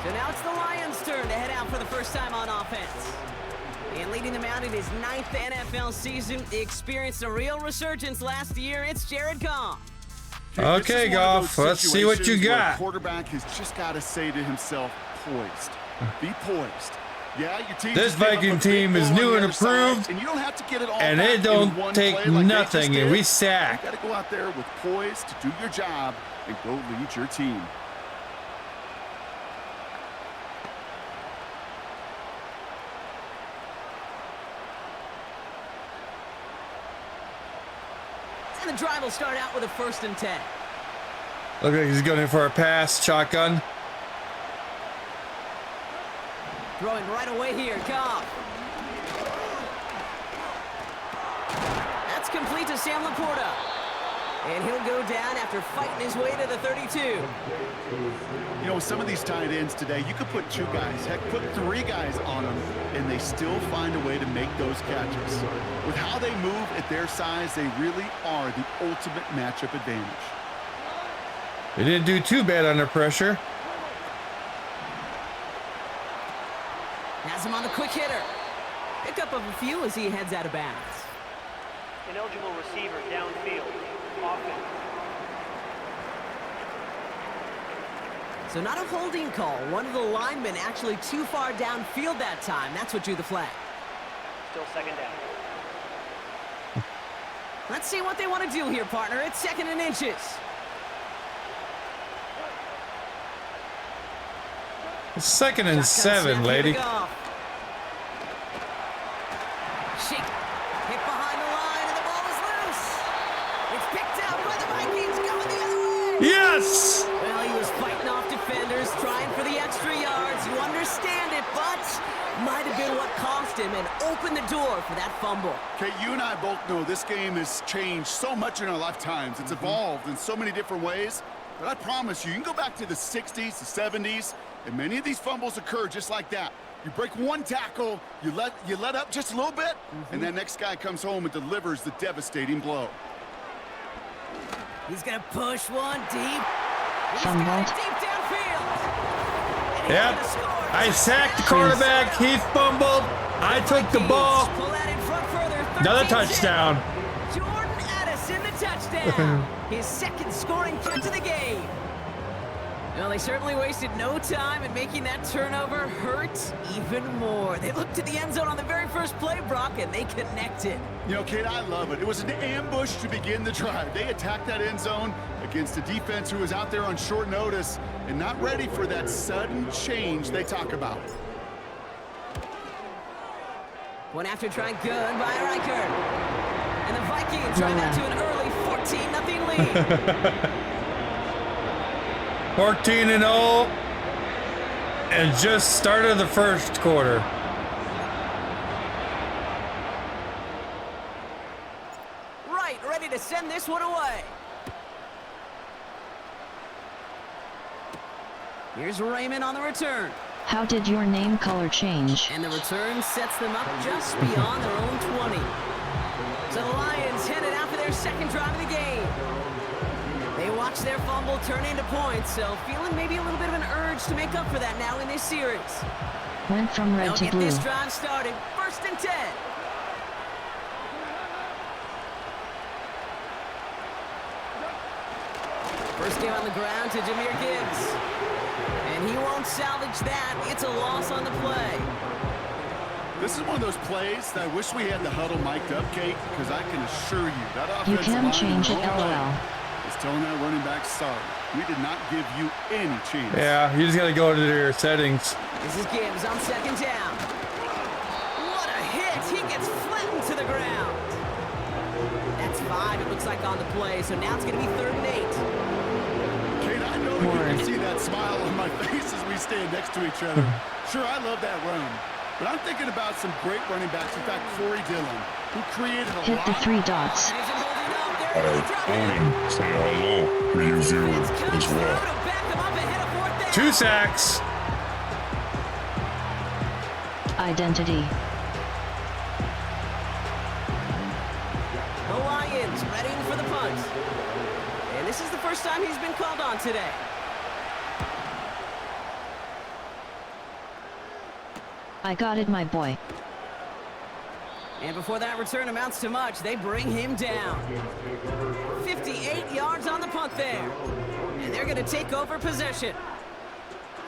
E: So now it's the Lions' turn to head out for the first time on offense. And leading them out in his 9th NFL season, he experienced a real resurgence last year. It's Jared Goff.
B: Okay, Goff, let's see what you got.
F: The quarterback has just got to say to himself, poised. Be poised. Yeah, your team.
B: This Viking team is new and improved,
F: and you don't have to get it all
B: and it don't take nothing, and we sack.
F: You got to go out there with poise to do your job and go lead your team.
E: And the drive will start out with a 1st and 10.
B: Look like he's going in for a pass, shotgun.
E: Throwing right away here, Goff. That's complete to Sam Laporta. And he'll go down after fighting his way to the 32.
F: You know, with some of these tight ends today, you could put 2 guys, heck, put 3 guys on them, and they still find a way to make those catches. With how they move at their size, they really are the ultimate matchup advantage.
B: They didn't do too bad under pressure.
E: Has him on the quick hitter. Pick up of a few as he heads out of bounds.
M: Ineligible receiver downfield. Offense.
E: So not a holding call. One of the linemen actually too far downfield that time. That's what drew the flag.
M: Still second down.
E: Let's see what they want to do here, partner. It's 2nd and inches.
B: It's 2nd and 7, lady.
E: Shake. Hit behind the line, and the ball is loose. It's picked out by the Vikings, going the other way.
B: Yes!
E: Well, he was fighting off defenders, trying for the extra yards. You understand it, but might have been what cost him and opened the door for that fumble.
F: Okay, you and I both know this game has changed so much in our lifetimes. It's evolved in so many different ways. But I promise you can go back to the 60s, the 70s, and many of these fumbles occur just like that. You break one tackle, you let up just a little bit, and that next guy comes home and delivers the devastating blow.
E: He's gonna push one deep. He's
A: Fumbled.
E: got it deep downfield. And he's
B: Yep.
E: gonna score.
B: I sacked the quarterback. He fumbled. I took the ball.
E: Pull that in front further.
B: Another
E: 13-10.
B: touchdown.
E: Jordan Addison, the touchdown. His 2nd scoring catch of the game. Well, they certainly wasted no time in making that turnover hurt even more. They looked to the end zone on the very first play, Brock, and they connected.
F: You know, Kate, I love it. It was an ambush to begin the drive. They attacked that end zone against a defense who was out there on short notice and not ready for that sudden change they talk about.
E: One after trying good by Riker. And the Vikings drive out to an early 14-0 lead.
B: 14-0, and just started the first quarter.
E: Right, ready to send this one away. Here's Raymond on the return.
A: How did your name color change?
E: And the return sets them up just beyond their own 20. So the Lions headed out for their 2nd drive of the game. They watched their fumble turn into points, so feeling maybe a little bit of an urge to make up for that now in this series.
A: Went from red
E: They'll
A: to
E: get
A: blue.
E: this drive started. 1st and 10. First game on the ground to Jahmyr Gibbs. And he won't salvage that. It's a loss on the play.
F: This is one of those plays that I wish we had the huddle mic'd up, Kate, because I can assure you that
A: You
F: offensive
A: can
F: line
A: change it,
F: in their own
A: LOL.
F: way is telling that running back, sorry, we did not give you any chance.
B: Yeah, you just got to go to your settings.
E: This is Gibbs on 2nd down. What a hit! He gets flattened to the ground. That's 5, it looks like, on the play, so now it's going to be 3rd and 8.
F: Kate, I know you can see that smile on my face as we stand next to each other. Sure, I love that run. But I'm thinking about some great running backs. In fact, Corey Dillon, who created a
A: Hit
F: lot.
A: the 3 dots.
D: I say hello to you viewers as well.
B: 2 sacks.
A: Identity.
E: The Lions ready for the punt. And this is the first time he's been called on today.
A: I got it, my boy.
E: And before that return amounts to much, they bring him down. 58 yards on the punt there. And they're going to take over possession.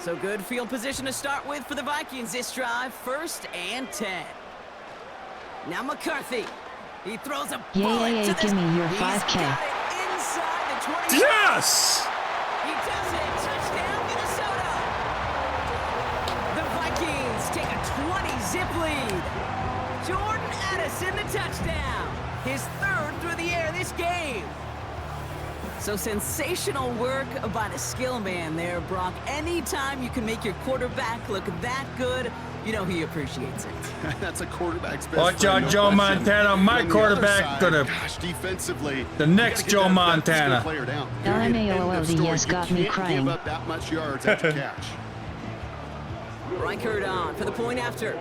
E: So good field position to start with for the Vikings this drive. 1st and 10. Now McCarthy. He throws a bullet to
A: Give me your
E: He's
A: 5K.
E: got it inside the 20.
B: Yes!
E: He does it. Touchdown, Minnesota. The Vikings take a 20-zip lead. Jordan Addison, the touchdown. His 3rd through the air this game. So sensational work by the skill man there, Brock. Anytime you can make your quarterback look that good, you know he appreciates it.
F: That's a quarterback's best
B: Watch
F: friend,
B: out,
F: no
B: Joe
F: question.
B: Montana. My
F: On the
B: quarterback
F: other
B: gonna.
F: side, gosh, defensively,
B: The
F: you
B: next
F: gotta get
B: Joe
F: that
B: Montana.
F: player down.
A: LMAOL, the yes got me
F: You can't
A: crying.
F: give up that much yards after catch.
E: Reichert on for the point after.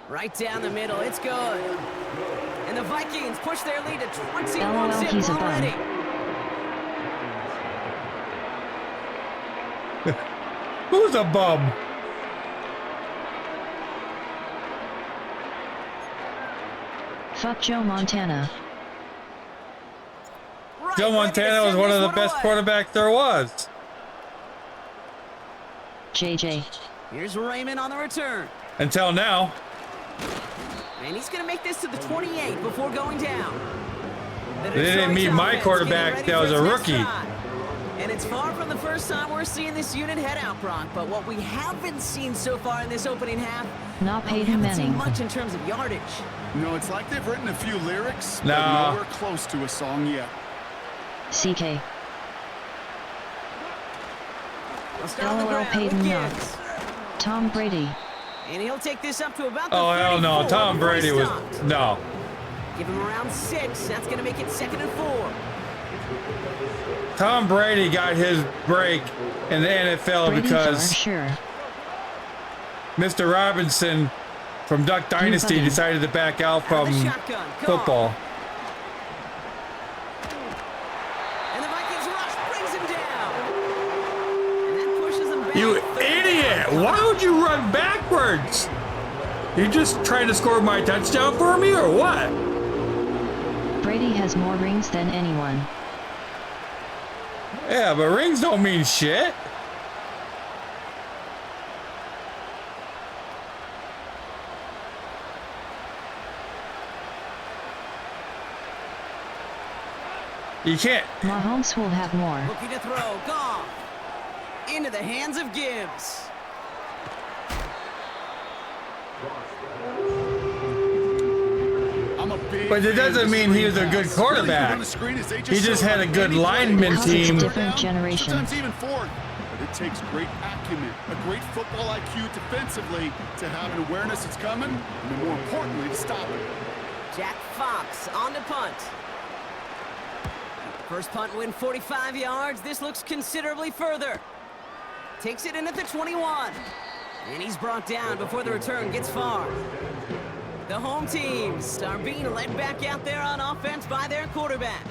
E: Right down the middle, it's good. And the Vikings push their lead to 21 zip
A: he's a bum.
E: already.
B: Who's a bum?
A: Fuck Joe Montana.
B: Joe Montana was one of the best quarterbacks there was.
A: JJ.
E: Here's Raymond on the return.
B: Until now.
E: And he's going to make this to the 28 before going down.
B: They didn't meet my quarterback. That was a rookie.
E: And it's far from the first time we're seeing this unit head out, Brock. But what we haven't seen so far in this opening half,
A: not
E: we
A: Peyton
E: haven't seen
A: Manning.
E: much in terms of yardage.
F: No, it's like they've written a few lyrics,
B: no.
F: but nowhere close to a song yet.
A: CK.
E: LOL
A: Peyton not. Tom Brady.
E: And he'll take this up to about the
B: Oh, hell no. Tom Brady was... No.
E: Give him around 6. That's going to make it 2nd and 4.
B: Tom Brady got his break in the NFL because Mr. Robinson from Duck Dynasty decided to back out from football.
E: And the Vikings rush brings him down. And that pushes him back.
B: You idiot! Why would you run backwards? You just trying to score my touchdown for me or what?
A: Brady has more rings than anyone.
B: Yeah, but rings don't mean shit. You can't.
A: Mahomes will have more.
E: Looking to throw. Goff. Into the hands of Gibbs.
B: But it doesn't mean he was a good quarterback. He just had a good lineman team.
A: Different generation.
F: Sometimes even fourth. But it takes great acumen, a great football IQ defensively to have an awareness it's coming, and then more importantly, to stop it.
E: Jack Fox on to punt. First punt win 45 yards. This looks considerably further. Takes it in at the 21. And he's brought down before the return gets far. The home teams are being led back out there on offense by their quarterback.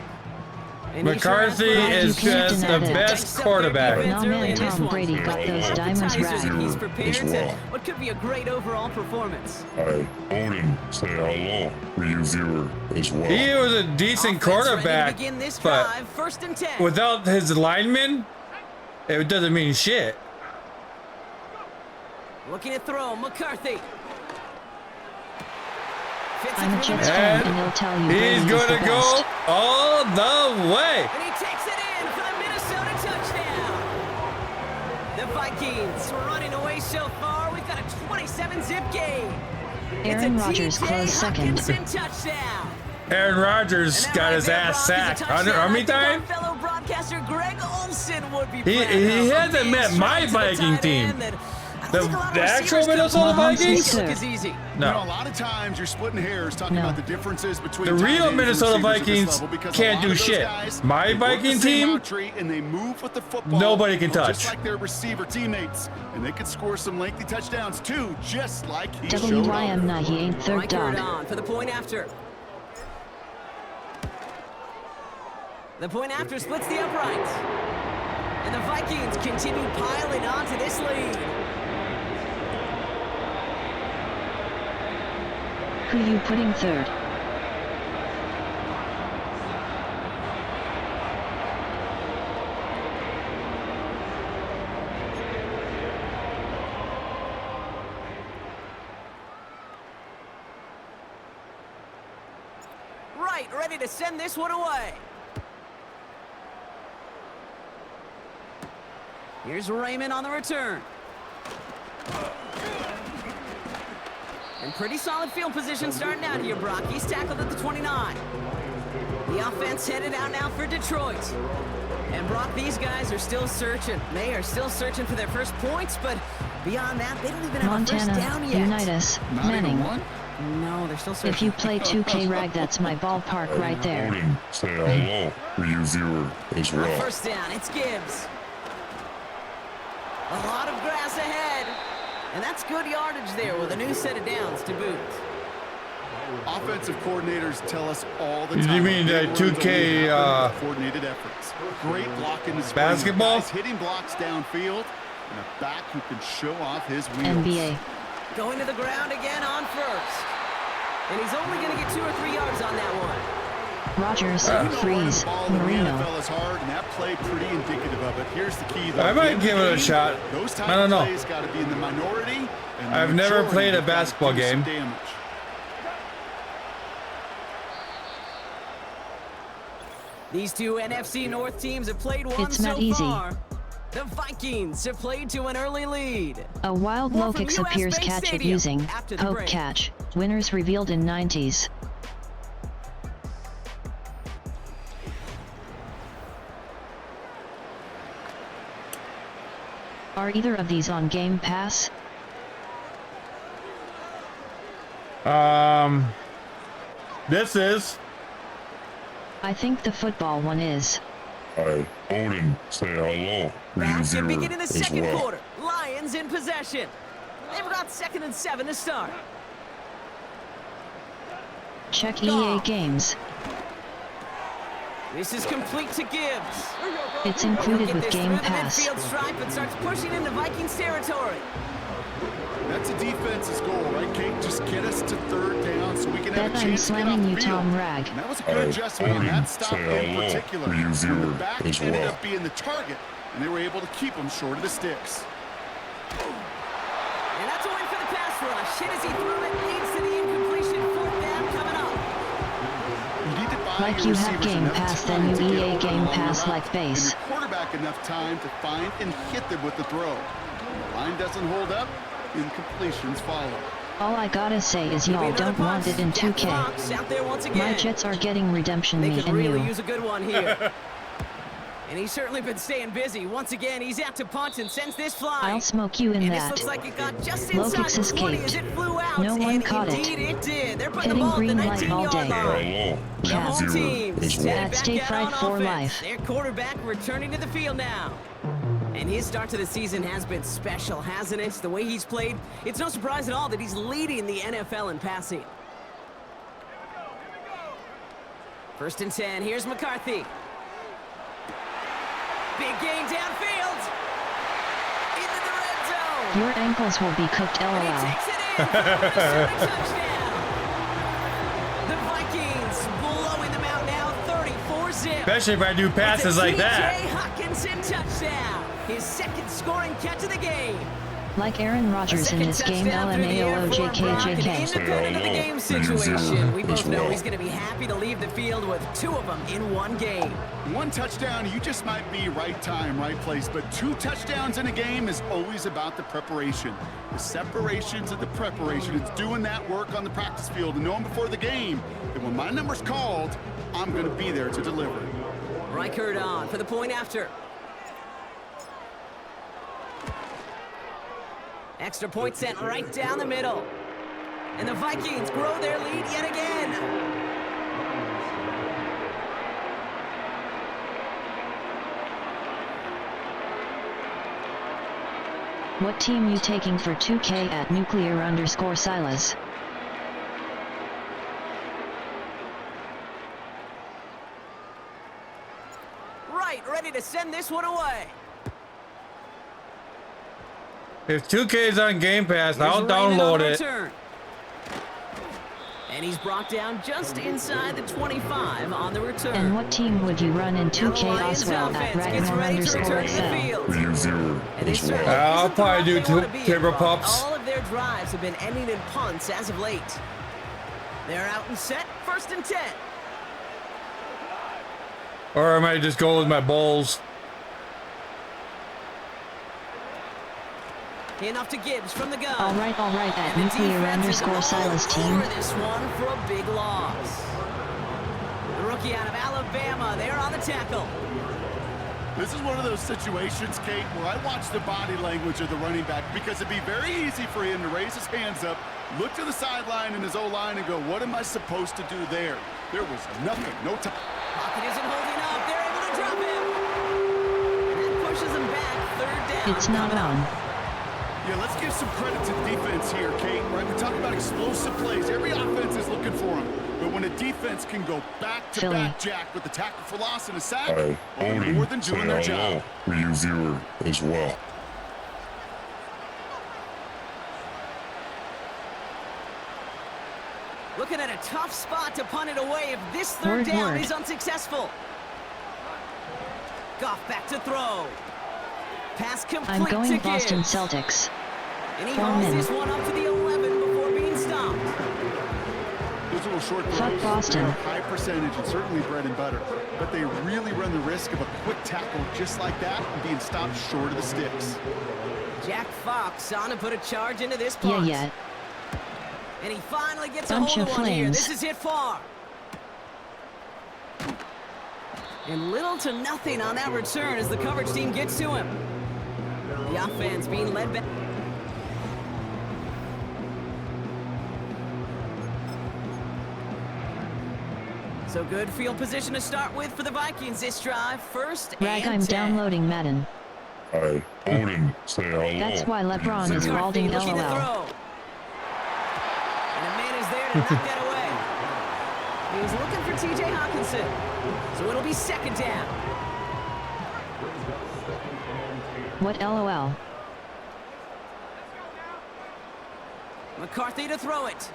E: And
B: McCarthy is just the best quarterback.
A: No man, Tom Brady got those diamonds right.
E: He's prepared to what could be a great overall performance.
D: Hi, Odin, say hello for you viewer as well.
B: He was a decent quarterback, but without his linemen, it doesn't mean shit.
E: Looking to throw, McCarthy.
A: I'm a Jets fan, and he'll tell you
B: he's gonna go all the way.
E: And he takes it in for the Minnesota touchdown. The Vikings running away so far. We've got a 27-zip game.
A: Aaron Rodgers closed second.
E: Touchdown.
B: Aaron Rodgers got his ass sacked. How many times?
E: Fellow broadcaster Greg Olsen would be
B: He hasn't met my Viking team. The actual Minnesota Vikings? No.
F: A lot of times you're splitting hairs talking about the differences between
B: the real Minnesota Vikings can't do shit. My Viking team,
F: and they move with the football,
B: nobody can touch.
F: Just like their receiver teammates, and they can score some lengthy touchdowns too, just like he showed
A: WYM nah, he ain't third dog.
E: On for the point after. The point after splits the uprights. And the Vikings continue piling on to this lead.
A: Who you putting third?
E: Right, ready to send this one away. Here's Raymond on the return. And pretty solid field position starting out here, Brock. He's tackled at the 29. The offense headed out now for Detroit. And Brock, these guys are still searching. They are still searching for their first points, but beyond that, they don't even have a first down yet.
A: Unitas, Manning.
E: No, they're still searching.
A: If you play 2K Rag, that's my ballpark right there.
D: Odin, say hello for you viewer as well.
E: First down, it's Gibbs. A lot of grass ahead. And that's good yardage there with a new set of downs to boot.
F: Offensive coordinators tell us all the time.
B: You mean that 2K
F: coordinated efforts? Great blocking the
B: basketball?
F: Hitting blocks downfield, and a back who can show off his wheels.
A: NBA.
E: Going to the ground again on first. And he's only going to get 2 or 3 yards on that one.
A: Rogers, Freeze, Marino.
F: NFL is hard, and that play pretty indicative of it. Here's the key, though.
B: I might give it a shot. I don't know.
F: Got to be in the minority.
B: I've never played a basketball game.
E: These two NFC North teams have played one so far. The Vikings have played to an early lead.
A: A wild low kicks appears catch it using poke catch. Winners revealed in 90s. Are either of these on Game Pass?
B: This is.
A: I think the football one is.
D: Hi, Odin, say hello.
E: Rounds to begin in the second quarter. Lions in possession. They've got 2nd and 7 to start.
A: Check EA Games.
E: This is complete to Gibbs.
A: It's included with Game Pass.
E: Midfield stripe and starts pushing into Vikings territory.
F: That's a defense's goal, right, Kate? Just get us to 3rd down so we can have a
A: I'm
F: chance to get off
A: slamming
F: the
A: you,
F: field.
A: Tom Rag.
F: And that was a good adjustment on that stop in particular. The back ended up being the target, and they were able to keep him short of the sticks.
E: And that's a win for the pass rush. Hit as he threw it, leads to the incompletion. 4th down coming up.
A: Like you have Game Pass, then you EA Game Pass like base.
F: And your quarterback enough time to find and hit them with the throw. The line doesn't hold up, incompletions follow.
A: All I gotta say is y'all don't want it in 2K. My Jets are getting redemption
E: They
A: me
E: could
A: and
E: really
A: you.
E: use a good one here. And he's certainly been staying busy. Once again, he's out to punt and sends this flying.
A: I'll smoke you in
E: and
A: that.
E: This looks like it got just
A: Low
E: inside
A: kicks
E: the 20 as
A: escaped.
E: it flew out.
A: No one
E: and
A: caught
E: indeed
A: it.
E: it did. They're putting
A: Hitting
E: the ball
A: green
E: at the
A: light all
E: 19-yard
A: day.
E: line. The home team
A: At Stay Fried for life.
E: Their quarterback returning to the field now. And his start to the season has been special, hasn't it? The way he's played, it's no surprise at all that he's leading the NFL in passing. 1st and 10, here's McCarthy. Big gain downfield. Into the red zone.
A: Your ankles will be cooked, LOL.
E: And he takes it in for a Minnesota touchdown. The Vikings blowing them out now, 34-zip.
B: Especially if I do passes like that.
E: T.J. Hockenson touchdown. His 2nd scoring catch of the game.
A: Like Aaron Rodgers in his game LMAOOJKJK.
E: Independent of the game situation, we both know he's going to be happy to leave the field with 2 of them in one game.
F: 1 touchdown, you just might be right time, right place, but 2 touchdowns in a game is always about the preparation. The separations of the preparation. It's doing that work on the practice field and knowing before the game that when my number's called, I'm going to be there to deliver.
E: Reichert on for the point after. Extra point sent right down the middle. And the Vikings grow their lead yet again.
A: What team you taking for 2K at nuclear_Silas?
E: Right, ready to send this one away.
B: If 2K is on Game Pass, I'll download it.
E: And he's brought down just inside the 25 on the return.
A: And what team would you run in 2K Oswald at Ragnor'S?
B: I'll probably do Timber Pups.
E: All of their drives have been ending in punts as of late. They're out and set, 1st and 10.
B: Or I might just go with my Bulls.
E: Enough to Gibbs from the gun.
A: All right, at nuclear_Silas team.
E: This one for a big loss. The rookie out of Alabama, they're on the tackle.
F: This is one of those situations, Kate, where I watch the body language of the running back because it'd be very easy for him to raise his hands up, look to the sideline in his O-line and go, what am I supposed to do there? There was nothing, no time.
E: Pocket isn't holding up. They're able to drop him. And that pushes him back, 3rd down.
A: It's not on.
F: Yeah, let's give some credit to the defense here, Kate. Right, we talk about explosive plays. Every offense is looking for them. But when a defense can go back-to-back Jack with the tackle for loss and a sack, they're more than doing their job.
D: For you viewer as well.
E: Looking at a tough spot to punt it away if this third down is unsuccessful. Goff back to throw. Pass complete.
A: I'm going
E: to
A: Boston
E: Gibbs.
A: Celtics.
E: And he hauls this one up to the 11 before being stopped.
F: Those little short throws,
A: Fuck Boston.
F: they're high percentage and certainly bread and butter. But they really run the risk of a quick tackle just like that and being stopped short of the sticks.
E: Jack Fox on to put a charge into this punt.
A: Yeah.
E: And he finally gets
A: Bunch
E: a hold
A: of
E: of one here.
A: flames.
E: This is hit far. And little to nothing on that return as the coverage team gets to him. The offense being led back. So good field position to start with for the Vikings this drive. First
A: Rag,
E: and
A: I'm
E: 10.
A: downloading Madden.
D: Hi, Odin, say hello.
A: That's why LeBron is balding
E: Looking to
A: LOL.
E: throw. And a man is there to knock that away. He was looking for TJ Hawkinson. So it'll be second down.
A: What LOL?
E: McCarthy to throw it.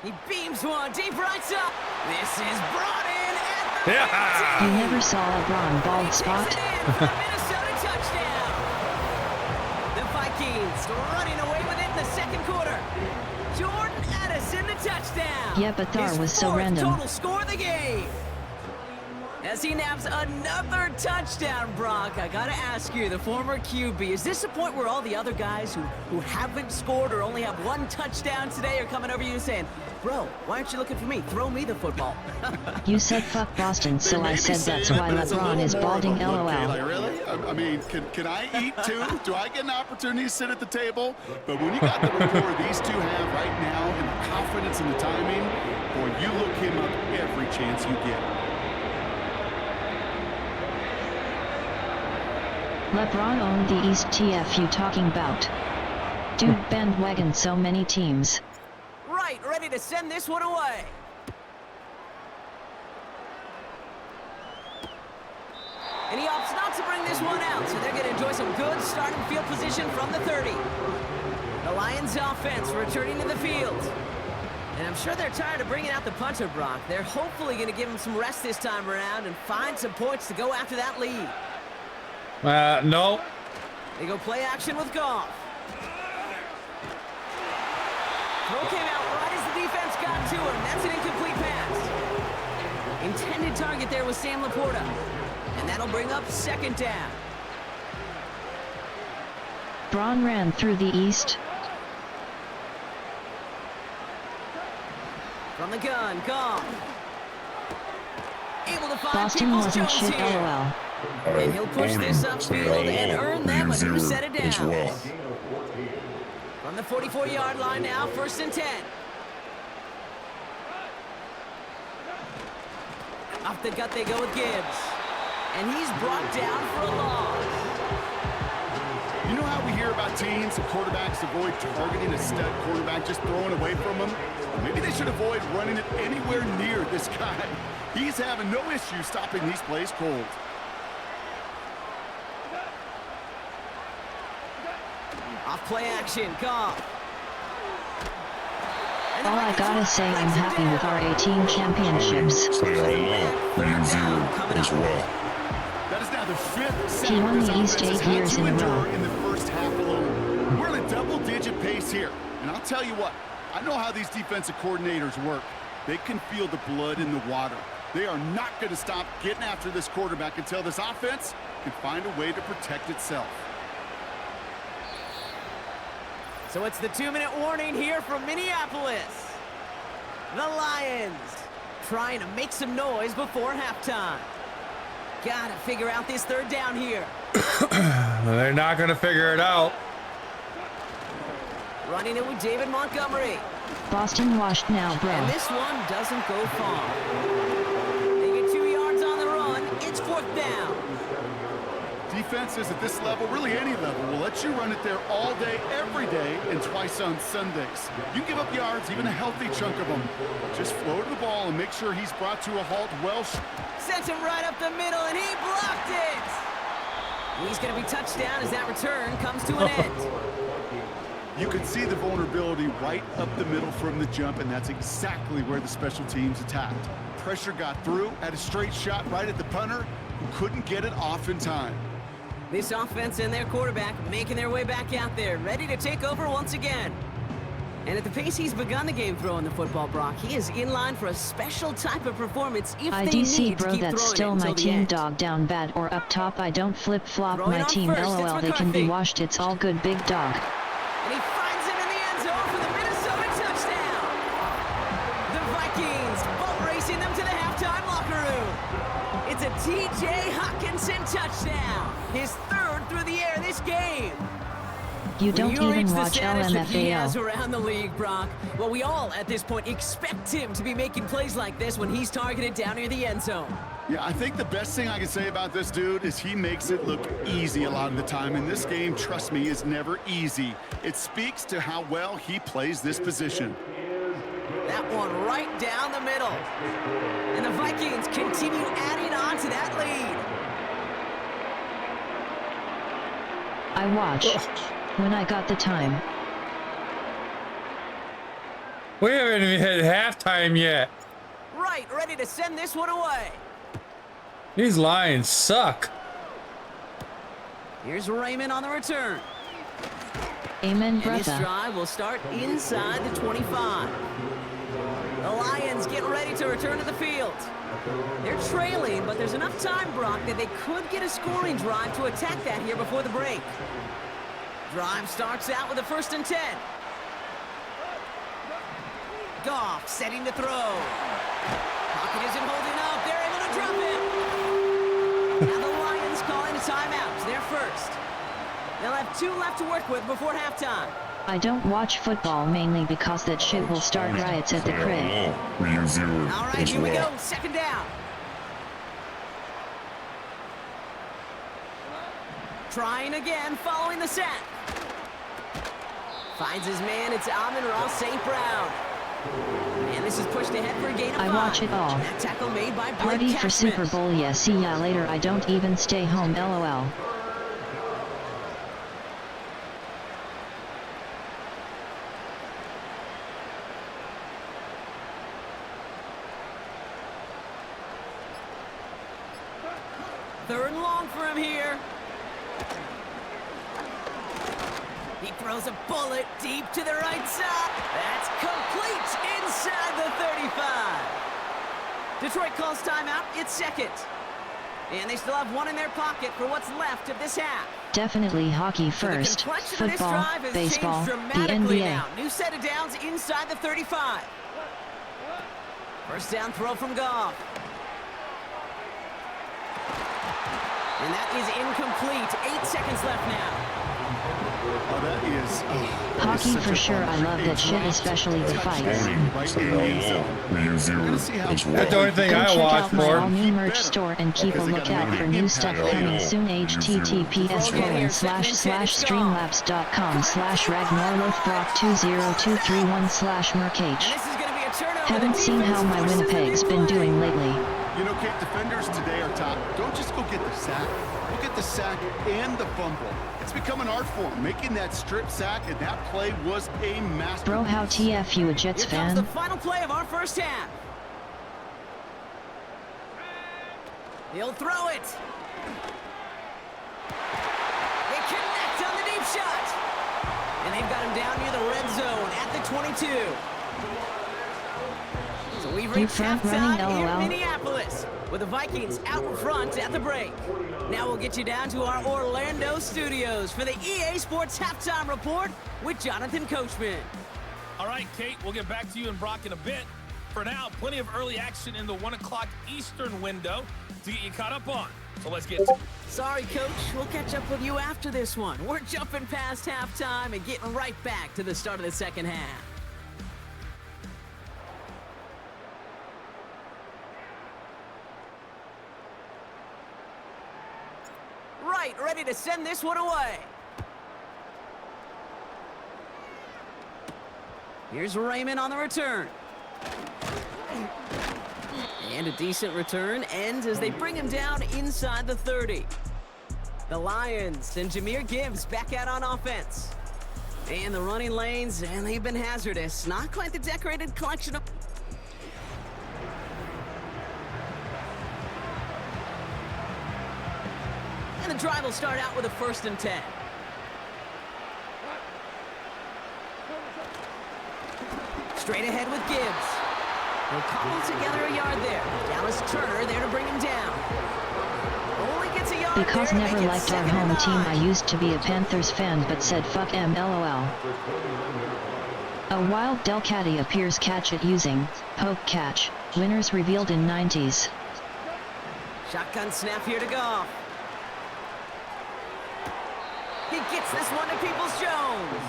E: He beams one deep right up. This is brought in at the 15.
A: You never saw LeBron bald spot?
E: Minnesota touchdown. The Vikings running away with it in the second quarter. Jordan Addison the touchdown.
A: Yeah, but Thar
E: His
A: was so
E: fourth
A: random.
E: Total score of the game. As he naps another touchdown, Brock, I gotta ask you, the former QB, is this a point where all the other guys who haven't scored or only have one touchdown today are coming over you saying, bro, why aren't you looking for me? Throw me the football.
A: You said fuck Boston, so I said that's why LeBron is balding LOL.
F: Like, really? I mean, can I eat too? Do I get an opportunity to sit at the table? But when you got the rapport these two have right now and the confidence and the timing, boy, you look him up every chance you get.
A: LeBron owned the East. TF you talking about? Dude, bandwagon so many teams.
E: Right, ready to send this one away. And he opts not to bring this one out, so they're going to enjoy some good starting field position from the 30. The Lions offense returning to the field. And I'm sure they're tired of bringing out the punter, Brock. They're hopefully going to give him some rest this time around and find some points to go after that lead.
B: No.
E: They go play action with Goff. Throw came out right as the defense got to him. That's an incomplete pass. Intended target there was Sam Laporta. And that'll bring up second down.
A: Braun ran through the East.
E: From the gun, Goff. Able to find
A: Boston
E: Peoples
A: wasn't
E: Jones
A: shit
E: here.
A: LOL.
E: And he'll push this upfield and earn them a new set of downs.
D: Well.
E: From the 44-yard line now, 1st and 10. Off the gut they go with Gibbs. And he's brought down for a loss.
F: You know how we hear about teams and quarterbacks avoid targeting a stud quarterback, just throwing away from him? Well, maybe they should avoid running it anywhere near this guy. He's having no issue stopping these plays cold.
E: Off play action, Goff.
A: All I gotta say, I'm happy with our 18 championships.
D: Say hello, you zero as well.
F: That is now the 5th sack
A: He won
F: this
A: the East
F: offense
A: 8
F: has had
A: years
F: to
A: in a
F: endure
A: row.
F: in the first half alone. We're at a double-digit pace here. And I'll tell you what, I know how these defensive coordinators work. They can feel the blood in the water. They are not going to stop getting after this quarterback until this offense can find a way to protect itself.
E: So it's the 2-minute warning here from Minneapolis. The Lions trying to make some noise before halftime. Gotta figure out this third down here.
B: They're not going to figure it out.
E: Running it with David Montgomery.
A: Boston washed now, bro.
E: And this one doesn't go far. They get 2 yards on the run. It's 4th down.
F: Defenses at this level, really any level, will let you run it there all day, every day, and twice on Sundays. You can give up yards, even a healthy chunk of them. Just float the ball and make sure he's brought to a halt well.
E: Sent him right up the middle, and he blocked it. He's going to be touched down as that return comes to an end.
F: You could see the vulnerability right up the middle from the jump, and that's exactly where the special teams attacked. Pressure got through, had a straight shot right at the punter, who couldn't get it off in time.
E: This offense and their quarterback making their way back out there, ready to take over once again. And at the pace he's begun the game throwing the football, Brock, he is in line for a special type of performance if they need to
A: bro,
E: keep
A: that's
E: throwing
A: still
E: it
A: my
E: until the
A: team
E: end.
A: dog down bad or up top. I don't flip-flop
E: Throwing
A: my
E: on
A: team.
E: first,
A: LOL,
E: it's
A: they can be
E: McCarthy.
A: washed. It's all good, big dog.
E: And he finds him in the end zone for the Minnesota touchdown. The Vikings boat racing them to the halftime locker room. It's a T.J. Hawkinson touchdown. His third through the air this game.
A: You don't
E: When you
A: even
E: reach the
A: watch
E: status that he has
A: LMFAO.
E: around the league, Brock. Well, we all at this point expect him to be making plays like this when he's targeted down near the end zone.
F: Yeah, I think the best thing I can say about this dude is he makes it look easy a lot of the time. And this game, trust me, is never easy. It speaks to how well he plays this position.
E: That one right down the middle. And the Vikings continue adding on to that lead.
A: I watch when I got the time.
B: We haven't even hit halftime yet.
E: Right, ready to send this one away.
B: These Lions suck.
E: Here's Raymond on the return.
A: Amen,
E: And this
A: brother.
E: drive will start inside the 25. The Lions get ready to return to the field. They're trailing, but there's enough time, Brock, that they could get a scoring drive to attack that here before the break. Drive starts out with a 1st and 10. Goff setting to throw. Pocket isn't holding up. They're able to drop it. Now the Lions calling a timeout. They're first. They'll have 2 left to work with before halftime.
A: I don't watch football mainly because that shit will start riots at the crib.
D: We use 0
E: All right,
D: as
E: here we
D: well.
E: go. 2nd down. Trying again, following the sack. Finds his man. It's Amon-Ra St. Brown. And this is pushed ahead for a gain of 5.
A: I watch it all.
E: That tackle made by Blake
A: Party for
E: Cashman.
A: Super Bowl, yeah, see ya later. I don't even stay home, LOL.
E: Third and long for him here. He throws a bullet deep to the right side. That's complete inside the 35. Detroit calls timeout. It's 2nd. And they still have 1 in their pocket for what's left of this half.
A: Definitely hockey
E: So the
A: first.
E: complexion of this
A: Football,
E: drive has
A: baseball,
E: changed
A: the
E: dramatically
A: NBA.
E: now. New set of downs inside the 35. First down throw from Goff. And that is incomplete. 8 seconds left now.
F: Oh, that is
A: Hockey
F: such
A: for
F: a
A: sure. I
F: bummer.
A: love that shit, especially the fights.
F: Right in the end zone.
D: We use 0 as
B: That's the
D: well.
B: only thing
A: Go
B: I
A: check
B: watch
A: out my
B: for.
A: all-new merch store and keep a lookout for new stuff coming soon. https://streamlabs.com/Ragnor'S/Brock20231/Mercage.
E: This is going to be a turnover.
A: Haven't seen how my Winnipeg's been doing lately.
F: You know, Kate, defenders today are top. Don't just go get the sack. Go get the sack and the fumble. It's become an art form, making that strip sack, and that play was a masterpiece.
A: Bro, how TF you a Jets
E: Here comes the
A: fan?
E: final play of our first half. He'll throw it. They connect on the deep shot. And they've got him down near the red zone at the 22. So we've
A: You
E: reached
A: front
E: halftime
A: running,
E: in
A: LOL.
E: Minneapolis with the Vikings out in front at the break. Now we'll get you down to our Orlando studios for the EA Sports Halftime Report with Jonathan Coachman.
K: All right, Kate, we'll get back to you and Brock in a bit. For now, plenty of early action in the 1 o'clock Eastern window to get you caught up on. So let's get to it.
E: Sorry, Coach. We'll catch up with you after this one. We're jumping past halftime and getting right back to the start of the second half. Right, ready to send this one away. Here's Raymond on the return. And a decent return ends as they bring him down inside the 30. The Lions and Jahmyr Gibbs back out on offense. And the running lanes, and they've been hazardous. Not quite the decorated collection of... And the drive will start out with a 1st and 10. Straight ahead with Gibbs. They'll cobble together a yard there. Dallas Turner there to bring him down. Only gets a yard
A: Because
E: there,
A: never
E: make it
A: liked our
E: 2nd and
A: home team.
E: 9.
A: I used to be a Panthers fan but said fuck 'em lol. A wild Delcatty appears catch it using poke catch. Winners revealed in 90s.
E: Shotgun snap here to Goff. He gets this one to Peoples-Jones.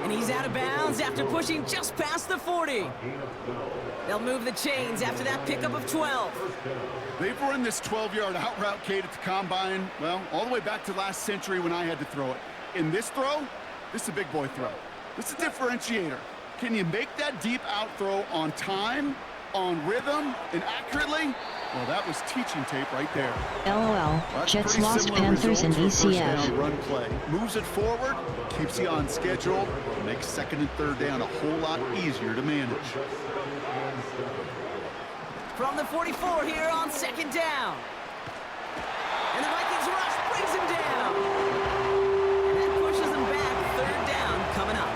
E: And he's out of bounds after pushing just past the 40. They'll move the chains after that pickup of 12.
F: They've run this 12-yard out route, Kate, at the combine, well, all the way back to last century when I had to throw it. In this throw, this is a big boy throw. This is a differentiator. Can you make that deep out throw on time, on rhythm, and accurately? Well, that was teaching tape right there.
A: LOL, Jets lost Panthers in ECF.
F: Run play. Moves it forward, keeps you on schedule, makes 2nd and 3rd down a whole lot easier to manage.
E: From the 44 here on 2nd down. And the Vikings rush brings him down. And that pushes him back, 3rd down coming up.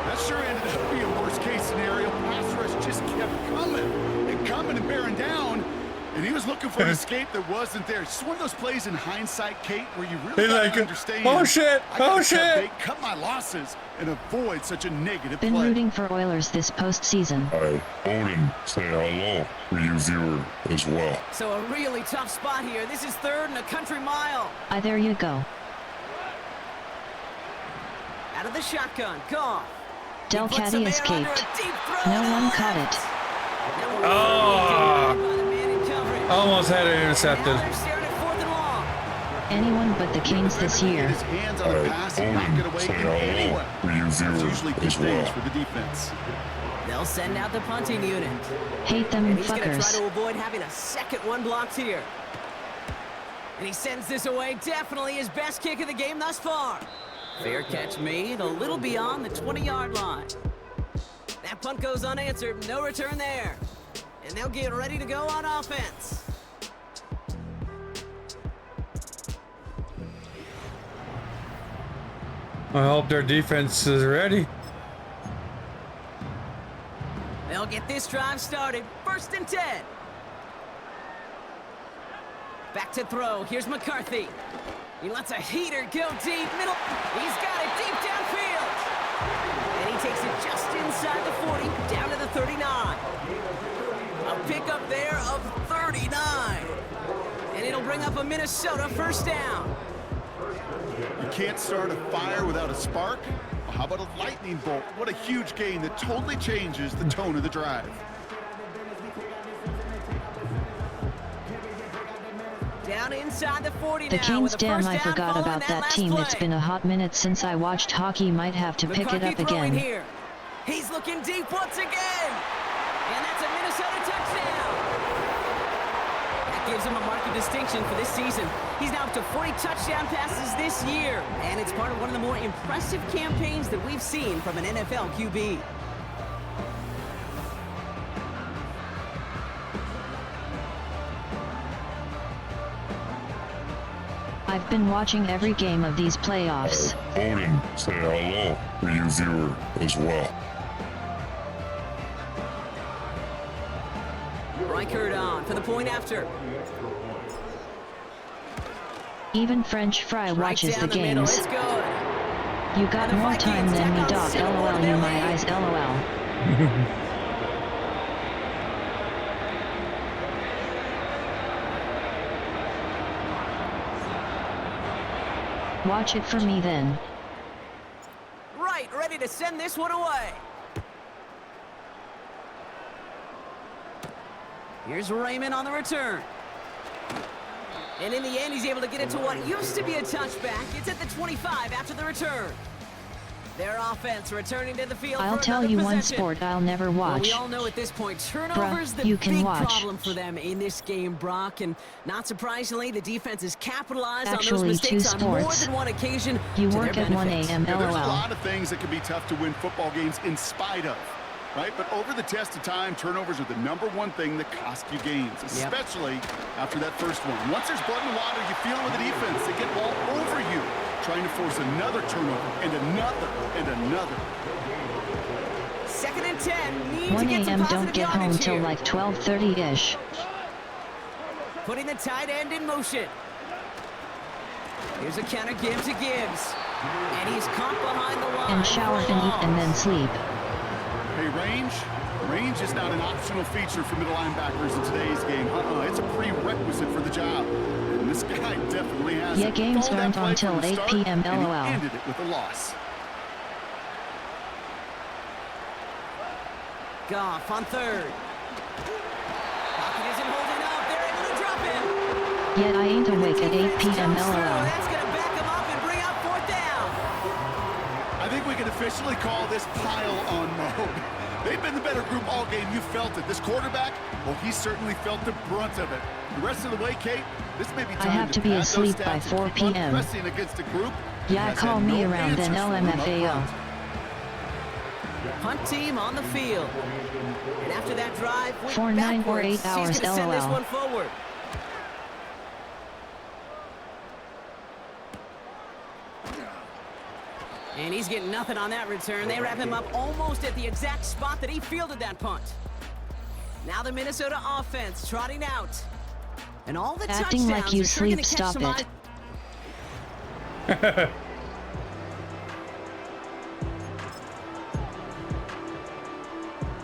F: That sure ended up being a worst-case scenario. Pass rush just kept coming and bearing down, and he was looking for an escape that wasn't there. It's just one of those plays in hindsight, Kate, where you really gotta understand.
B: Oh shit! Oh shit!
F: Cut my losses and avoid such a negative
A: Been
F: play.
A: rooting for Oilers this postseason.
D: Hi, Odin, say hello for you viewer as well.
E: So a really tough spot here. This is 3rd and a country mile.
A: There you go.
E: Out of the shotgun, Goff.
A: Delcatty escaped. No one caught it.
B: Oh! Almost had it intercepted.
A: Anyone but the Canes this year.
F: His hands on the pass and knock it away in any way. That's usually good things for the defense.
E: They'll send out the punting unit.
A: Hate them
E: and he's going to try
A: fuckers.
E: to avoid having a 2nd one blocked here. And he sends this away. Definitely his best kick of the game thus far. Fair catch made, a little beyond the 20-yard line. That punt goes unanswered, no return there. And they'll get ready to go on offense.
B: I hope their defense is ready.
E: They'll get this drive started. 1st and 10. Back to throw. Here's McCarthy. He lets a heater go deep middle. He's got it deep downfield. And he takes it just inside the 40, down to the 39. A pickup there of 39. And it'll bring up a Minnesota 1st down.
F: You can't start a fire without a spark. Well, how about a lightning bolt? What a huge gain that totally changes the tone of the drive.
E: Down inside the 40
A: The
E: now.
A: Canes,
E: with a
A: damn,
E: 1st
A: I
E: down
A: forgot
E: following
A: about that
E: last
A: team.
E: play.
A: It's been a hot minute since I watched hockey. Might have to pick it up
E: McCarthy
A: again.
E: Here. He's looking deep once again. And that's a Minnesota touchdown. That gives him a mark of distinction for this season. He's now up to 40 touchdown passes this year. And it's part of one of the more impressive campaigns that we've seen from an NFL QB.
A: I've been watching every game of these playoffs.
D: Odin, say hello for you viewer as well.
E: Reichert on for the point after.
A: Even French Fry watches the
E: down middle.
A: games.
E: It's good.
A: You got more time than me, Doc. LOL in my eyes. LOL. Watch it for me then.
E: Right, ready to send this one away. Here's Raymond on the return. And in the end, he's able to get it to what used to be a touchback. It's at the 25 after the return. Their offense returning to the field.
A: I'll tell you one sport I'll never watch.
E: Well, we all know at this point, turnovers the big problem for them in this game, Brock. And not surprisingly, the defense has capitalized on those mistakes on more than one occasion.
A: You work at 1 a.m.
F: Yeah, there's a
A: LOL.
F: lot of things that can be tough to win football games in spite of, right? But over the test of time, turnovers are the #1 thing that cost you games, especially after that first one. Once there's blood in the water, you feel it with the defense. They get all over you, trying to force another turnover and another and another.
E: 2nd and 10. Need
A: 1
E: to get some
A: a.m.
E: positive
A: don't get home
E: yardage
A: till
E: here.
A: like 12:30-ish.
E: Putting the tight end in motion. Here's a counter give to Gibbs. And he's caught behind the line.
A: And shower and eat and then sleep.
F: Hey, range is not an optional feature for middle linebackers in today's game. It's a prerequisite for the job. And this guy definitely has
A: Yeah,
F: it.
A: games
F: Followed that
A: aren't
F: play
A: until
F: from the
A: 8
F: start,
A: p.m.
F: and he
A: LOL.
F: ended it with a loss.
E: Goff on 3rd. Pocket isn't holding up. They're able to drop him.
A: Yet I ain't awake at 8 p.m. LOL.
E: That's going to back him up and bring up 4th down.
F: I think we can officially call this pile-on mode. They've been the better group all game. You felt it. This quarterback, well, he certainly felt the brunt of it. The rest of the way, Kate, this may be time
A: I have to be
F: pad
A: asleep
F: those
A: by
F: stats
A: 4
F: and keep on
A: p.m.
F: pressing against a group that
A: Yeah,
F: has
A: call
F: had
A: me
F: no
A: around then
F: answers for them up
A: LMFAO.
F: front.
E: Punt team on the field. And after that drive, went
A: 4, 9, or 8
E: backwards.
A: hours
E: He's going to send this
A: LOL.
E: one forward. And he's getting nothing on that return. They wrap him up almost at the exact spot that he fielded that punt. Now the Minnesota offense trotting out. And all the
A: Acting
E: touchdowns
A: like you
E: are sure gonna
A: sleep,
E: catch
A: stop
E: some
A: it.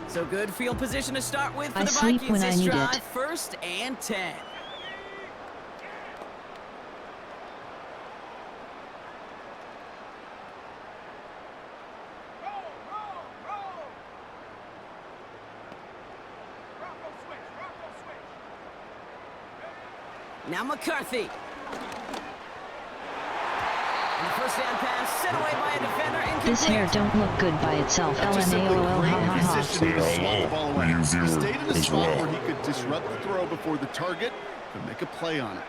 E: So good field position to start with for
A: I
E: the
A: sleep
E: Vikings
A: when I
E: this
A: need
E: drive.
A: it.
E: 1st and 10. Now McCarthy. And the 1st down pass set away by a defender. Incomplete.
A: This hair don't look good by itself. LMAOL, ha ha ha.
F: Positioning to swat the ball away. He stayed in a
D: as
F: spot
D: well.
F: where he could disrupt the throw before the target could make a play on it.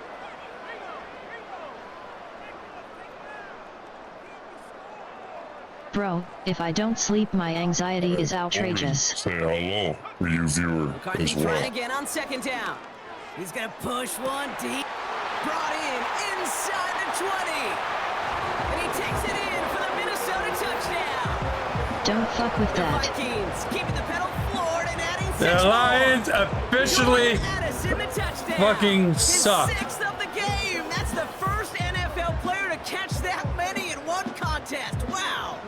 A: Bro, if I don't sleep, my anxiety is outrageous.
D: Say hello for you viewer
E: McCarthy
D: as
E: trying
D: well.
E: again on 2nd down. He's going to push one deep. Brought in inside the 20. And he takes it in for the Minnesota touchdown.
A: Don't fuck with
E: The
A: that.
E: Vikings keeping the pedal floored and adding 6
B: The
E: more.
B: Lions officially
E: Addis in the touchdown.
B: fucking
E: His
B: suck.
E: 6th of the game. That's the first NFL player to catch that many in one contest. Wow.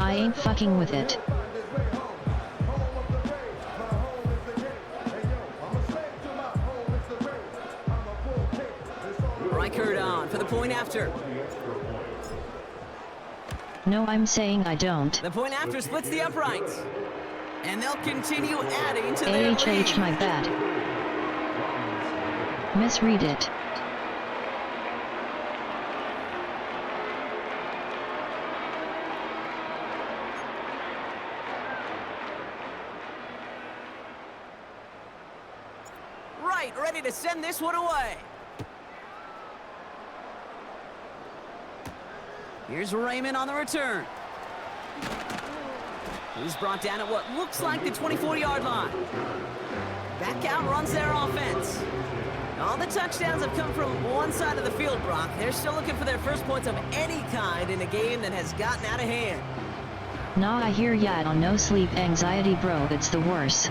A: I ain't fucking with it.
E: Reichert on for the point after.
A: No, I'm saying I don't.
E: The point after splits the uprights. And they'll continue adding to their lead.
A: AHH, my bad. Misread it.
E: Right, ready to send this one away. Here's Raymond on the return. He's brought down at what looks like the 24-yard line. Back out runs their offense. All the touchdowns have come from one side of the field, Brock. They're still looking for their first points of any kind in a game that has gotten out of hand.
A: Nah, I hear ya. On no sleep anxiety, bro. It's the worst.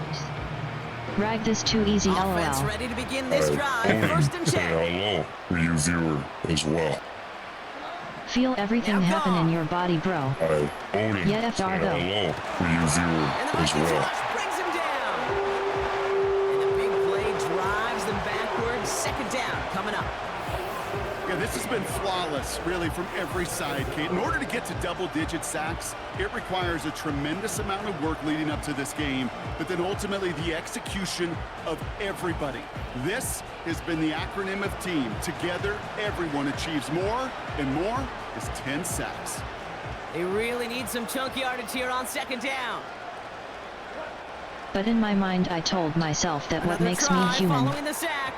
A: Rag this too easy,
E: Offense
A: LOL.
E: ready to begin this drive. 1st and
D: Say
E: 10.
D: hello for you viewer as well.
A: Feel everything happen in your body, bro.
D: Odin,
A: Yeah,
D: say
A: FR though.
D: hello for you viewer as well.
E: Brings him down. And the big play drives them backwards. 2nd down coming up.
F: Yeah, this has been flawless, really, from every side, Kate. In order to get to double-digit sacks, it requires a tremendous amount of work leading up to this game, but then ultimately the execution of everybody. This has been the acronym of team. Together, everyone achieves more, and more is 10 sacks.
E: They really need some chunk yardage here on second down.
A: But in my mind, I told myself that what makes me human.
E: Following the sack.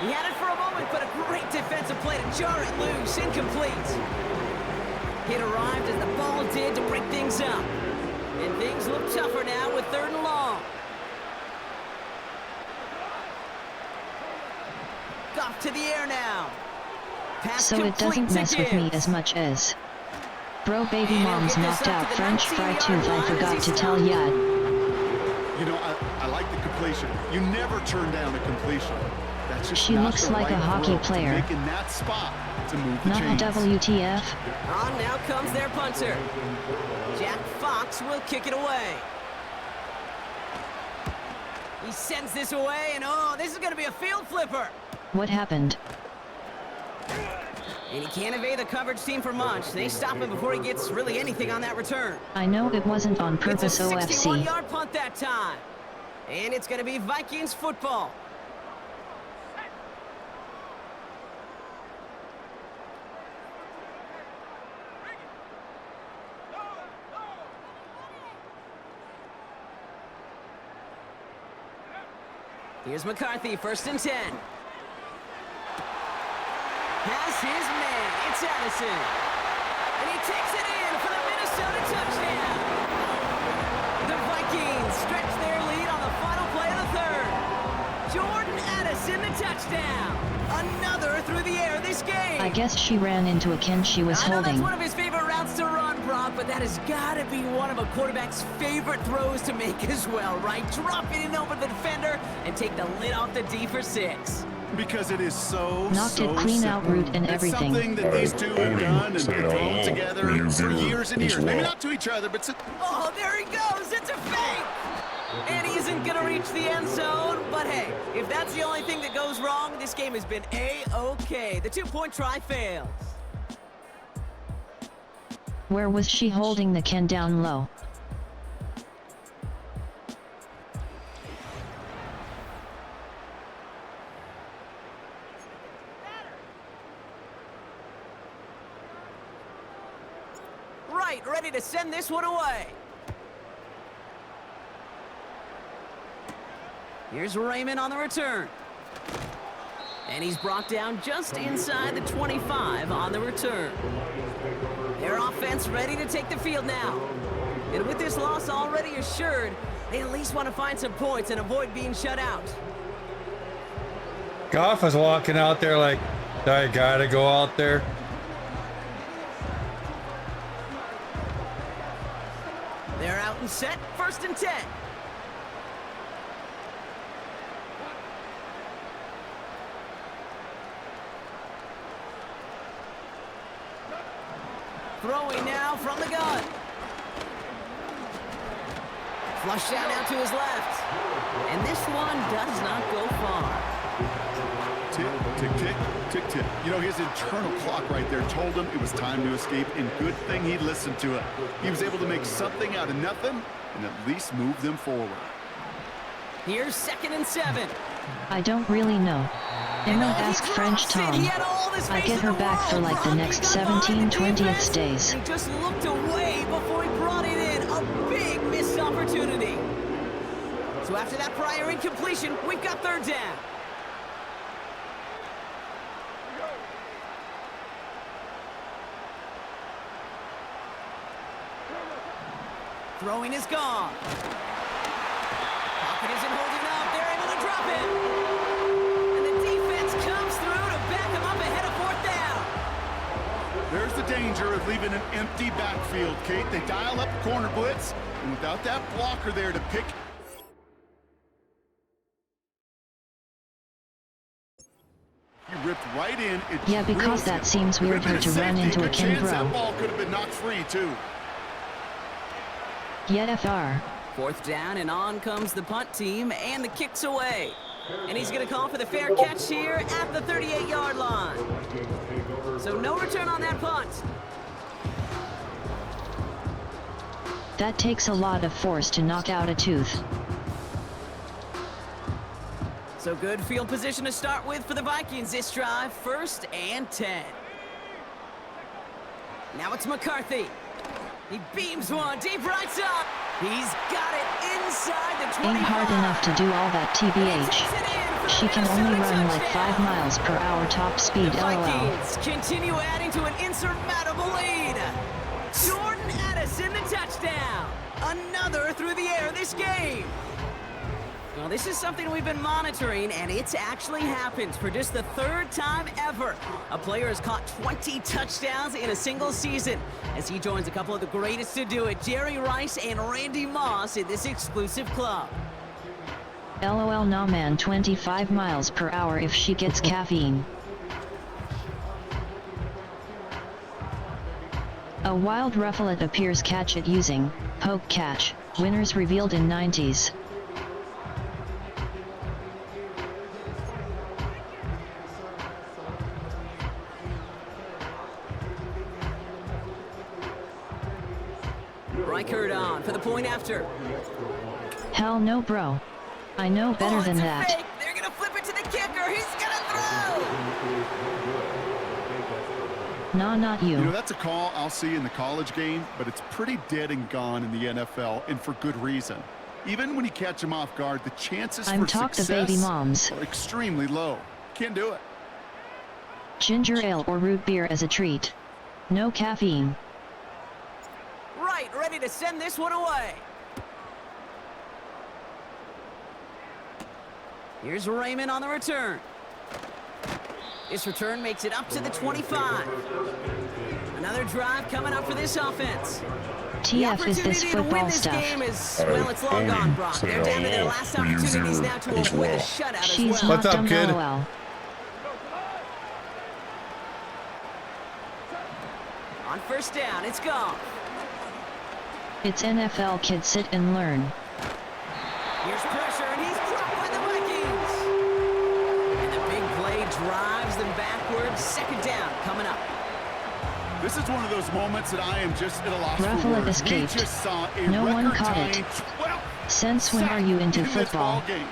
E: He had it for a moment, but a great defensive play to jar it loose. Incomplete. It arrived as the ball did to break things up. And things look tougher now with 3rd and long. Off to the air now. Pass
A: so it doesn't mess with me as much as... Bro, baby mom's knocked out French fry tooth. I forgot to tell ya.
F: You know, I like the completion. You never turn down a completion. That's just
A: she looks like a hockey player.
F: Making that spot to move the
A: chains. Not WTF.
E: On now comes their punter. Jack Fox will kick it away. He sends this away, and oh, this is going to be a field flipper.
A: What happened?
E: And he can't evade the coverage team for much. They stop him before he gets really anything on that return.
A: I know it wasn't on purpose, OFC.
E: It's a 61-yard punt that time. And it's going to be Vikings football. Here's McCarthy, 1st and 10. Has his man. It's Addison. And he takes it in for the Minnesota touchdown. The Vikings stretch their lead on the final play of the 3rd. Jordan Addison, the touchdown. Another through the air this game.
A: I guess she ran into a Ken she was holding.
E: That's one of his favorite routes to run, Brock, but that has got to be one of a quarterback's favorite throws to make as well, right? Drop it in over the defender and take the lid off the D for 6.
F: Because it is so
A: knocked it clean
F: simple.
A: out route and everything.
F: It's something that these two have done and thrown together for years and years. Maybe not to each other, but
E: oh, there he goes. It's a fake. And he isn't going to reach the end zone. But hey, if that's the only thing that goes wrong, this game has been A-okay. The 2-point try fails.
A: Where was she holding the Ken down low?
E: Ready to send this one away. Here's Raymond on the return. And he's brought down just inside the 25 on the return. Their offense ready to take the field now. And with this loss already assured, they at least want to find some points and avoid being shut out.
B: Goff is walking out there like, I gotta go out there.
E: They're out and set, 1st and 10. Throwing now from the gun. Flush down out to his left. And this one does not go far.
F: Tick, tick, tick, tick, tick. You know, his internal clock right there told him it was time to escape, and good thing he listened to it. He was able to make something out of nothing and at least move them forward.
E: Here's 2nd and 7.
A: I don't really know. Emma asked French Tom. I get her back for like the next 17/20th days.
E: He just looked away before he brought it in. A big missed opportunity. So after that prior incompletion, we've got 3rd down. Throwing is gone. Pocket isn't holding up. They're able to drop it. And the defense comes through to back them up ahead of 4th down.
F: There's the danger of leaving an empty backfield, Kate. They dial up a corner blitz, and without that blocker there to pick... He ripped right in.
A: Yeah, because that seems weird her to run into a Ken bro.
F: That ball could have been knocked free, too.
A: Yet FR.
E: 4th down, and on comes the punt team, and the kick's away. And he's going to call for the fair catch here at the 38-yard line. So no return on that punt.
A: That takes a lot of force to knock out a tooth.
E: So good field position to start with for the Vikings this drive. 1st and 10. Now it's McCarthy. He beams one deep right side. He's got it inside the 25.
A: Ain't hard enough to do all that, TBH. She can only run like 5 miles per hour top speed,
E: the
A: LOL.
E: Vikings continue adding to an insurmountable lead. Jordan Addison, the touchdown. Another through the air this game. Well, this is something we've been monitoring, and it's actually happened for just the 3rd time ever. A player has caught 20 touchdowns in a single season as he joins a couple of the greatest to do it, Jerry Rice and Randy Moss, in this exclusive club.
A: LOL, nah man, 25 miles per hour if she gets caffeine. A wild rufflet appears, catch it using poke catch. Winners revealed in 90s.
E: Reichert on for the point after.
A: Hell no, bro. I know better than that.
E: Fake. They're gonna flip it to the kicker. He's gonna throw.
A: Nah, not you.
F: You know, that's a call I'll see in the college game, but it's pretty dead and gone in the NFL, and for good reason. Even when you catch them off guard, the chances for success
A: the baby moms.
F: are extremely low. Can't do it.
A: Ginger ale or root beer as a treat. No caffeine.
E: Right, ready to send this one away. Here's Raymond on the return. This return makes it up to the 25. Another drive coming up for this offense.
A: TF is this football stuff.
E: Game is, well, it's long gone, Brock. They're down to their last opportunities now to avoid a shutout
A: She's
E: as well.
A: What's up, kid? LOL.
E: On 1st down, it's gone.
A: It's NFL, kid, sit and learn.
E: Here's pressure, and he's dropped by the Vikings. And the big play drives them backwards. 2nd down coming up.
F: This is one of those moments that I am just at a loss for
A: Rufflet
F: words.
A: escaped.
F: We just saw a
A: No one caught it.
F: 12
A: Since when are you into football?
F: Game.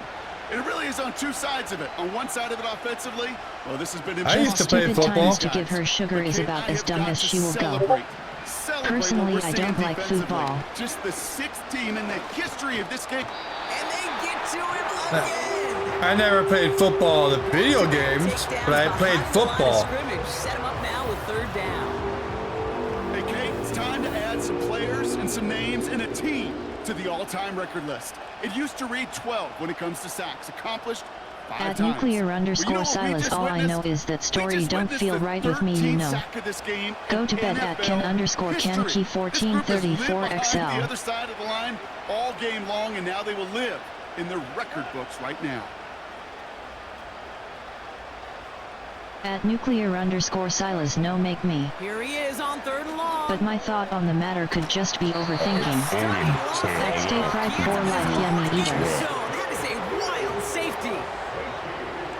F: It really is on two sides of it. On one side of it offensively, well, this has been
B: I used to play football.
A: Times to give her sugar is about as dumb as she will go. Personally, I don't like football.
F: Just the 6th team in the history of this game.
E: And they get to him again.
B: I never played football, the video games, but I played football.
E: Set him up now with 3rd down.
F: Hey, Kate, it's time to add some players and some names and a team to the all-time record list. It used to read 12 when it comes to sacks accomplished 5
A: At
F: times.
A: nuclear_Silas, all I know is that story don't feel right with me, you know. Go to bed at Ken_KenKey1434XL.
F: The other side of the line all game long, and now they will live in the record books right now.
A: At nuclear_Silas, no make me.
E: Here he is on 3rd and long.
A: But my thought on the matter could just be overthinking. That stay fried for life, yummy eater.
E: So that is a wild safety.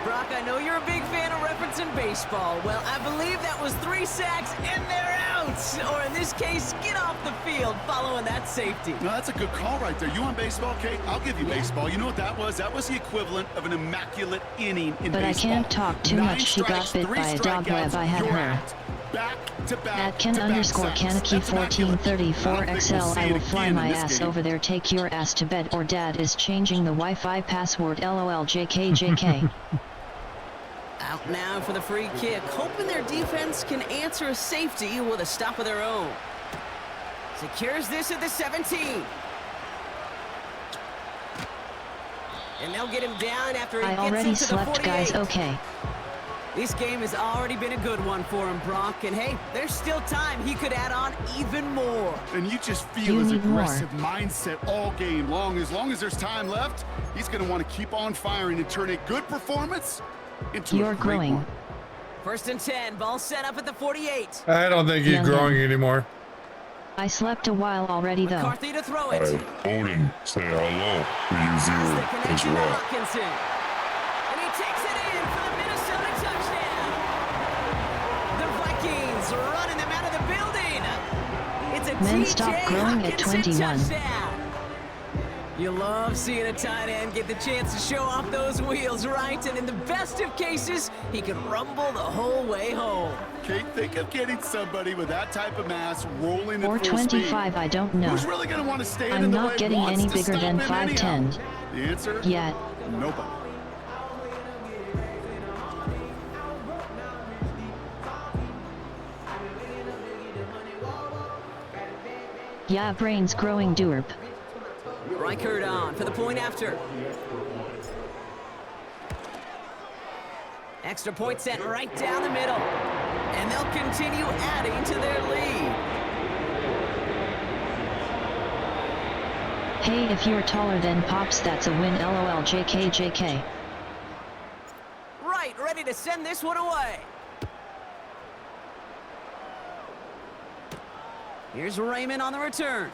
E: Brock, I know you're a big fan of referencing baseball. Well, I believe that was 3 sacks and they're out. Or in this case, get off the field following that safety.
F: No, that's a good call right there. You want baseball, Kate? I'll give you baseball. You know what that was? That was the equivalent of an immaculate inning in
A: but
F: baseball.
A: I can't talk too much. She got bit by a dog web. I had her. At Ken_Kaneki1434XL, I will fly my ass over there. Take your ass to bed, or dad is changing the Wi-Fi password. LOL, JK.
E: Out now for the free kick, hoping their defense can answer a safety with a stop of their own. Secures this at the 17. And they'll get him down after he
A: I
E: gets
A: already
E: into
A: slept,
E: the 48.
A: guys. Okay.
E: This game has already been a good one for him, Brock. And hey, there's still time. He could add on even more.
F: And you just feel his aggressive mindset all game long. As there's time left, he's going to want to keep on firing and turn a good performance into a great one.
E: 1st and 10, ball set up at the 48.
B: I don't think he's growing anymore.
A: I slept a while already, though.
E: McCarthy to throw it.
D: Odin, say hello to you, Zero, as well.
A: Men stop growing at 21.
E: You love seeing a tight end get the chance to show off those wheels, right? And in the best of cases, he can rumble the whole way home.
F: Kate, think of getting somebody with that type of mass rolling at
A: Or
F: full speed.
A: 25, I don't know.
F: Who's really going to want to stand
A: I'm
F: in the
A: not
F: way,
A: getting
F: wants
A: any
F: to
A: bigger
F: stop
A: than
F: him
A: 5'10".
F: anyhow? The answer?
A: Yet.
F: Nobody.
A: Yeah, brains growing derp.
E: Reichert on for the point after. Extra point set right down the middle. And they'll continue adding to their lead.
A: Hey, if you're taller than Pops, that's a win, lol, JK.
E: Right, ready to send this one away. Here's Raymond on the return.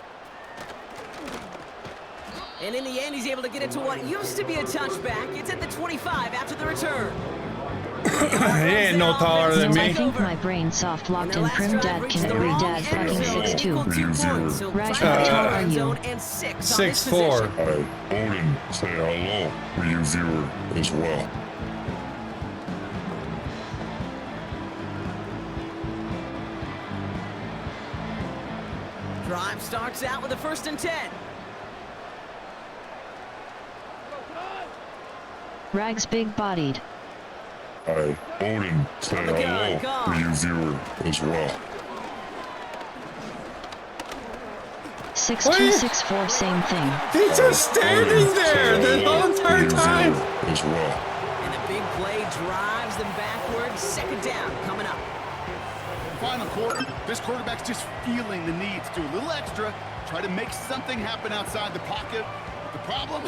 E: And in the end, he's able to get it to what used to be a touchback. It's at the 25 after the return.
B: He ain't no taller than me.
A: I think my brain soft locked and prim dad can agree dad fucking 6'2". Rag, how tall are you?
B: 6'4".
D: Hi, Odin, say hello for you viewer as well.
E: Drive starts out with a 1st and 10.
A: Rag's big-bodied.
D: Hi, Odin, say hello for you viewer as well.
A: 6'2", 6'4", same thing.
B: He's just standing there the whole entire time.
D: As well.
E: And the big play drives them backwards. 2nd down coming up.
F: Final quarter, this quarterback's just feeling the need to do a little extra, try to make something happen outside the pocket. The problem?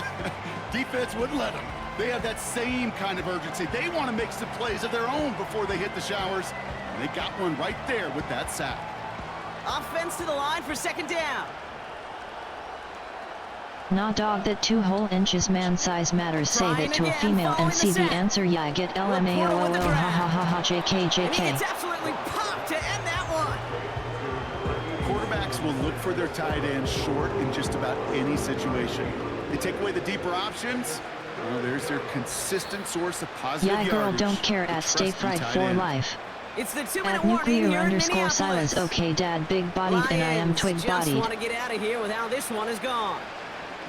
F: Defense wouldn't let them. They have that same kind of urgency. They want to make some plays of their own before they hit the showers. And they got one right there with that sack.
E: Offense to the line for 2nd down.
A: Nah, dog, that 2 whole inches man size matters. Say that to a female and see the answer. Yeah, I get LMAOOL, ha ha ha ha, JK.
E: It's absolutely popped to end that one.
F: Quarterbacks will look for their tight end short in just about any situation. They take away the deeper options. Well, there's their consistent source of positive
A: Yeah, girl,
F: yardage.
A: don't care at Stay Fried for life.
E: It's the 2-minute
A: At
E: warning here in
A: nuclear _ Silas. Okay, dad, big-bodied, and I am twig-bodied.
E: Just want to get out of here with how this one is gone.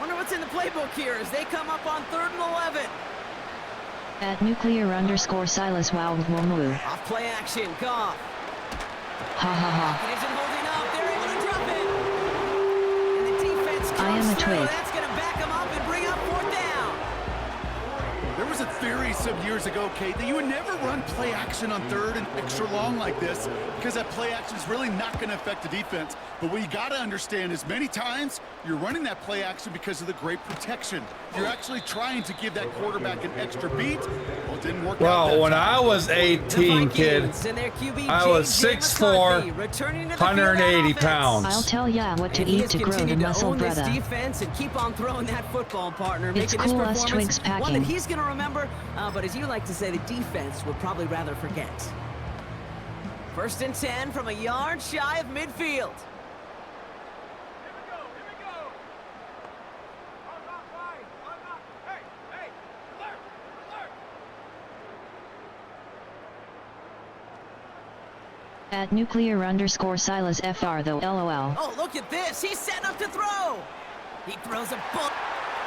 E: Wonder what's in the playbook here as they come up on 3rd and 11.
A: At nuclear _ Silas. Wow, woo.
E: Off play action, Goff.
A: Ha ha ha.
E: Isn't holding up. They're able to drop it. And the defense
A: I am a twig.
E: That's going to back them up and bring up 4th down.
F: There was a theory some years ago, Kate, that you would never run play action on 3rd and extra long like this because that play action is really not going to affect the defense. But what you got to understand is many times you're running that play action because of the great protection. You're actually trying to give that quarterback an extra beat. Well, it didn't work out.
B: Well, when I was 18, kid, I was 6'4", 180 pounds.
A: I'll tell ya what to eat to grow the muscle, brother.
E: Defense and keep on throwing that football, partner.
A: It's
E: making
A: cool
E: this
A: us twigs
E: one that
A: packing.
E: he's going to remember, but as you like to say, the defense would probably rather forget. 1st and 10 from a yard shy of midfield.
A: At nuclear _ Silas FR though, lol.
E: Oh, look at this. He's set up to throw. He throws a ball.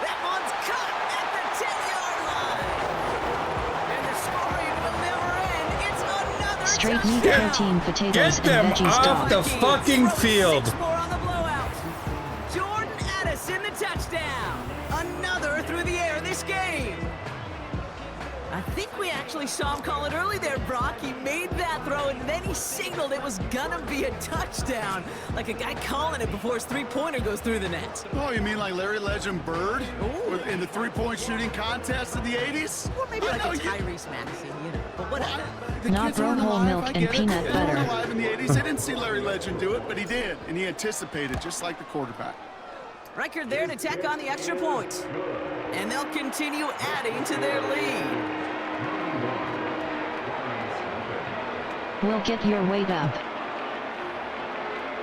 E: That one's caught at the 10-yard line. And the scoring will never end. It's another
A: Straight meat, protein, potatoes,
B: Get them
A: and veggies,
B: off
A: dog.
B: the fucking field.
E: 6 more on the blowout. Jordan Addison, the touchdown. Another through the air this game. I think we actually saw him call it early there, Brock. He made that throw, and then he signaled it was gonna be a touchdown. Like a guy calling it before his three-pointer goes through the net.
F: Oh, you mean like Larry Legend Bird in the three-point shooting contest in the 80s?
E: Or maybe like a Tyrese Maxey, you know, but whatever.
A: Not bro whole milk and peanut
F: They
A: butter.
F: weren't alive in the 80s. They didn't see Larry Legend do it, but he did, and he anticipated, just like the quarterback.
E: Reichert there to tack on the extra point. And they'll continue adding to their lead.
A: We'll get your weight up.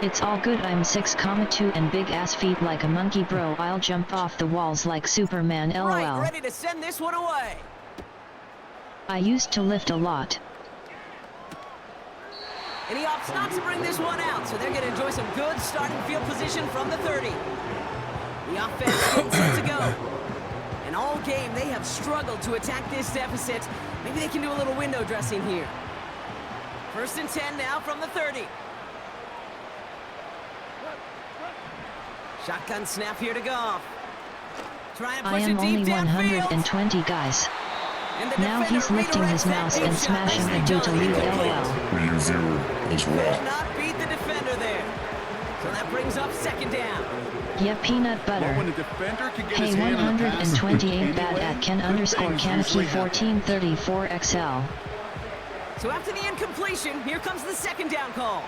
A: It's all good, I'm 6,2 and big ass feet like a monkey bro, I'll jump off the walls like Superman lol.
E: Right, ready to send this one away.
A: I used to lift a lot.
E: And he opts not to bring this one out, so they're going to enjoy some good starting field position from the 30. The offense is set to go. And all game, they have struggled to attack this deficit. Maybe they can do a little window dressing here. 1st and 10 now from the 30. Shotgun snap here to Goff. Trying to push
A: I am
E: it deep
A: only
E: downfield.
A: 120 guys. Now he's lifting his mouse and smashing the dude to lead lol.
E: Does not beat the defender there. So that brings up 2nd down.
A: Yeah, peanut butter.
F: Well, when a defender can get
A: Hey,
F: his hand on the pass,
A: 128 bad
F: anyway,
A: at Ken
F: good
A: underscore
F: things
A: Kaneki
F: usually happen.
A: 1434XL.
E: So after the incompletion, here comes the 2nd down call.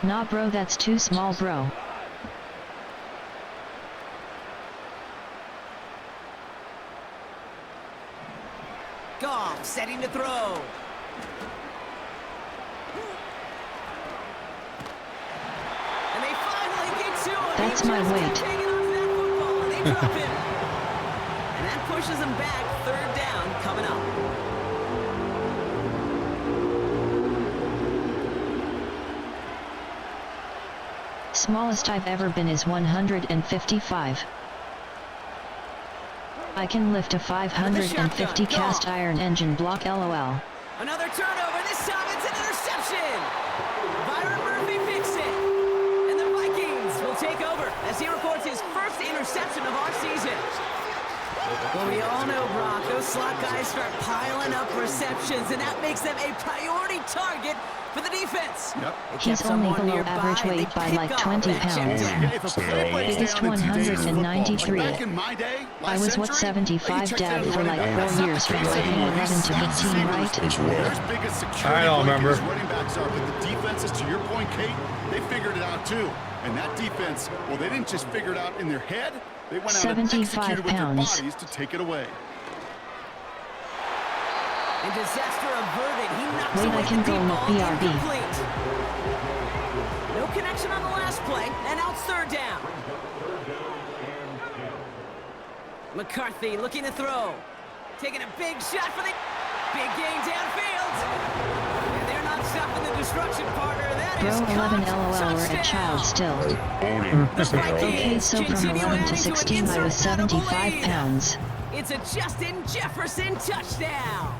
A: Nah bro, that's too small bro.
E: Goff setting to throw. And they finally get to him.
A: That's my weight.
E: Hanging on to that football, and they drop him. And that pushes them back. 3rd down coming up.
A: Smallest I've ever been is 155. I can lift a 550 cast iron engine block lol.
E: Another turnover. This time it's an interception. Byron Murphy picks it. And the Vikings will take over as he records his 1st interception of our season. Well, we all know, Brock, those slot guys start piling up receptions, and that makes them a priority target for the defense.
A: He's only below average weight by like 20 pounds. Biggest 193. I was what, 75 dad for like 4 years from like 11 to 15, right?
F: I don't remember. Running backs are, but the defenses, to your point, Kate, they figured it out too. And that defense, well, they didn't just figure it out in their head. They went out and executed with their bodies to take it away.
E: And disaster averted. He knocks
A: Wait,
E: away
A: I can
E: the
A: go
E: deep
A: look
E: ball.
A: BRB.
E: Incomplete. No connection on the last play, and now it's 3rd down. McCarthy looking to throw. Taking a big shot for the big gain downfield. And they're not stopping the destruction, partner. That is
A: Bro, 11
E: caught.
A: LOL, we're a child still.
E: The
A: Okay, so from 11 to 16 I was 75 pounds.
E: It's a Justin Jefferson touchdown.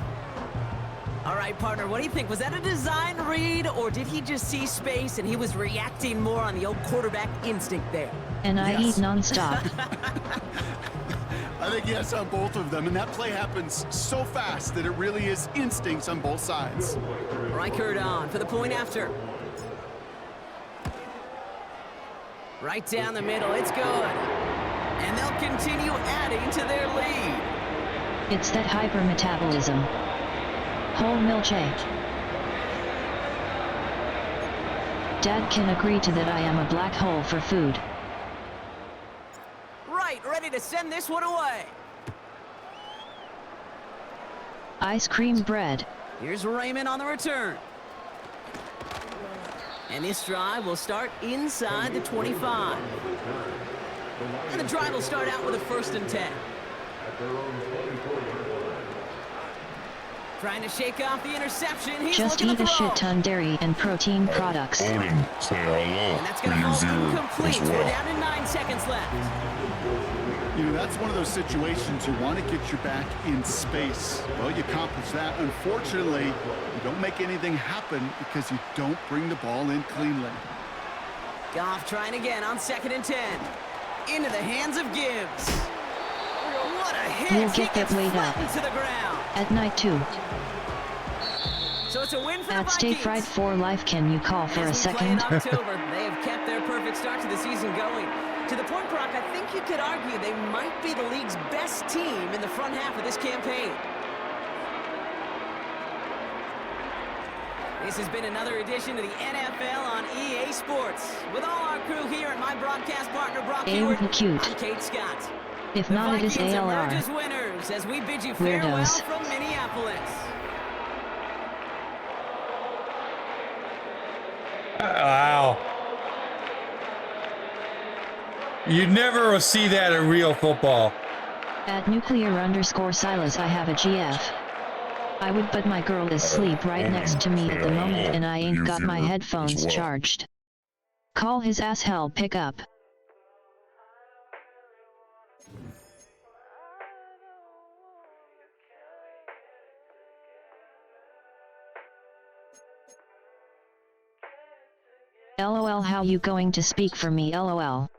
E: All right, partner, what do you think? Was that a design read, or did he just see space and he was reacting more on the old quarterback instinct there?
A: And I eat nonstop.
F: I think yes on both of them, and that play happens so fast that it really is instincts on both sides.
E: Reichert on for the point after. Right down the middle, it's good. And they'll continue adding to their lead.
A: It's that hypermetabolism. Whole milkshake. Dad can agree to that. I am a black hole for food.
E: Right, ready to send this one away.
A: Ice cream bread.
E: Here's Raymond on the return. And this drive will start inside the 25. And the drive will start out with a 1st and 10. Trying to shake off the interception. He's
A: just
E: looking
A: eat
E: to
A: a
E: throw.
A: shit ton dairy and protein products.
D: Say hello.
E: And that's going to fall incomplete. We're down to 9 seconds left.
F: You know, that's one of those situations you want to get your back in space. Well, you accomplish that. Unfortunately, you don't make anything happen because you don't bring the ball in cleanly.
E: Goff trying again on 2nd and 10. Into the hands of Gibbs. What a hit!
A: We'll get that weight up.
E: To the ground.
A: At night too.
E: So it's a win for
A: At
E: the
A: Stay
E: Vikings.
A: Fried for Life, can you call for a second?
E: In October, they have kept their perfect start to the season going. To the point, Brock, I think you could argue they might be the league's best team in the front half of this campaign. This has been another edition of the NFL on EA Sports. With all our crew here and my broadcast partner, Brock Hewitt,
A: cute.
E: I'm Kate Scott.
A: If
E: The
A: not, it is
E: Vikings
A: ALR.
E: emerge as winners as we bid you farewell
A: Weirdos.
E: from Minneapolis.
B: Wow. You never will see that in real football.
A: At nuclear_Silas I have a GF. I would, but my girl is sleep right next to me at the moment and I ain't got my headphones charged. Call his ass hell pick up. LOL, how you going to speak for me? LOL.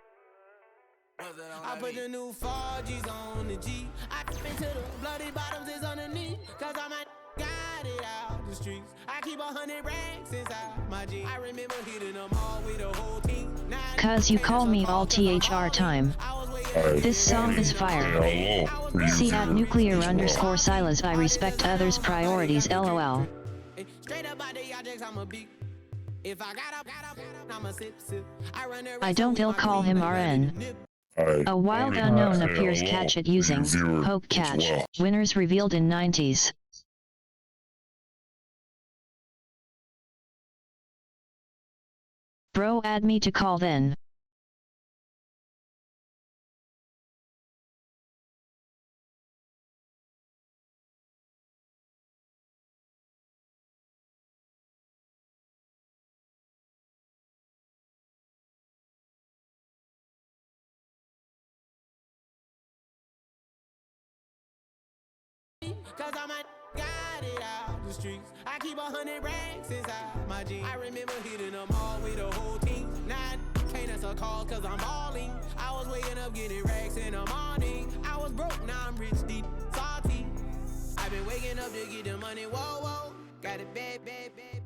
C: I put the new 4Gs on the G. I been to the bloody bottoms is underneath. Cause I might got it out the streets. I keep 100 racks inside my jeans. I remember hitting them all with the whole team.
A: Cause you call me all THR time. This song is fire. See at nuclear_Silas I respect others' priorities. LOL.
C: Straight up by the objects, I'm a big. If I got up, I'm a sip. I run the
A: I don't ill call him RN. A wild unknown appears catch it using poke catch. Winners revealed in 90s. Bro, add me to call then.
C: Cause I might got it out the streets. I keep 100 racks inside my jeans. I remember hitting them all with the whole team. Now can't answer calls cause I'm balling. I was waking up getting racks in the morning. I was broke, now I'm rich, deep, salty. I've been waking up to get the money, whoa, whoa. Got it bad,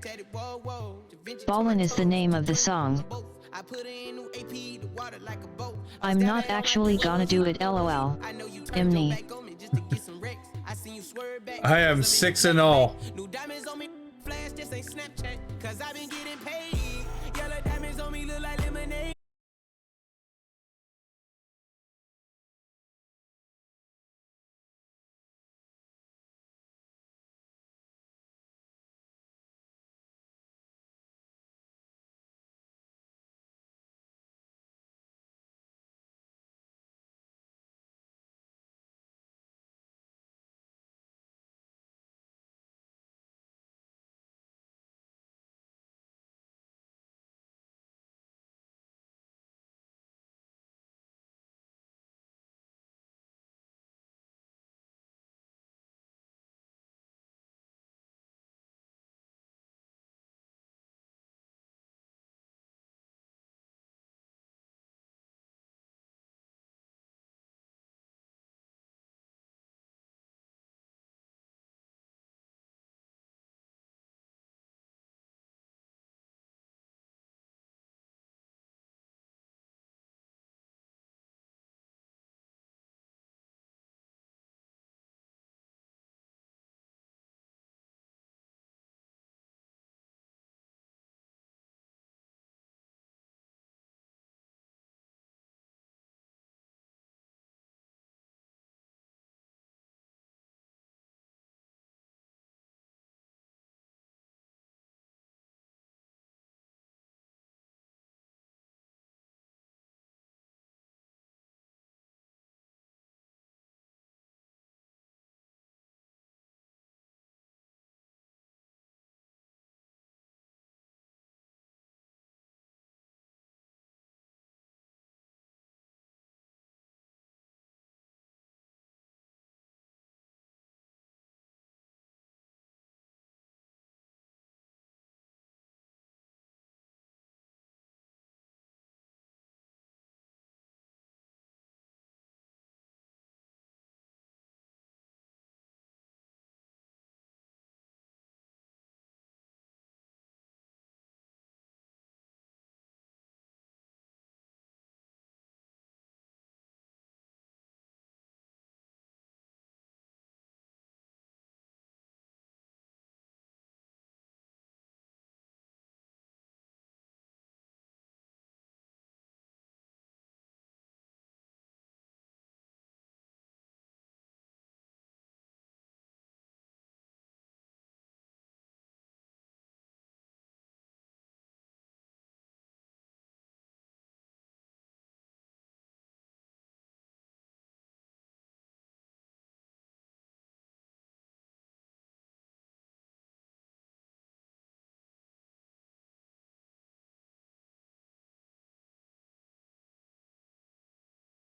C: tatted, whoa, whoa.
A: Ballin' is the name of the song.
C: I put in new AP, the water like a boat.
A: I'm not actually gonna do it. LOL. Imni.
B: I am 6-0.
C: New diamonds on me, flash, this ain't Snapchat. Cause I've been getting paid. Yellow diamonds on me look like lemonade.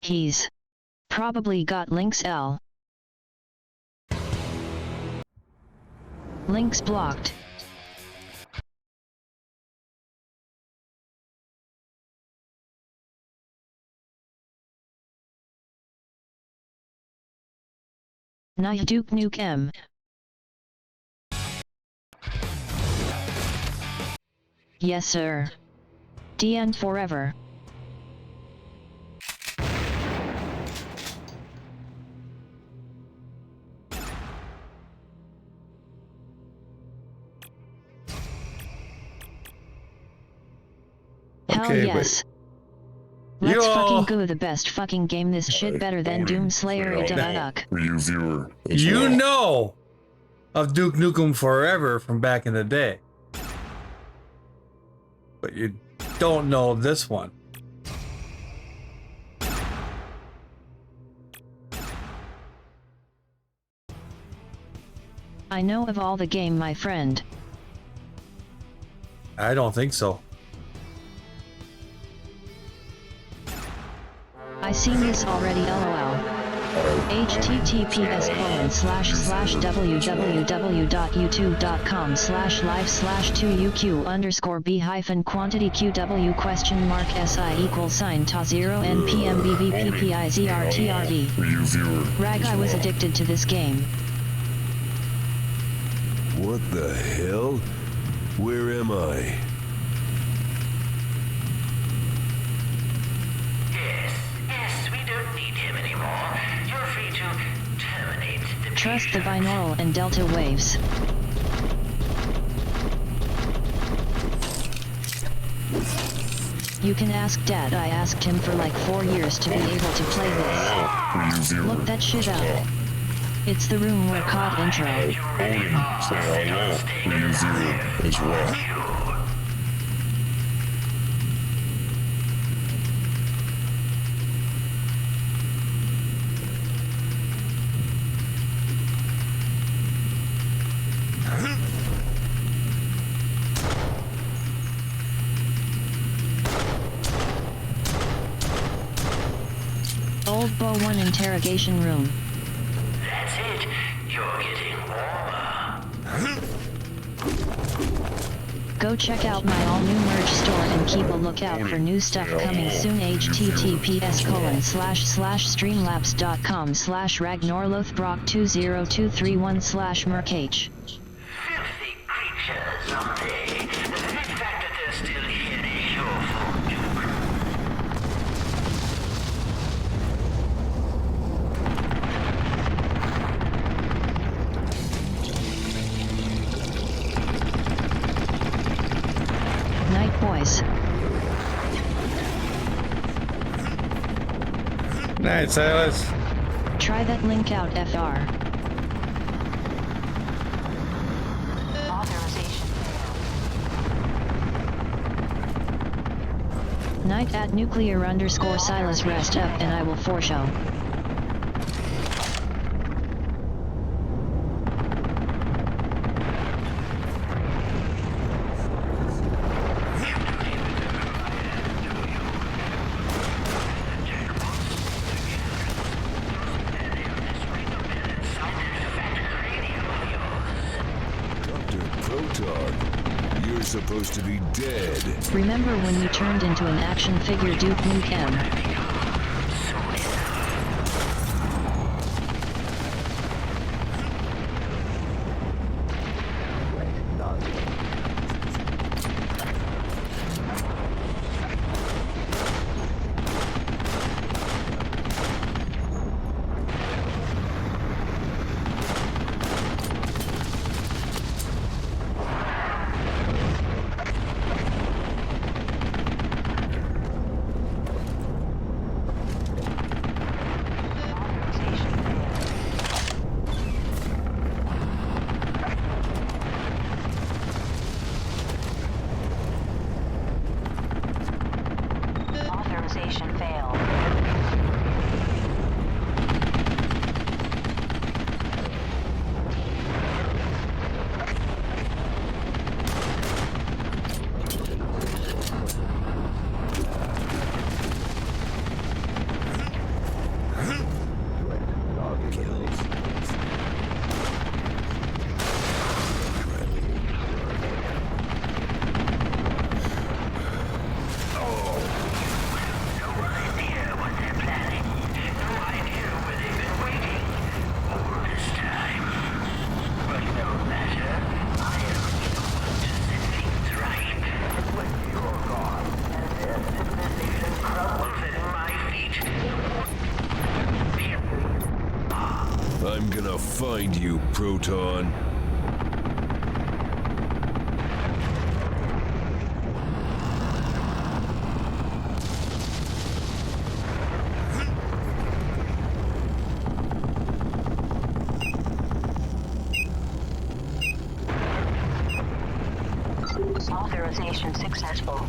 A: He's probably got links L. Links blocked. Nia Duke Nuke M. Yes sir. DN forever. Hell
B: Okay,
A: yes.
B: but
A: Let's fucking go the best fucking game this shit better than Doomslayer Duck.
D: For you viewer.
B: You know of Duke Nukem Forever from back in the day. But you don't know this one.
A: I know of all the game, my friend.
B: I don't think so.
A: I seen this already, lol. https://www.youtube.com/live/2uq_b-content0npmbvppiZrtrd. Rag, I was addicted to this game.
L: What the hell? Where am I?
A: Trust the binaural and delta waves. You can ask Dad. I asked him for like 4 years to be able to play this. Look that shit up. It's the room where caught intro.
D: As well.
A: Old Bo 1 interrogation room.
V: That's it. You're getting warmer.
A: Go check out my all-new merch store and keep a lookout for new stuff coming soon. https://streamlabs.com/Ragnor'S/Brock20231/merch.
V: Filthy creatures, aren't they? The fact that they're still here is your fault, Duke.
A: Night boys.
B: Night, Silas.
A: Try that link out, FR. Night at nuclear_Silas rest up and I will foreshow.
L: You're supposed to be dead.
A: Remember when you turned into an action figure Duke Nukem?
V: Authorization failed.
L: gonna find you, Proton.
V: Authorization successful.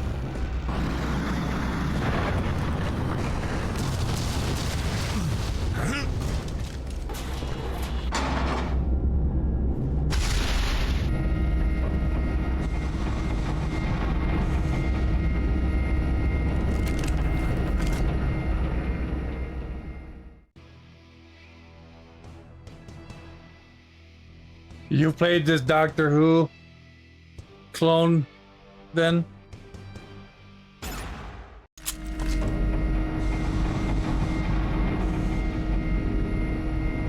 B: You played this Doctor Who clone then?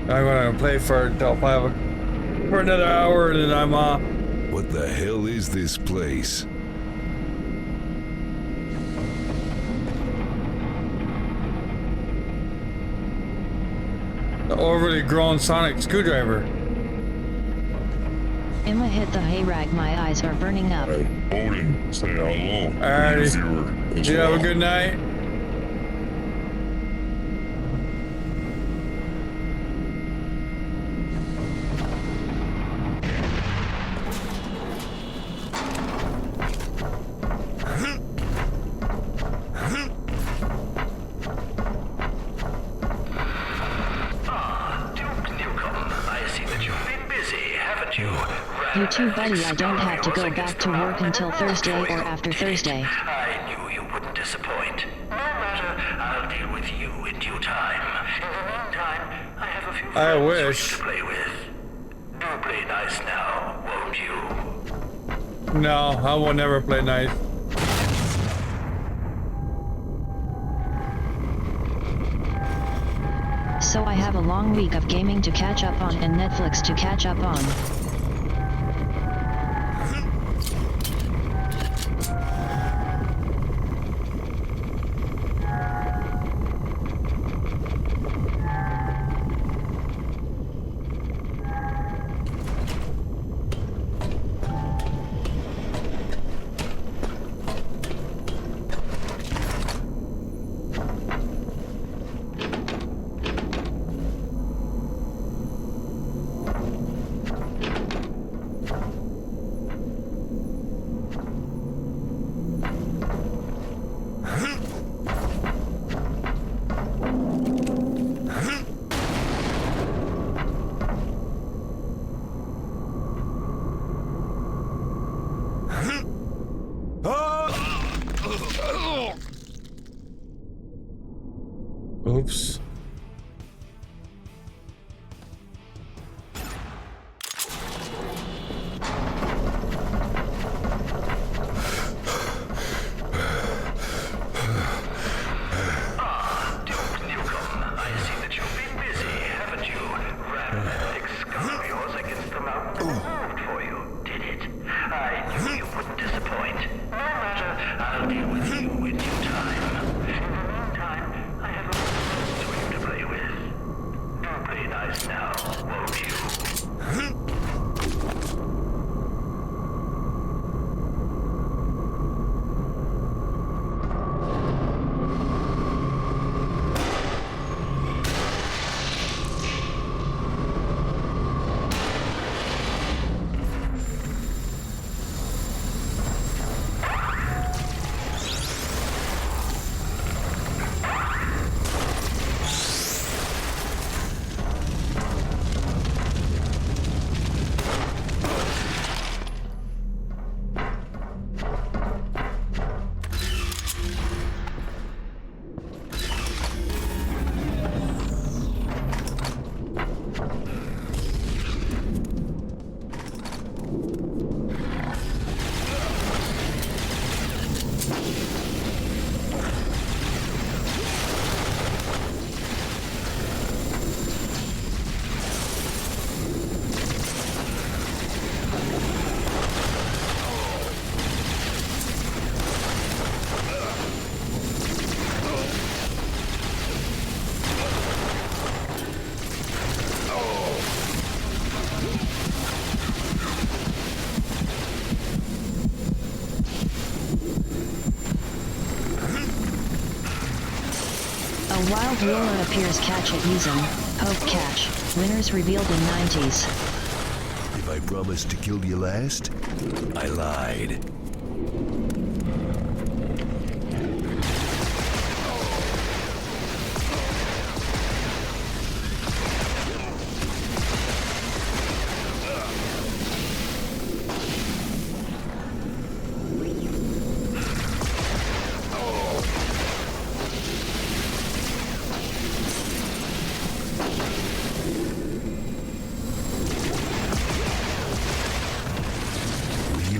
B: I'm gonna play for another hour and then I'm off.
L: What the hell is this place?
B: The overly grown sonic screwdriver.
A: Emma hit the hayrag. My eyes are burning up.
D: Odin, say hello.
B: Alrighty. You have a good night.
A: You too, buddy. I don't have to go back to work until Thursday or after Thursday.
V: I knew you wouldn't disappoint. No matter, I'll deal with you in due time. In the meantime, I have a few friends to play with. Do play nice now, won't you?
B: No, I will never play nice.
A: So I have a long week of gaming to catch up on and Netflix to catch up on.
B: Oops.
A: A wild ruler appears. Catch it using Hope Catch. Winners revealed in 90s.
L: If I promised to kill you last, I lied.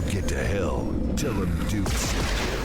L: Get to hell. Tell him Duke sent you.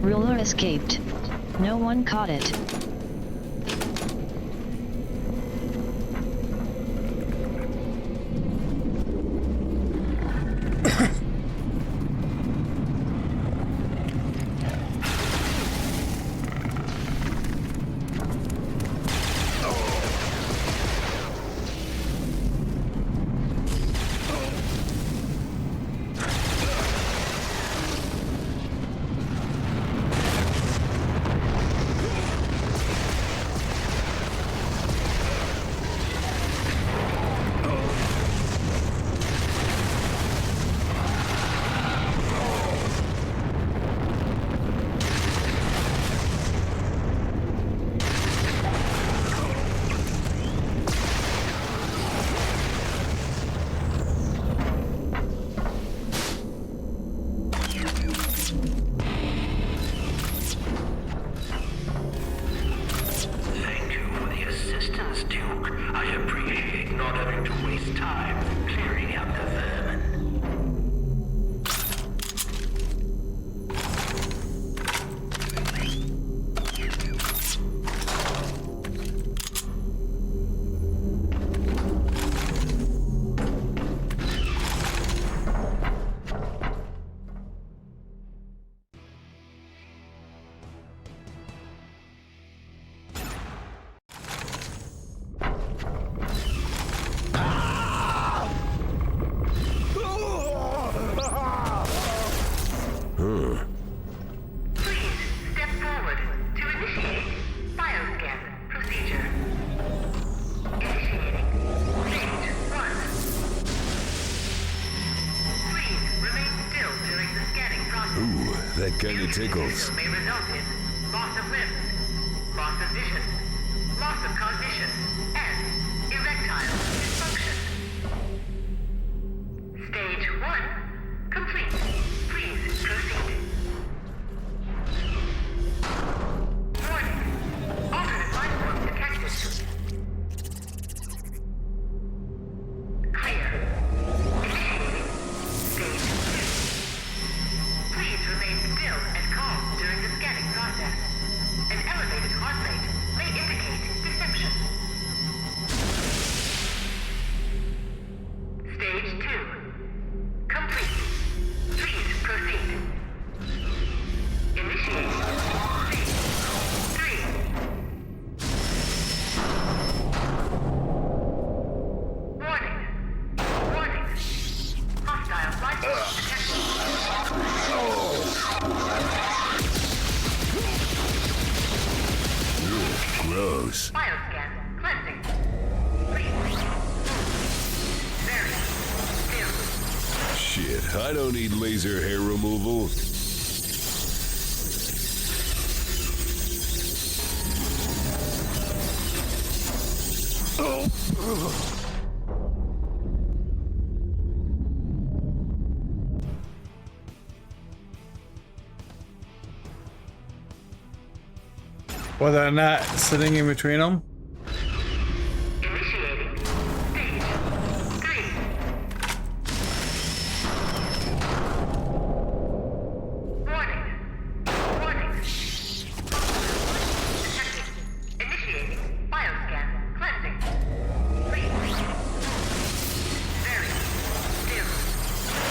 A: Ruler escaped. No one caught it.
L: That kind of tickles.
V: May result in loss of limbs, loss of vision, loss of cognition, and erectile dysfunction. Stage 1 complete. Please proceed. Warning. Alternate life form detected. Clear. Initiating. Stage 2. Please remain still and calm during the scanning process. An elevated heart rate may indicate deception. Stage 2. Complete. Please proceed. Initiate. Stage 3. Warning. Warning. Hostile flight form
L: Gross.
V: Bioscan cleansing. Please. Very still.
L: Shit, I don't need laser hair removal.
B: Was I not sitting in between them?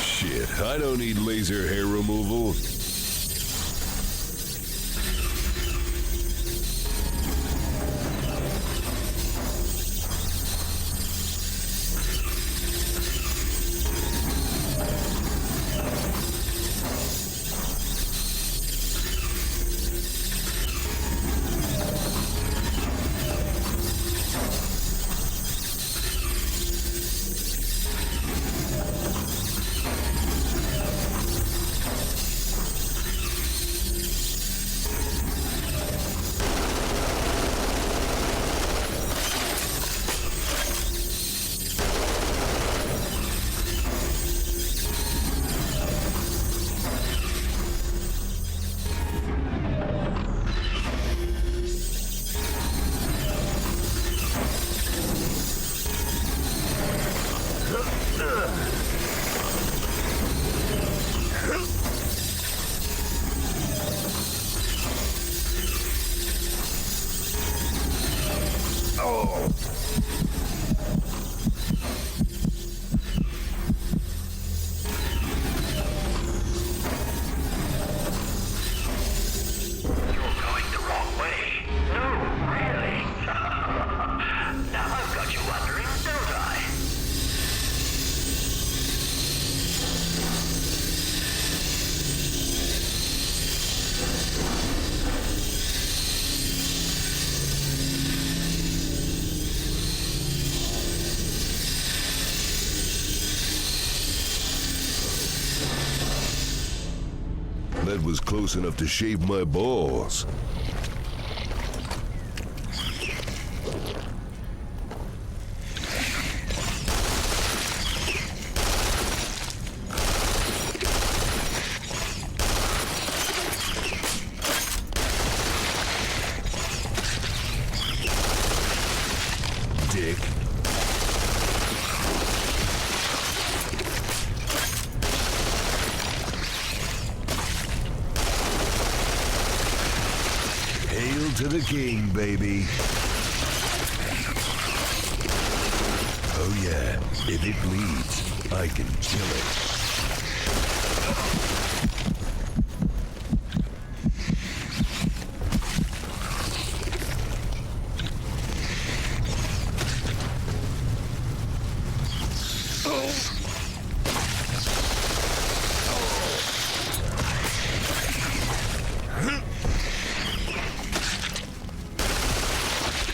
L: Shit, I don't need laser hair removal. That was close enough to shave my balls. Dick. Hail to the king, baby. Oh yeah, if it bleeds, I can kill it.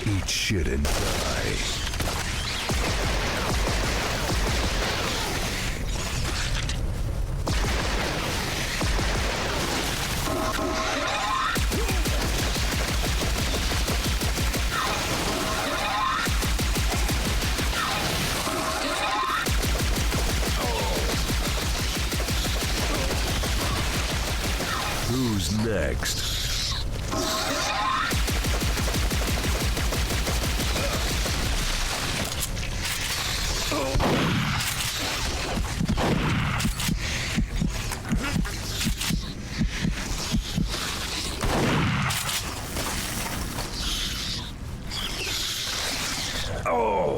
L: Eat shit and die. Who's next? Oh!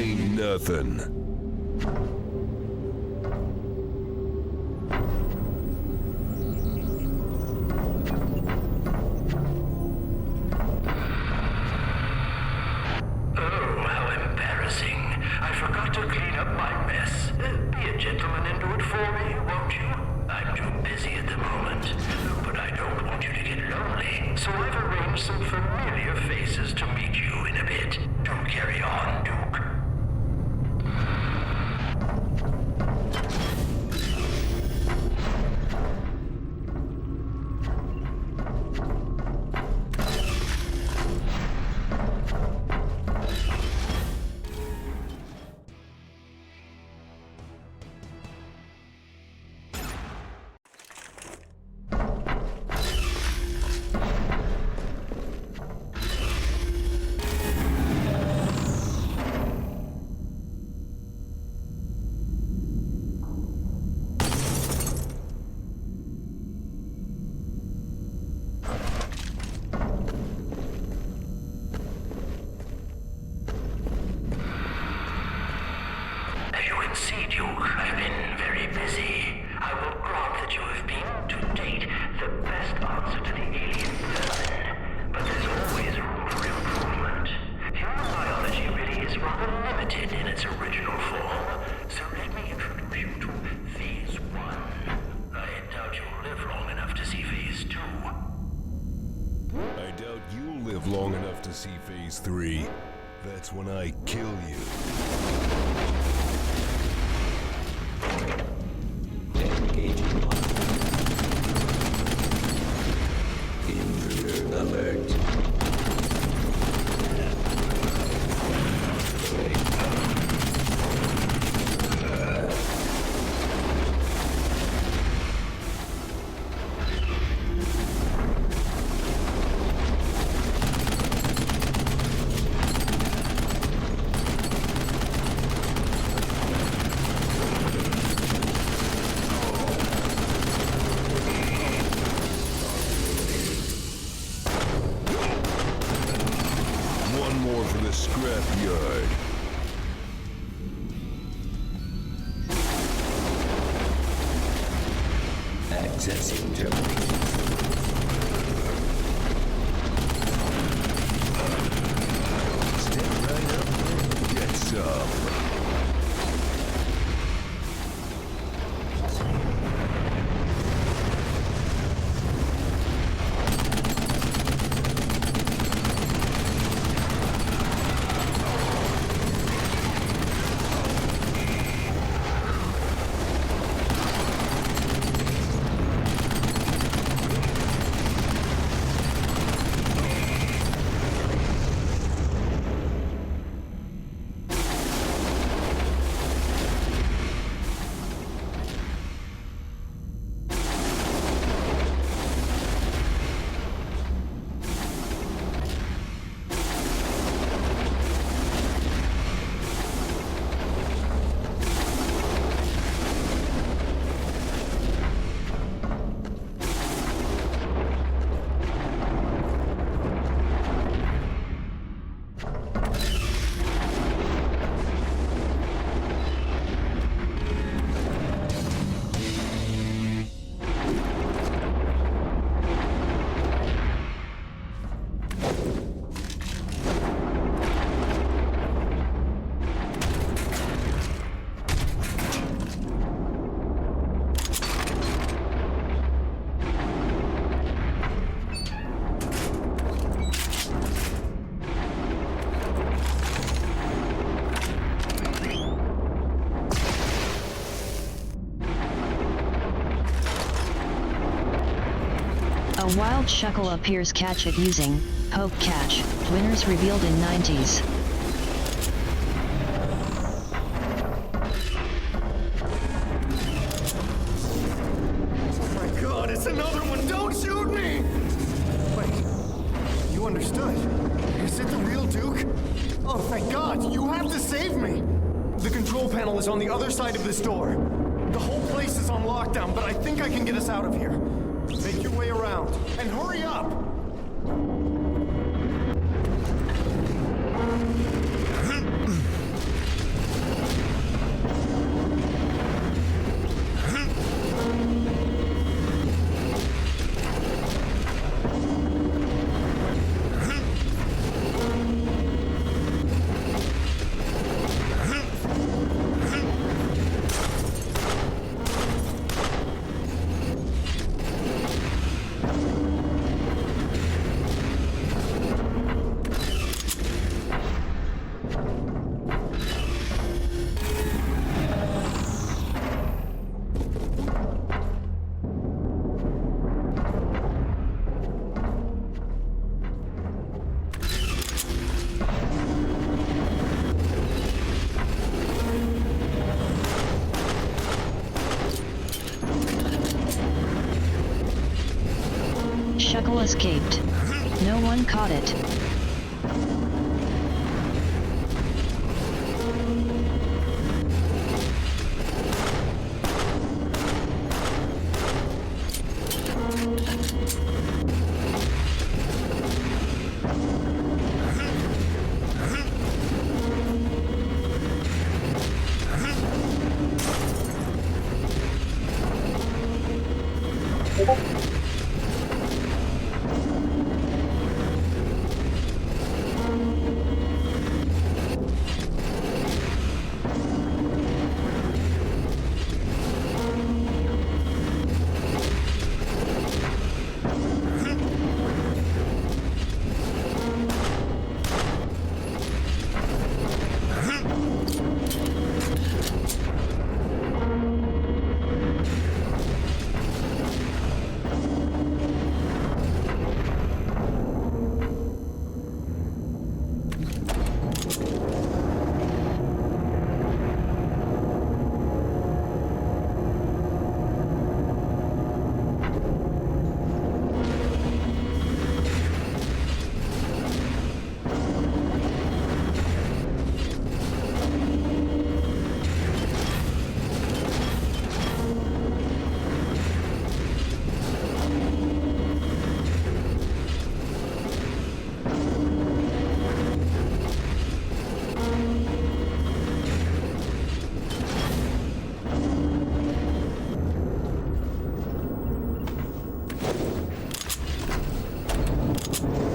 L: ain't nothing. Long enough to see phase 3. That's when I kill you. Engaging lock. Intruder alert. Scrapyard. Accessing terminal. Step right up and get some.
A: A wild shekel appears. Catch it using poke catch. Winners revealed in 90s.
C: Oh my god, it's another one! Don't shoot me! Wait, you understood? Is it the real Duke? Oh, thank God! You have to save me! The control panel is on the other side of this door. The whole place is on lockdown, but I think I can get us out of here. Make your way around, and hurry up!
A: Shuckle escaped. No one caught it.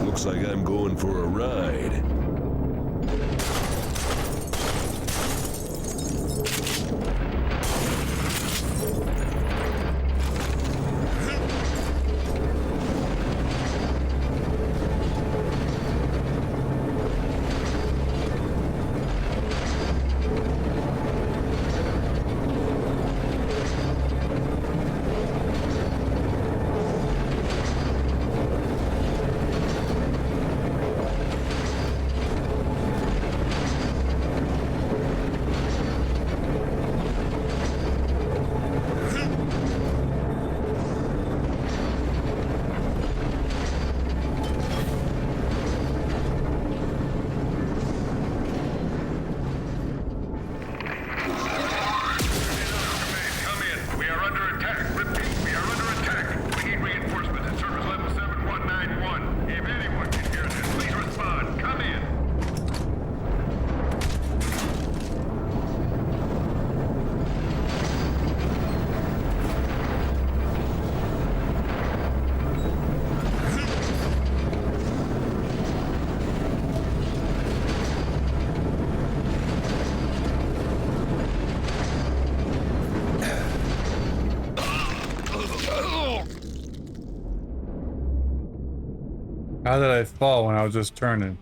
L: Looks like I'm going for a ride.
B: How did I fall when I was just turning?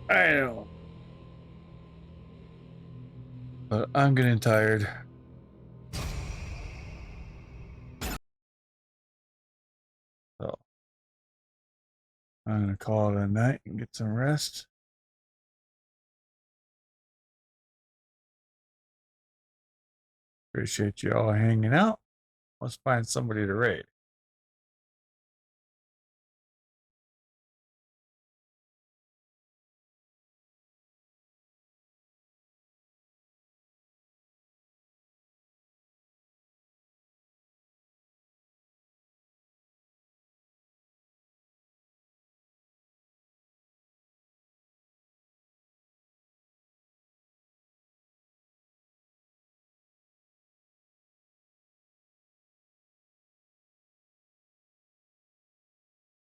B: I know. But I'm getting tired. So I'm gonna call it a night and get some rest. Appreciate you all hanging out. Let's find somebody to raid.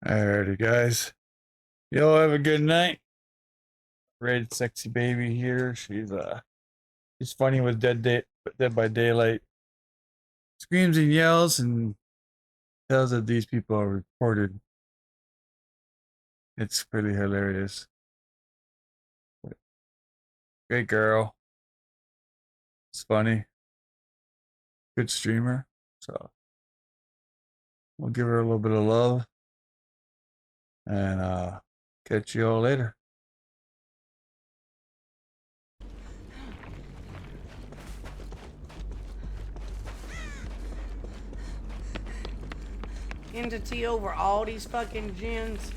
B: Alrighty, guys. Y'all have a good night. Raid sexy baby here. She's funny with Dead by Daylight. Screams and yells and tells that these people are reported. It's pretty hilarious. Great girl. It's funny. Good streamer. So we'll give her a little bit of love. And catch you all later.
I: Entity over all these fucking gens.